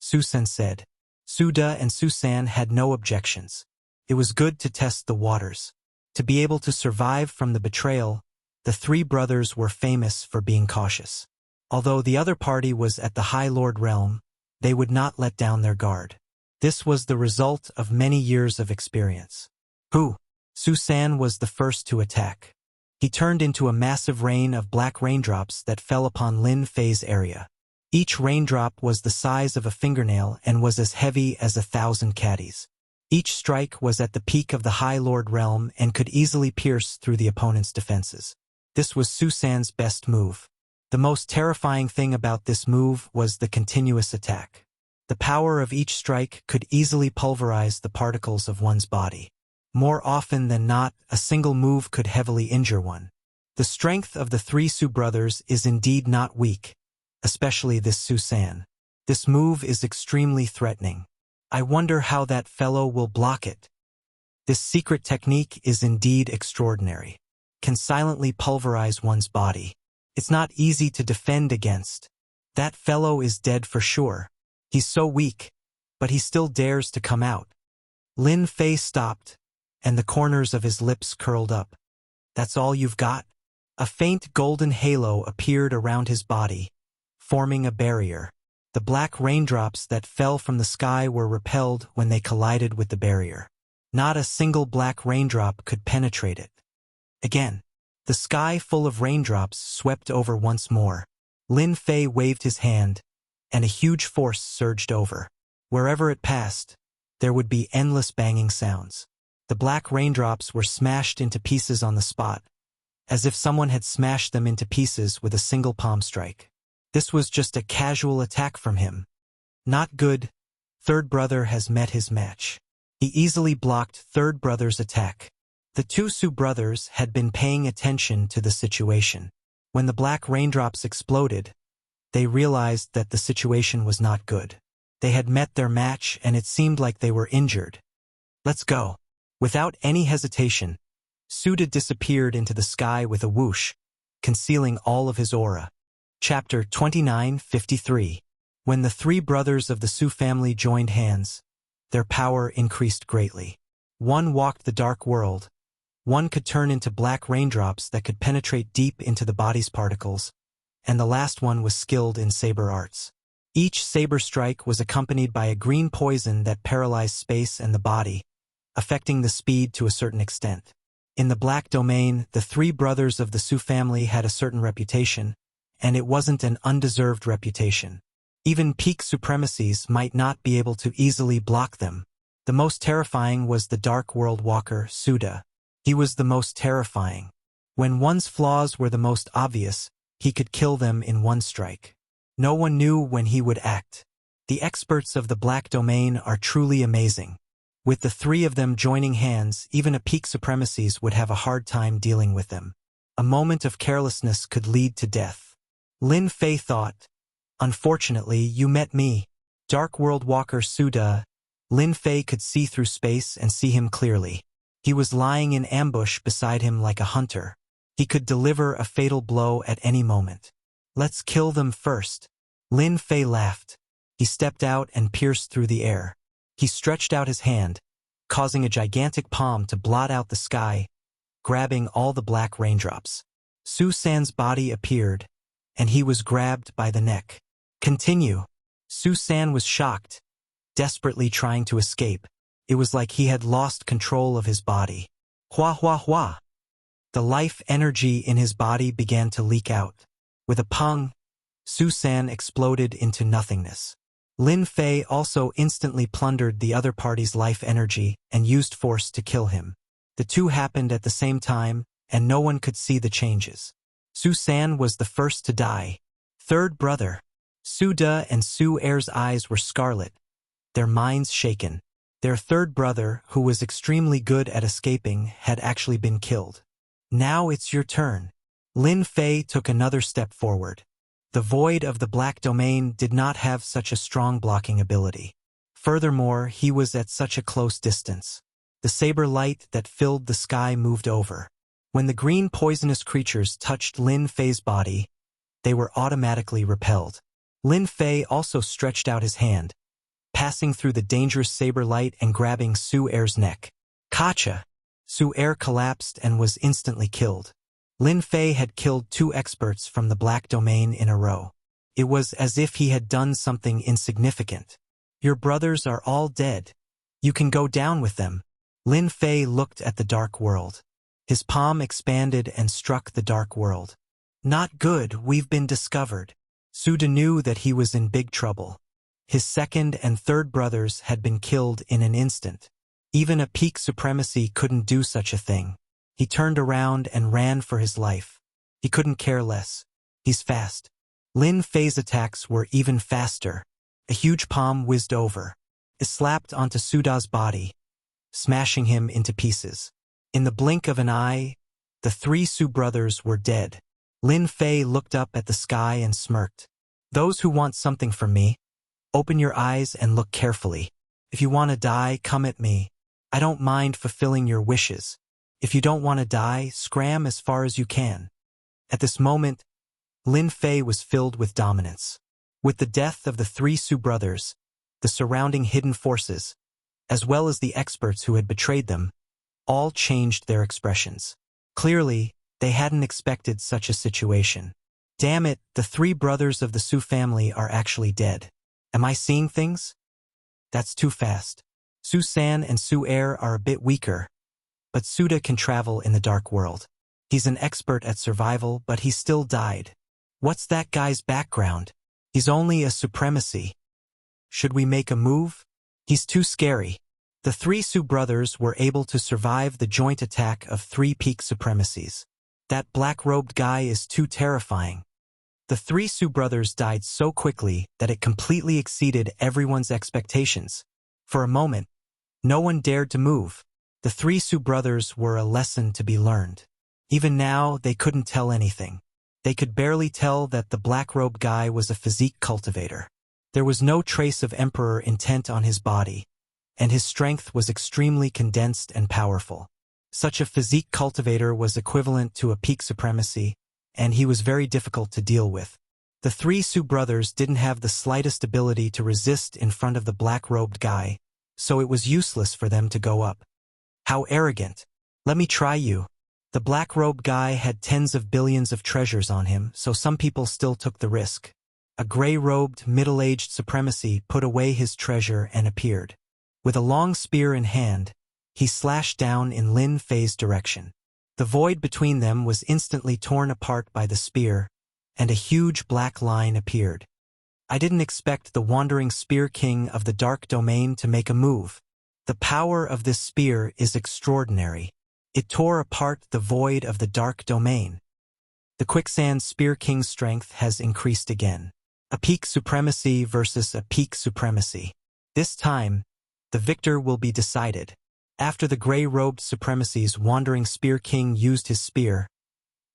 Su-sen said. Su-da and Su-san had no objections. It was good to test the waters. To be able to survive from the betrayal, the 3 brothers were famous for being cautious. Although the other party was at the High Lord realm, they would not let down their guard. This was the result of many years of experience. Who? Su-san was the first to attack. He turned into a massive rain of black raindrops that fell upon Lin Fei's area. Each raindrop was the size of a fingernail and was as heavy as 1,000 caddies. Each strike was at the peak of the High Lord realm and could easily pierce through the opponent's defenses. This was Su San's best move. The most terrifying thing about this move was the continuous attack. The power of each strike could easily pulverize the particles of one's body. More often than not, a single move could heavily injure one. The strength of the three Su brothers is indeed not weak, especially this Su San. This move is extremely threatening. I wonder how that fellow will block it. This secret technique is indeed extraordinary. Can silently pulverize one's body. It's not easy to defend against. That fellow is dead for sure. He's so weak, but he still dares to come out. Lin Fei stopped, and the corners of his lips curled up. That's all you've got? A faint golden halo appeared around his body, forming a barrier. The black raindrops that fell from the sky were repelled when they collided with the barrier. Not a single black raindrop could penetrate it. Again, the sky full of raindrops swept over once more. Lin Fei waved his hand, and a huge force surged over. Wherever it passed, there would be endless banging sounds. The black raindrops were smashed into pieces on the spot, as if someone had smashed them into pieces with a single palm strike. This was just a casual attack from him. Not good. Third brother has met his match. He easily blocked third brother's attack. The two Su brothers had been paying attention to the situation. When the black raindrops exploded, they realized that the situation was not good. They had met their match and it seemed like they were injured. Let's go. Without any hesitation, Suda disappeared into the sky with a whoosh, concealing all of his aura. Chapter 29:53. When the three brothers of the Su family joined hands, their power increased greatly. One walked the dark world. One could turn into black raindrops that could penetrate deep into the body's particles, and the last one was skilled in saber arts. Each saber strike was accompanied by a green poison that paralyzed space and the body, affecting the speed to a certain extent. In the black domain, the three brothers of the Su family had a certain reputation, and it wasn't an undeserved reputation. Even peak supremacies might not be able to easily block them. The most terrifying was the Dark World Walker, Suda. He was the most terrifying. When one's flaws were the most obvious, he could kill them in one strike. No one knew when he would act. The experts of the black domain are truly amazing. With the three of them joining hands, even a peak supremacies would have a hard time dealing with them. A moment of carelessness could lead to death. Lin Fei thought, "Unfortunately, you met me." Dark World Walker Suda. Lin Fei could see through space and see him clearly. He was lying in ambush beside him like a hunter. He could deliver a fatal blow at any moment. Let's kill them first. Lin Fei laughed. He stepped out and pierced through the air. He stretched out his hand, causing a gigantic palm to blot out the sky, grabbing all the black raindrops. Su San's body appeared, and he was grabbed by the neck. Continue. Su San was shocked, desperately trying to escape. It was like he had lost control of his body. Hua hua hua. The life energy in his body began to leak out. With a pung, Su San exploded into nothingness. Lin Fei also instantly plundered the other party's life energy and used force to kill him. The two happened at the same time, and no one could see the changes. Su San was the first to die. Third brother. Su De and Su Er's eyes were scarlet, their minds shaken. Their third brother, who was extremely good at escaping, had actually been killed. Now it's your turn. Lin Fei took another step forward. The void of the black domain did not have such a strong blocking ability. Furthermore, he was at such a close distance. The saber light that filled the sky moved over. When the green poisonous creatures touched Lin Fei's body, they were automatically repelled. Lin Fei also stretched out his hand, passing through the dangerous saber light and grabbing Su Er's neck. Kacha! Su Er collapsed and was instantly killed. Lin Fei had killed two experts from the black domain in a row. It was as if he had done something insignificant. Your brothers are all dead. You can go down with them. Lin Fei looked at the dark world. His palm expanded and struck the dark world. Not good, we've been discovered. Suda knew that he was in big trouble. His second and third brothers had been killed in an instant. Even a peak supremacy couldn't do such a thing. He turned around and ran for his life. He couldn't care less. He's fast. Lin Fei's attacks were even faster. A huge palm whizzed over. It slapped onto Suda's body, smashing him into pieces. In the blink of an eye, the three Su brothers were dead. Lin Fei looked up at the sky and smirked. Those who want something from me, open your eyes and look carefully. If you want to die, come at me. I don't mind fulfilling your wishes. If you don't want to die, scram as far as you can. At this moment, Lin Fei was filled with dominance. With the death of the three Su brothers, the surrounding hidden forces, as well as the experts who had betrayed them, all changed their expressions. Clearly, they hadn't expected such a situation. Damn it, the three brothers of the Su family are actually dead. Am I seeing things? That's too fast. Su San and Su Air are a bit weaker, but Suda can travel in the dark world. He's an expert at survival, but he still died. What's that guy's background? He's only a supremacy. Should we make a move? He's too scary. The three Su brothers were able to survive the joint attack of three peak supremacies. That black-robed guy is too terrifying. The three Su brothers died so quickly that it completely exceeded everyone's expectations. For a moment, no one dared to move. The three Su brothers were a lesson to be learned. Even now, they couldn't tell anything. They could barely tell that the black-robed guy was a physique cultivator. There was no trace of emperor intent on his body, and his strength was extremely condensed and powerful. Such a physique cultivator was equivalent to a peak supremacy, and he was very difficult to deal with. The three Su brothers didn't have the slightest ability to resist in front of the black-robed guy, so it was useless for them to go up. How arrogant. Let me try you. The black-robed guy had tens of billions of treasures on him, so some people still took the risk. A gray-robed, middle-aged supremacy put away his treasure and appeared. With a long spear in hand, he slashed down in Lin Fei's direction. The void between them was instantly torn apart by the spear, and a huge black line appeared. I didn't expect the wandering spear king of the dark domain to make a move. The power of this spear is extraordinary. It tore apart the void of the dark domain. The quicksand spear king's strength has increased again. A peak supremacy versus a peak supremacy. This time, the victor will be decided. After the gray-robed supremacy's wandering spear king used his spear,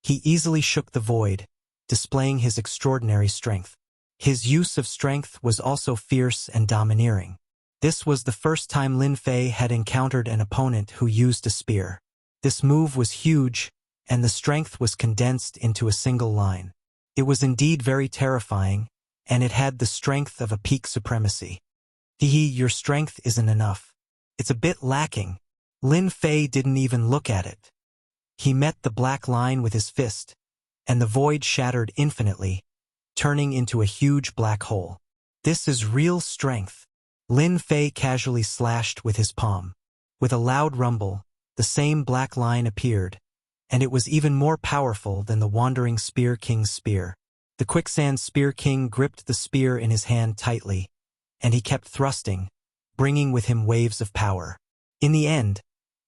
he easily shook the void, displaying his extraordinary strength. His use of strength was also fierce and domineering. This was the first time Lin Fei had encountered an opponent who used a spear. This move was huge, and the strength was condensed into a single line. It was indeed very terrifying, and it had the strength of a peak supremacy. Your strength isn't enough. It's a bit lacking. Lin Fei didn't even look at it. He met the black line with his fist, and the void shattered infinitely, turning into a huge black hole. This is real strength. Lin Fei casually slashed with his palm. With a loud rumble, the same black line appeared, and it was even more powerful than the wandering spear king's spear. The quicksand spear king gripped the spear in his hand tightly, and he kept thrusting, bringing with him waves of power. In the end,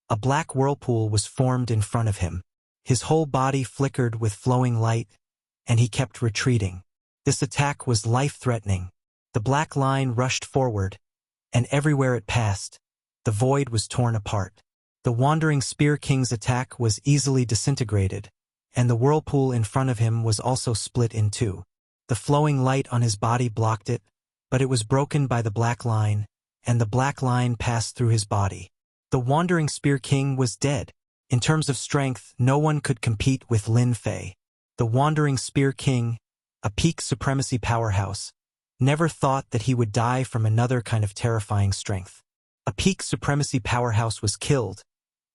a black whirlpool was formed in front of him. His whole body flickered with flowing light, and he kept retreating. This attack was life-threatening. The black line rushed forward, and everywhere it passed, the void was torn apart. The wandering spear king's attack was easily disintegrated, and the whirlpool in front of him was also split in two. The flowing light on his body blocked it, but it was broken by the black line, and the black line passed through his body. The wandering spear king was dead. In terms of strength, no one could compete with Lin Fei. The wandering spear king, a peak supremacy powerhouse, never thought that he would die from another kind of terrifying strength. A peak supremacy powerhouse was killed,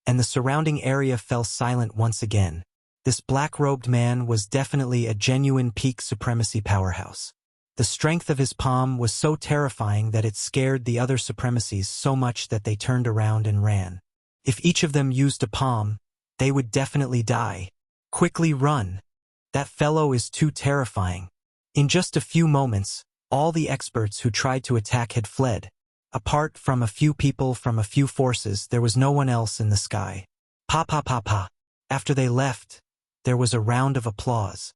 and the surrounding area fell silent once again. This black-robed man was definitely a genuine peak supremacy powerhouse. The strength of his palm was so terrifying that it scared the other supremacies so much that they turned around and ran. If each of them used a palm, they would definitely die. Quickly run. That fellow is too terrifying. In just a few moments, all the experts who tried to attack had fled. Apart from a few people from a few forces, there was no one else in the sky. Pa pa pa pa. After they left, there was a round of applause.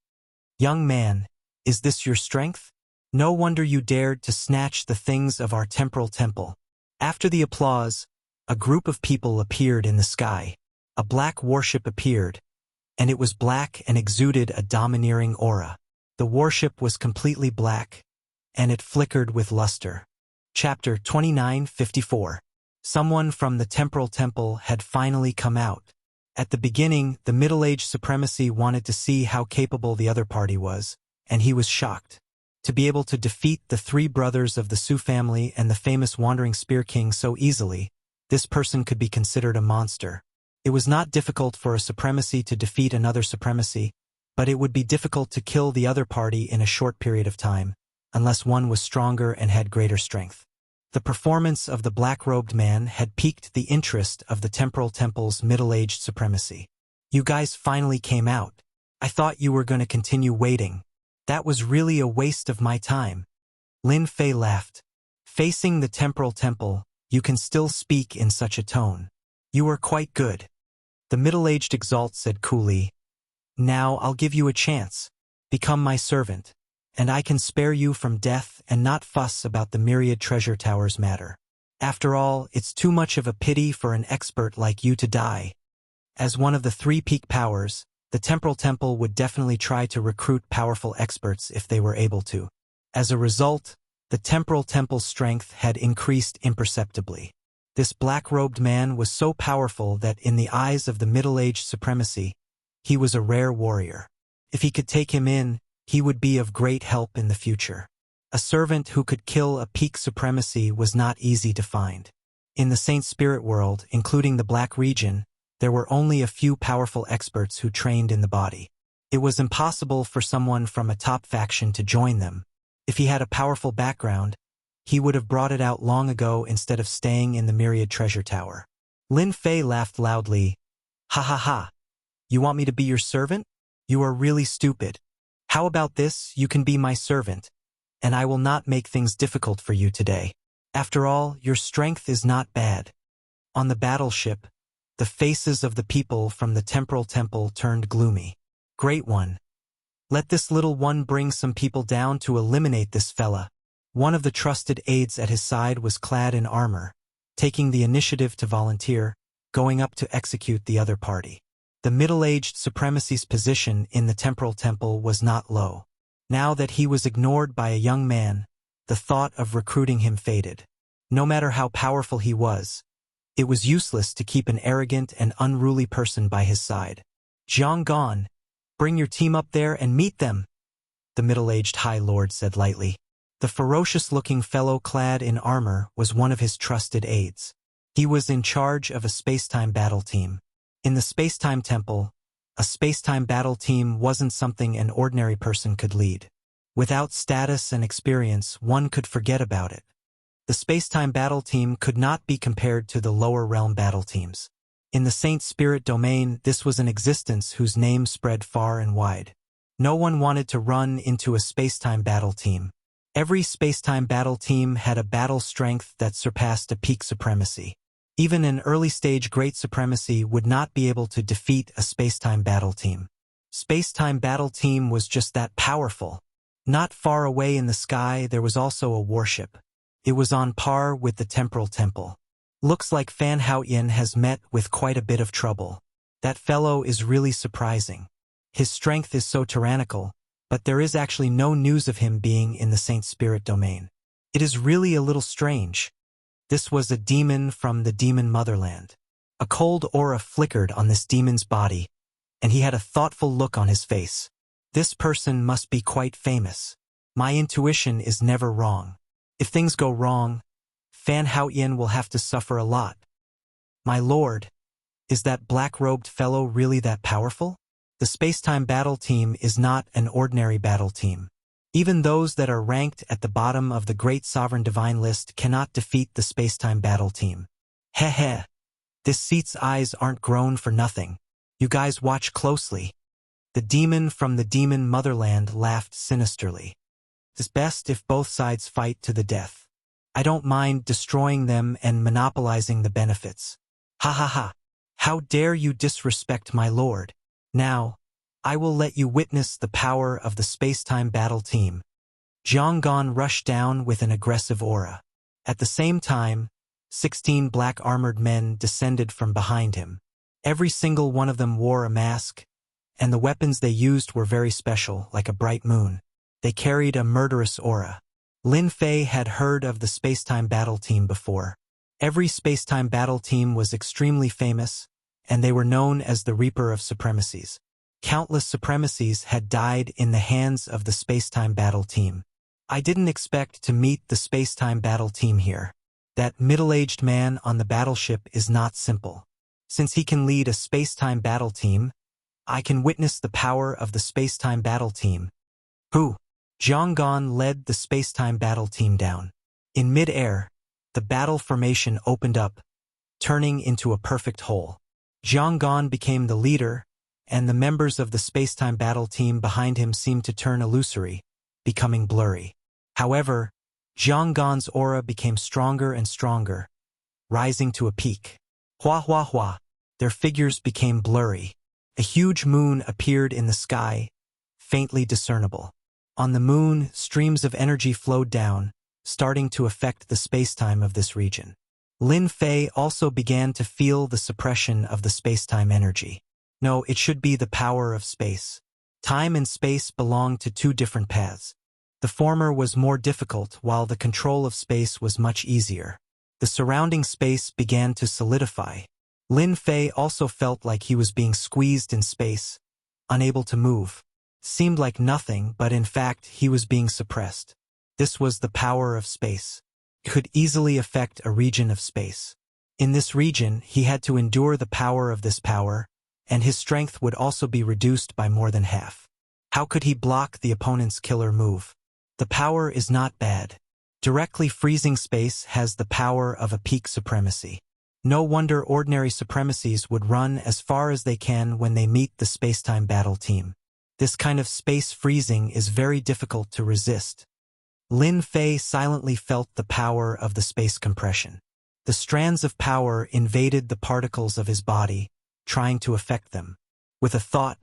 Young man, is this your strength? No wonder you dared to snatch the things of our temporal temple. After the applause, a group of people appeared in the sky. A black warship appeared, and it was black and exuded a domineering aura. The warship was completely black, and it flickered with luster. Chapter 29:54. Someone from the temporal temple had finally come out. At the beginning, the middle-aged supremacy wanted to see how capable the other party was, and he was shocked. To be able to defeat the three brothers of the Su family and the famous Wandering Spear King so easily, this person could be considered a monster. It was not difficult for a supremacy to defeat another supremacy, but it would be difficult to kill the other party in a short period of time, unless one was stronger and had greater strength. The performance of the black-robed man had piqued the interest of the temporal temple's middle-aged supremacy. You guys finally came out. I thought you were going to continue waiting. That was really a waste of my time. Lin Fei laughed. Facing the temporal temple, you can still speak in such a tone. You are quite good. The middle-aged exalt said coolly. Now I'll give you a chance. Become my servant, and I can spare you from death and not fuss about the myriad treasure towers matter. After all, it's too much of a pity for an expert like you to die. As one of the three peak powers, the temporal temple would definitely try to recruit powerful experts if they were able to. As a result, the temporal temple's strength had increased imperceptibly. This black-robed man was so powerful that in the eyes of the middle-aged supremacy, he was a rare warrior. If he could take him in, he would be of great help in the future. A servant who could kill a peak supremacy was not easy to find. In the Saint Spirit world, including the Black region, there were only a few powerful experts who trained in the body. It was impossible for someone from a top faction to join them. If he had a powerful background, he would have brought it out long ago instead of staying in the myriad treasure tower. Lin Fei laughed loudly. Ha ha ha. You want me to be your servant? You are really stupid. How about this? You can be my servant, and I will not make things difficult for you today. After all, your strength is not bad. On the battleship, the faces of the people from the temporal temple turned gloomy. Great one. Let this little one bring some people down to eliminate this fella. One of the trusted aides at his side was clad in armor, taking the initiative to volunteer, going up to execute the other party. The middle-aged supremacy's position in the temporal temple was not low. Now that he was ignored by a young man, the thought of recruiting him faded. No matter how powerful he was, it was useless to keep an arrogant and unruly person by his side. Zhang Gan, bring your team up there and meet them, the middle-aged High Lord said lightly. The ferocious-looking fellow clad in armor was one of his trusted aides. He was in charge of a space-time battle team. In the space-time temple, a space-time battle team wasn't something an ordinary person could lead. Without status and experience, one could forget about it. The space-time battle team could not be compared to the lower realm battle teams. In the Saint Spirit domain, this was an existence whose name spread far and wide. No one wanted to run into a space-time battle team. Every space-time battle team had a battle strength that surpassed a peak supremacy. Even an early-stage great supremacy would not be able to defeat a space-time battle team. Space-time battle team was just that powerful. Not far away in the sky, there was also a warship. It was on par with the temporal temple. Looks like Fan Haoyan has met with quite a bit of trouble. That fellow is really surprising. His strength is so tyrannical, but there is actually no news of him being in the Saint Spirit domain. It is really a little strange. This was a demon from the demon motherland. A cold aura flickered on this demon's body, and he had a thoughtful look on his face. This person must be quite famous. My intuition is never wrong. If things go wrong, Fan Haoyan will have to suffer a lot. My lord, is that black-robed fellow really that powerful? The space-time battle team is not an ordinary battle team. Even those that are ranked at the bottom of the Great Sovereign Divine list cannot defeat the space-time battle team. Heh heh. This seat's eyes aren't grown for nothing. You guys watch closely. The demon from the demon motherland laughed sinisterly. It's best if both sides fight to the death. I don't mind destroying them and monopolizing the benefits. Ha ha ha. How dare you disrespect my lord? Now, I will let you witness the power of the space-time battle team. Jianggan rushed down with an aggressive aura. At the same time, 16 black armored men descended from behind him. Every single one of them wore a mask, and the weapons they used were very special, like a bright moon. They carried a murderous aura. Lin Fei had heard of the space-time battle team before. Every space-time battle team was extremely famous, and they were known as the Reaper of Supremacies. Countless supremacies had died in the hands of the space-time battle team. I didn't expect to meet the space-time battle team here. That middle-aged man on the battleship is not simple. Since he can lead a space-time battle team, I can witness the power of the space-time battle team. Who? Jianggan led the space-time battle team down. In mid-air, the battle formation opened up, turning into a perfect hole. Jianggan became the leader, and the members of the space-time battle team behind him seemed to turn illusory, becoming blurry. However, Jianggan's aura became stronger and stronger, rising to a peak. Hua hua hua. Their figures became blurry. A huge moon appeared in the sky, faintly discernible. On the moon, streams of energy flowed down, starting to affect the space-time of this region. Lin Fei also began to feel the suppression of the space-time energy. No, it should be the power of space. Time and space belong to two different paths. The former was more difficult, while the control of space was much easier. The surrounding space began to solidify. Lin Fei also felt like he was being squeezed in space, unable to move. Seemed like nothing, but in fact he was being suppressed. This was the power of space. It could easily affect a region of space. In this region, he had to endure the power of this power, and his strength would also be reduced by more than half. How could he block the opponent's killer move? The power is not bad. Directly freezing space has the power of a peak supremacy. No wonder ordinary supremacies would run as far as they can when they meet the space-time battle team. This kind of space freezing is very difficult to resist. Lin Fei silently felt the power of the space compression. The strands of power invaded the particles of his body, trying to affect them. With a thought,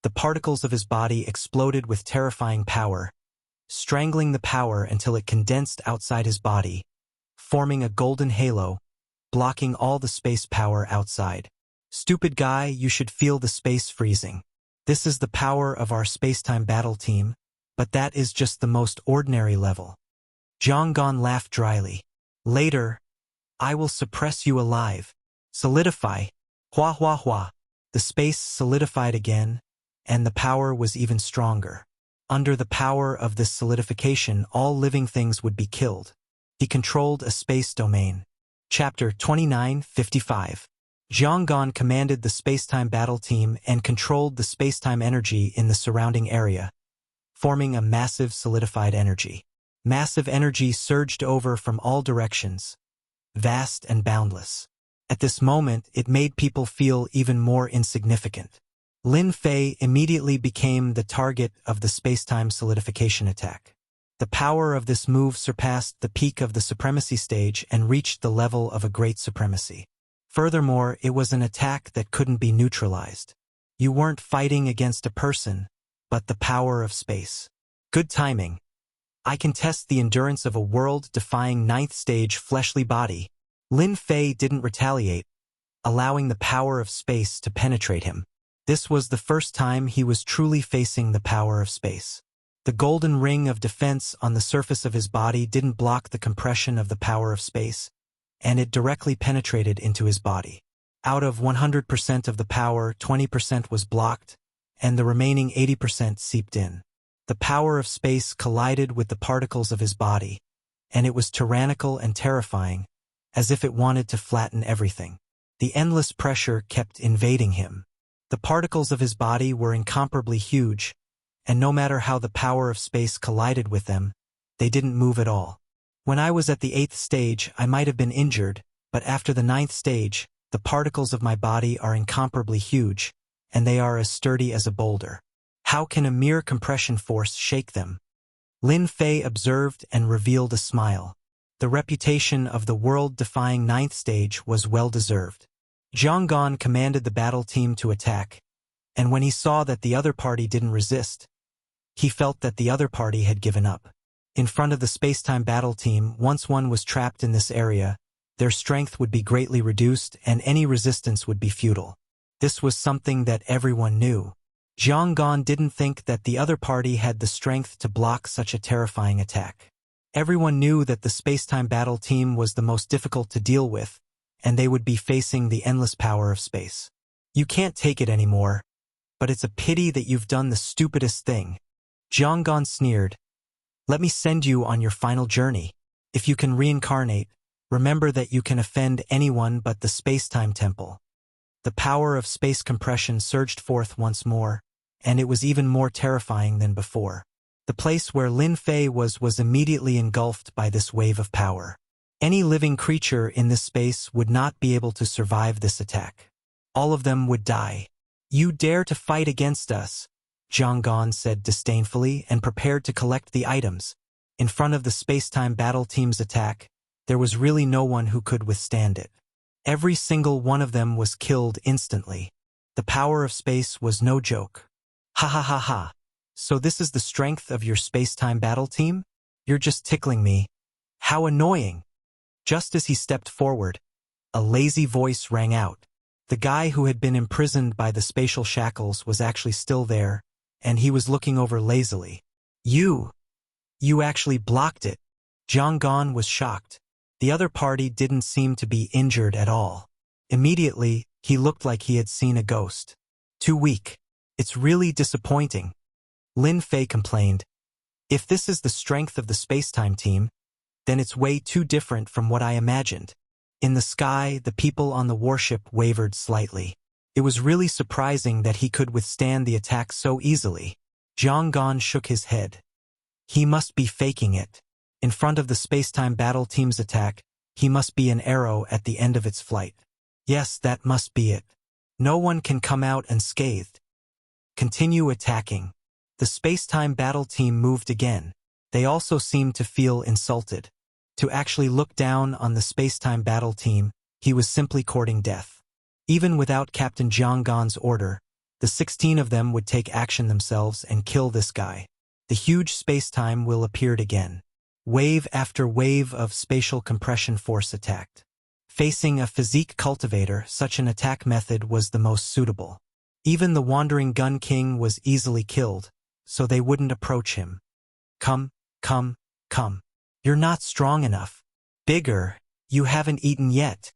the particles of his body exploded with terrifying power, strangling the power until it condensed outside his body, forming a golden halo, blocking all the space power outside. Stupid guy, you should feel the space freezing. This is the power of our space-time battle team, but that is just the most ordinary level. Jianggan laughed dryly. Later, I will suppress you alive. Solidify. Hua hua hua. The space solidified again, and the power was even stronger. Under the power of this solidification, all living things would be killed. He controlled a space domain. Chapter 29:55. Jianggan commanded the space-time battle team and controlled the space-time energy in the surrounding area, forming a massive solidified energy. Massive energy surged over from all directions, vast and boundless. At this moment, it made people feel even more insignificant. Lin Fei immediately became the target of the space-time solidification attack. The power of this move surpassed the peak of the supremacy stage and reached the level of a great supremacy. Furthermore, it was an attack that couldn't be neutralized. You weren't fighting against a person, but the power of space. Good timing. I can test the endurance of a world-defying 9th stage fleshly body. Lin Fei didn't retaliate, allowing the power of space to penetrate him. This was the first time he was truly facing the power of space. The golden ring of defense on the surface of his body didn't block the compression of the power of space, and it directly penetrated into his body. Out of 100% of the power, 20% was blocked, and the remaining 80% seeped in. The power of space collided with the particles of his body, and it was tyrannical and terrifying, as if it wanted to flatten everything. The endless pressure kept invading him. The particles of his body were incomparably huge, and no matter how the power of space collided with them, they didn't move at all. When I was at the 8th stage, I might have been injured, but after the 9th stage, the particles of my body are incomparably huge, and they are as sturdy as a boulder. How can a mere compression force shake them? Lin Fei observed and revealed a smile. The reputation of the world-defying ninth stage was well-deserved. Jiang Gan commanded the battle team to attack, and when he saw that the other party didn't resist, he felt that the other party had given up. In front of the space-time battle team, once one was trapped in this area, their strength would be greatly reduced and any resistance would be futile. This was something that everyone knew. Jiang Gan didn't think that the other party had the strength to block such a terrifying attack. Everyone knew that the space-time battle team was the most difficult to deal with, and they would be facing the endless power of space. You can't take it anymore, but it's a pity that you've done the stupidest thing. Jiang Gan sneered. Let me send you on your final journey. If you can reincarnate, remember that you can offend anyone but the space-time temple. The power of space compression surged forth once more, and it was even more terrifying than before. The place where Lin Fei was immediately engulfed by this wave of power. Any living creature in this space would not be able to survive this attack. All of them would die. You dare to fight against us, Jiang Gan said disdainfully and prepared to collect the items. In front of the space-time battle team's attack, there was really no one who could withstand it. Every single one of them was killed instantly. The power of space was no joke. Ha ha ha ha. So this is the strength of your space-time battle team? You're just tickling me. How annoying. Just as he stepped forward, a lazy voice rang out. The guy who had been imprisoned by the spatial shackles was actually still there, and he was looking over lazily. You actually blocked it. Jiang Gan was shocked. The other party didn't seem to be injured at all. Immediately, he looked like he had seen a ghost. Too weak. It's really disappointing. Lin Fei complained. If this is the strength of the space-time team, then it's way too different from what I imagined. In the sky, the people on the warship wavered slightly. It was really surprising that he could withstand the attack so easily. Jiang Gan shook his head. He must be faking it. In front of the space-time battle team's attack, he must be an arrow at the end of its flight. Yes, that must be it. No one can come out unscathed. Continue attacking. The space-time battle team moved again. They also seemed to feel insulted. To actually look down on the space-time battle team, he was simply courting death. Even without Captain Jiang Gan's order, the 16 of them would take action themselves and kill this guy. The huge space-time will appeared again. Wave after wave of spatial compression force attacked. Facing a physique cultivator, such an attack method was the most suitable. Even the wandering gun king was easily killed, so they wouldn't approach him. Come. You're not strong enough. Bigger, you haven't eaten yet.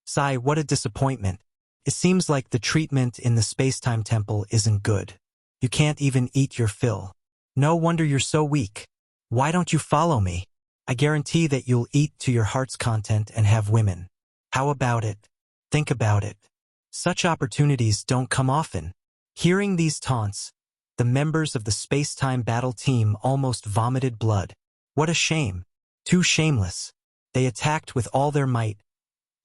Sigh, what a disappointment. It seems like the treatment in the space-time temple isn't good. You can't even eat your fill. No wonder you're so weak. Why don't you follow me? I guarantee that you'll eat to your heart's content and have women. How about it? Think about it. Such opportunities don't come often. Hearing these taunts, the members of the space-time battle team almost vomited blood. What a shame. Too shameless. They attacked with all their might,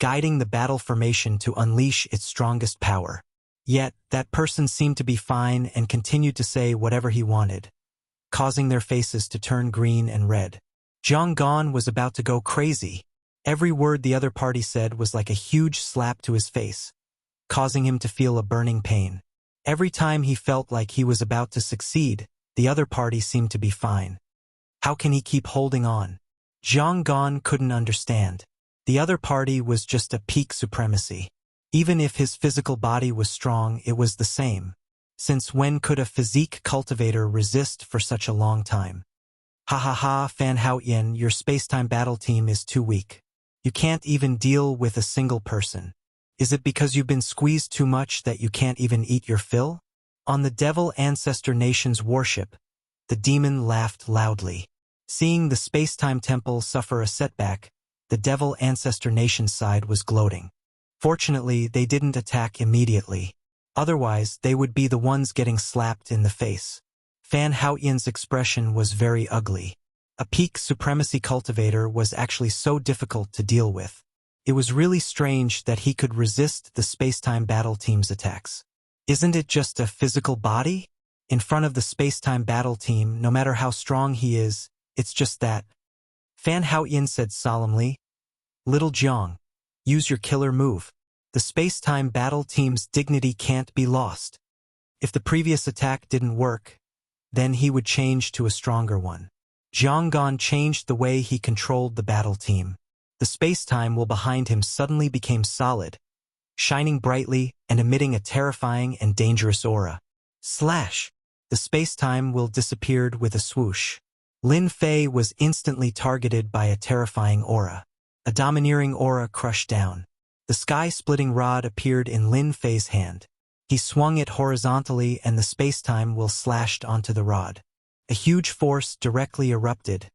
guiding the battle formation to unleash its strongest power. Yet, that person seemed to be fine and continued to say whatever he wanted, causing their faces to turn green and red. Jiang Gan was about to go crazy. Every word the other party said was like a huge slap to his face, causing him to feel a burning pain. Every time he felt like he was about to succeed, the other party seemed to be fine. How can he keep holding on? Jiang Gan couldn't understand. The other party was just a peak supremacy. Even if his physical body was strong, it was the same. Since when could a physique cultivator resist for such a long time? Ha ha ha, Fan Haoyan, your space-time battle team is too weak. You can't even deal with a single person. Is it because you've been squeezed too much that you can't even eat your fill? On the Devil Ancestor Nation's warship, the demon laughed loudly. Seeing the space-time temple suffer a setback, the Devil Ancestor Nation's side was gloating. Fortunately, they didn't attack immediately. Otherwise, they would be the ones getting slapped in the face. Fan Haoyan's expression was very ugly. A peak supremacy cultivator was actually so difficult to deal with. It was really strange that he could resist the space-time battle team's attacks. Isn't it just a physical body? In front of the space-time battle team, no matter how strong he is, it's just that. Fan Haoyin said solemnly, "Little Jiang, use your killer move. The space-time battle team's dignity can't be lost. If the previous attack didn't work, then he would change to a stronger one." Jiang Gan changed the way he controlled the battle team. The space-time wall behind him suddenly became solid, shining brightly and emitting a terrifying and dangerous aura. Slash! The space-time wall disappeared with a swoosh. Lin Fei was instantly targeted by a terrifying aura. A domineering aura crushed down. The sky-splitting rod appeared in Lin Fei's hand. He swung it horizontally and the space-time wall slashed onto the rod. A huge force directly erupted,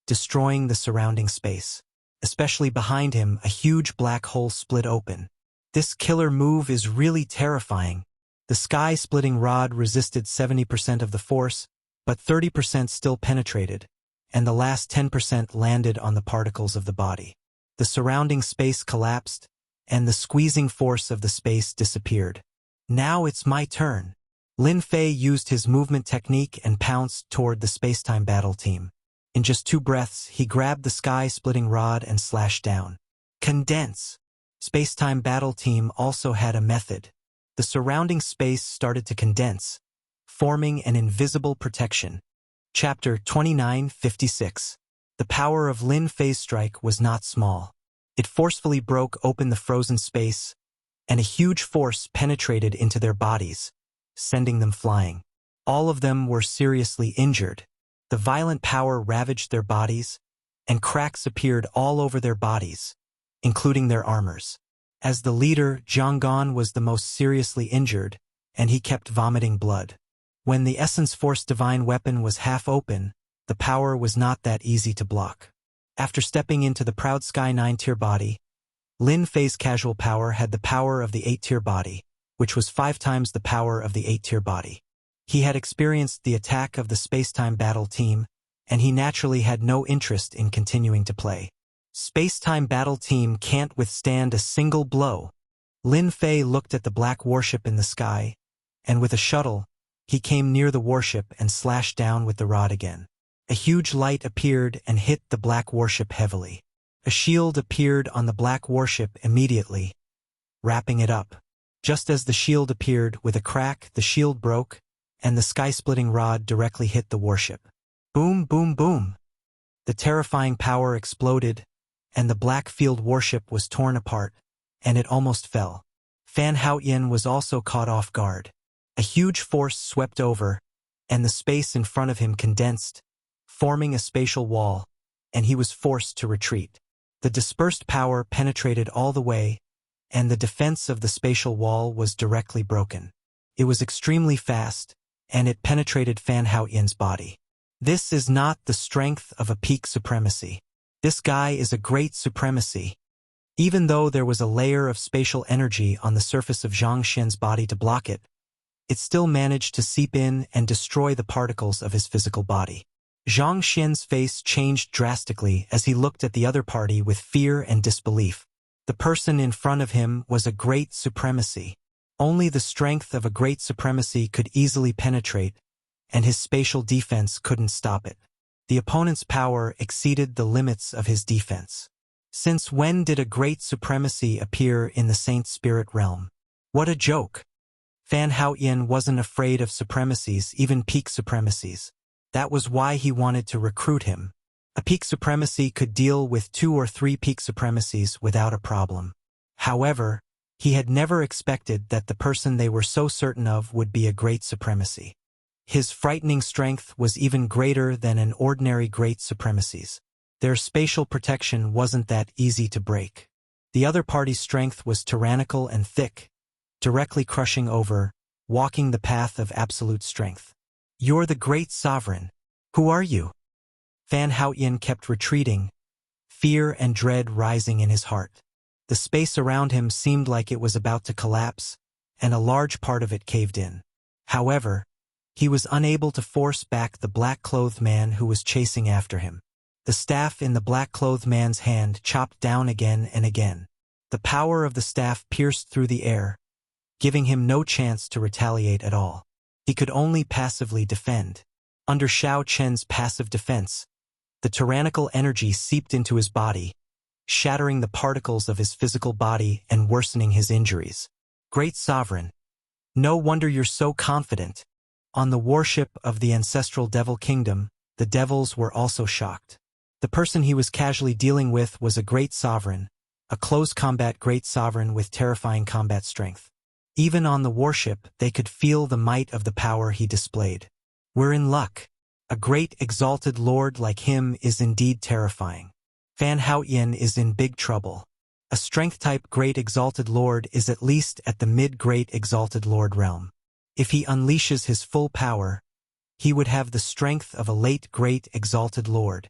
destroying the surrounding space. Especially behind him, a huge black hole split open. This killer move is really terrifying. The sky-splitting rod resisted 70% of the force, but 30% still penetrated, and the last 10% landed on the particles of the body. The surrounding space collapsed, and the squeezing force of the space disappeared. Now it's my turn. Lin Fei used his movement technique and pounced toward the space-time battle team. In just 2 breaths, he grabbed the sky-splitting rod and slashed down. Condense! Space-time battle team also had a method. The surrounding space started to condense, forming an invisible protection. Chapter 2956. The power of Lin Fei's strike was not small. It forcefully broke open the frozen space, and a huge force penetrated into their bodies, sending them flying. All of them were seriously injured. The violent power ravaged their bodies, and cracks appeared all over their bodies, including their armors. As the leader, Jiang Gan was the most seriously injured, and he kept vomiting blood. When the Essence Force Divine Weapon was half open, the power was not that easy to block. After stepping into the Proud Sky 9-tier body, Lin Fei's casual power had the power of the 8-tier body, which was 5 times the power of the 8-tier body. He had experienced the attack of the space-time battle team, and he naturally had no interest in continuing to play. Space-time battle team can't withstand a single blow. Lin Fei looked at the black warship in the sky, and with a shuttle, he came near the warship and slashed down with the rod again. A huge light appeared and hit the black warship heavily. A shield appeared on the black warship immediately, wrapping it up. Just as the shield appeared, with a crack, the shield broke, and the sky-splitting rod directly hit the warship. Boom, boom, boom! The terrifying power exploded, and the black field warship was torn apart, and it almost fell. Fan Haoyin was also caught off guard. A huge force swept over, and the space in front of him condensed, forming a spatial wall, and he was forced to retreat. The dispersed power penetrated all the way, and the defense of the spatial wall was directly broken. It was extremely fast, and it penetrated Fan Haoyin's body. This is not the strength of a peak supremacy. This guy is a great supremacy. Even though there was a layer of spatial energy on the surface of Zhang Xian's body to block it, it still managed to seep in and destroy the particles of his physical body. Zhang Xian's face changed drastically as he looked at the other party with fear and disbelief. The person in front of him was a great supremacy. Only the strength of a great supremacy could easily penetrate, and his spatial defense couldn't stop it. The opponent's power exceeded the limits of his defense. Since when did a great supremacy appear in the Saint Spirit realm? What a joke! Fan Haoyin wasn't afraid of supremacies, even peak supremacies. That was why he wanted to recruit him. A peak supremacy could deal with 2 or 3 peak supremacies without a problem. However, he had never expected that the person they were so certain of would be a great supremacy. His frightening strength was even greater than an ordinary great supremacy's. Their spatial protection wasn't that easy to break. The other party's strength was tyrannical and thick, directly crushing over, walking the path of absolute strength. You're the great sovereign. Who are you? Fan Haoyin kept retreating, fear and dread rising in his heart. The space around him seemed like it was about to collapse, and a large part of it caved in. However, he was unable to force back the black-clothed man who was chasing after him. The staff in the black-clothed man's hand chopped down again and again. The power of the staff pierced through the air, giving him no chance to retaliate at all. He could only passively defend. Under Xiao Chen's passive defense, The tyrannical energy seeped into his body, shattering the particles of his physical body and worsening his injuries. Great Sovereign, no wonder you're so confident. On the warship of the ancestral devil kingdom, the devils were also shocked. The person he was casually dealing with was a great sovereign, a close combat great sovereign with terrifying combat strength. Even on the warship, they could feel the might of the power he displayed. We're in luck. A great exalted lord like him is indeed terrifying. Fan Haoyan is in big trouble. A strength-type great exalted lord is at least at the mid-great exalted lord realm. If he unleashes his full power, he would have the strength of a late great exalted lord.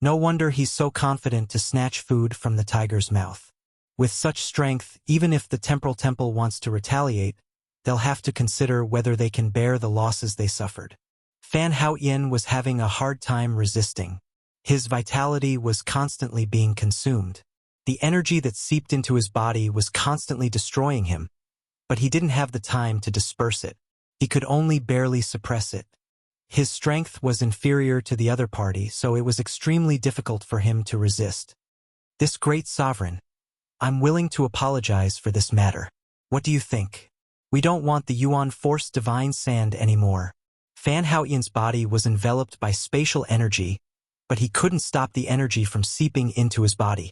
No wonder he's so confident to snatch food from the tiger's mouth. With such strength, even if the temporal temple wants to retaliate, they'll have to consider whether they can bear the losses they suffered. Fan Haoyan was having a hard time resisting. His vitality was constantly being consumed. The energy that seeped into his body was constantly destroying him, but he didn't have the time to disperse it. He could only barely suppress it. His strength was inferior to the other party, so it was extremely difficult for him to resist. This great sovereign, I'm willing to apologize for this matter. What do you think? We don't want the Yuan Force Divine Sand anymore. Fan Haoyan's body was enveloped by spatial energy, but he couldn't stop the energy from seeping into his body.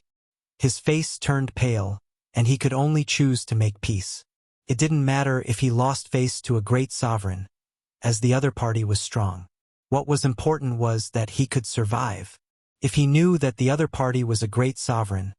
His face turned pale, and he could only choose to make peace. It didn't matter if he lost face to a great sovereign, as the other party was strong. What was important was that he could survive. If he knew that the other party was a great sovereign,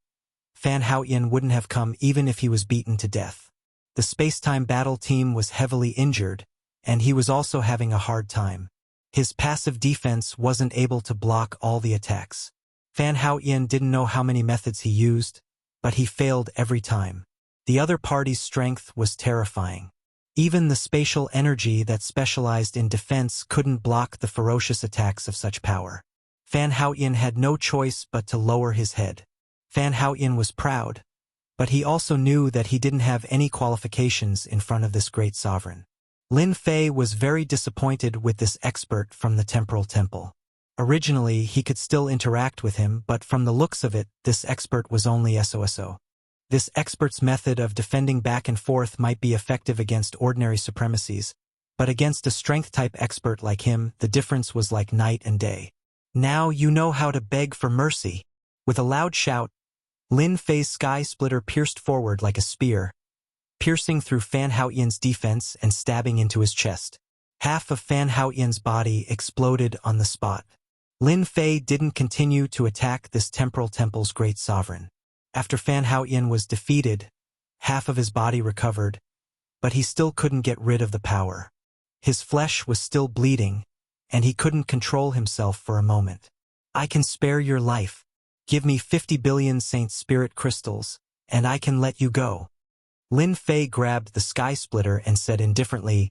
Fan Haoyan wouldn't have come even if he was beaten to death. The space-time battle team was heavily injured, and he was also having a hard time. His passive defense wasn't able to block all the attacks. Fan Haoyan didn't know how many methods he used, but he failed every time. The other party's strength was terrifying. Even the spatial energy that specialized in defense couldn't block the ferocious attacks of such power. Fan Haoyan had no choice but to lower his head. Fan Haoyan was proud, but he also knew that he didn't have any qualifications in front of this great sovereign. Lin Fei was very disappointed with this expert from the Temporal Temple. Originally, he could still interact with him, but from the looks of it, this expert was only SOSO. This expert's method of defending back and forth might be effective against ordinary supremacies, but against a strength-type expert like him, the difference was like night and day. Now you know how to beg for mercy. With a loud shout, Lin Fei's sky splitter pierced forward like a spear, piercing through Fan Haoyan's defense and stabbing into his chest. Half of Fan Haoyan's body exploded on the spot. Lin Fei didn't continue to attack this temporal temple's great sovereign. After Fan Haoyan was defeated, half of his body recovered, but he still couldn't get rid of the power. His flesh was still bleeding, and he couldn't control himself for a moment. I can spare your life. Give me 50 billion Saint Spirit crystals, and I can let you go. Lin Fei grabbed the sky splitter and said indifferently,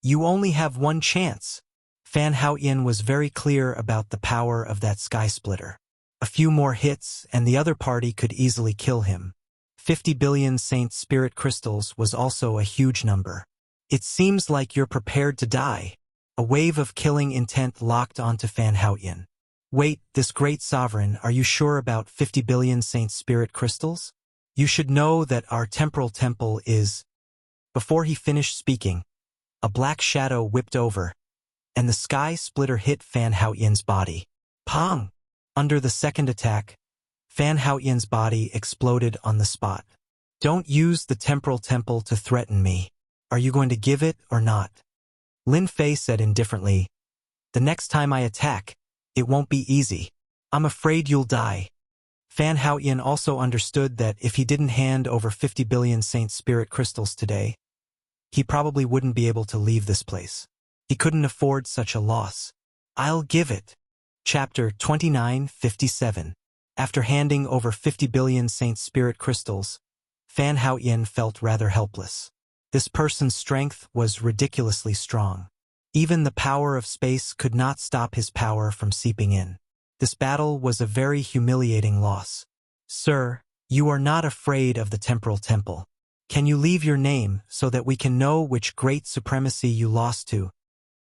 You only have one chance. Fan Haoyan was very clear about the power of that sky splitter. A few more hits and the other party could easily kill him. 50 billion Saint Spirit crystals was also a huge number. It seems like you're prepared to die. A wave of killing intent locked onto Fan Haoyan. Wait, this great sovereign, are you sure about 50 billion Saint Spirit crystals? You should know that our temporal temple is... Before he finished speaking, a black shadow whipped over, and the sky splitter hit Fan Haoyan's body. Pong! Under the second attack, Fan Haoyan's body exploded on the spot. Don't use the temporal temple to threaten me. Are you going to give it or not? Lin Fei said indifferently, The next time I attack, it won't be easy. I'm afraid you'll die. Fan Haoyan also understood that if he didn't hand over 50 billion Saint Spirit crystals today, he probably wouldn't be able to leave this place. He couldn't afford such a loss. I'll give it. Chapter 29:57. After handing over 50 billion Saint Spirit crystals, Fan Haoyan felt rather helpless. This person's strength was ridiculously strong. Even the power of space could not stop his power from seeping in. This battle was a very humiliating loss. Sir, you are not afraid of the temporal temple. Can you leave your name so that we can know which great supremacy you lost to?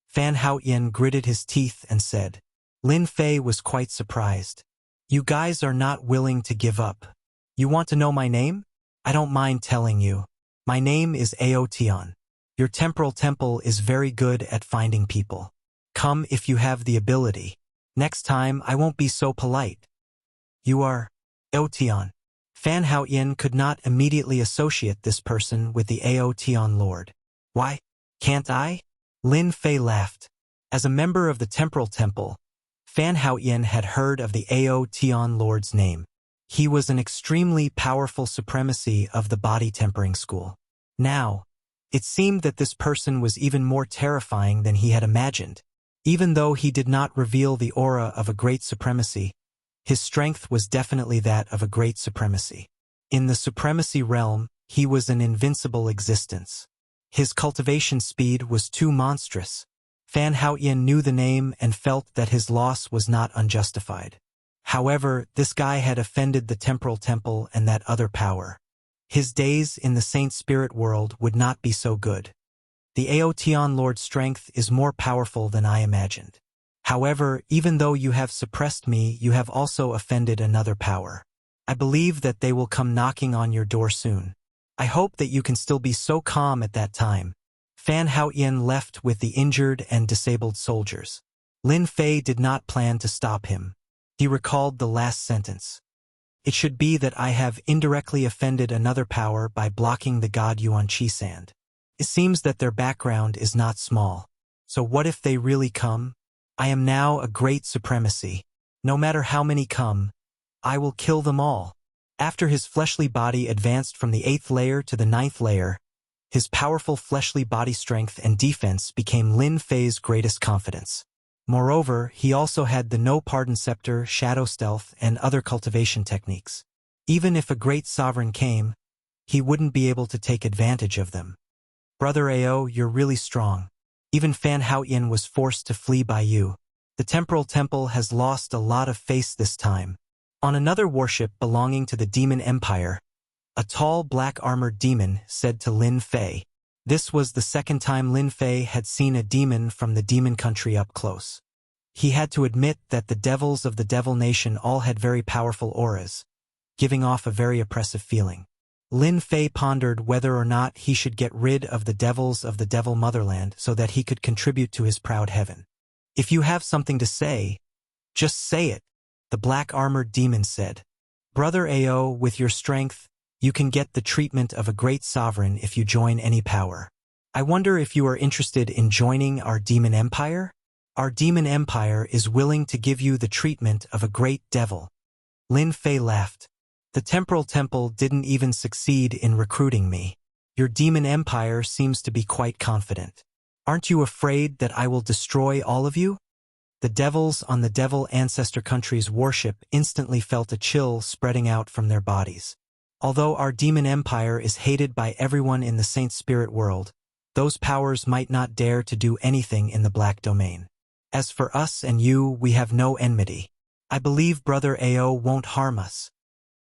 Fan Haoyan gritted his teeth and said, Lin Fei was quite surprised. You guys are not willing to give up. You want to know my name? I don't mind telling you. My name is Aotian. Your temporal temple is very good at finding people. Come if you have the ability. Next time I won't be so polite. You are Aotian. Fan Haoyin could not immediately associate this person with the Aotian Lord. Why? Can't I? Lin Fei laughed. As a member of the temporal temple, Fan Haoyin had heard of the Aotian Lord's name. He was an extremely powerful supremacy of the body tempering school. Now, it seemed that this person was even more terrifying than he had imagined. Even though he did not reveal the aura of a great supremacy, his strength was definitely that of a great supremacy. In the supremacy realm, he was an invincible existence. His cultivation speed was too monstrous. Fan Haoyin knew the name and felt that his loss was not unjustified. However, this guy had offended the temporal temple and that other power. His days in the Saint Spirit world would not be so good. The Aotian Lord's strength is more powerful than I imagined. However, even though you have suppressed me, you have also offended another power. I believe that they will come knocking on your door soon. I hope that you can still be so calm at that time. Fan Haoyin left with the injured and disabled soldiers. Lin Fei did not plan to stop him. He recalled the last sentence. It should be that I have indirectly offended another power by blocking the god Yuan Qi Sand. It seems that their background is not small. So what if they really come? I am now a great supremacy. No matter how many come, I will kill them all. After his fleshly body advanced from the 8th layer to the 9th layer, his powerful fleshly body strength and defense became Lin Fei's greatest confidence. Moreover, he also had the no-pardon scepter, shadow stealth, and other cultivation techniques. Even if a great sovereign came, he wouldn't be able to take advantage of them. Brother Ao, you're really strong. Even Fan Haoyin was forced to flee by you. The temporal temple has lost a lot of face this time. On another warship belonging to the Demon Empire, a tall black-armored demon said to Lin Fei. This was the second time Lin Fei had seen a demon from the demon country up close. He had to admit that the devils of the Devil Nation all had very powerful auras, giving off a very oppressive feeling. Lin Fei pondered whether or not he should get rid of the devils of the Devil Motherland so that he could contribute to his proud heaven. If you have something to say, just say it, the black-armored demon said. Brother Ao, with your strength, you can get the treatment of a great sovereign if you join any power. I wonder if you are interested in joining our demon empire? Our demon empire is willing to give you the treatment of a great devil. Lin Fei laughed. The temporal temple didn't even succeed in recruiting me. Your demon empire seems to be quite confident. Aren't you afraid that I will destroy all of you? The devils on the Devil Ancestor Country's warship instantly felt a chill spreading out from their bodies. Although our demon empire is hated by everyone in the Saint Spirit world, those powers might not dare to do anything in the Black Domain. As for us and you, we have no enmity. I believe Brother Ao won't harm us.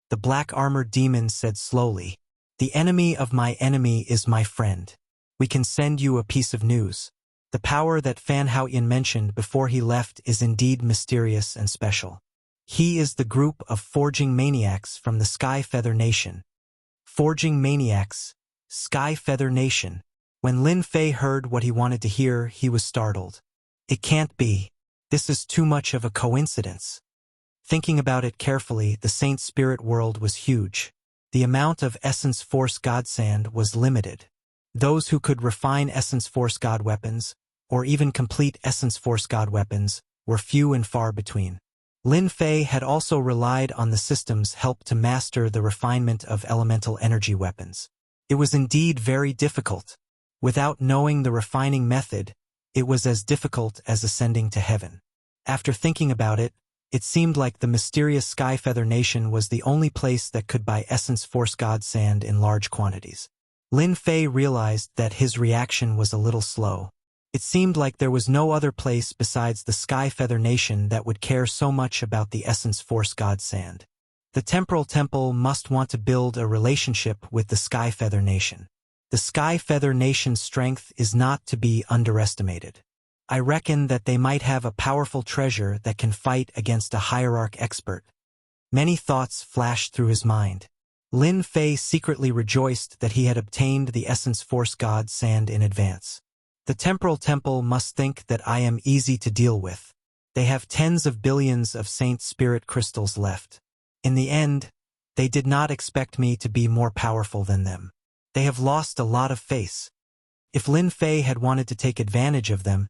The black-armored demon said slowly, the enemy of my enemy is my friend. We can send you a piece of news. The power that Fan Haoyin mentioned before he left is indeed mysterious and special. He is the group of forging maniacs from the Sky Feather Nation. Forging maniacs, Sky Feather Nation. When Lin Fei heard what he wanted to hear, he was startled. It can't be. This is too much of a coincidence. Thinking about it carefully, the Saint Spirit world was huge. The amount of Essence Force God Sand was limited. Those who could refine Essence Force God weapons, or even complete Essence Force God weapons, were few and far between. Lin Fei had also relied on the system's help to master the refinement of elemental energy weapons. It was indeed very difficult. Without knowing the refining method, it was as difficult as ascending to heaven. After thinking about it, it seemed like the mysterious Sky Feather Nation was the only place that could buy Essence Force God Sand in large quantities. Lin Fei realized that his reaction was a little slow. It seemed like there was no other place besides the Sky Feather Nation that would care so much about the Essence Force God Sand. The Temporal Temple must want to build a relationship with the Sky Feather Nation. The Sky Feather Nation's strength is not to be underestimated. I reckon that they might have a powerful treasure that can fight against a hierarch expert. Many thoughts flashed through his mind. Lin Fei secretly rejoiced that he had obtained the Essence Force God Sand in advance. The Temporal Temple must think that I am easy to deal with. They have tens of billions of Saint Spirit crystals left. In the end, they did not expect me to be more powerful than them. They have lost a lot of face. If Lin Fei had wanted to take advantage of them,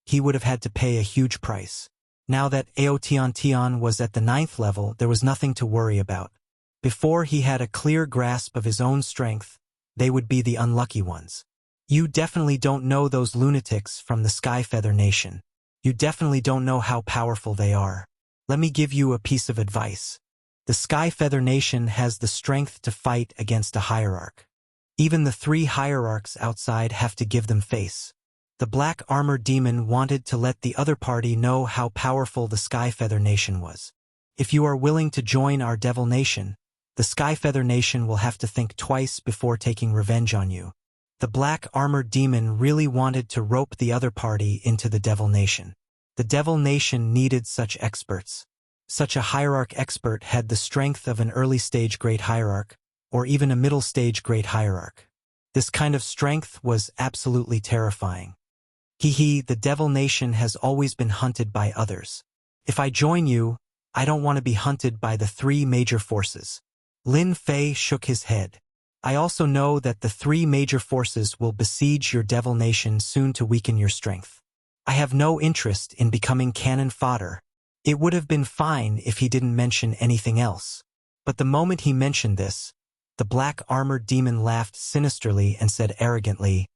he would have had to pay a huge price. Now that Aotian was at the 9th level, there was nothing to worry about. Before he had a clear grasp of his own strength, they would be the unlucky ones. You definitely don't know those lunatics from the Skyfeather Nation. You definitely don't know how powerful they are. Let me give you a piece of advice. The Skyfeather Nation has the strength to fight against a hierarch. Even the 3 hierarchs outside have to give them face. The Black Armored Demon wanted to let the other party know how powerful the Skyfeather Nation was. If you are willing to join our Devil Nation, the Skyfeather Nation will have to think twice before taking revenge on you. The Black Armored Demon really wanted to rope the other party into the Devil Nation. The Devil Nation needed such experts. Such a hierarch expert had the strength of an early-stage Great Hierarch, or even a middle-stage Great Hierarch. This kind of strength was absolutely terrifying. The Devil Nation has always been hunted by others. If I join you, I don't want to be hunted by the 3 major forces. Lin Fei shook his head. I also know that the 3 major forces will besiege your Devil Nation soon to weaken your strength. I have no interest in becoming cannon fodder. It would have been fine if he didn't mention anything else. But the moment he mentioned this, the Black Armored Demon laughed sinisterly and said arrogantly,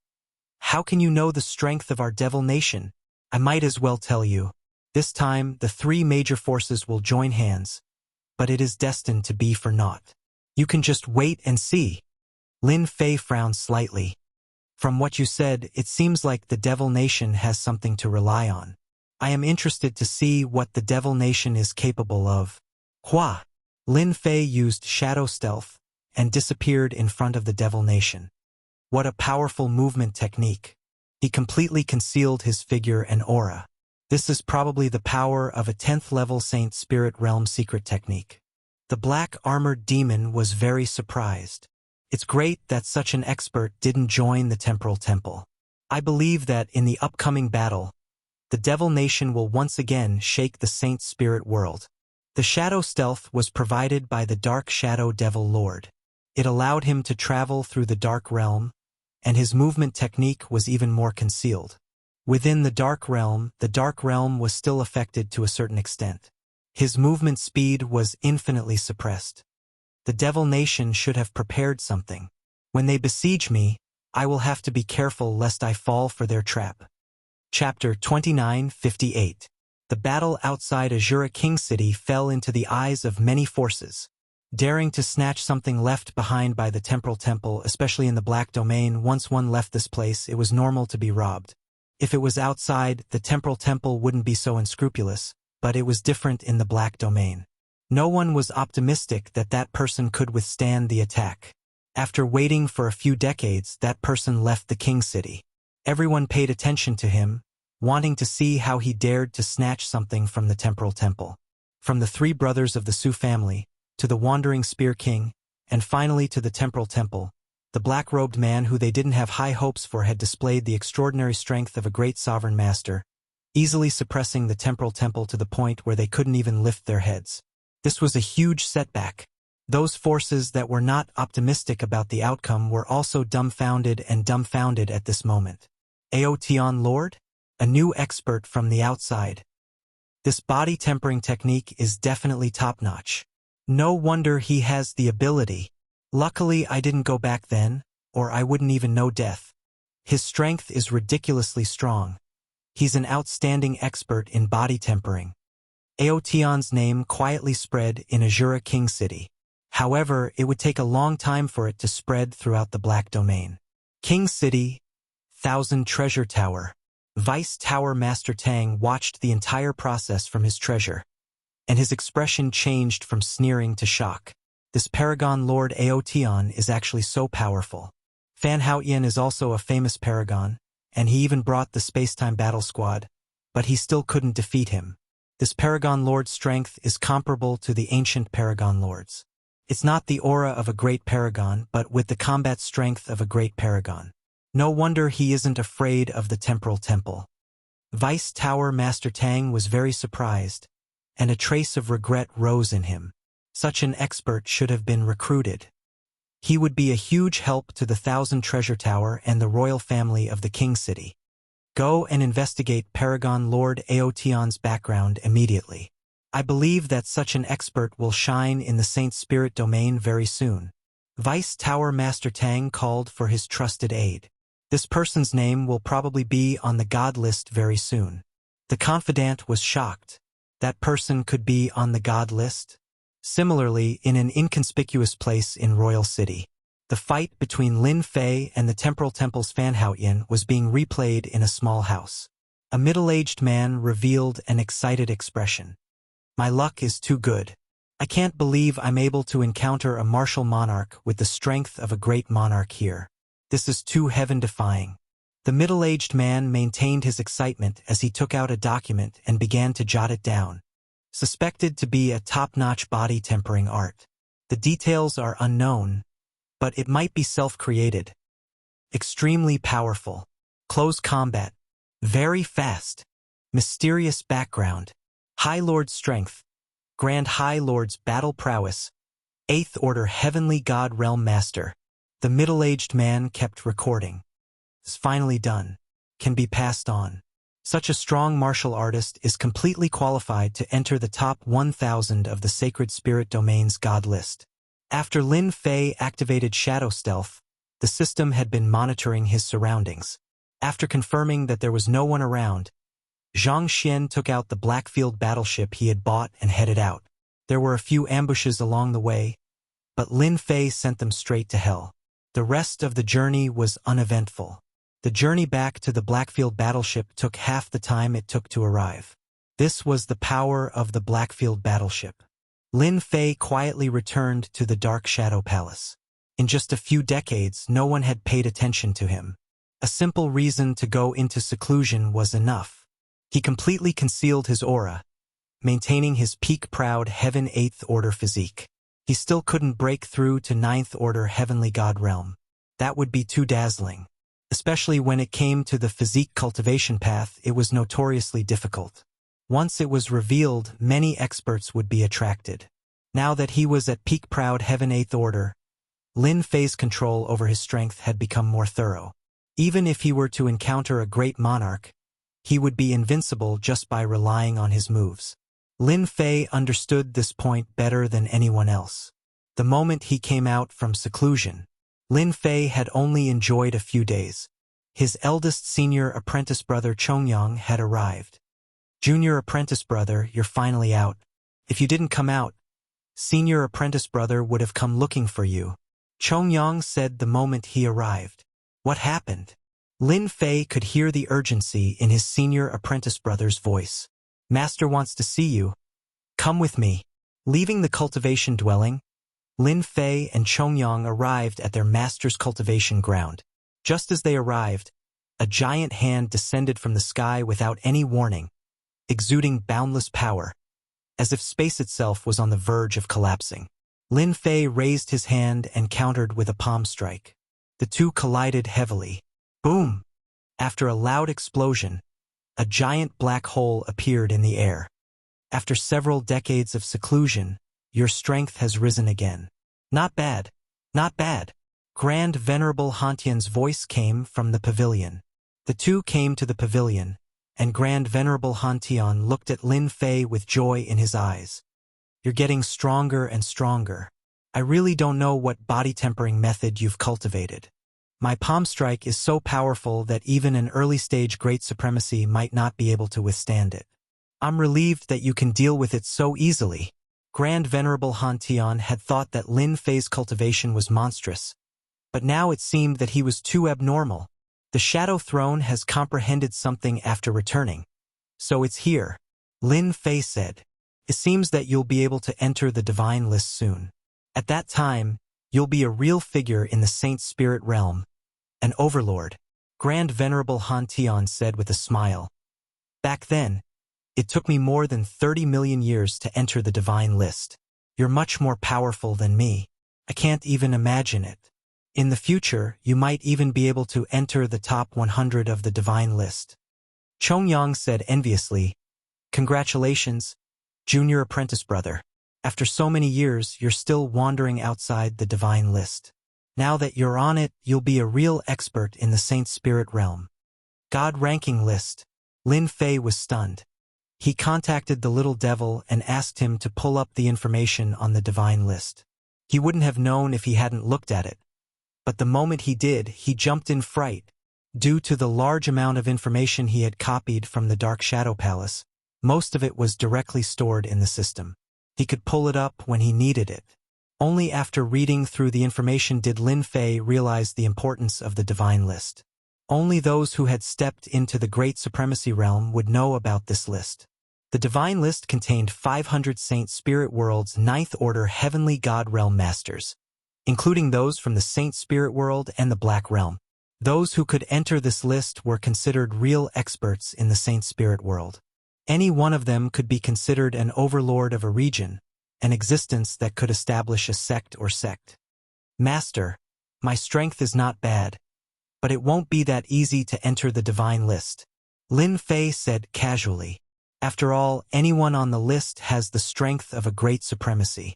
"How can you know the strength of our Devil Nation? I might as well tell you. This time, the 3 major forces will join hands, but it is destined to be for naught. You can just wait and see." Lin Fei frowned slightly. From what you said, it seems like the Devil Nation has something to rely on. I am interested to see what the Devil Nation is capable of. Hua! Lin Fei used shadow stealth and disappeared in front of the Devil Nation. What a powerful movement technique. He completely concealed his figure and aura. This is probably the power of a 10th level Saint Spirit Realm secret technique. The Black Armored Demon was very surprised. It's great that such an expert didn't join the Temporal Temple. I believe that in the upcoming battle, the Devil Nation will once again shake the Saint Spirit world. The shadow stealth was provided by the Dark Shadow Devil Lord. It allowed him to travel through the Dark Realm, and his movement technique was even more concealed. Within the Dark Realm was still affected to a certain extent. His movement speed was infinitely suppressed. The Devil Nation should have prepared something. When they besiege me, I will have to be careful lest I fall for their trap. Chapter 29:58. The battle outside Azura King City fell into the eyes of many forces. Daring to snatch something left behind by the Temporal Temple, especially in the Black Domain, once one left this place, it was normal to be robbed. If it was outside, the Temporal Temple wouldn't be so unscrupulous, but it was different in the Black Domain. No one was optimistic that that person could withstand the attack. After waiting for a few decades, that person left the King City. Everyone paid attention to him, wanting to see how he dared to snatch something from the Temporal Temple. From the 3 brothers of the Su family, to the Wandering Spear King, and finally to the Temporal Temple, the black-robed man who they didn't have high hopes for had displayed the extraordinary strength of a great sovereign master, easily suppressing the Temporal Temple to the point where they couldn't even lift their heads. This was a huge setback. Those forces that were not optimistic about the outcome were also dumbfounded at this moment. Aotian Lord? A new expert from the outside. This body tempering technique is definitely top-notch. No wonder he has the ability. Luckily I didn't go back then, or I wouldn't even know death. His strength is ridiculously strong. He's an outstanding expert in body tempering. Aotian's name quietly spread in Azura King City. However, it would take a long time for it to spread throughout the Black Domain. King City, 1000 Treasure Tower. Vice Tower Master Tang watched the entire process from his treasure, and his expression changed from sneering to shock. This Paragon Lord Aotian is actually so powerful. Fan Haotian is also a famous paragon, and he even brought the space-time battle squad, but he still couldn't defeat him. This Paragon Lord's strength is comparable to the ancient Paragon Lords. It's not the aura of a great paragon, but with the combat strength of a great paragon. No wonder he isn't afraid of the temporal temple. Vice Tower Master Tang was very surprised, and a trace of regret rose in him. Such an expert should have been recruited. He would be a huge help to the Thousand Treasure Tower and the royal family of the King City. Go and investigate Paragon Lord Aotion's background immediately. I believe that such an expert will shine in the Saint Spirit domain very soon. Vice Tower Master Tang called for his trusted aide. This person's name will probably be on the God list very soon. The confidant was shocked. That person could be on the God list? Similarly, in an inconspicuous place in Royal City, the fight between Lin Fei and the Temporal Temple's Fan Haoyan was being replayed in a small house. A middle-aged man revealed an excited expression. My luck is too good. I can't believe I'm able to encounter a martial monarch with the strength of a great monarch here. This is too heaven-defying. The middle-aged man maintained his excitement as he took out a document and began to jot it down. Suspected to be a top-notch body tempering art. The details are unknown, but it might be self-created. Extremely powerful. Close combat. Very fast. Mysterious background. High Lord strength. Grand High Lord's battle prowess. 8th Order Heavenly God Realm Master. The middle-aged man kept recording. It's finally done. Can be passed on. Such a strong martial artist is completely qualified to enter the top 1,000 of the Sacred Spirit Domain's God list. After Lin Fei activated Shadow Stealth, the system had been monitoring his surroundings. After confirming that there was no one around, Zhang Xian took out the Blackfield battleship he had bought and headed out. There were a few ambushes along the way, but Lin Fei sent them straight to hell. The rest of the journey was uneventful. The journey back to the Blackfield battleship took half the time it took to arrive. This was the power of the Blackfield battleship. Lin Fei quietly returned to the Dark Shadow Palace. In just a few decades, no one had paid attention to him. A simple reason to go into seclusion was enough. He completely concealed his aura, maintaining his peak-proud Heaven 8th Order physique. He still couldn't break through to 9th Order Heavenly God Realm. That would be too dazzling. Especially when it came to the physique cultivation path, it was notoriously difficult. Once it was revealed, many experts would be attracted. Now that he was at peak-proud Heaven 8th Order, Lin Fei's control over his strength had become more thorough. Even if he were to encounter a great monarch, he would be invincible just by relying on his moves. Lin Fei understood this point better than anyone else. The moment he came out from seclusion, Lin Fei had only enjoyed a few days. His eldest senior apprentice brother Chongyang had arrived. Junior apprentice brother, you're finally out. If you didn't come out, senior apprentice brother would have come looking for you. Chongyang said the moment he arrived. What happened? Lin Fei could hear the urgency in his senior apprentice brother's voice. Master wants to see you. Come with me. Leaving the cultivation dwelling, Lin Fei and Chongyang arrived at their master's cultivation ground. Just as they arrived, a giant hand descended from the sky without any warning, exuding boundless power, as if space itself was on the verge of collapsing. Lin Fei raised his hand and countered with a palm strike. The two collided heavily. Boom! After a loud explosion, a giant black hole appeared in the air. After several decades of seclusion, your strength has risen again. Not bad. Not bad. Grand Venerable Hantian's voice came from the pavilion. The two came to the pavilion, and Grand Venerable Hantian looked at Lin Fei with joy in his eyes. You're getting stronger and stronger. I really don't know what body tempering method you've cultivated. My palm strike is so powerful that even an early-stage great supremacy might not be able to withstand it. I'm relieved that you can deal with it so easily. Grand Venerable Hantian had thought that Lin Fei's cultivation was monstrous, but now it seemed that he was too abnormal. The Shadow Throne has comprehended something after returning. So it's here. Lin Fei said. It seems that you'll be able to enter the divine list soon. At that time, you'll be a real figure in the Saint Spirit realm, an overlord. Grand Venerable Han Tian said with a smile. Back then, it took me more than 30 million years to enter the divine list. You're much more powerful than me. I can't even imagine it. In the future, you might even be able to enter the top 100 of the divine list. Chongyang said enviously, Congratulations, junior apprentice brother. After so many years, you're still wandering outside the divine list. Now that you're on it, you'll be a real expert in the Saint Spirit realm. God ranking list. Lin Fei was stunned. He contacted the little devil and asked him to pull up the information on the divine list. He wouldn't have known if he hadn't looked at it. But the moment he did, he jumped in fright. Due to the large amount of information he had copied from the Dark Shadow Palace, most of it was directly stored in the system. He could pull it up when he needed it. Only after reading through the information did Lin Fei realize the importance of the divine list. Only those who had stepped into the Great Supremacy Realm would know about this list. The divine list contained 500 Saint Spirit World's 9th Order Heavenly God Realm Masters, including those from the Saint Spirit World and the Black Realm. Those who could enter this list were considered real experts in the Saint Spirit World. Any one of them could be considered an overlord of a region, an existence that could establish a sect or sect. Master, my strength is not bad, but it won't be that easy to enter the divine list, Lin Fei said casually. After all, anyone on the list has the strength of a great supremacy.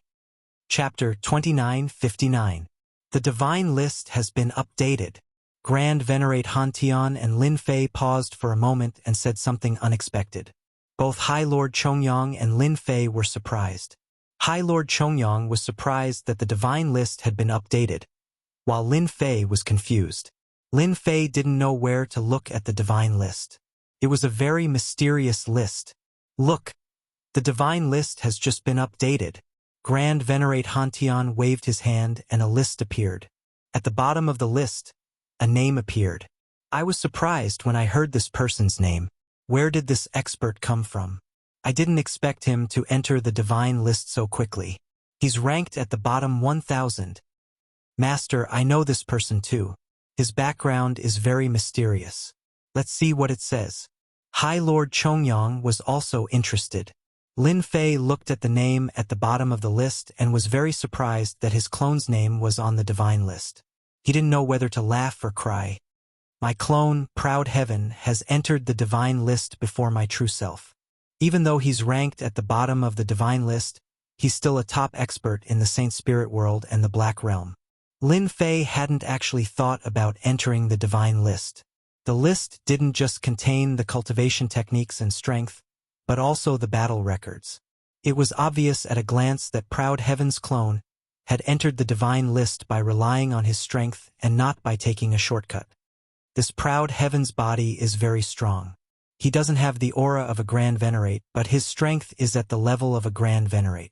Chapter 2959. The divine list has been updated. Grand Venerate Han Tian and Lin Fei paused for a moment and said something unexpected. Both High Lord Chongyang and Lin Fei were surprised. High Lord Chongyang was surprised that the divine list had been updated, while Lin Fei was confused. Lin Fei didn't know where to look at the divine list. It was a very mysterious list. Look, the divine list has just been updated. Grand Venerate Han Tian waved his hand and a list appeared. At the bottom of the list, a name appeared. I was surprised when I heard this person's name. Where did this expert come from? I didn't expect him to enter the divine list so quickly. He's ranked at the bottom 1000. Master, I know this person too. His background is very mysterious. Let's see what it says. High Lord Chongyang was also interested. Lin Fei looked at the name at the bottom of the list and was very surprised that his clone's name was on the divine list. He didn't know whether to laugh or cry. My clone, Proud Heaven, has entered the divine list before my true self. Even though he's ranked at the bottom of the divine list, he's still a top expert in the Saint Spirit World and the Black Realm. Lin Fei hadn't actually thought about entering the divine list. The list didn't just contain the cultivation techniques and strength, but also the battle records. It was obvious at a glance that Proud Heaven's clone had entered the divine list by relying on his strength and not by taking a shortcut. This Proud Heaven's body is very strong. He doesn't have the aura of a Grand Venerate, but his strength is at the level of a Grand Venerate.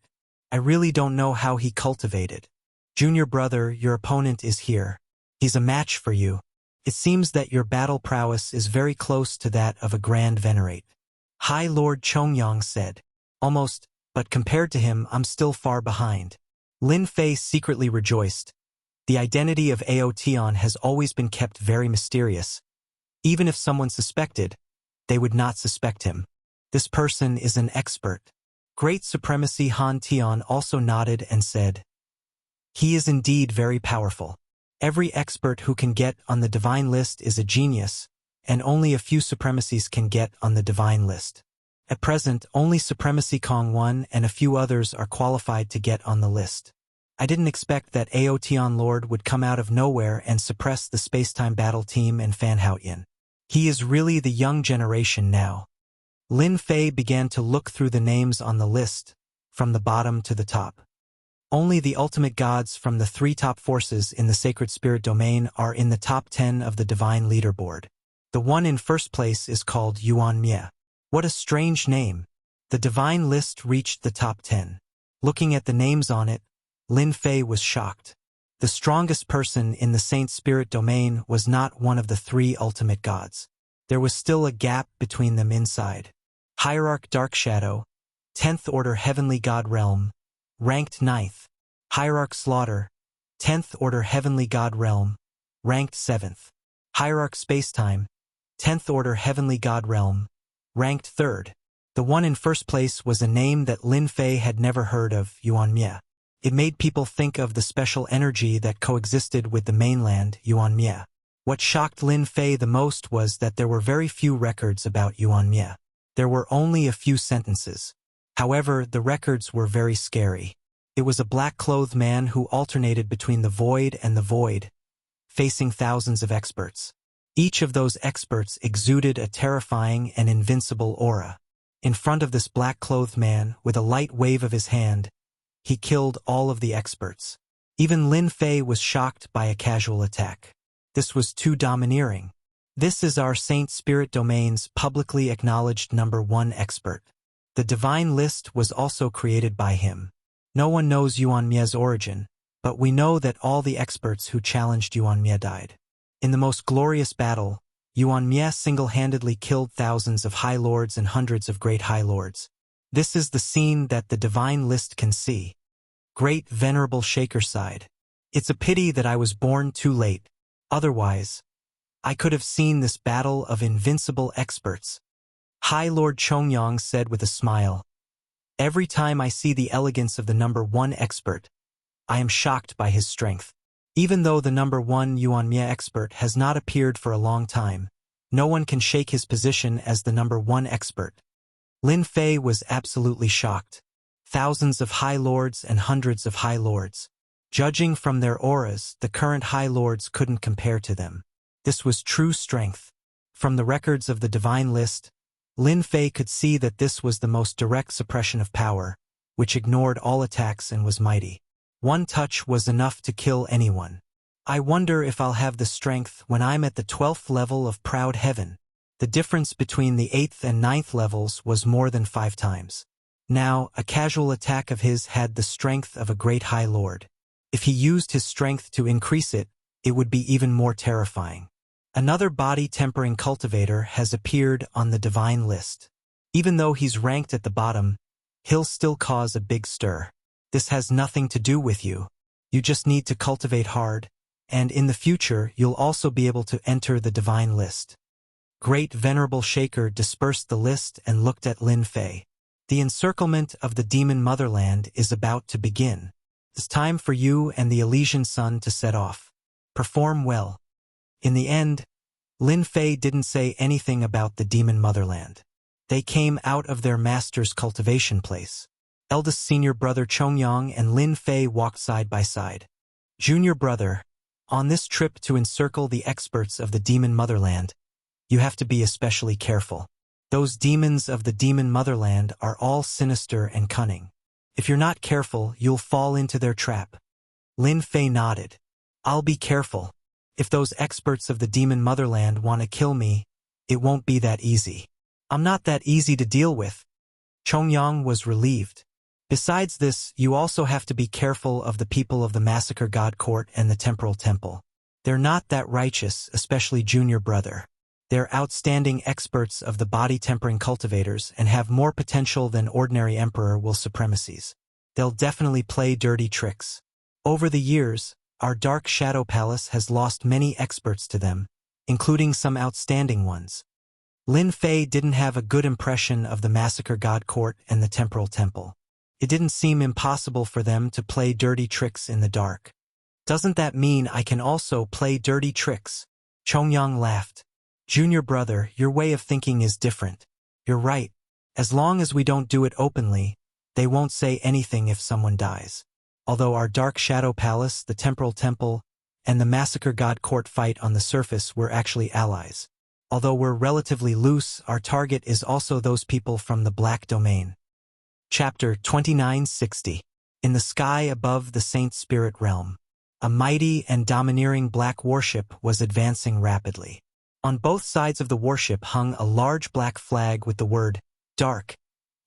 I really don't know how he cultivated. Junior brother, your opponent is here. He's a match for you. It seems that your battle prowess is very close to that of a Grand Venerate. High Lord Chongyang said. Almost, but compared to him, I'm still far behind. Lin Fei secretly rejoiced. The identity of Aotion has always been kept very mysterious. Even if someone suspected, they would not suspect him. This person is an expert. Great Supremacy Han Tian also nodded and said, He is indeed very powerful. Every expert who can get on the divine list is a genius, and only a few supremacies can get on the divine list. At present, only Supremacy Kong 1 and a few others are qualified to get on the list. I didn't expect that Aotion Lord would come out of nowhere and suppress the Spacetime Battle Team and Fan Haotian. He is really the young generation now. Lin Fei began to look through the names on the list, from the bottom to the top. Only the ultimate gods from the 3 top forces in the Sacred Spirit Domain are in the top 10 of the Divine Leaderboard. The one in first place is called Yuan Mie. What a strange name. The divine list reached the top 10. Looking at the names on it, Lin Fei was shocked. The strongest person in the Saint Spirit Domain was not one of the 3 ultimate gods. There was still a gap between them inside. Hierarch Dark Shadow, 10th Order Heavenly God Realm, ranked 9th. Hierarch Slaughter, 10th Order Heavenly God Realm, ranked 7th. Hierarch Spacetime, 10th Order Heavenly God Realm, ranked 3rd. The one in first place was a name that Lin Fei had never heard of, Yuanmie. It made people think of the special energy that coexisted with the mainland, Yuanmie. What shocked Lin Fei the most was that there were very few records about Yuanmie. There were only a few sentences. However, the records were very scary. It was a black-clothed man who alternated between the void and the void, facing thousands of experts. Each of those experts exuded a terrifying and invincible aura. In front of this black-clothed man, with a light wave of his hand, he killed all of the experts. Even Lin Fei was shocked by a casual attack. This was too domineering. This is our Saint Spirit Domain's publicly acknowledged #1 expert. The divine list was also created by him. No one knows Yuanmie's origin, but we know that all the experts who challenged Yuanmie died. In the most glorious battle, Yuanmie single-handedly killed thousands of High Lords and hundreds of Great High Lords. This is the scene that the divine list can see. Great Venerable Shaker sighed. It's a pity that I was born too late. Otherwise, I could have seen this battle of invincible experts. High Lord Chongyang said with a smile. Every time I see the elegance of the #1 expert, I am shocked by his strength. Even though the #1 Yuanmie expert has not appeared for a long time, no one can shake his position as the #1 expert. Lin Fei was absolutely shocked. Thousands of High Lords and hundreds of High Lords. Judging from their auras, the current High Lords couldn't compare to them. This was true strength. From the records of the divine list, Lin Fei could see that this was the most direct suppression of power, which ignored all attacks and was mighty. One touch was enough to kill anyone. I wonder if I'll have the strength when I'm at the 12th level of Proud Heaven. The difference between the 8th and 9th levels was more than 5 times. Now, a casual attack of his had the strength of a great High Lord. If he used his strength to increase it, it would be even more terrifying. Another body-tempering cultivator has appeared on the divine list. Even though he's ranked at the bottom, he'll still cause a big stir. This has nothing to do with you. You just need to cultivate hard, and in the future you'll also be able to enter the divine list. Great Venerable Shaker dispersed the list and looked at Lin Fei. The encirclement of the demon motherland is about to begin. It's time for you and the Elysian Sun to set off. Perform well. In the end, Lin Fei didn't say anything about the demon motherland. They came out of their master's cultivation place. Eldest senior brother Chongyang and Lin Fei walked side by side. Junior brother, on this trip to encircle the experts of the demon motherland, you have to be especially careful. Those demons of the demon motherland are all sinister and cunning. If you're not careful, you'll fall into their trap. Lin Fei nodded. I'll be careful. If those experts of the demon motherland want to kill me, it won't be that easy. I'm not that easy to deal with. Chongyang was relieved. Besides this, you also have to be careful of the people of the Massacre God Court and the Temporal Temple. They're not that righteous, especially junior brother. They're outstanding experts of the body-tempering cultivators and have more potential than ordinary emperor will supremacies. They'll definitely play dirty tricks. Over the years, our Dark Shadow Palace has lost many experts to them, including some outstanding ones. Lin Fei didn't have a good impression of the Massacre God Court and the Temporal Temple. It didn't seem impossible for them to play dirty tricks in the dark. Doesn't that mean I can also play dirty tricks? Chongyang laughed. Junior brother, your way of thinking is different. You're right. As long as we don't do it openly, they won't say anything if someone dies. Although our Dark Shadow Palace, the Temporal Temple, and the Massacre God Court fight on the surface were actually allies. Although we're relatively loose, our target is also those people from the Black Domain. Chapter 2960. In the sky above the Saint Spirit Realm, a mighty and domineering black warship was advancing rapidly. On both sides of the warship hung a large black flag with the word, Dark,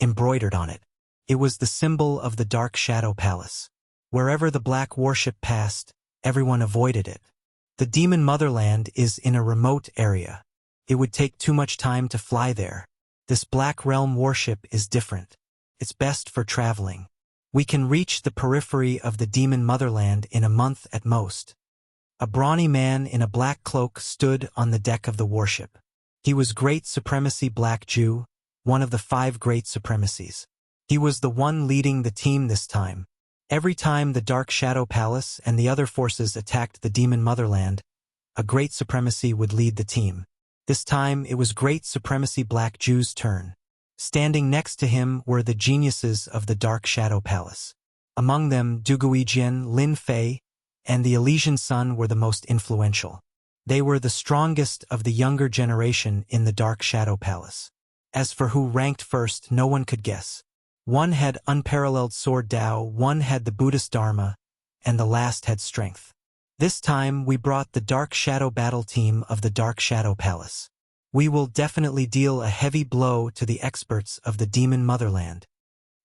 embroidered on it. It was the symbol of the Dark Shadow Palace. Wherever the black warship passed, everyone avoided it. The demon motherland is in a remote area. It would take too much time to fly there. This Black Realm warship is different. It's best for traveling. We can reach the periphery of the demon motherland in a month at most. A brawny man in a black cloak stood on the deck of the warship. He was Great Supremacy Black Jew, one of the 5 Great Supremacies. He was the one leading the team this time. Every time the Dark Shadow Palace and the other forces attacked the Demon Motherland, a Great Supremacy would lead the team. This time it was Great Supremacy Black Jew's turn. Standing next to him were the geniuses of the Dark Shadow Palace. Among them, Duguijian, Lin Fei, and the Elysian Sun were the most influential. They were the strongest of the younger generation in the Dark Shadow Palace. As for who ranked first, no one could guess. One had unparalleled sword Tao, one had the Buddhist Dharma, and the last had strength. This time we brought the Dark Shadow battle team of the Dark Shadow Palace. We will definitely deal a heavy blow to the experts of the Demon Motherland.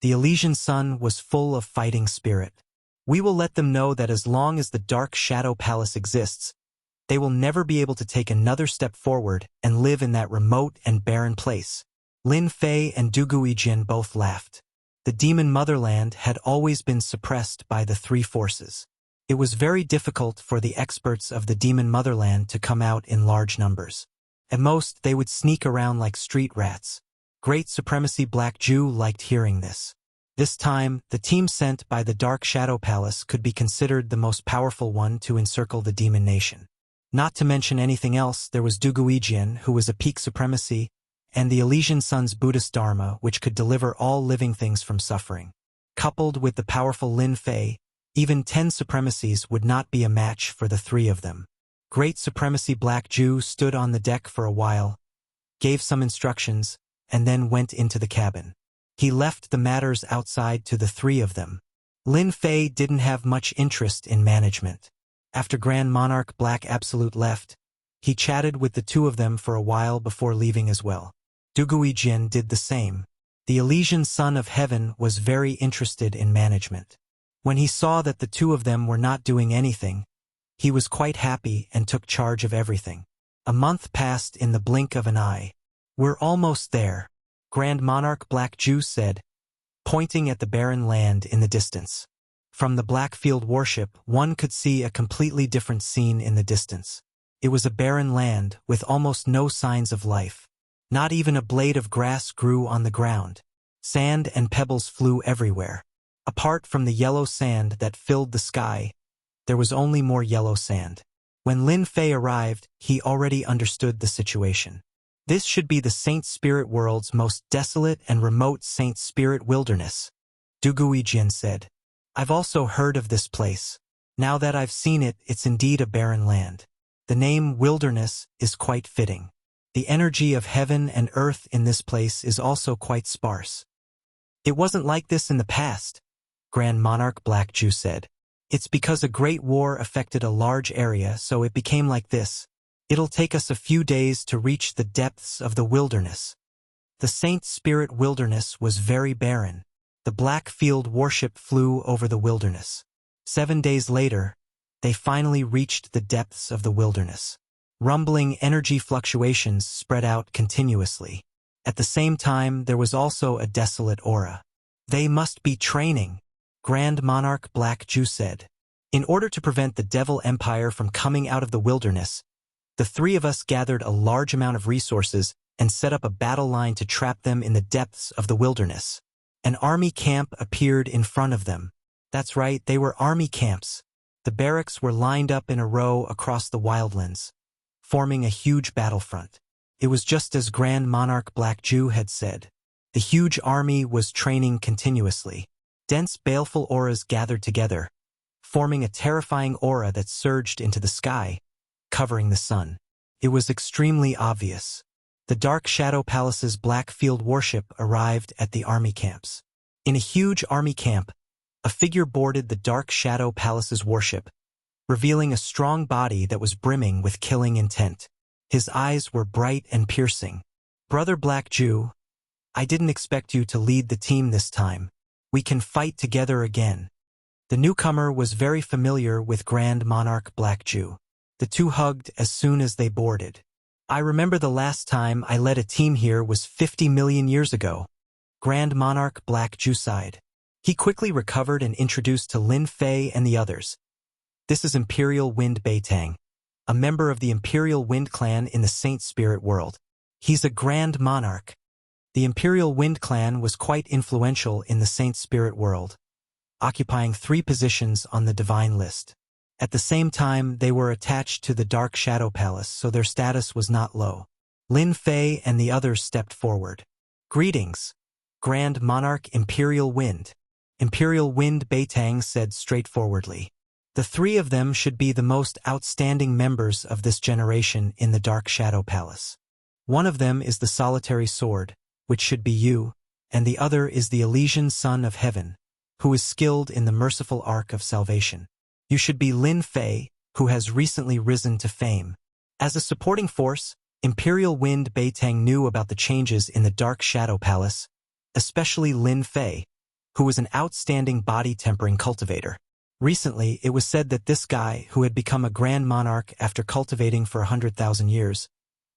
The Elysian Sun was full of fighting spirit. We will let them know that as long as the Dark Shadow Palace exists, they will never be able to take another step forward and live in that remote and barren place. Lin Fei and Duguijian both laughed. The Demon Motherland had always been suppressed by the 3 forces. It was very difficult for the experts of the Demon Motherland to come out in large numbers. At most, they would sneak around like street rats. Great Supremacy Black Jew liked hearing this. This time, the team sent by the Dark Shadow Palace could be considered the most powerful one to encircle the Demon Nation. Not to mention anything else, there was Duguijian, who was a peak supremacy, and the Elysian Sun's Buddhist Dharma, which could deliver all living things from suffering. Coupled with the powerful Lin Fei, even 10 supremacies would not be a match for the 3 of them. Great Supremacy Black Jew stood on the deck for a while, gave some instructions, and then went into the cabin. He left the matters outside to the 3 of them. Lin Fei didn't have much interest in management. After Grand Monarch Black Absolute left, he chatted with the 2 of them for a while before leaving as well. Duguijian did the same. The Elysian Son of Heaven was very interested in management. When he saw that the 2 of them were not doing anything, he was quite happy and took charge of everything. A month passed in the blink of an eye. "We're almost there," Grand Monarch Black Jew said, pointing at the barren land in the distance. From the Blackfield warship, one could see a completely different scene in the distance. It was a barren land with almost no signs of life. Not even a blade of grass grew on the ground. Sand and pebbles flew everywhere. Apart from the yellow sand that filled the sky, there was only more yellow sand. When Lin Fei arrived, he already understood the situation. This should be the Saint Spirit world's most desolate and remote Saint Spirit wilderness, Duguijian said. "I've also heard of this place. Now that I've seen it, it's indeed a barren land. The name wilderness is quite fitting. The energy of heaven and earth in this place is also quite sparse." "It wasn't like this in the past," Grand Monarch Black Jew said. "It's because a great war affected a large area, so it became like this. It'll take us a few days to reach the depths of the wilderness." The Saint Spirit wilderness was very barren. The Blackfield warship flew over the wilderness. 7 days later, they finally reached the depths of the wilderness. Rumbling energy fluctuations spread out continuously. At the same time, there was also a desolate aura. "They must be training," Grand Monarch Black Jew said. "In order to prevent the Devil Empire from coming out of the wilderness, the 3 of us gathered a large amount of resources and set up a battle line to trap them in the depths of the wilderness. An army camp appeared in front of them. That's right, they were army camps. The barracks were lined up in a row across the wildlands, forming a huge battlefront. It was just as Grand Monarch Black Jew had said. The huge army was training continuously. Dense baleful auras gathered together, forming a terrifying aura that surged into the sky, covering the sun. It was extremely obvious. The Dark Shadow Palace's Blackfield warship arrived at the army camps. In a huge army camp, a figure boarded the Dark Shadow Palace's warship, revealing a strong body that was brimming with killing intent. His eyes were bright and piercing. "Brother Black Jew, I didn't expect you to lead the team this time. We can fight together again." The newcomer was very familiar with Grand Monarch Black Jew. The 2 hugged as soon as they boarded. "I remember the last time I led a team here was 50 million years ago," Grand Monarch Black Jew sighed. He quickly recovered and introduced to Lin Fei and the others. This is Imperial Wind Beitang, a member of the Imperial Wind clan in the Saint Spirit world. He's a Grand Monarch. The Imperial Wind clan was quite influential in the Saint Spirit world, occupying 3 positions on the divine list. At the same time, they were attached to the Dark Shadow Palace, so their status was not low. Lin Fei and the others stepped forward. Greetings, Grand Monarch Imperial Wind. Imperial Wind Beitang said straightforwardly. The 3 of them should be the most outstanding members of this generation in the Dark Shadow Palace. One of them is the Solitary Sword, which should be you, and the other is the Elysian Son of Heaven, who is skilled in the merciful arc of salvation. You should be Lin Fei, who has recently risen to fame. As a supporting force, Imperial Wind Beitang knew about the changes in the Dark Shadow Palace, especially Lin Fei, who was an outstanding body-tempering cultivator. Recently, it was said that this guy, who had become a Grand Monarch after cultivating for 100,000 years,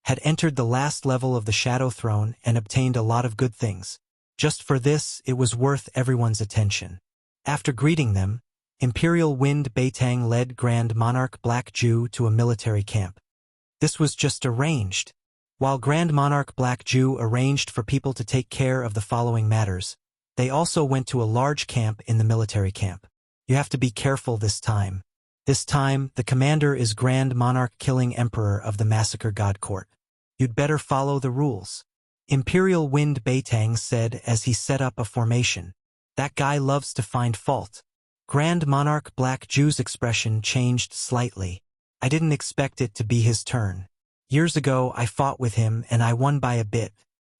had entered the last level of the Shadow Throne and obtained a lot of good things. Just for this, it was worth everyone's attention. After greeting them, Imperial Wind Beitang led Grand Monarch Black Ju to a military camp. This was just arranged. While Grand Monarch Black Ju arranged for people to take care of the following matters, they also went to a large camp in the military camp. You have to be careful this time. This time, the commander is Grand Monarch Killing Emperor of the Massacre God Court. You'd better follow the rules. Imperial Wind Beitang said as he set up a formation. That guy loves to find fault. Grand Monarch Black Ju's expression changed slightly. I didn't expect it to be his turn. Years ago, I fought with him and I won by a bit.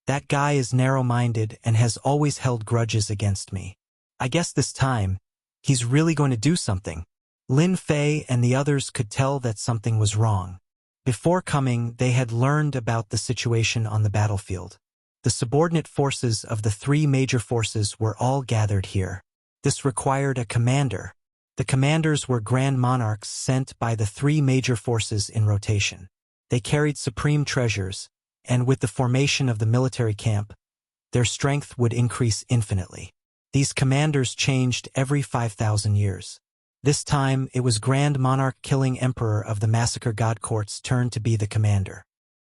That guy is narrow-minded and has always held grudges against me. I guess this time, he's really going to do something. Lin Fei and the others could tell that something was wrong. Before coming, they had learned about the situation on the battlefield. The subordinate forces of the 3 major forces were all gathered here. This required a commander. The commanders were Grand Monarchs sent by the 3 major forces in rotation. They carried supreme treasures, and with the formation of the military camp, their strength would increase infinitely. These commanders changed every 5,000 years. This time, it was Grand Monarch Killing Emperor of the Massacre God Court's turn to be the commander.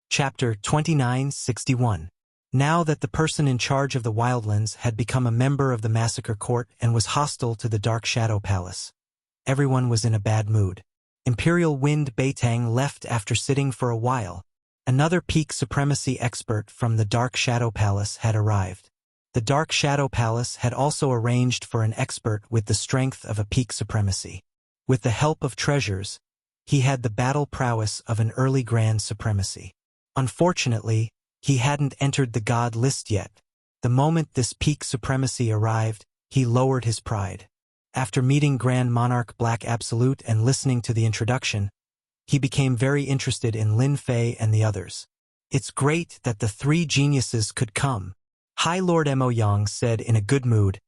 Chapter 2961. Now that the person in charge of the Wildlands had become a member of the Massacre Court and was hostile to the Dark Shadow Palace, everyone was in a bad mood. Imperial Wind Beitang left after sitting for a while. Another peak supremacy expert from the Dark Shadow Palace had arrived. The Dark Shadow Palace had also arranged for an expert with the strength of a peak supremacy. With the help of treasures, he had the battle prowess of an early Grand Supremacy. Unfortunately, he hadn't entered the God list yet. The moment this peak supremacy arrived, he lowered his pride. After meeting Grand Monarch Black Absolute and listening to the introduction, he became very interested in Lin Fei and the others. It's great that the 3 geniuses could come. High Lord Mo Yang said in a good mood,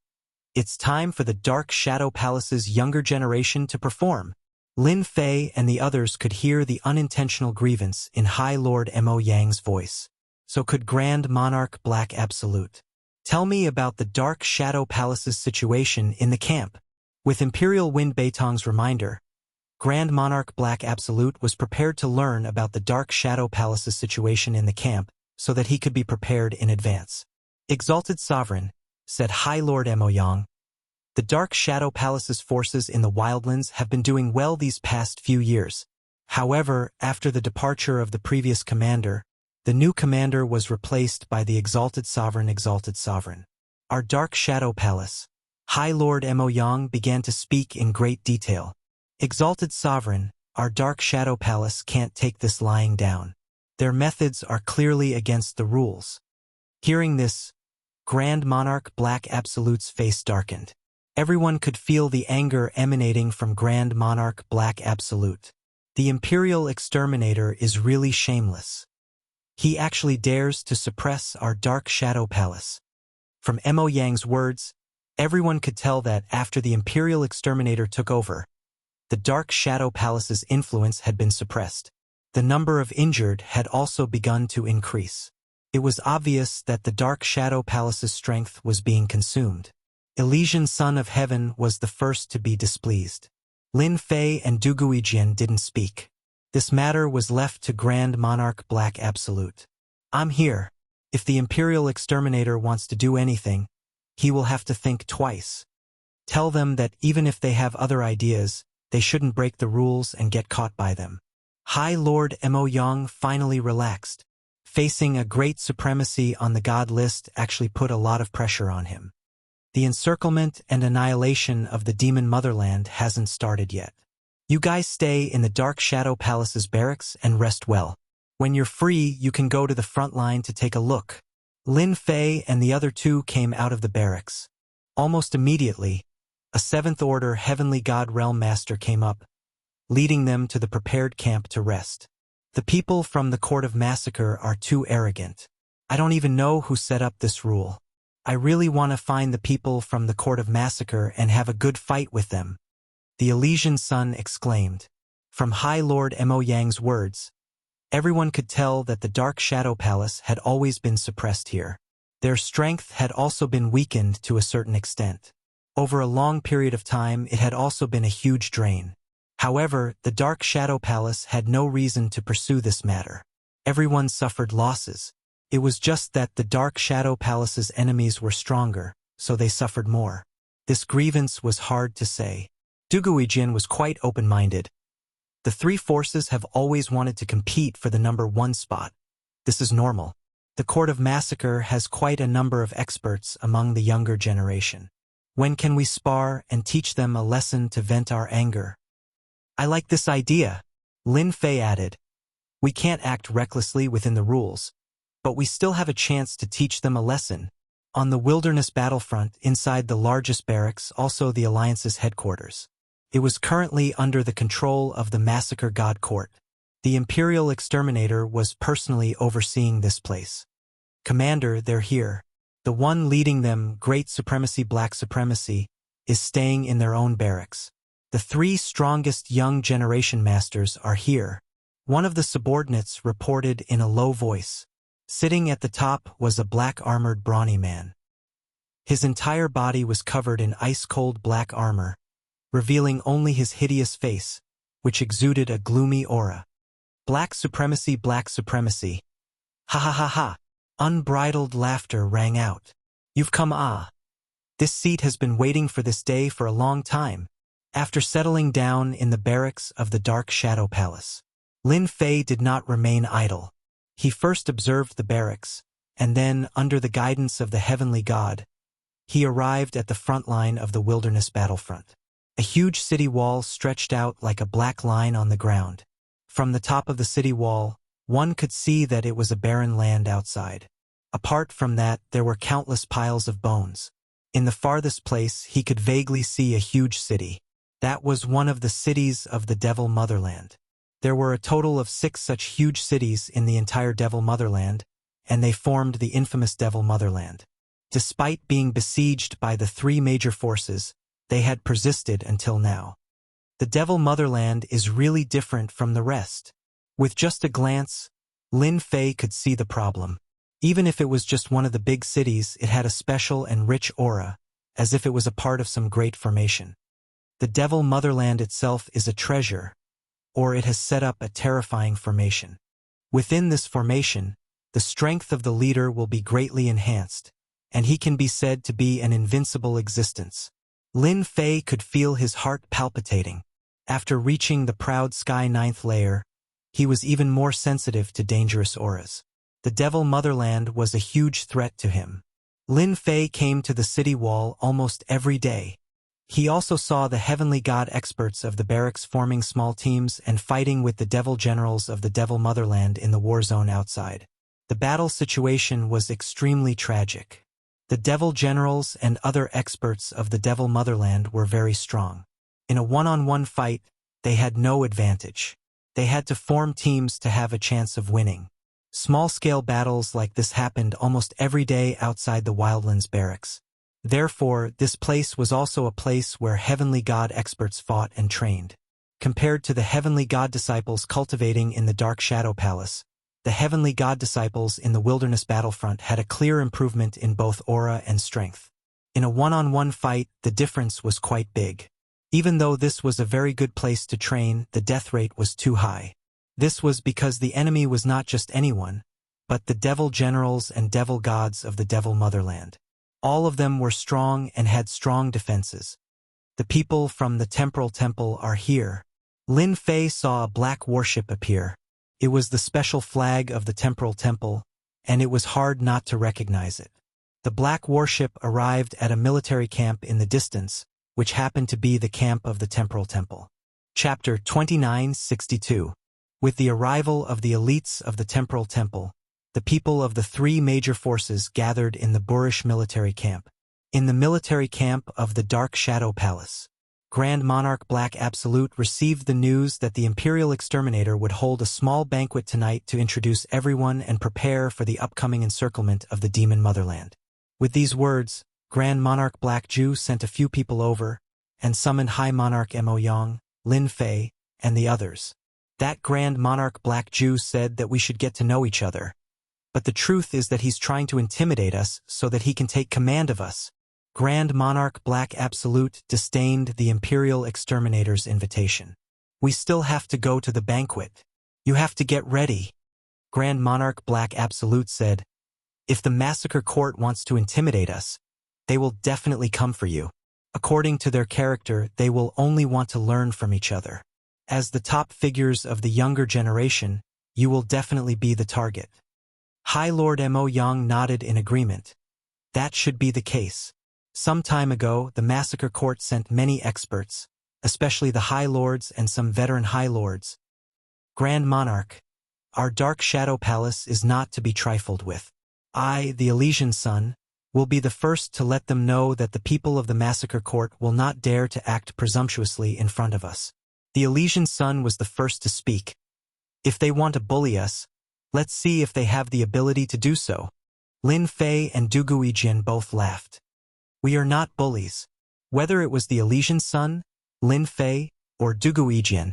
"It's time for the Dark Shadow Palace's younger generation to perform." Lin Fei and the others could hear the unintentional grievance in High Lord Mo Yang's voice. So could Grand Monarch Black Absolute. Tell me about the Dark Shadow Palace's situation in the camp. With Imperial Wind Beitang's reminder, Grand Monarch Black Absolute was prepared to learn about the Dark Shadow Palace's situation in the camp so that he could be prepared in advance. Exalted Sovereign, said High Lord Mo Yang, the Dark Shadow Palace's forces in the Wildlands have been doing well these past few years. However, after the departure of the previous commander, the new commander was replaced by the Exalted Sovereign. Our Dark Shadow Palace. High Lord Mo Yang began to speak in great detail. Exalted Sovereign, our Dark Shadow Palace can't take this lying down. Their methods are clearly against the rules. Hearing this, Grand Monarch Black Absolute's face darkened. Everyone could feel the anger emanating from Grand Monarch Black Absolute. The Imperial Exterminator is really shameless. He actually dares to suppress our Dark Shadow Palace. From Mo Yang's words, everyone could tell that after the Imperial Exterminator took over, the Dark Shadow Palace's influence had been suppressed. The number of injured had also begun to increase. It was obvious that the Dark Shadow Palace's strength was being consumed. Elysian Son of Heaven was the first to be displeased. Lin Fei and Du Guijian didn't speak. This matter was left to Grand Monarch Black Absolute. I'm here. If the Imperial Exterminator wants to do anything, he will have to think twice. Tell them that even if they have other ideas, they shouldn't break the rules and get caught by them. High Lord Mo Yang finally relaxed. Facing a great supremacy on the god list actually put a lot of pressure on him. The encirclement and annihilation of the demon motherland hasn't started yet. You guys stay in the Dark Shadow Palace's barracks and rest well. When you're free, you can go to the front line to take a look. Lin Fei and the other two came out of the barracks. Almost immediately, a 7th Order Heavenly God Realm Master came up, leading them to the prepared camp to rest. The people from the Court of Massacre are too arrogant. I don't even know who set up this rule. I really want to find the people from the Court of Massacre and have a good fight with them, the Elysian Sun exclaimed. From High Lord Mo Yang's words, everyone could tell that the Dark Shadow Palace had always been suppressed here. Their strength had also been weakened to a certain extent. Over a long period of time, it had also been a huge drain. However, the Dark Shadow Palace had no reason to pursue this matter. Everyone suffered losses. It was just that the Dark Shadow Palace's enemies were stronger, so they suffered more. This grievance was hard to say. Du Guijian was quite open-minded. The three forces have always wanted to compete for the number 1 spot. This is normal. The Court of Massacre has quite a number of experts among the younger generation. When can we spar and teach them a lesson to vent our anger? I like this idea, Lin Fei added. We can't act recklessly within the rules, but we still have a chance to teach them a lesson. On the wilderness battlefront, inside the largest barracks, also the Alliance's headquarters. It was currently under the control of the Massacre God Court. The Imperial Exterminator was personally overseeing this place. Commander, they're here. The one leading them, Great Supremacy Black Supremacy, is staying in their own barracks. The 3 strongest young generation masters are here. One of the subordinates reported in a low voice. Sitting at the top was a black-armored brawny man. His entire body was covered in ice-cold black armor, revealing only his hideous face, which exuded a gloomy aura. Black Supremacy, Black Supremacy. Ha ha ha ha. Unbridled laughter rang out. You've come, ah. This seat has been waiting for this day for a long time. After settling down in the barracks of the Dark Shadow Palace, Lin Fei did not remain idle. He first observed the barracks, and then, under the guidance of the Heavenly God, he arrived at the front line of the wilderness battlefront. A huge city wall stretched out like a black line on the ground. From the top of the city wall, one could see that it was a barren land outside. Apart from that, there were countless piles of bones. In the farthest place, he could vaguely see a huge city. That was one of the cities of the Devil Motherland. There were a total of 6 such huge cities in the entire Devil Motherland, and they formed the infamous Devil Motherland. Despite being besieged by the 3 major forces, they had persisted until now. The Devil Motherland is really different from the rest. With just a glance, Lin Fei could see the problem. Even if it was just one of the big cities, it had a special and rich aura, as if it was a part of some great formation. The Devil Motherland itself is a treasure, or it has set up a terrifying formation. Within this formation, the strength of the leader will be greatly enhanced, and he can be said to be an invincible existence. Lin Fei could feel his heart palpitating. After reaching the Proud Sky 9th layer, he was even more sensitive to dangerous auras. The Devil Motherland was a huge threat to him. Lin Fei came to the city wall almost every day. He also saw the Heavenly God experts of the barracks forming small teams and fighting with the Devil Generals of the Devil Motherland in the war zone outside. The battle situation was extremely tragic. The Devil Generals and other experts of the Devil Motherland were very strong. In a one-on-one fight, they had no advantage. They had to form teams to have a chance of winning. Small-scale battles like this happened almost every day outside the Wildlands barracks. Therefore, this place was also a place where Heavenly God experts fought and trained. Compared to the Heavenly God disciples cultivating in the Dark Shadow Palace, the Heavenly God disciples in the Wilderness Battlefront had a clear improvement in both aura and strength. In a one-on-one fight, the difference was quite big. Even though this was a very good place to train, the death rate was too high. This was because the enemy was not just anyone, but the devil generals and devil gods of the devil motherland. All of them were strong and had strong defenses. The people from the temporal temple are here. Lin Fei saw a black warship appear. It was the special flag of the temporal temple, and it was hard not to recognize it. The black warship arrived at a military camp in the distance, which happened to be the camp of the temporal temple. Chapter 2962. With the arrival of the elites of the temporal temple, the people of the three major forces gathered in the boorish military camp. In the military camp of the Dark Shadow Palace, Grand Monarch Black Absolute received the news that the Imperial Exterminator would hold a small banquet tonight to introduce everyone and prepare for the upcoming encirclement of the Demon Motherland. With these words, Grand Monarch Black Ju sent a few people over and summoned High Monarch Mo Yang, Lin Fei, and the others. That Grand Monarch Black Ju said that we should get to know each other. But the truth is that he's trying to intimidate us so that he can take command of us. Grand Monarch Black Absolute disdained the Imperial Exterminator's invitation. We still have to go to the banquet. You have to get ready. Grand Monarch Black Absolute said, if the Massacre Court wants to intimidate us, they will definitely come for you. According to their character, they will only want to learn from each other. As the top figures of the younger generation, you will definitely be the target. High Lord Mo Yang nodded in agreement. That should be the case. Some time ago, the Massacre Court sent many experts, especially the High Lords and some veteran High Lords. Grand Monarch, our Dark Shadow Palace is not to be trifled with. I, the Elysian Sun, will be the first to let them know that the people of the Massacre Court will not dare to act presumptuously in front of us. The Elysian Sun was the first to speak. If they want to bully us, let's see if they have the ability to do so. Lin Fei and Du Guijin both laughed. We are not bullies. Whether it was the Elysian Sun, Lin Fei, or Du Guijin,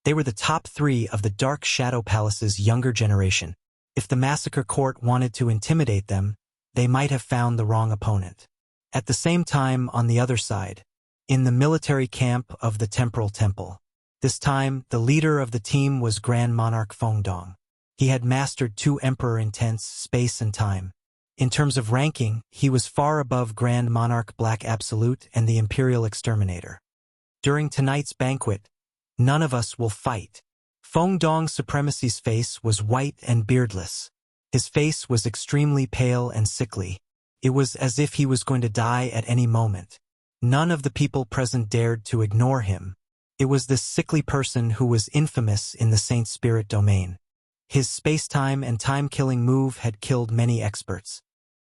they were the top three of the Dark Shadow Palace's younger generation. If the Massacre Court wanted to intimidate them, they might have found the wrong opponent. At the same time, on the other side, in the military camp of the Temporal Temple, this time the leader of the team was Grand Monarch Fengdong. He had mastered 2 Emperor Intense Space and Time. In terms of ranking, he was far above Grand Monarch Black Absolute and the Imperial Exterminator. During tonight's banquet, none of us will fight. Fengdong Supremacy's face was white and beardless. His face was extremely pale and sickly. It was as if he was going to die at any moment. None of the people present dared to ignore him. It was this sickly person who was infamous in the Saint Spirit domain. His space-time and time-killing move had killed many experts.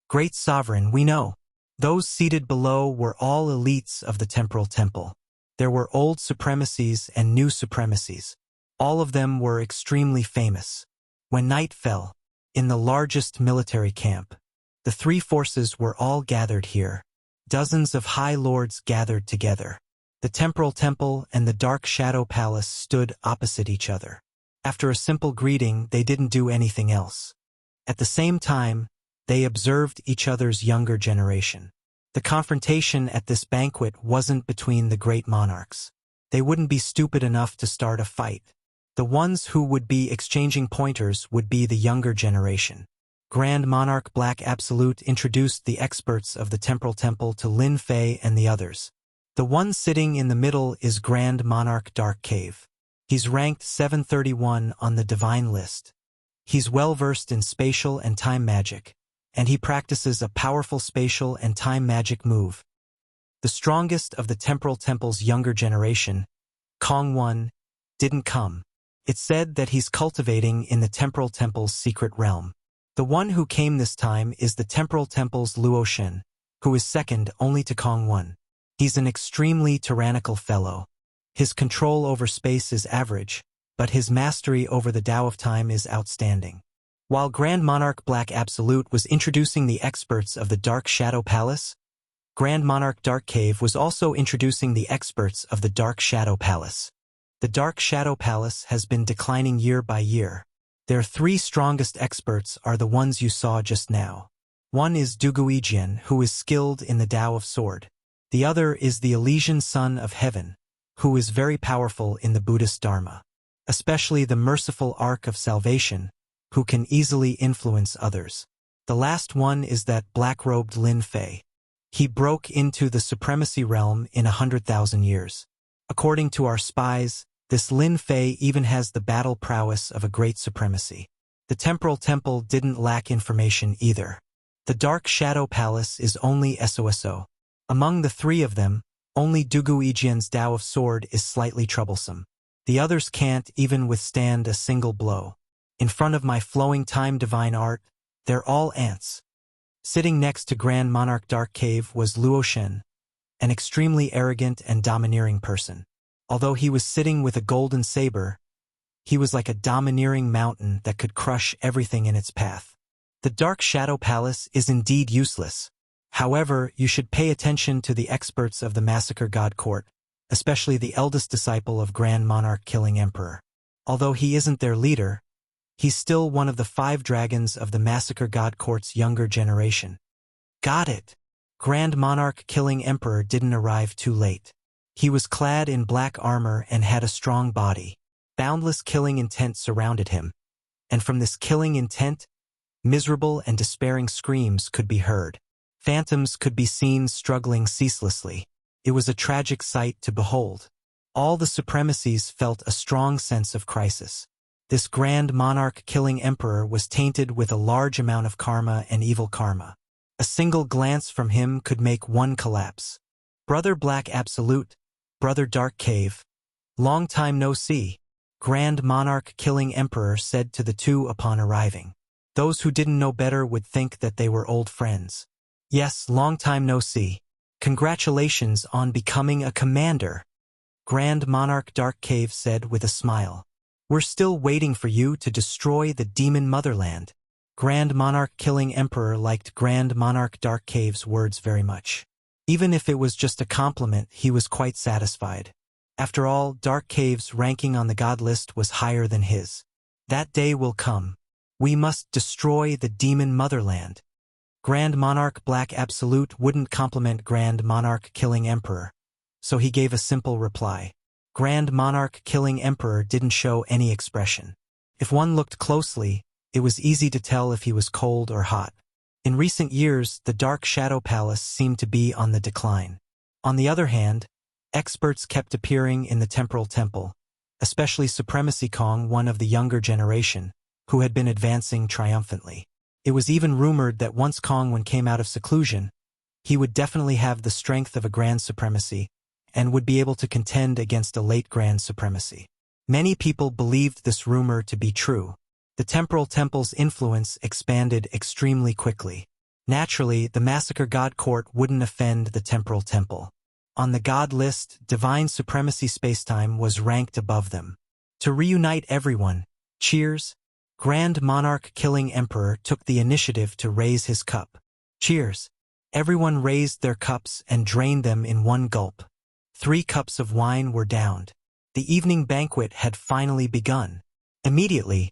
Great Sovereign, we know. Those seated below were all elites of the Temporal Temple. There were old supremacies and new supremacies. All of them were extremely famous. When night fell, in the largest military camp, the 3 forces were all gathered here. Dozens of High Lords gathered together. The Temporal Temple and the Dark Shadow Palace stood opposite each other. After a simple greeting, they didn't do anything else. At the same time, they observed each other's younger generation. The confrontation at this banquet wasn't between the great monarchs. They wouldn't be stupid enough to start a fight. The ones who would be exchanging pointers would be the younger generation. Grand Monarch Black Absolute introduced the experts of the Temporal Temple to Lin Fei and the others. The one sitting in the middle is Grand Monarch Dark Cave. He's ranked 731 on the Divine List. He's well-versed in spatial and time magic, and he practices a powerful spatial and time magic move. The strongest of the Temporal Temple's younger generation, Kong One, didn't come. It's said that he's cultivating in the Temporal Temple's secret realm. The one who came this time is the Temporal Temple's Luo Shen, who is second only to Kong One. He's an extremely tyrannical fellow. His control over space is average, but his mastery over the Tao of Time is outstanding. While Grand Monarch Black Absolute was introducing the experts of the Dark Shadow Palace, Grand Monarch Dark Cave was also introducing the experts of the Dark Shadow Palace. The Dark Shadow Palace has been declining year by year. Their 3 strongest experts are the ones you saw just now. One is Du Guijin, who is skilled in the Tao of Sword. The other is the Elysian Son of Heaven, who is very powerful in the Buddhist Dharma, especially the merciful arc of salvation, who can easily influence others. The last one is that black-robed Lin Fei. He broke into the supremacy realm in 100,000 years. According to our spies, this Lin Fei even has the battle prowess of a great supremacy. The temporal temple didn't lack information either. The Dark Shadow Palace is only SOSO. Among the three of them, only Dugu Ijian's Tao of Sword is slightly troublesome. The others can't even withstand a single blow. In front of my flowing time divine art, they're all ants. Sitting next to Grand Monarch Dark Cave was Luo Shen, an extremely arrogant and domineering person. Although he was sitting with a golden saber, he was like a domineering mountain that could crush everything in its path. The Dark Shadow Palace is indeed useless. However, you should pay attention to the experts of the Massacre God Court, especially the eldest disciple of Grand Monarch Killing Emperor. Although he isn't their leader, he's still one of the 5 dragons of the Massacre God Court's younger generation. Got it. Grand Monarch Killing Emperor didn't arrive too late. He was clad in black armor and had a strong body. Boundless killing intent surrounded him, and from this killing intent, miserable and despairing screams could be heard. Phantoms could be seen struggling ceaselessly. It was a tragic sight to behold. All the supremacies felt a strong sense of crisis. This Grand Monarch Killing Emperor was tainted with a large amount of karma and evil karma. A single glance from him could make one collapse. Brother Black Absolute, Brother Dark Cave, long time no see, Grand Monarch Killing Emperor said to the two upon arriving. Those who didn't know better would think that they were old friends. Yes, long time no see. Congratulations on becoming a commander, Grand Monarch Dark Cave said with a smile. We're still waiting for you to destroy the demon motherland. Grand Monarch Killing Emperor liked Grand Monarch Dark Cave's words very much. Even if it was just a compliment, he was quite satisfied. After all, Dark Cave's ranking on the god list was higher than his. That day will come. We must destroy the demon motherland. Grand Monarch Black Absolute wouldn't compliment Grand Monarch Killing Emperor, so he gave a simple reply. Grand Monarch Killing Emperor didn't show any expression. If one looked closely, it was easy to tell if he was cold or hot. In recent years, the Dark Shadow Palace seemed to be on the decline. On the other hand, experts kept appearing in the Temporal Temple, especially Supremacy Kong, one of the younger generation, who had been advancing triumphantly. It was even rumored that once Kongwen came out of seclusion, he would definitely have the strength of a Grand Supremacy and would be able to contend against a late Grand Supremacy. Many people believed this rumor to be true. The Temporal Temple's influence expanded extremely quickly. Naturally, the Massacre God Court wouldn't offend the Temporal Temple. On the God list, Divine Supremacy Spacetime was ranked above them. To reunite everyone, cheers! Grand Monarch Killing Emperor took the initiative to raise his cup. Cheers! Everyone raised their cups and drained them in one gulp. 3 cups of wine were downed. The evening banquet had finally begun. Immediately,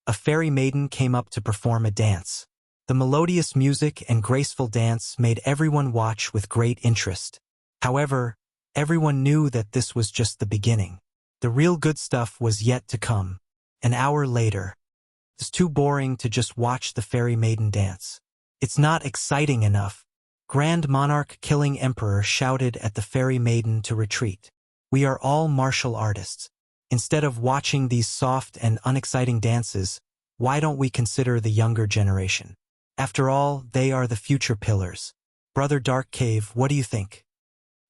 a fairy maiden came up to perform a dance. The melodious music and graceful dance made everyone watch with great interest. However, everyone knew that this was just the beginning. The real good stuff was yet to come. An hour later. It's too boring to just watch the fairy maiden dance. It's not exciting enough. Grand Monarch Killing Emperor shouted at the fairy maiden to retreat. We are all martial artists. Instead of watching these soft and unexciting dances, why don't we consider the younger generation? After all, they are the future pillars. Brother Dark Cave, what do you think?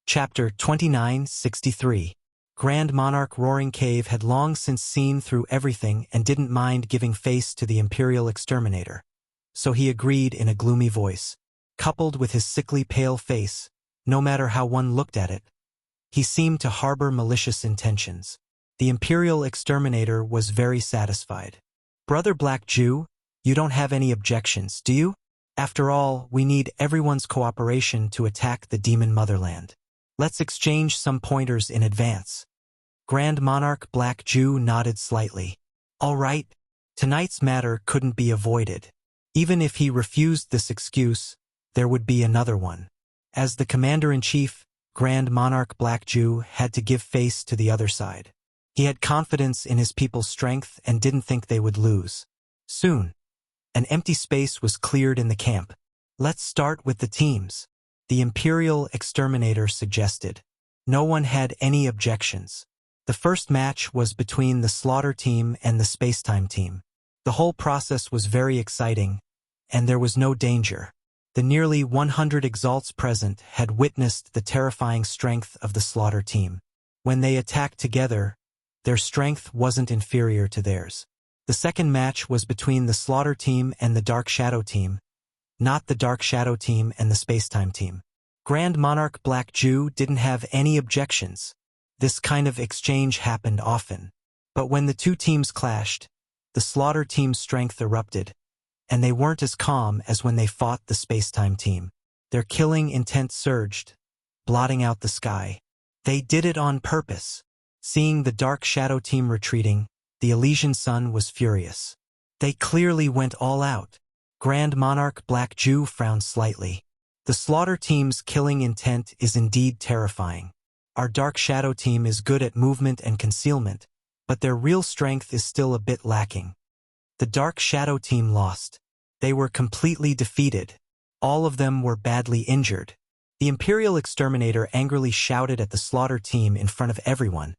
Chapter 2963. Grand Monarch Roaring Cave had long since seen through everything and didn't mind giving face to the Imperial Exterminator. So he agreed in a gloomy voice. Coupled with his sickly pale face, no matter how one looked at it, he seemed to harbor malicious intentions. The Imperial Exterminator was very satisfied. Brother Black Jew, you don't have any objections, do you? After all, we need everyone's cooperation to attack the demon motherland. Let's exchange some pointers in advance. Grand Monarch Black Jew nodded slightly. All right, tonight's matter couldn't be avoided. Even if he refused this excuse, there would be another one. As the Commander-in-Chief, Grand Monarch Black Jew had to give face to the other side. He had confidence in his people's strength and didn't think they would lose. Soon, an empty space was cleared in the camp. Let's start with the teams, the Imperial Exterminator suggested. No one had any objections. The first match was between the Slaughter team and the Spacetime team. The whole process was very exciting, and there was no danger. The nearly 100 exalts present had witnessed the terrifying strength of the Slaughter team. When they attacked together, their strength wasn't inferior to theirs. The second match was between the Slaughter team and the Dark Shadow team, not the Dark Shadow team and the Spacetime team. Grand Monarch Black Jew didn't have any objections. This kind of exchange happened often. But when the two teams clashed, the Slaughter team's strength erupted, and they weren't as calm as when they fought the Spacetime team. Their killing intent surged, blotting out the sky. They did it on purpose. Seeing the Dark Shadow team retreating, the Elysian Sun was furious. They clearly went all out. Grand Monarch Black Jew frowned slightly. The Slaughter team's killing intent is indeed terrifying. Our Dark Shadow team is good at movement and concealment, but their real strength is still a bit lacking. The Dark Shadow team lost. They were completely defeated. All of them were badly injured. The Imperial Exterminator angrily shouted at the Slaughter team in front of everyone,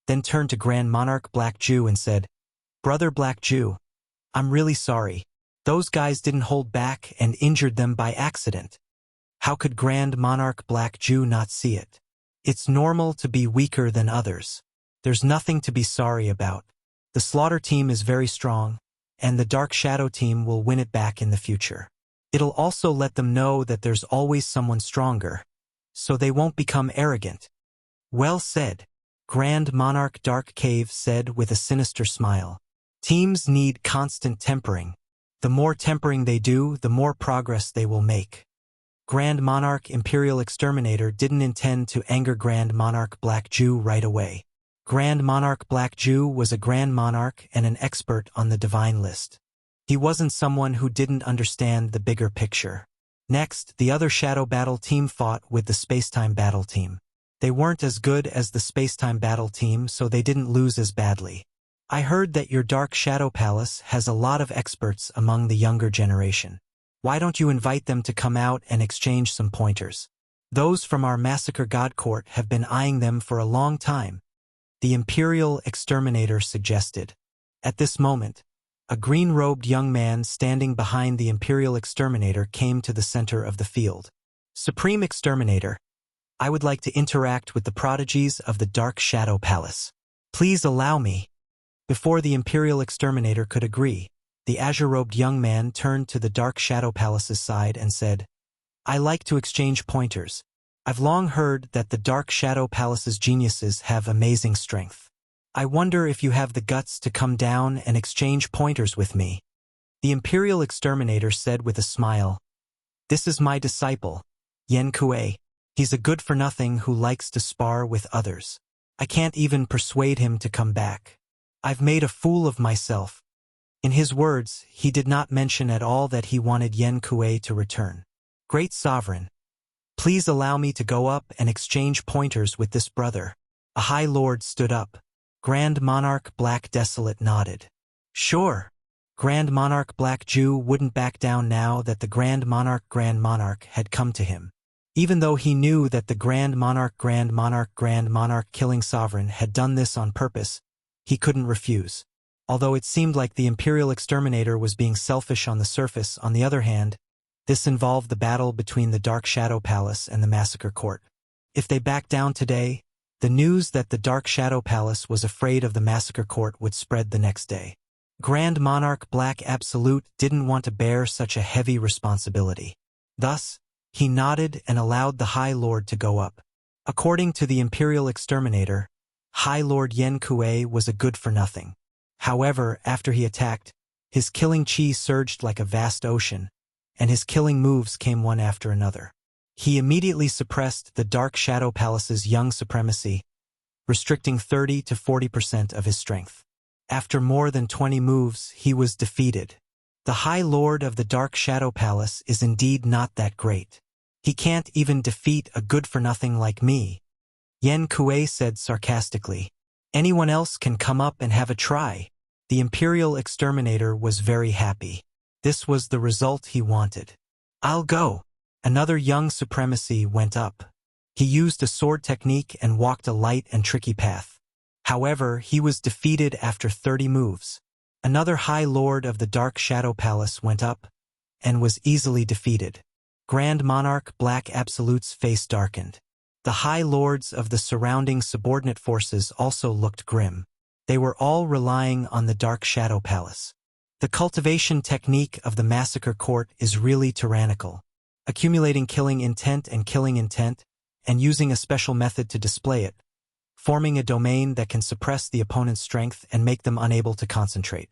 then turned to Grand Monarch Black Jew and said, "Brother Black Jew, I'm really sorry. Those guys didn't hold back and injured them by accident." How could Grand Monarch Black Jew not see it? It's normal to be weaker than others. There's nothing to be sorry about. The Slaughter team is very strong, and the Dark Shadow team will win it back in the future. It'll also let them know that there's always someone stronger, so they won't become arrogant. Well said, Grand Monarch Dark Cave said with a sinister smile. Teams need constant tempering. The more tempering they do, the more progress they will make. Grand Monarch Imperial Exterminator didn't intend to anger Grand Monarch Black Jew right away. Grand Monarch Black Jew was a Grand Monarch and an expert on the divine list. He wasn't someone who didn't understand the bigger picture. Next, the other Shadow Battle team fought with the Spacetime Battle team. They weren't as good as the Spacetime Battle team, so they didn't lose as badly. I heard that your Dark Shadow Palace has a lot of experts among the younger generation. Why don't you invite them to come out and exchange some pointers? Those from our Massacre God Court have been eyeing them for a long time, the Imperial Exterminator suggested. At this moment, a green-robed young man standing behind the Imperial Exterminator came to the center of the field. Supreme Exterminator, I would like to interact with the prodigies of the Dark Shadow Palace. Please allow me. Before the Imperial Exterminator could agree, the azure-robed young man turned to the Dark Shadow Palace's side and said, I like to exchange pointers. I've long heard that the Dark Shadow Palace's geniuses have amazing strength. I wonder if you have the guts to come down and exchange pointers with me. The Imperial Exterminator said with a smile, This is my disciple, Yen Kuei. He's a good-for-nothing who likes to spar with others. I can't even persuade him to come back. I've made a fool of myself. In his words, he did not mention at all that he wanted Yen Kuei to return. Great Sovereign, please allow me to go up and exchange pointers with this brother. A High Lord stood up. Grand Monarch Black Desolate nodded. Sure. Grand Monarch Black Jew wouldn't back down now that the Grand Monarch had come to him. Even though he knew that the Grand Monarch killing Sovereign had done this on purpose, he couldn't refuse. Although it seemed like the Imperial Exterminator was being selfish on the surface, on the other hand, this involved the battle between the Dark Shadow Palace and the Massacre Court. If they backed down today, the news that the Dark Shadow Palace was afraid of the Massacre Court would spread the next day. Grand Monarch Black Absolute didn't want to bear such a heavy responsibility. Thus, he nodded and allowed the High Lord to go up. According to the Imperial Exterminator, High Lord Yen Kuei was a good-for-nothing. However, after he attacked, his killing chi surged like a vast ocean, and his killing moves came one after another. He immediately suppressed the Dark Shadow Palace's young supremacy, restricting 30 to 40% of his strength. After more than 20 moves, he was defeated. The High Lord of the Dark Shadow Palace is indeed not that great. He can't even defeat a good-for-nothing like me. Yen Kuei said sarcastically. Anyone else can come up and have a try. The Imperial Exterminator was very happy. This was the result he wanted. I'll go. Another young supremacy went up. He used a sword technique and walked a light and tricky path. However, he was defeated after 30 moves. Another High Lord of the Dark Shadow Palace went up and was easily defeated. Grand Monarch Black Absolute's face darkened. The High Lords of the surrounding subordinate forces also looked grim. They were all relying on the Dark Shadow Palace. The cultivation technique of the Massacre Court is really tyrannical. Accumulating killing intent and using a special method to display it, forming a domain that can suppress the opponent's strength and make them unable to concentrate.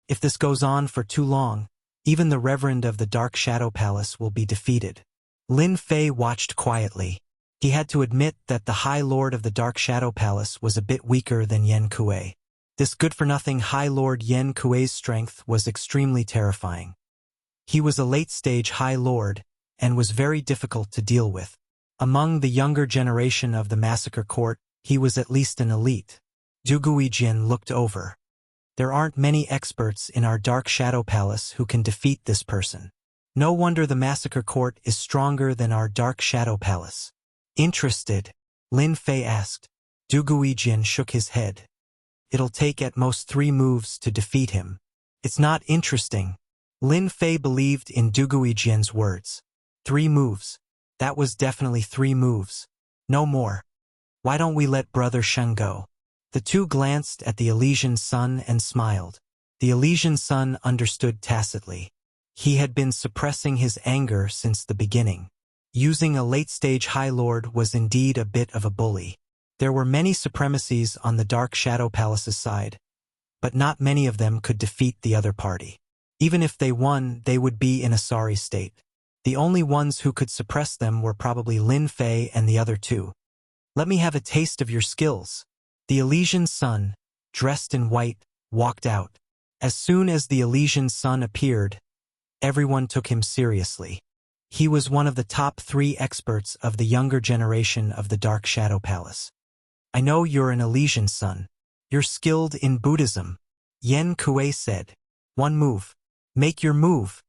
If this goes on for too long, even the Reverend of the Dark Shadow Palace will be defeated. Lin Fei watched quietly. He had to admit that the High Lord of the Dark Shadow Palace was a bit weaker than Yen Kuei. This good-for-nothing High Lord Yen Kuei's strength was extremely terrifying. He was a late-stage High Lord and was very difficult to deal with. Among the younger generation of the Massacre Court, he was at least an elite. Du Guijin looked over. There aren't many experts in our Dark Shadow Palace who can defeat this person. No wonder the Massacre Court is stronger than our Dark Shadow Palace. Interested? Lin Fei asked. Du Guijin shook his head. It'll take at most 3 moves to defeat him. It's not interesting. Lin Fei believed in Du Guijin's words. 3 moves. That was definitely 3 moves. No more. Why don't we let Brother Sheng go? The two glanced at the Elysian Sun and smiled. The Elysian Sun understood tacitly. He had been suppressing his anger since the beginning. Using a late-stage High Lord was indeed a bit of a bully. There were many supremacies on the Dark Shadow Palace's side, but not many of them could defeat the other party. Even if they won, they would be in a sorry state. The only ones who could suppress them were probably Lin Fei and the other 2. Let me have a taste of your skills. The Elysian Sun, dressed in white, walked out. As soon as the Elysian Sun appeared, everyone took him seriously. He was one of the top 3 experts of the younger generation of the Dark Shadow Palace. I know you're an Elysian Sun. You're skilled in Buddhism. Yen Kuei said. 1 move. Make your move.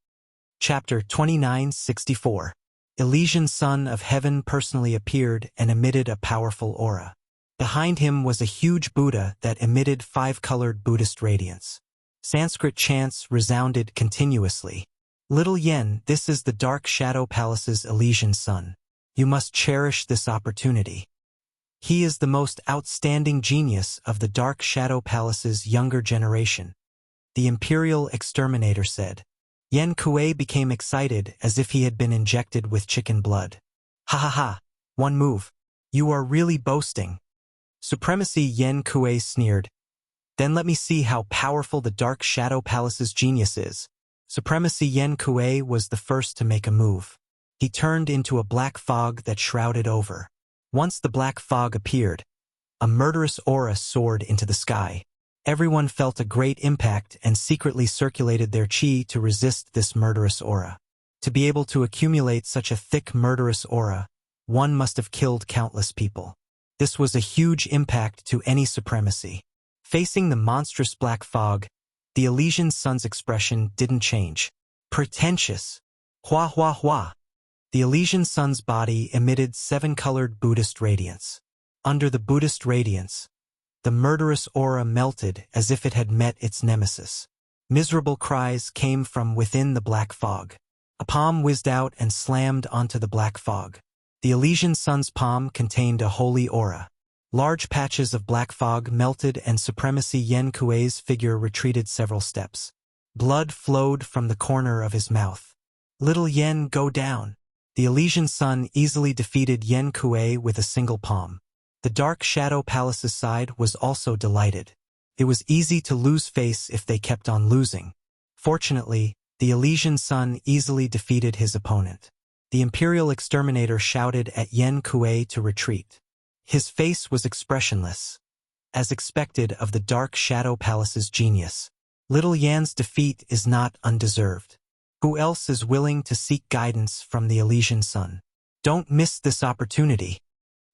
Chapter 2964. Elysian Son of Heaven personally appeared and emitted a powerful aura. Behind him was a huge Buddha that emitted 5-colored Buddhist radiance. Sanskrit chants resounded continuously. Little Yen, this is the Dark Shadow Palace's Elysian Sun. You must cherish this opportunity. He is the most outstanding genius of the Dark Shadow Palace's younger generation. The Imperial Exterminator said. Yen Kuei became excited as if he had been injected with chicken blood. Ha ha ha, 1 move. You are really boasting. Supremacy Yen Kuei sneered. Then let me see how powerful the Dark Shadow Palace's genius is. Supremacy Yen Kuei was the first to make a move. He turned into a black fog that shrouded over. Once the black fog appeared, a murderous aura soared into the sky. Everyone felt a great impact and secretly circulated their chi to resist this murderous aura. To be able to accumulate such a thick murderous aura, one must have killed countless people. This was a huge impact to any supremacy. Facing the monstrous black fog, the Elysian Sun's expression didn't change. Pretentious. Hua hua hua. The Elysian Sun's body emitted 7-colored Buddhist radiance. Under the Buddhist radiance, the murderous aura melted as if it had met its nemesis. Miserable cries came from within the black fog. A palm whizzed out and slammed onto the black fog. The Elysian Sun's palm contained a holy aura. Large patches of black fog melted and Supremacy Yen Kuei's figure retreated several steps. Blood flowed from the corner of his mouth. Little Yen, go down. The Elysian Sun easily defeated Yen Kuei with a single palm. The Dark Shadow Palace's side was also delighted. It was easy to lose face if they kept on losing. Fortunately, the Elysian Sun easily defeated his opponent. The Imperial Exterminator shouted at Yen Kuei to retreat. His face was expressionless. As expected of the Dark Shadow Palace's genius, Little Yan's defeat is not undeserved. Who else is willing to seek guidance from the Elysian Sun? Don't miss this opportunity.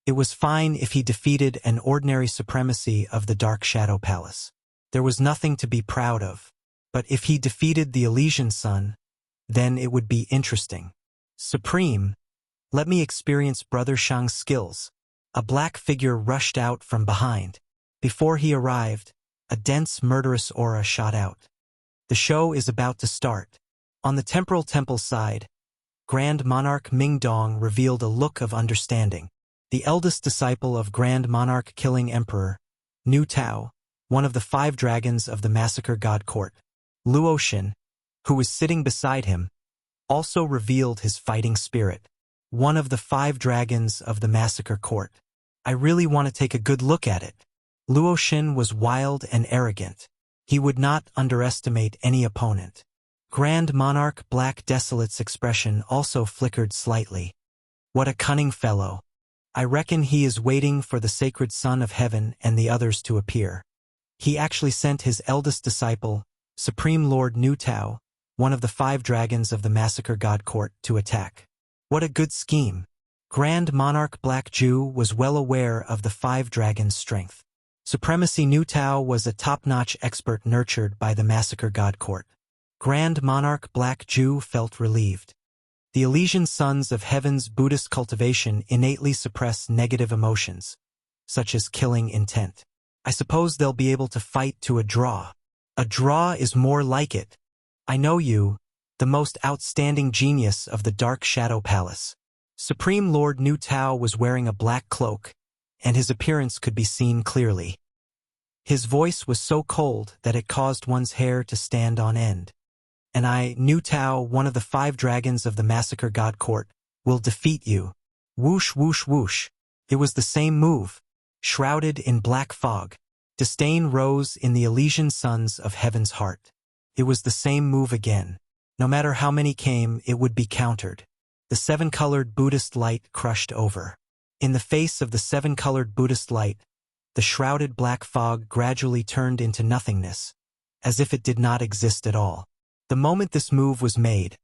It was fine if he defeated an ordinary supremacy of the Dark Shadow Palace. There was nothing to be proud of. But if he defeated the Elysian Sun, then it would be interesting. Supreme, let me experience Brother Shang's skills. A black figure rushed out from behind. Before he arrived, a dense murderous aura shot out. The show is about to start. On the Temporal Temple side, Grand Monarch Ming Dong revealed a look of understanding. The eldest disciple of Grand Monarch Killing Emperor, Nu Tao, one of the 5 dragons of the Massacre God Court, Luo Xin, who was sitting beside him, also revealed his fighting spirit. One of the 5 dragons of the Massacre Court. I really want to take a good look at it. Luo Xin was wild and arrogant. He would not underestimate any opponent. Grand Monarch Black Desolate's expression also flickered slightly. What a cunning fellow. I reckon he is waiting for the sacred Son of Heaven and the others to appear. He actually sent his eldest disciple, Supreme Lord Nu Tao, one of the 5 dragons of the Massacre God Court, to attack. What a good scheme. Grand Monarch Black Jew was well aware of the 5 dragons' strength. Supremacy Nu Tao was a top-notch expert nurtured by the Massacre God Court. Grand Monarch Black Jew felt relieved. The Elysian Sons of Heaven's Buddhist cultivation innately suppress negative emotions, such as killing intent. I suppose they'll be able to fight to a draw. A draw is more like it. I know you, the most outstanding genius of the Dark Shadow Palace. Supreme Lord Nu Tao was wearing a black cloak, and his appearance could be seen clearly. His voice was so cold that it caused one's hair to stand on end. And I, Nu Tao, one of the 5 dragons of the Massacre God Court, will defeat you. Whoosh, whoosh, whoosh. It was the same move. Shrouded in black fog, disdain rose in the Elysian Sons of Heaven's heart. It was the same move again. No matter how many came, it would be countered. The 7-colored Buddhist light crushed over. In the face of the 7-colored Buddhist light, the shrouded black fog gradually turned into nothingness, as if it did not exist at all. The moment this move was made,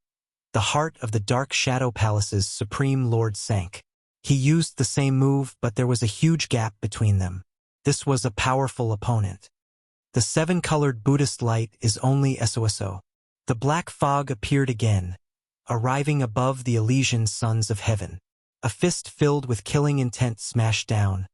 the heart of the Dark Shadow Palace's Supreme Lord sank. He used the same move, but there was a huge gap between them. This was a powerful opponent. The 7-colored Buddhist light is only SOSO. The black fog appeared again, arriving above the Elysian Sons of Heaven. A fist filled with killing intent smashed down,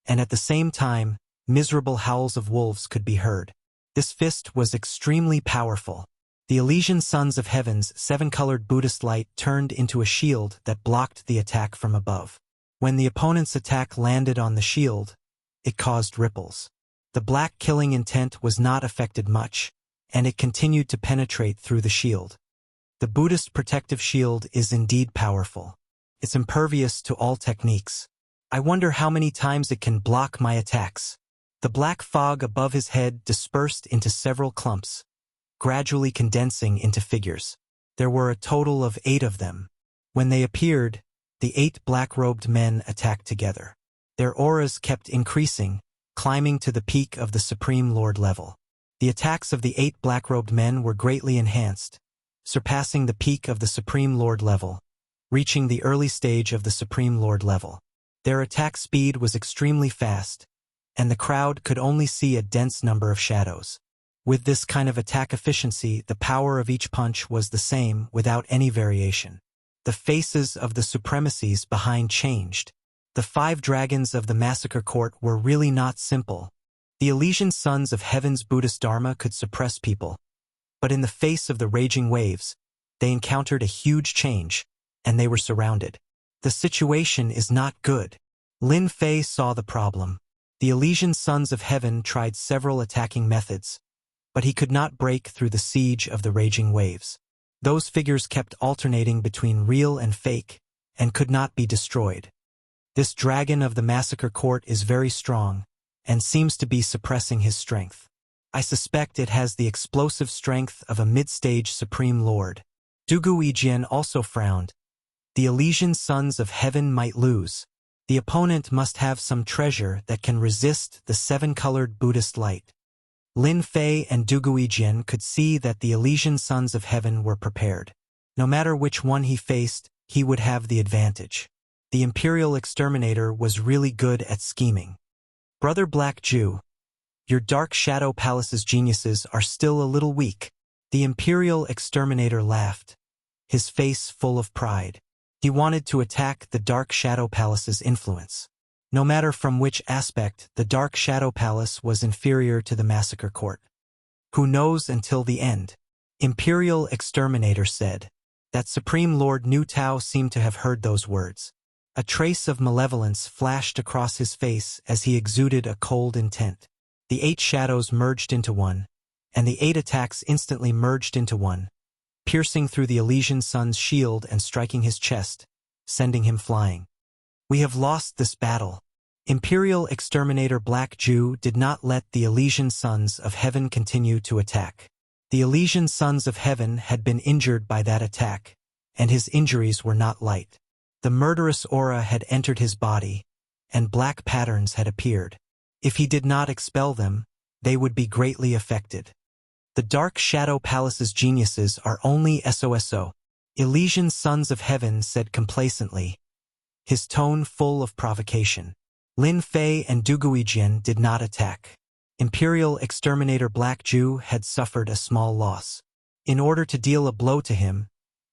and at the same time, miserable howls of wolves could be heard. This fist was extremely powerful. The Elysian Sons of Heaven's 7-colored Buddhist light turned into a shield that blocked the attack from above. When the opponent's attack landed on the shield, it caused ripples. The black killing intent was not affected much, and it continued to penetrate through the shield. The Buddhist protective shield is indeed powerful. It's impervious to all techniques. I wonder how many times it can block my attacks. The black fog above his head dispersed into several clumps, gradually condensing into figures. There were a total of 8 of them. When they appeared, the 8 black-robed men attacked together. Their auras kept increasing, climbing to the peak of the Supreme Lord level. The attacks of the 8 black-robed men were greatly enhanced, surpassing the peak of the Supreme Lord level, reaching the early stage of the Supreme Lord level. Their attack speed was extremely fast, and the crowd could only see a dense number of shadows. With this kind of attack efficiency, the power of each punch was the same without any variation. The faces of the supremacies behind changed. The 5 dragons of the Massacre Court were really not simple. The Elysian Sons of Heaven's Buddhist Dharma could suppress people, but in the face of the raging waves, they encountered a huge change, and they were surrounded. The situation is not good. Lin Fei saw the problem. The Elysian Sons of Heaven tried several attacking methods, but he could not break through the siege of the raging waves. Those figures kept alternating between real and fake, and could not be destroyed. This dragon of the Massacre Court is very strong, and seems to be suppressing his strength. I suspect it has the explosive strength of a mid-stage Supreme Lord. Du Guijian also frowned. The Elysian Sons of Heaven might lose. The opponent must have some treasure that can resist the 7-colored Buddhist light. Lin Fei and Du Guijian could see that the Elysian Sons of Heaven were prepared. No matter which one he faced, he would have the advantage. The Imperial Exterminator was really good at scheming. Brother Black Jew, your Dark Shadow Palace's geniuses are still a little weak. The Imperial Exterminator laughed, his face full of pride. He wanted to attack the Dark Shadow Palace's influence. No matter from which aspect, the Dark Shadow Palace was inferior to the Massacre Court. Who knows until the end? Imperial Exterminator said. That Supreme Lord Nu Tao seemed to have heard those words. A trace of malevolence flashed across his face as he exuded a cold intent. The 8 shadows merged into one, and the 8 attacks instantly merged into one, piercing through the Elysian Sun's shield and striking his chest, sending him flying. We have lost this battle. Imperial Exterminator Black Jew did not let the Elysian Sons of Heaven continue to attack. The Elysian Sons of Heaven had been injured by that attack, and his injuries were not light. The murderous aura had entered his body, and black patterns had appeared. If he did not expel them, they would be greatly affected. The Dark Shadow Palace's geniuses are only SOSO. Elysian Sons of Heaven said complacently, his tone full of provocation. Lin Fei and Duguijian did not attack. Imperial Exterminator Black Jew had suffered a small loss. In order to deal a blow to him,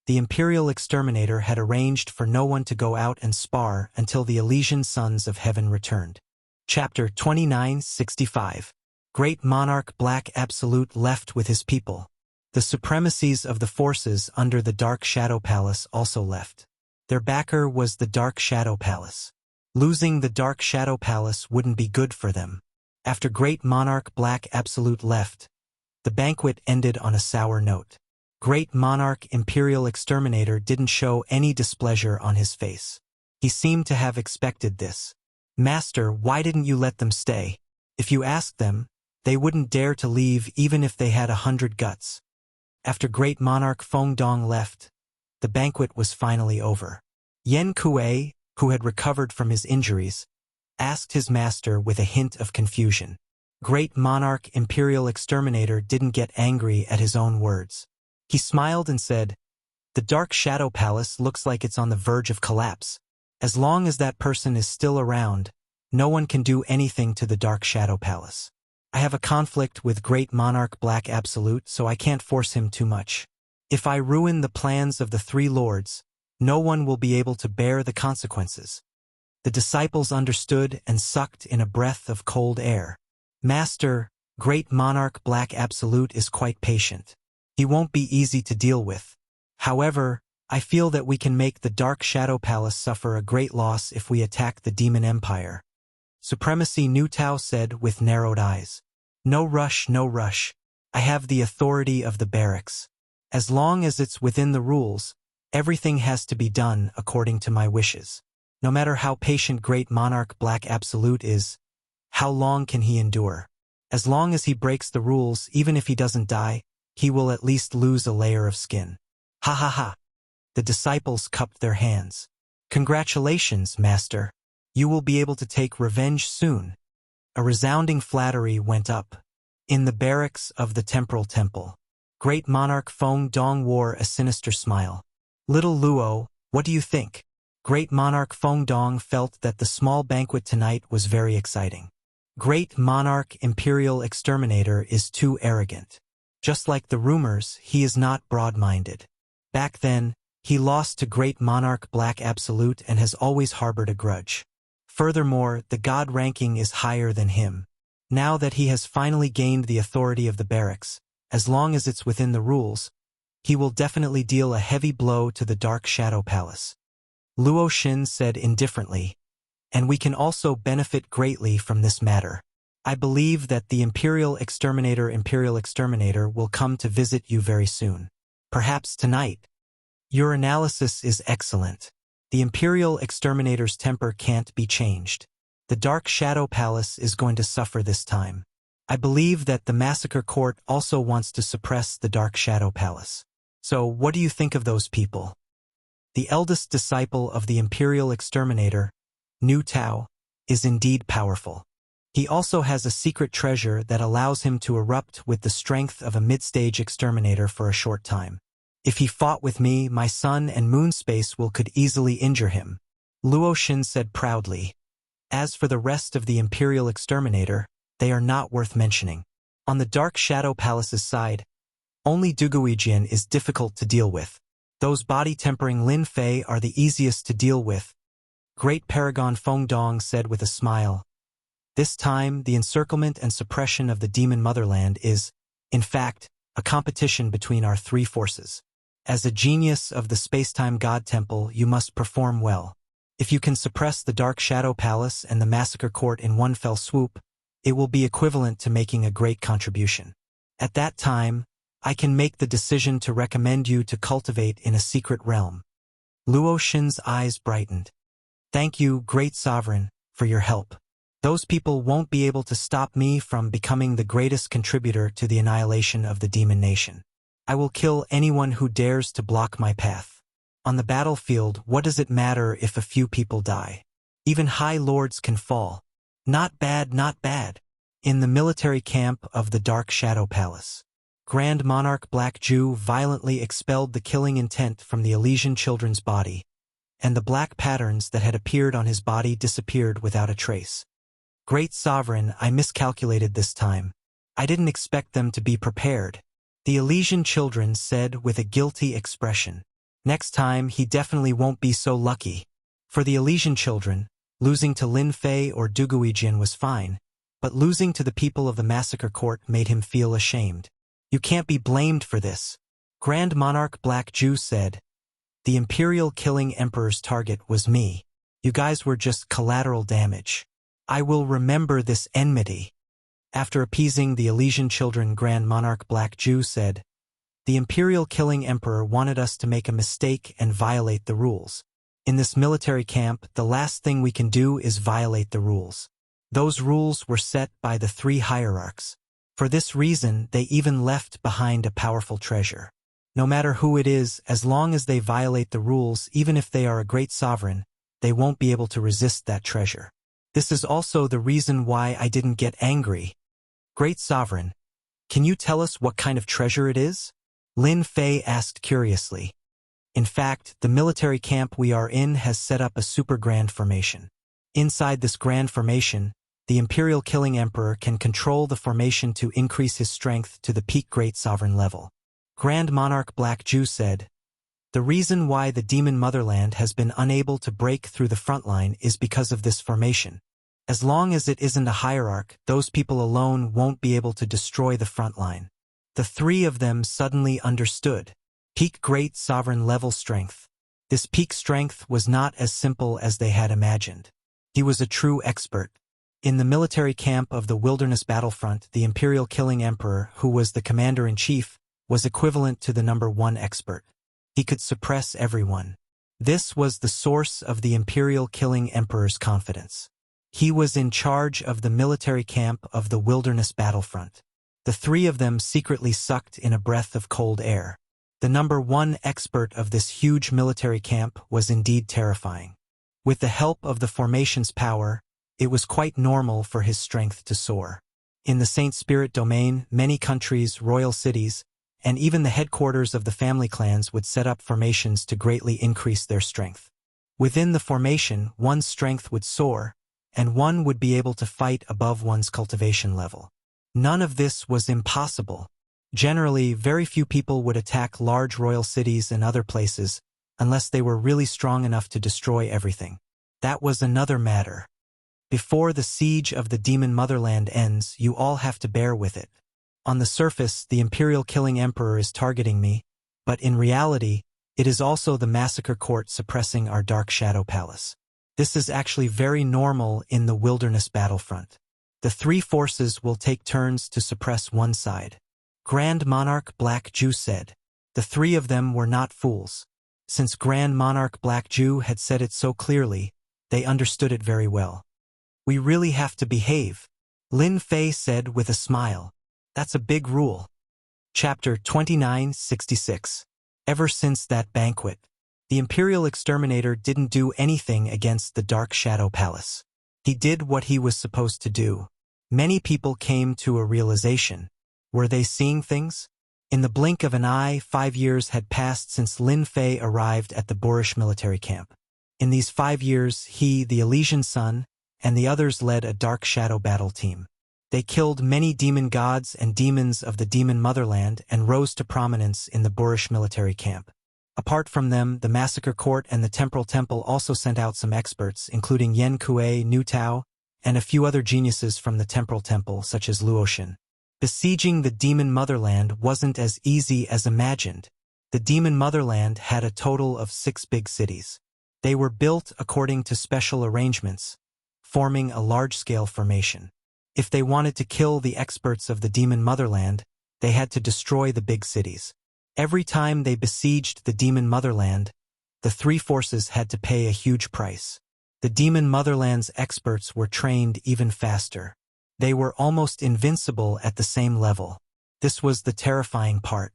the Imperial Exterminator had arranged for no one to go out and spar until the Elysian Sons of Heaven returned. Chapter 2965. Great Monarch Black Absolute left with his people. The supremacies of the forces under the Dark Shadow Palace also left. Their backer was the Dark Shadow Palace. Losing the Dark Shadow Palace wouldn't be good for them. After Great Monarch Black Absolute left, the banquet ended on a sour note. Great Monarch Imperial Exterminator didn't show any displeasure on his face. He seemed to have expected this. Master, why didn't you let them stay? If you asked them, they wouldn't dare to leave even if they had 100 guts. After Great Monarch Feng Dong left, the banquet was finally over. Yen Kuei, who had recovered from his injuries, asked his master with a hint of confusion. Great Monarch Imperial Exterminator didn't get angry at his own words. He smiled and said, "The Dark Shadow Palace looks like it's on the verge of collapse. As long as that person is still around, no one can do anything to the Dark Shadow Palace. I have a conflict with Great Monarch Black Absolute, so I can't force him too much. If I ruin the plans of the 3 lords, no one will be able to bear the consequences." The disciples understood and sucked in a breath of cold air. Master, Great Monarch Black Absolute is quite patient. He won't be easy to deal with. However, I feel that we can make the Dark Shadow Palace suffer a great loss if we attack the Demon Empire. Supremacy Nu Tao said with narrowed eyes. No rush, no rush. I have the authority of the barracks. As long as it's within the rules, everything has to be done according to my wishes. No matter how patient Great Monarch Black Absolute is, how long can he endure? As long as he breaks the rules, even if he doesn't die, he will at least lose a layer of skin. Ha ha ha. The disciples cupped their hands. Congratulations, Master. You will be able to take revenge soon. A resounding flattery went up. In the barracks of the Temporal Temple, Great Monarch Feng Dong wore a sinister smile. Little Luo, what do you think? Great Monarch Feng Dong felt that the small banquet tonight was very exciting. Great Monarch Imperial Exterminator is too arrogant. Just like the rumors, he is not broad-minded. Back then, he lost to Great Monarch Black Absolute and has always harbored a grudge. Furthermore, the god ranking is higher than him. Now that he has finally gained the authority of the barracks, as long as it's within the rules, he will definitely deal a heavy blow to the Dark Shadow Palace. Luo Xin said indifferently, and we can also benefit greatly from this matter. I believe that the Imperial Exterminator will come to visit you very soon. Perhaps tonight. Your analysis is excellent. The Imperial Exterminator's temper can't be changed. The Dark Shadow Palace is going to suffer this time. I believe that the Massacre Court also wants to suppress the Dark Shadow Palace. So what do you think of those people? The eldest disciple of the Imperial Exterminator, Nu Tao, is indeed powerful. He also has a secret treasure that allows him to erupt with the strength of a mid-stage exterminator for a short time. If he fought with me, my sun and moon space could easily injure him. Luo Xin said proudly. As for the rest of the Imperial Exterminator, they are not worth mentioning. On the Dark Shadow Palace's side, only Duguijian is difficult to deal with. Those body-tempering Lin Fei are the easiest to deal with, Great Paragon Feng Dong said with a smile. This time, the encirclement and suppression of the demon motherland is, in fact, a competition between our three forces. As a genius of the space-time god temple, you must perform well. If you can suppress the Dark Shadow Palace and the Massacre Court in one fell swoop, it will be equivalent to making a great contribution. At that time, I can make the decision to recommend you to cultivate in a secret realm. Luo Xin's eyes brightened. Thank you, Great Sovereign, for your help. Those people won't be able to stop me from becoming the greatest contributor to the annihilation of the demon nation. I will kill anyone who dares to block my path. On the battlefield, what does it matter if a few people die? Even high lords can fall. Not bad, not bad. In the military camp of the Dark Shadow Palace, Grand Monarch Black Ju violently expelled the killing intent from the Elysian children's body, and the black patterns that had appeared on his body disappeared without a trace. Great Sovereign, I miscalculated this time. I didn't expect them to be prepared. The Elysian children said with a guilty expression. Next time, he definitely won't be so lucky. For the Elysian children, losing to Lin Fei or Duguijian was fine, but losing to the people of the Massacre Court made him feel ashamed. You can't be blamed for this. Grand Monarch Black Ju said. The Imperial Killing Emperor's target was me. You guys were just collateral damage. I will remember this enmity. After appeasing the Elysian children, Grand Monarch Black Ju said, the Imperial Killing Emperor wanted us to make a mistake and violate the rules. In this military camp, the last thing we can do is violate the rules. Those rules were set by the three hierarchs. For this reason, they even left behind a powerful treasure. No matter who it is, as long as they violate the rules, even if they are a great sovereign, they won't be able to resist that treasure. This is also the reason why I didn't get angry. Great Sovereign, can you tell us what kind of treasure it is? Lin Fei asked curiously. In fact, the military camp we are in has set up a super grand formation. Inside this grand formation, the Imperial Killing Emperor can control the formation to increase his strength to the peak Great Sovereign level. Grand Monarch Black Ju said, the reason why the Demon Motherland has been unable to break through the front line is because of this formation. As long as it isn't a hierarch, those people alone won't be able to destroy the front line. The three of them suddenly understood. Peak Great Sovereign level strength. This peak strength was not as simple as they had imagined. He was a true expert. In the military camp of the Wilderness Battlefront, the Imperial Killing Emperor, who was the commander-in-chief, was equivalent to the number one expert. He could suppress everyone. This was the source of the Imperial Killing Emperor's confidence. He was in charge of the military camp of the Wilderness Battlefront. The three of them secretly sucked in a breath of cold air. The number one expert of this huge military camp was indeed terrifying. With the help of the formation's power, it was quite normal for his strength to soar. In the Saint Spirit domain, many countries, royal cities, and even the headquarters of the family clans would set up formations to greatly increase their strength. Within the formation, one's strength would soar, and one would be able to fight above one's cultivation level. None of this was impossible. Generally, very few people would attack large royal cities and other places unless they were really strong enough to destroy everything. That was another matter. Before the siege of the Demon Motherland ends, you all have to bear with it. On the surface, the Imperial Killing Emperor is targeting me, but in reality, it is also the Massacre Court suppressing our Dark Shadow Palace. This is actually very normal in the Wilderness Battlefront. The three forces will take turns to suppress one side. Grand Monarch Black Ju said. The three of them were not fools. Since Grand Monarch Black Ju had said it so clearly, they understood it very well. We really have to behave, Lin Fei said with a smile. That's a big rule. Chapter 2966. Ever since that banquet, the Imperial Exterminator didn't do anything against the Dark Shadow Palace. He did what he was supposed to do. Many people came to a realization. Were they seeing things? In the blink of an eye, 5 years had passed since Lin Fei arrived at the Boorish military camp. In these 5 years, he, the Elysian Sun, and the others led a dark shadow battle team. They killed many demon gods and demons of the demon motherland and rose to prominence in the boorish military camp. Apart from them, the Massacre Court and the Temporal Temple also sent out some experts, including Yen Kuei, Nu Tao, and a few other geniuses from the Temporal Temple, such as Luotian. Besieging the demon motherland wasn't as easy as imagined. The demon motherland had a total of 6 big cities. They were built according to special arrangements, forming a large-scale formation. If they wanted to kill the experts of the demon motherland, they had to destroy the big cities. Every time they besieged the demon motherland, the 3 forces had to pay a huge price. The demon motherland's experts were trained even faster. They were almost invincible at the same level. This was the terrifying part.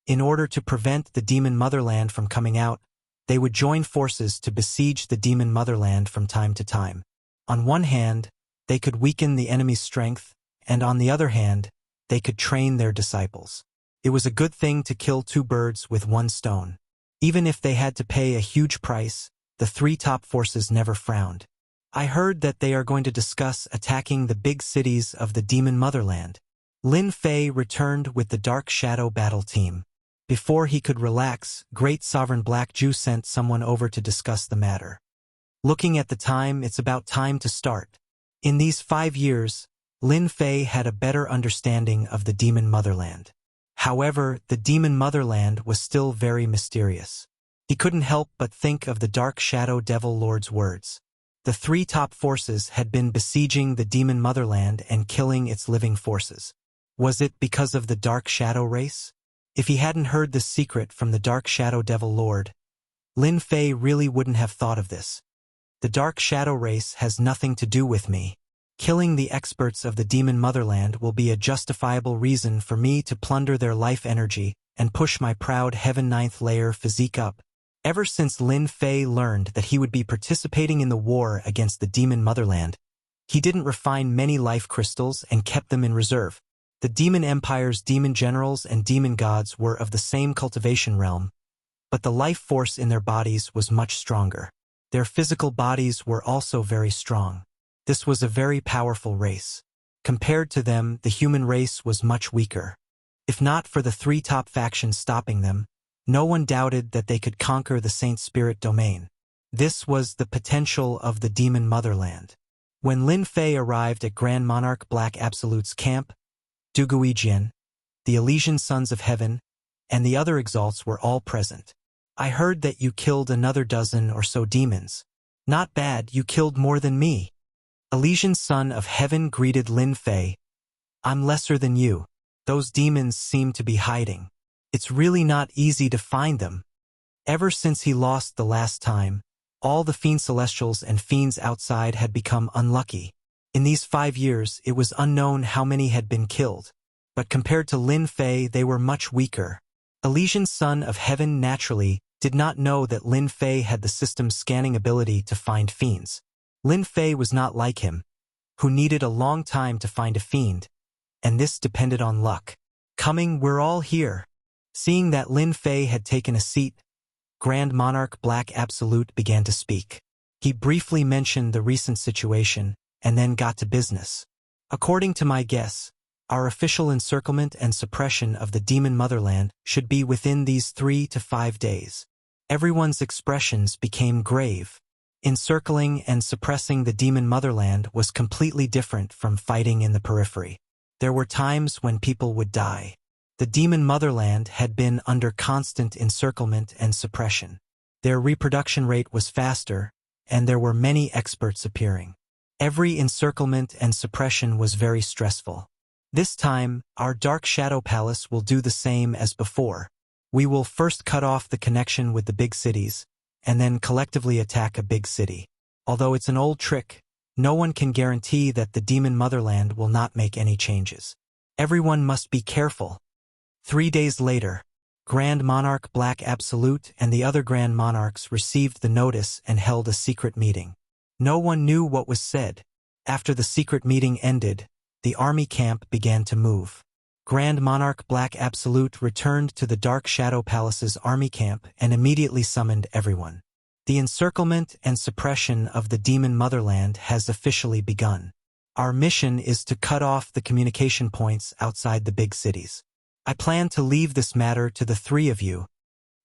In order to prevent the demon motherland from coming out, they would join forces to besiege the demon motherland from time to time. On one hand, they could weaken the enemy's strength, and on the other hand, they could train their disciples. It was a good thing to kill 2 birds with 1 stone. Even if they had to pay a huge price, the 3 top forces never frowned. I heard that they are going to discuss attacking the big cities of the demon motherland. Lin Fei returned with the Dark Shadow battle team. Before he could relax, Great Sovereign Black Jew sent someone over to discuss the matter. Looking at the time, it's about time to start. In these 5 years, Lin Fei had a better understanding of the demon motherland. However, the demon motherland was still very mysterious. He couldn't help but think of the Dark Shadow Devil Lord's words. The 3 top forces had been besieging the demon motherland and killing its living forces. Was it because of the Dark Shadow race? If he hadn't heard this secret from the Dark Shadow Devil Lord, Lin Fei really wouldn't have thought of this. The Dark Shadow race has nothing to do with me. Killing the experts of the demon motherland will be a justifiable reason for me to plunder their life energy and push my proud Heaven 9th layer physique up. Ever since Lin Fei learned that he would be participating in the war against the demon motherland, he didn't refine many life crystals and kept them in reserve. The demon empire's demon generals and demon gods were of the same cultivation realm, but the life force in their bodies was much stronger. Their physical bodies were also very strong. This was a very powerful race. Compared to them, the human race was much weaker. If not for the 3 top factions stopping them, no one doubted that they could conquer the Saint Spirit domain. This was the potential of the demon motherland. When Lin Fei arrived at Grand Monarch Black Absolute's camp, Duguijian, the Elysian Sons of Heaven, and the other exalts were all present. I heard that you killed another dozen or so demons. Not bad, you killed more than me. Elysian Son of Heaven greeted Lin Fei. I'm lesser than you. Those demons seem to be hiding. It's really not easy to find them. Ever since he lost the last time, all the fiend celestials and fiends outside had become unlucky. In these 5 years, it was unknown how many had been killed. But compared to Lin Fei, they were much weaker. Elysian Son of Heaven naturally did not know that Lin Fei had the system's scanning ability to find fiends. Lin Fei was not like him, who needed a long time to find a fiend, and this depended on luck. We're all here. Seeing that Lin Fei had taken a seat, Grand Monarch Black Absolute began to speak. He briefly mentioned the recent situation, and then got to business. According to my guess, our official encirclement and suppression of the demon motherland should be within these 3 to 5 days. Everyone's expressions became grave. Encircling and suppressing the demon motherland was completely different from fighting in the periphery. There were times when people would die. The demon motherland had been under constant encirclement and suppression. Their reproduction rate was faster, and there were many experts appearing. Every encirclement and suppression was very stressful. This time, our Dark Shadow Palace will do the same as before. We will first cut off the connection with the big cities, and then collectively attack a big city. Although it's an old trick, no one can guarantee that the demon motherland will not make any changes. Everyone must be careful. 3 days later, Grand Monarch Black Absolute and the other Grand Monarchs received the notice and held a secret meeting. No one knew what was said. After the secret meeting ended, the army camp began to move. Grand Monarch Black Absolute returned to the Dark Shadow Palace's army camp and immediately summoned everyone. The encirclement and suppression of the demon motherland has officially begun. Our mission is to cut off the communication points outside the big cities. I plan to leave this matter to the three of you.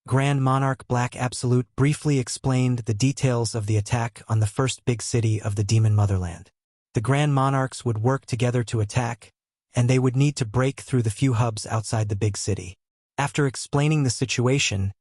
Grand Monarch Black Absolute briefly explained the details of the attack on the first big city of the demon motherland. The Grand Monarchs would work together to attack, and they would need to break through the few hubs outside the big city. After explaining the situation,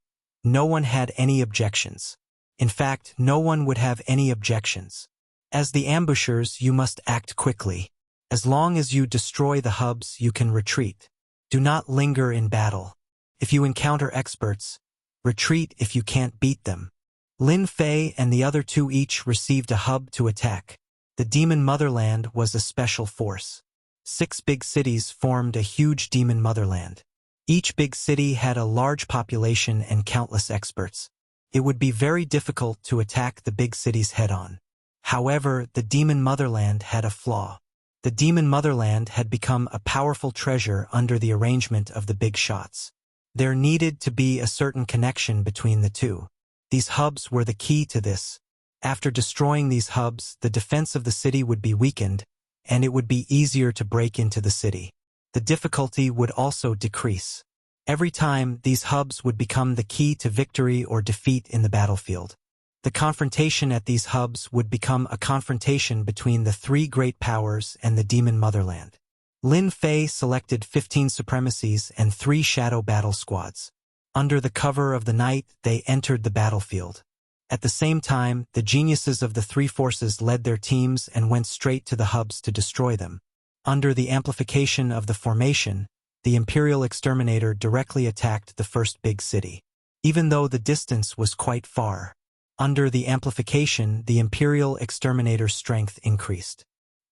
no one had any objections. In fact, no one would have any objections. As the ambushers, you must act quickly. As long as you destroy the hubs, you can retreat. Do not linger in battle. If you encounter experts, retreat if you can't beat them. Lin Fei and the other two each received a hub to attack. The demon motherland was a special force. 6 big cities formed a huge demon motherland. Each big city had a large population and countless experts. It would be very difficult to attack the big cities head-on. However, the demon motherland had a flaw. The demon motherland had become a powerful treasure under the arrangement of the big shots. There needed to be a certain connection between the two. These hubs were the key to this. After destroying these hubs, the defense of the city would be weakened, and it would be easier to break into the city. The difficulty would also decrease. Every time, these hubs would become the key to victory or defeat in the battlefield. The confrontation at these hubs would become a confrontation between the 3 great powers and the demon motherland. Lin Fei selected 15 supremacies and 3 shadow battle squads. Under the cover of the night, they entered the battlefield. At the same time, the geniuses of the 3 forces led their teams and went straight to the hubs to destroy them. Under the amplification of the formation, the Imperial Exterminator directly attacked the first big city. Even though the distance was quite far, under the amplification, the Imperial Exterminator's strength increased.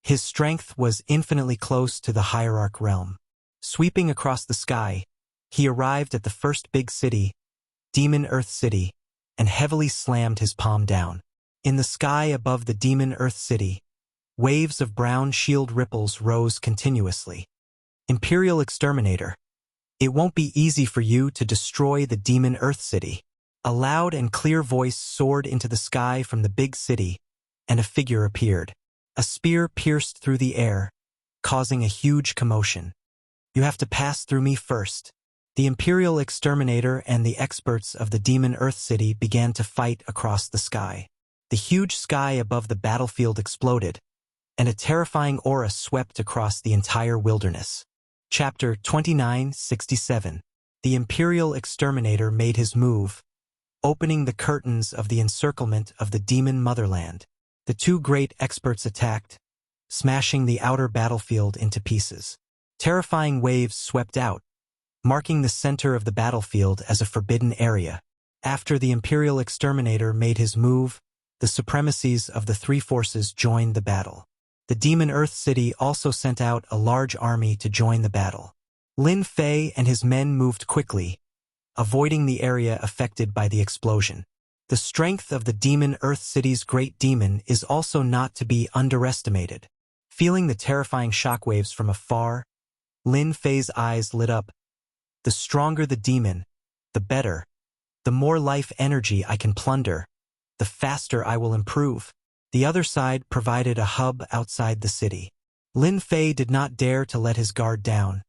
His strength was infinitely close to the Hierarch realm. Sweeping across the sky, he arrived at the first big city, Demon Earth City, and heavily slammed his palm down. In the sky above the Demon Earth City, waves of brown shield ripples rose continuously. Imperial Exterminator, it won't be easy for you to destroy the Demon Earth City. A loud and clear voice soared into the sky from the big city, and a figure appeared. A spear pierced through the air, causing a huge commotion. You have to pass through me first. The Imperial Exterminator and the experts of the Demon Earth City began to fight across the sky. The huge sky above the battlefield exploded, and a terrifying aura swept across the entire wilderness. Chapter 2967. The Imperial Exterminator made his move, opening the curtains of the encirclement of the demon motherland. The 2 great experts attacked, smashing the outer battlefield into pieces. Terrifying waves swept out, marking the center of the battlefield as a forbidden area. After the Imperial Exterminator made his move, the supremacies of the 3 forces joined the battle. The Demon Earth City also sent out a large army to join the battle. Lin Fei and his men moved quickly, avoiding the area affected by the explosion. The strength of the Demon Earth City's great demon is also not to be underestimated. Feeling the terrifying shockwaves from afar, Lin Fei's eyes lit up. The stronger the demon, the better. The more life energy I can plunder, the faster I will improve. The other side provided a hub outside the city. Lin Fei did not dare to let his guard down.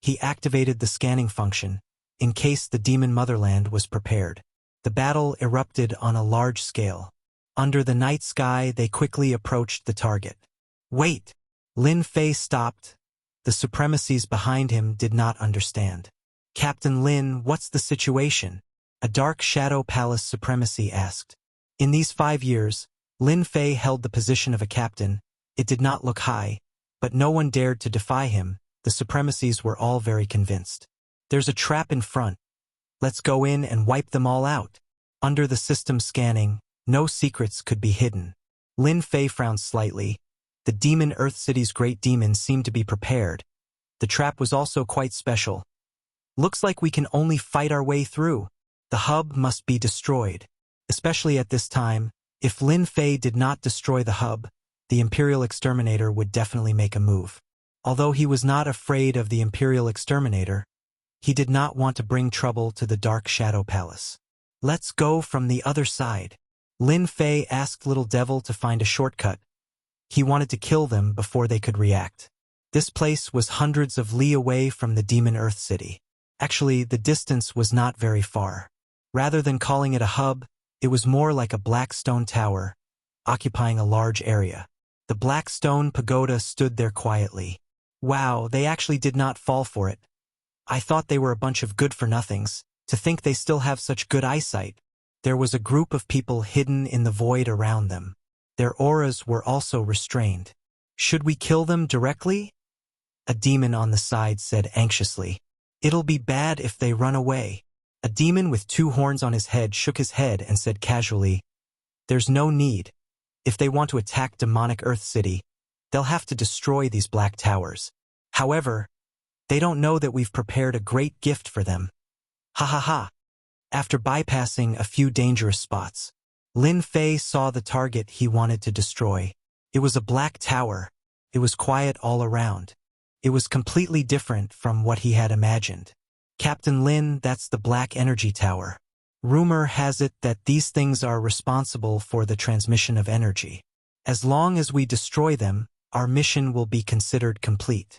He activated the scanning function, in case the demon motherland was prepared. The battle erupted on a large scale. Under the night sky, they quickly approached the target. Wait! Lin Fei stopped. The supremacies behind him did not understand. Captain Lin, what's the situation? A dark shadow palace supremacy asked. In these 5 years, Lin Fei held the position of a captain. It did not look high, but no one dared to defy him. The supremacies were all very convinced. There's a trap in front. Let's go in and wipe them all out. Under the system scanning, no secrets could be hidden. Lin Fei frowned slightly. The Demon Earth City's great demon seemed to be prepared. The trap was also quite special. Looks like we can only fight our way through. The hub must be destroyed. Especially at this time, if Lin Fei did not destroy the hub, the Imperial Exterminator would definitely make a move. Although he was not afraid of the Imperial Exterminator, he did not want to bring trouble to the Dark Shadow Palace. Let's go from the other side. Lin Fei asked Little Devil to find a shortcut. He wanted to kill them before they could react. This place was hundreds of li away from the Demon Earth City. Actually, the distance was not very far. Rather than calling it a hub, it was more like a black stone tower, occupying a large area. The black stone pagoda stood there quietly. Wow, they actually did not fall for it. I thought they were a bunch of good-for-nothings. To think they still have such good eyesight. There was a group of people hidden in the void around them. Their auras were also restrained. Should we kill them directly? A demon on the side said anxiously. It'll be bad if they run away. A demon with 2 horns on his head shook his head and said casually, there's no need. If they want to attack demonic Earth City, they'll have to destroy these black towers. However, they don't know that we've prepared a great gift for them. Ha ha ha. After bypassing a few dangerous spots, Lin Fei saw the target he wanted to destroy. It was a black tower. It was quiet all around. It was completely different from what he had imagined. Captain Lin, that's the Black Energy Tower. Rumor has it that these things are responsible for the transmission of energy. As long as we destroy them, our mission will be considered complete.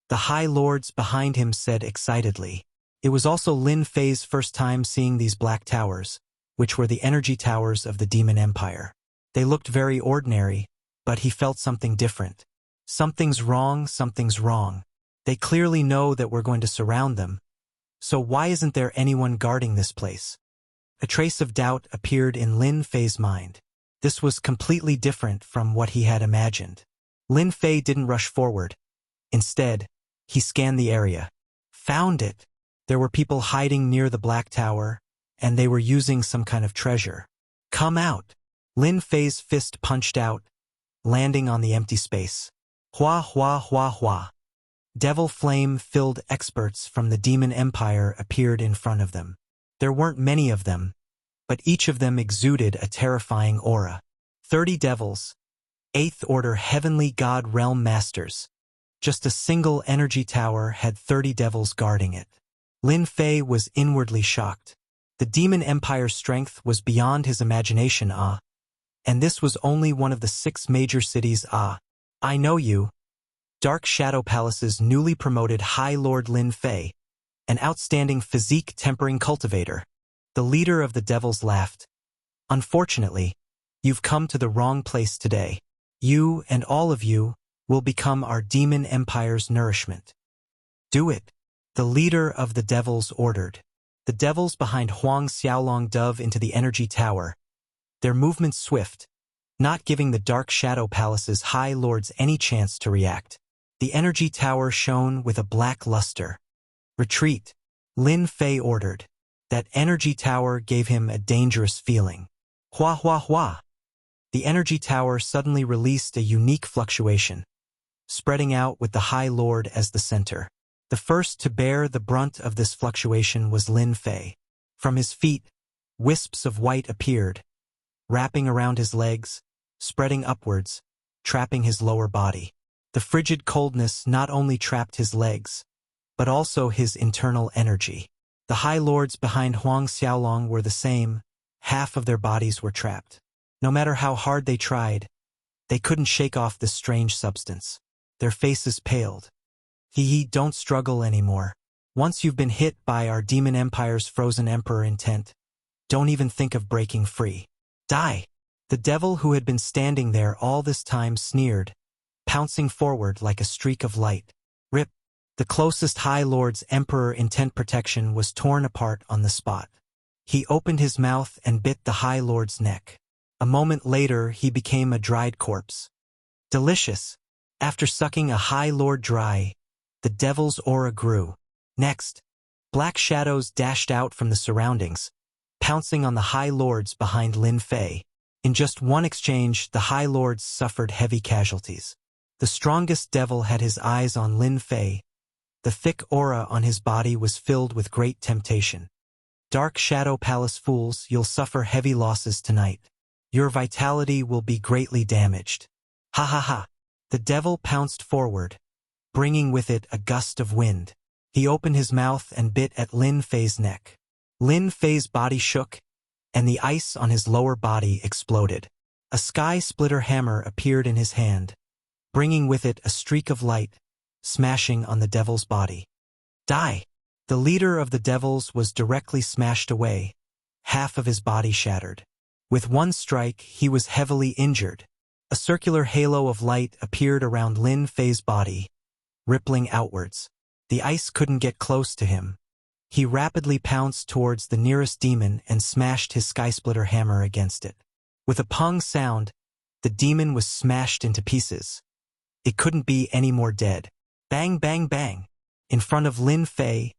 The High Lords behind him said excitedly. It was also Lin Fei's first time seeing these black towers, which were the energy towers of the Demon Empire. They looked very ordinary, but he felt something different. Something's wrong, something's wrong. They clearly know that we're going to surround them. So why isn't there anyone guarding this place? A trace of doubt appeared in Lin Fei's mind. This was completely different from what he had imagined. Lin Fei didn't rush forward. Instead, he scanned the area. Found it. There were people hiding near the black tower, and they were using some kind of treasure. Come out. Lin Fei's fist punched out, landing on the empty space. Hua hua hua hua. Devil flame-filled experts from the Demon Empire appeared in front of them. There weren't many of them, but each of them exuded a terrifying aura. 30 devils, 8th Order Heavenly God Realm Masters. Just a single energy tower had 30 devils guarding it. Lin Fei was inwardly shocked. The Demon Empire's strength was beyond his imagination, and this was only one of the 6 major cities, I know you. Dark Shadow Palace's newly promoted High Lord Lin Fei, an outstanding physique tempering cultivator. The leader of the devils laughed. Unfortunately, you've come to the wrong place today. You and all of you will become our Demon Empire's nourishment. Do it. The leader of the devils ordered. The devils behind Huang Xiaolong dove into the energy tower, their movements swift, not giving the Dark Shadow Palace's High Lords any chance to react. The energy tower shone with a black luster. Retreat, Lin Fei ordered. That energy tower gave him a dangerous feeling. Hua hua hua. The energy tower suddenly released a unique fluctuation, spreading out with the High Lord as the center. The first to bear the brunt of this fluctuation was Lin Fei. From his feet, wisps of white appeared, wrapping around his legs, spreading upwards, trapping his lower body. The frigid coldness not only trapped his legs, but also his internal energy. The High Lords behind Huang Xiaolong were the same. Half of their bodies were trapped. No matter how hard they tried, they couldn't shake off this strange substance. Their faces paled. Don't struggle anymore. Once you've been hit by our Demon Empire's frozen emperor intent, don't even think of breaking free. Die! The devil who had been standing there all this time sneered, pouncing forward like a streak of light. Rip! The closest High Lord's emperor intent protection was torn apart on the spot. He opened his mouth and bit the High Lord's neck. A moment later, he became a dried corpse. Delicious! After sucking a High Lord dry, the devil's aura grew. Next, black shadows dashed out from the surroundings, pouncing on the High Lords behind Lin Fei. In just one exchange, the High Lords suffered heavy casualties. The strongest devil had his eyes on Lin Fei. The thick aura on his body was filled with great temptation. Dark Shadow Palace fools, you'll suffer heavy losses tonight. Your vitality will be greatly damaged. Ha ha ha! The devil pounced forward, bringing with it a gust of wind. He opened his mouth and bit at Lin Fei's neck. Lin Fei's body shook, and the ice on his lower body exploded. A sky-splitter hammer appeared in his hand, bringing with it a streak of light, smashing on the devil's body. Die! The leader of the devils was directly smashed away, half of his body shattered. With one strike, he was heavily injured. A circular halo of light appeared around Lin Fei's body, rippling outwards. The ice couldn't get close to him. He rapidly pounced towards the nearest demon and smashed his sky-splitter hammer against it. With a pong sound, the demon was smashed into pieces. It couldn't be any more dead. Bang, bang, bang. In front of Lin Fei,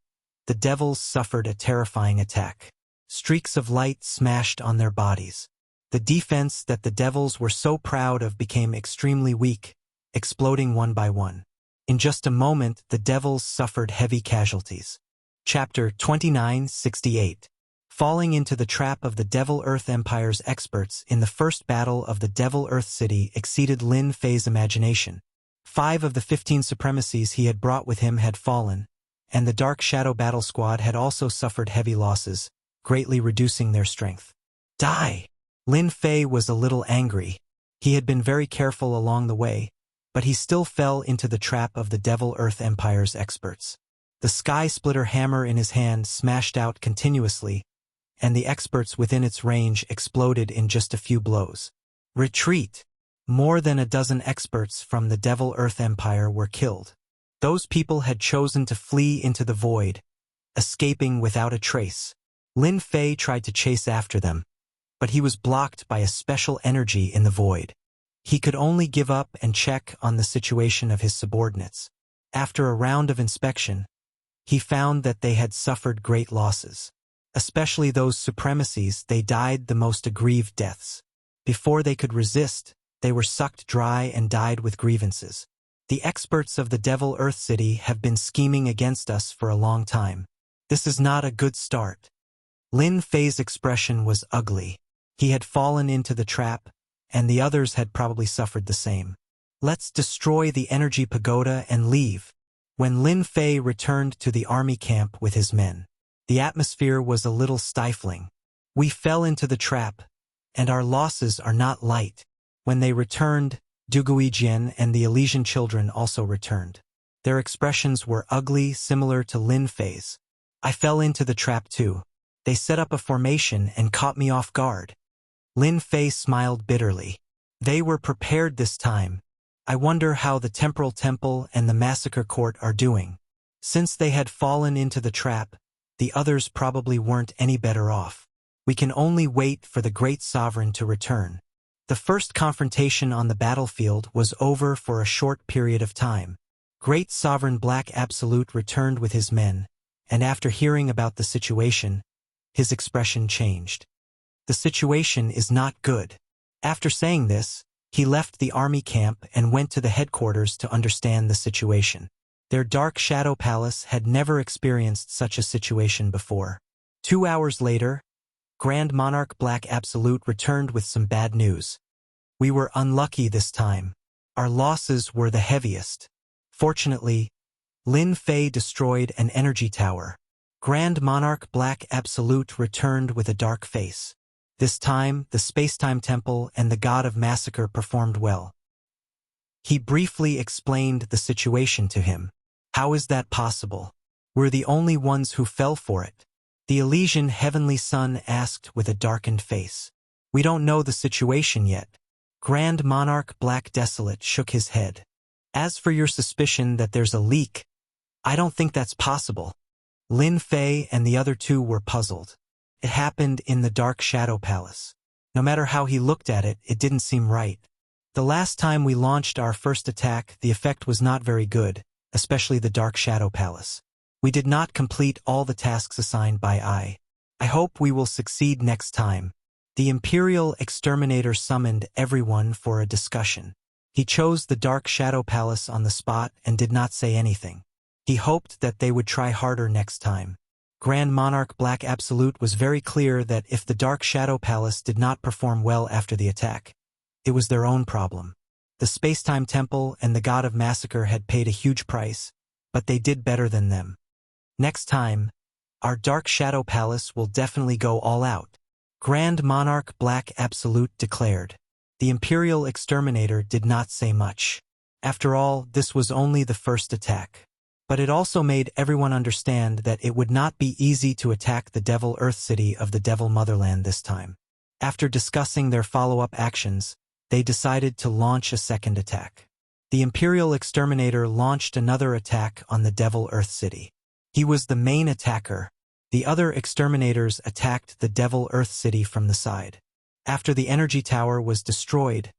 the devils suffered a terrifying attack. Streaks of light smashed on their bodies. The defense that the devils were so proud of became extremely weak, exploding one by one. In just a moment, the devils suffered heavy casualties. Chapter 2968. Falling into the trap of the Devil Earth Empire's experts in the first battle of the Devil Earth City exceeded Lin Fei's imagination. 5 of the 15 supremacies he had brought with him had fallen, and the Dark Shadow Battle Squad had also suffered heavy losses, greatly reducing their strength. Die! Lin Fei was a little angry. He had been very careful along the way, but he still fell into the trap of the Devil Earth Empire's experts. The sky-splitter hammer in his hand smashed out continuously, and the experts within its range exploded in just a few blows. Retreat! More than a dozen experts from the Devil Earth Empire were killed. Those people had chosen to flee into the void, escaping without a trace. Lin Fei tried to chase after them, but he was blocked by a special energy in the void. He could only give up and check on the situation of his subordinates. After a round of inspection, he found that they had suffered great losses. Especially those supremacies, they died the most aggrieved deaths. Before they could resist, they were sucked dry and died with grievances. The experts of the Devil Earth City have been scheming against us for a long time. This is not a good start. Lin Fei's expression was ugly. He had fallen into the trap, and the others had probably suffered the same. Let's destroy the energy pagoda and leave. When Lin Fei returned to the army camp with his men, the atmosphere was a little stifling. We fell into the trap, and our losses are not light. When they returned, Duguijian and the Elysian children also returned. Their expressions were ugly, similar to Lin Fei's. I fell into the trap too. They set up a formation and caught me off guard. Lin Fei smiled bitterly. They were prepared this time. I wonder how the Temporal Temple and the Massacre Court are doing. Since they had fallen into the trap, the others probably weren't any better off. We can only wait for the Great Sovereign to return. The first confrontation on the battlefield was over for a short period of time. Great Sovereign Black Absolute returned with his men, and after hearing about the situation, his expression changed. The situation is not good. After saying this, he left the army camp and went to the headquarters to understand the situation. Their Dark Shadow Palace had never experienced such a situation before. 2 hours later, Grand Monarch Black Absolute returned with some bad news. We were unlucky this time. Our losses were the heaviest. Fortunately, Lin Fei destroyed an energy tower. Grand Monarch Black Absolute returned with a dark face. This time, the Spacetime Temple and the God of Massacre performed well. He briefly explained the situation to him. How is that possible? We're the only ones who fell for it. The Elysian Heavenly Son asked with a darkened face. We don't know the situation yet. Grand Monarch Black Desolate shook his head. As for your suspicion that there's a leak, I don't think that's possible. Lin Fei and the other two were puzzled. It happened in the Dark Shadow Palace. No matter how he looked at it, it didn't seem right. The last time we launched our first attack, the effect was not very good, especially the Dark Shadow Palace. We did not complete all the tasks assigned by I. I hope we will succeed next time. The Imperial Exterminator summoned everyone for a discussion. He chose the Dark Shadow Palace on the spot and did not say anything. He hoped that they would try harder next time. Grand Monarch Black Absolute was very clear that if the Dark Shadow Palace did not perform well after the attack, it was their own problem. The Spacetime Temple and the God of Massacre had paid a huge price, but they did better than them. Next time, our Dark Shadow Palace will definitely go all out. Grand Monarch Black Absolute declared. The Imperial Exterminator did not say much. After all, this was only the first attack. But it also made everyone understand that it would not be easy to attack the Devil Earth City of the Devil Motherland this time. After discussing their follow-up actions, they decided to launch a second attack. The Imperial Exterminator launched another attack on the Devil Earth City. He was the main attacker. The other exterminators attacked the Devil Earth City from the side. After the energy tower was destroyed,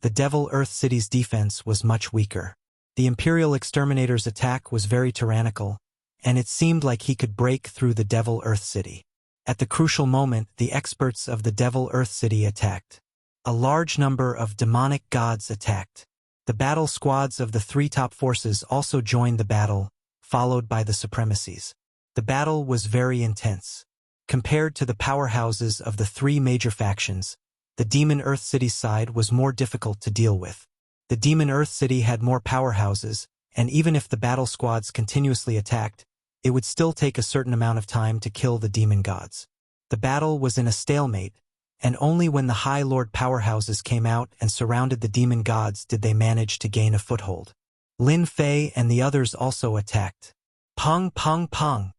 the Devil Earth City's defense was much weaker. The Imperial Exterminator's attack was very tyrannical, and it seemed like he could break through the Devil Earth City. At the crucial moment, the experts of the Devil Earth City attacked. A large number of demonic gods attacked. The battle squads of the three top forces also joined the battle, followed by the supremacies. The battle was very intense. Compared to the powerhouses of the three major factions, the Demon Earth City side was more difficult to deal with. The Demon Earth City had more powerhouses, and even if the battle squads continuously attacked, it would still take a certain amount of time to kill the demon gods. The battle was in a stalemate, and only when the High Lord powerhouses came out and surrounded the demon gods did they manage to gain a foothold. Lin Fei and the others also attacked. Pong pong pong!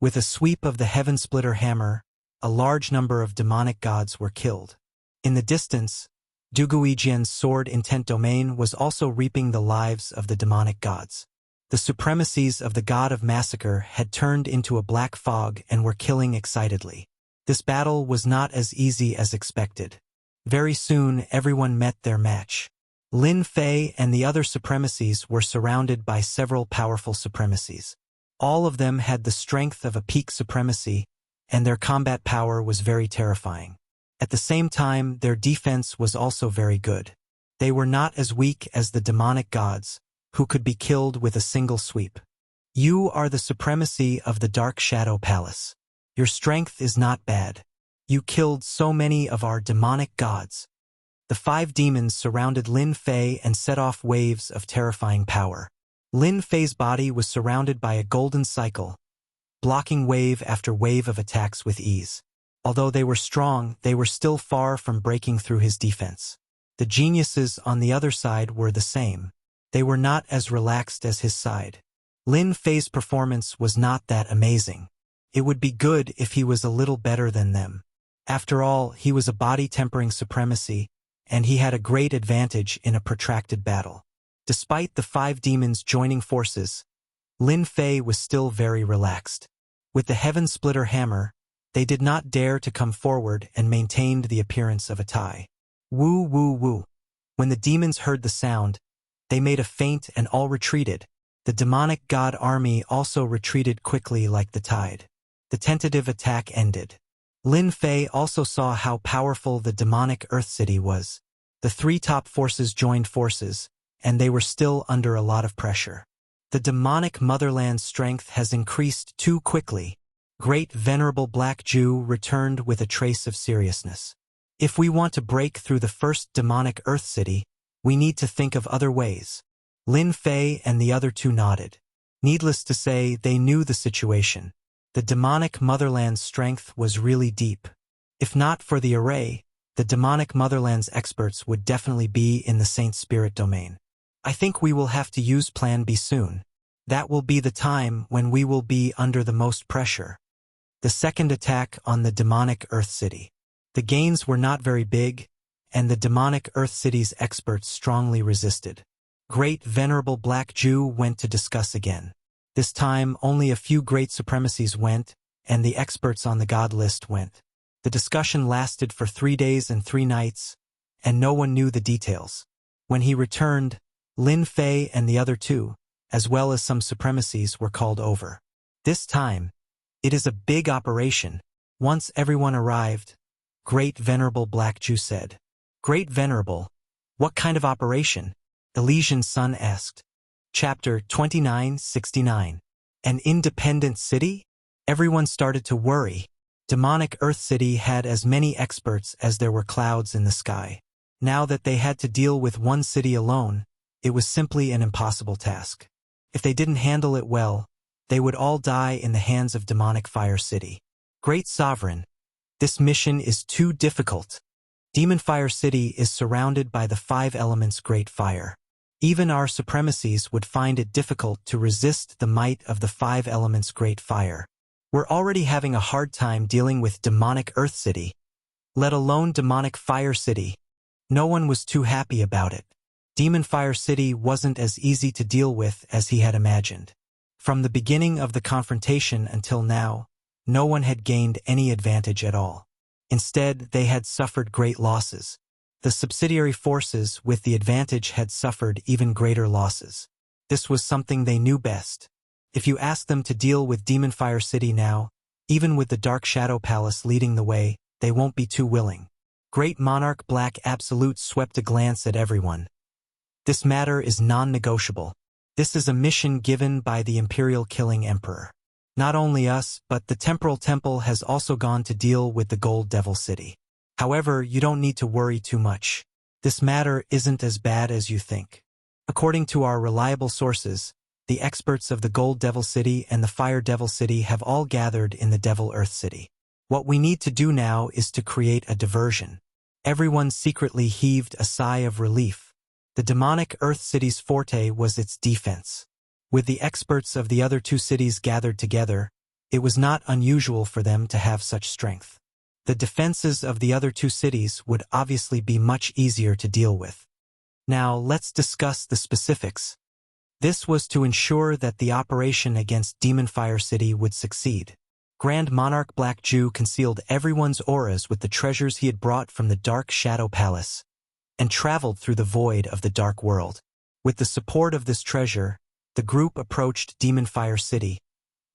With a sweep of the Heaven Splitter hammer, a large number of demonic gods were killed. In the distance, Duguijian's sword Intent Domain was also reaping the lives of the demonic gods. The supremacies of the God of Massacre had turned into a black fog and were killing excitedly. This battle was not as easy as expected. Very soon everyone met their match. Lin Fei and the other supremacies were surrounded by several powerful supremacies. All of them had the strength of a peak supremacy, and their combat power was very terrifying. At the same time, their defense was also very good. They were not as weak as the demonic gods, who could be killed with a single sweep. You are the supremacy of the Dark Shadow Palace. Your strength is not bad. You killed so many of our demonic gods. The 5 demons surrounded Lin Fei and set off waves of terrifying power. Lin Fei's body was surrounded by a golden cycle, blocking wave after wave of attacks with ease. Although they were strong, they were still far from breaking through his defense. The geniuses on the other side were the same. They were not as relaxed as his side. Lin Fei's performance was not that amazing. It would be good if he was a little better than them. After all, he was a body-tempering supremacy, and he had a great advantage in a protracted battle. Despite the 5 demons joining forces, Lin Fei was still very relaxed. With the Heaven Splitter hammer, they did not dare to come forward and maintained the appearance of a tie. Woo woo woo. When the demons heard the sound, they made a feint and all retreated. The demonic god army also retreated quickly like the tide. The tentative attack ended. Lin Fei also saw how powerful the demonic Earth City was. The 3 top forces joined forces, and they were still under a lot of pressure. The demonic motherland's strength has increased too quickly. Great Venerable Black Jew returned with a trace of seriousness. If we want to break through the first demonic Earth City, we need to think of other ways. Lin Fei and the other 2 nodded. Needless to say, they knew the situation. The demonic motherland's strength was really deep. If not for the array, the demonic motherland's experts would definitely be in the Saint Spirit domain. I think we will have to use Plan B soon. That will be the time when we will be under the most pressure. The second attack on the demonic Earth City. The gains were not very big, and the demonic Earth City's experts strongly resisted. Great Venerable Black Jew went to discuss again. This time only a few great supremacies went, and the experts on the god list went. The discussion lasted for 3 days and 3 nights, and no one knew the details. When he returned, Lin Fei and the other 2, as well as some supremacies, were called over. This time, it is a big operation. Once everyone arrived, Great Venerable Black Jew said. Great Venerable, what kind of operation? Elysian Sun asked. Chapter 2969. An independent city? Everyone started to worry. Demonic Earth City had as many experts as there were clouds in the sky. Now that they had to deal with one city alone, it was simply an impossible task. If they didn't handle it well, they would all die in the hands of Demonic Fire City. Great Sovereign, This mission is too difficult. Demon Fire City is surrounded by the 5 elements Great Fire. Even our supremacies would find it difficult to resist the might of the 5 elements Great Fire. We're already having a hard time dealing with demonic Earth City, let alone demonic Fire City. No one was too happy about it. Demon Fire City wasn't as easy to deal with as he had imagined. From the beginning of the confrontation until now, no one had gained any advantage at all. Instead, they had suffered great losses. The subsidiary forces with the advantage had suffered even greater losses. This was something they knew best. If you ask them to deal with Demon Fire City now, even with the Dark Shadow Palace leading the way, they won't be too willing. Great Monarch Black Absolute swept a glance at everyone. This matter is non-negotiable. This is a mission given by the Imperial Killing Emperor. Not only us, but the Temporal Temple has also gone to deal with the Gold Devil City. However, you don't need to worry too much. This matter isn't as bad as you think. According to our reliable sources, the experts of the Gold Devil City and the Fire Devil City have all gathered in the Devil Earth City. What we need to do now is to create a diversion. Everyone secretly heaved a sigh of relief. The demonic Earth City's forte was its defense. With the experts of the other 2 cities gathered together, it was not unusual for them to have such strength. The defenses of the other 2 cities would obviously be much easier to deal with. Now let's discuss the specifics. This was to ensure that the operation against Demon Fire City would succeed. Grand Monarch Black Jew concealed everyone's auras with the treasures he had brought from the Dark Shadow Palace, and traveled through the void of the Dark World. With the support of this treasure, the group approached Demon Fire City,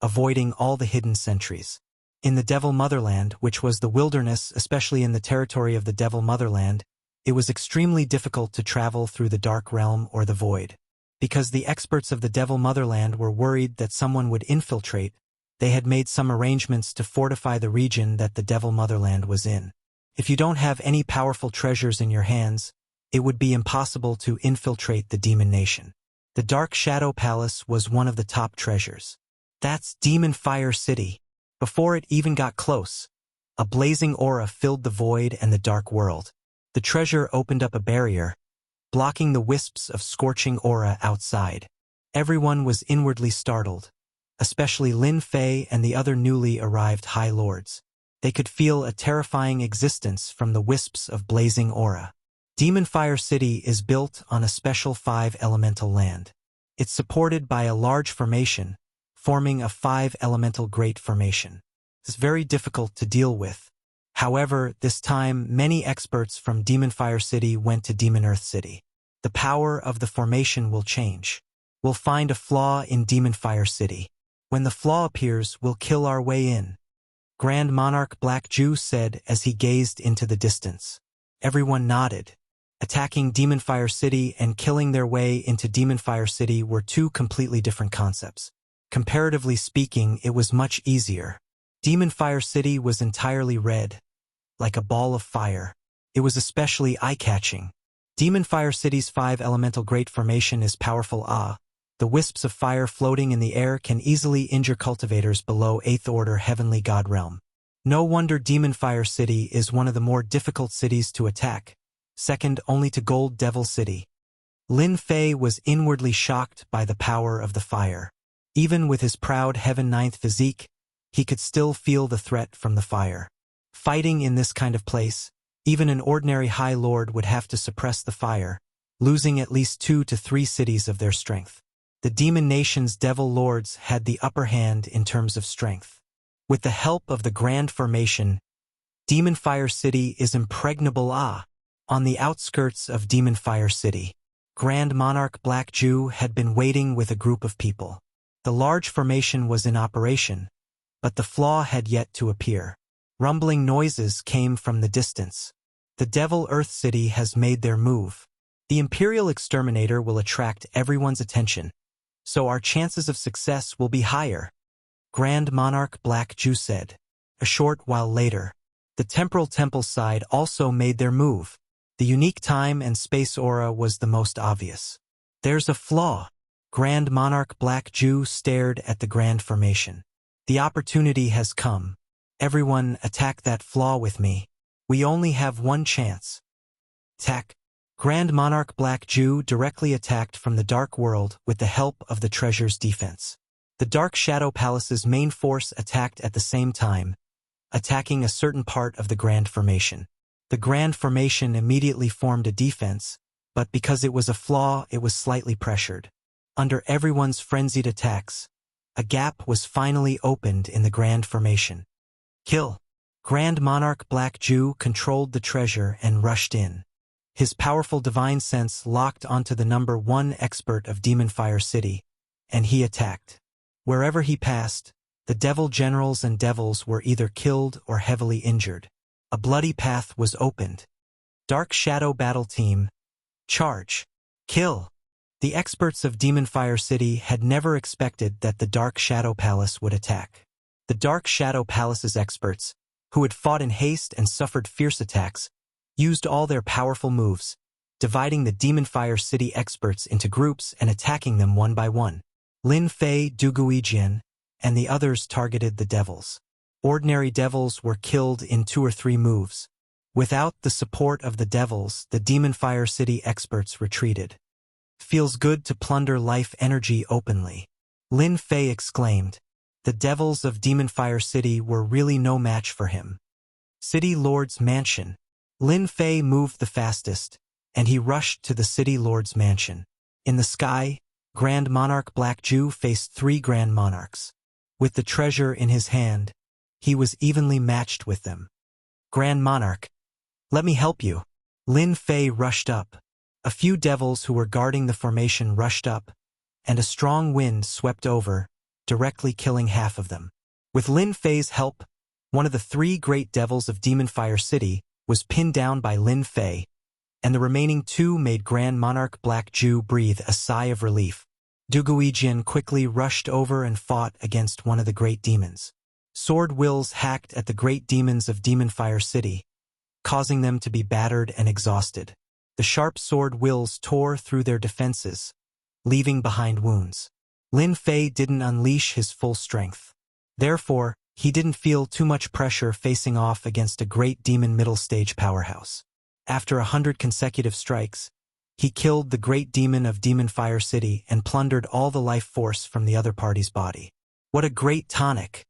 avoiding all the hidden sentries. In the Devil Motherland, which was the wilderness, especially in the territory of the Devil Motherland, it was extremely difficult to travel through the Dark Realm or the Void. Because the experts of the Devil Motherland were worried that someone would infiltrate, they had made some arrangements to fortify the region that the Devil Motherland was in. If you don't have any powerful treasures in your hands, it would be impossible to infiltrate the Demon Nation. The Dark Shadow Palace was one of the top treasures. That's Demon Fire City. Before it even got close, a blazing aura filled the void and the dark world. The treasure opened up a barrier, blocking the wisps of scorching aura outside. Everyone was inwardly startled, especially Lin Fei and the other newly arrived High Lords. They could feel a terrifying existence from the wisps of blazing aura. Demon Fire City is built on a special 5 elemental land. It's supported by a large formation, forming a 5 elemental great formation. It's very difficult to deal with. However, this time many experts from Demon Fire City went to Demon Earth City. The power of the formation will change. We'll find a flaw in Demon Fire City. When the flaw appears, we'll kill our way in. Grand Monarch Black Jew said as he gazed into the distance. Everyone nodded. Attacking Demon Fire City and killing their way into Demon Fire City were 2 completely different concepts. Comparatively speaking, it was much easier. Demon Fire City was entirely red, like a ball of fire. It was especially eye-catching. Demon Fire City's 5 elemental great formation is powerful. The wisps of fire floating in the air can easily injure cultivators below 8th Order Heavenly God Realm. No wonder Demon Fire City is one of the more difficult cities to attack, second only to Gold Devil City. Lin Fei was inwardly shocked by the power of the fire. Even with his proud Heaven 9th physique, he could still feel the threat from the fire. Fighting in this kind of place, even an ordinary High Lord would have to suppress the fire, losing at least 2 to 3 cities of their strength. The Demon Nation's Devil Lords had the upper hand in terms of strength. With the help of the Grand Formation, Demon Fire City is impregnable. On the outskirts of Demon Fire City, Grand Monarch Black Jew had been waiting with a group of people. The large formation was in operation, but the flaw had yet to appear. Rumbling noises came from the distance. The Devil Earth City has made their move. The Imperial Exterminator will attract everyone's attention, so our chances of success will be higher, Grand Monarch Black Jew said. A short while later, the Temporal Temple side also made their move. The unique time and space aura was the most obvious. There's a flaw. Grand Monarch Black Jew stared at the Grand Formation. The opportunity has come. Everyone, attack that flaw with me. We only have one chance. Attack. Grand Monarch Black Jew directly attacked from the Dark World with the help of the Treasure's defense. The Dark Shadow Palace's main force attacked at the same time, attacking a certain part of the Grand Formation. The Grand Formation immediately formed a defense, but because it was a flaw, it was slightly pressured. Under everyone's frenzied attacks, a gap was finally opened in the Grand Formation. Kill. Grand Monarch Black Jew controlled the treasure and rushed in. His powerful divine sense locked onto the number 1 expert of Demon Fire City, and he attacked. Wherever he passed, the devil generals and devils were either killed or heavily injured. A bloody path was opened. Dark Shadow Battle Team. Charge. Kill. The experts of Demon Fire City had never expected that the Dark Shadow Palace would attack. The Dark Shadow Palace's experts, who had fought in haste and suffered fierce attacks, used all their powerful moves, dividing the Demon Fire City experts into groups and attacking them one by one. Lin Fei, Duguijian, and the others targeted the devils. Ordinary devils were killed in 2 or 3 moves. Without the support of the devils, the Demon Fire City experts retreated. Feels good to plunder life energy openly. Lin Fei exclaimed. The devils of Demon Fire City were really no match for him. City Lord's Mansion. Lin Fei moved the fastest, and he rushed to the City Lord's Mansion. In the sky, Grand Monarch Black Jew faced 3 Grand Monarchs. With the treasure in his hand, he was evenly matched with them. Grand Monarch, let me help you. Lin Fei rushed up. A few devils who were guarding the formation rushed up, and a strong wind swept over, directly killing half of them. With Lin Fei's help, one of the 3 great devils of Demon Fire City was pinned down by Lin Fei, and the remaining 2 made Grand Monarch Black Jew breathe a sigh of relief. Duguijian quickly rushed over and fought against one of the great demons. Sword wills hacked at the great demons of Demon Fire City, causing them to be battered and exhausted. The sharp sword wills tore through their defenses, leaving behind wounds. Lin Fei didn't unleash his full strength. Therefore, he didn't feel too much pressure facing off against a great demon middle-stage powerhouse. After 100 consecutive strikes, he killed the great demon of Demon Fire City and plundered all the life force from the other party's body. What a great tonic!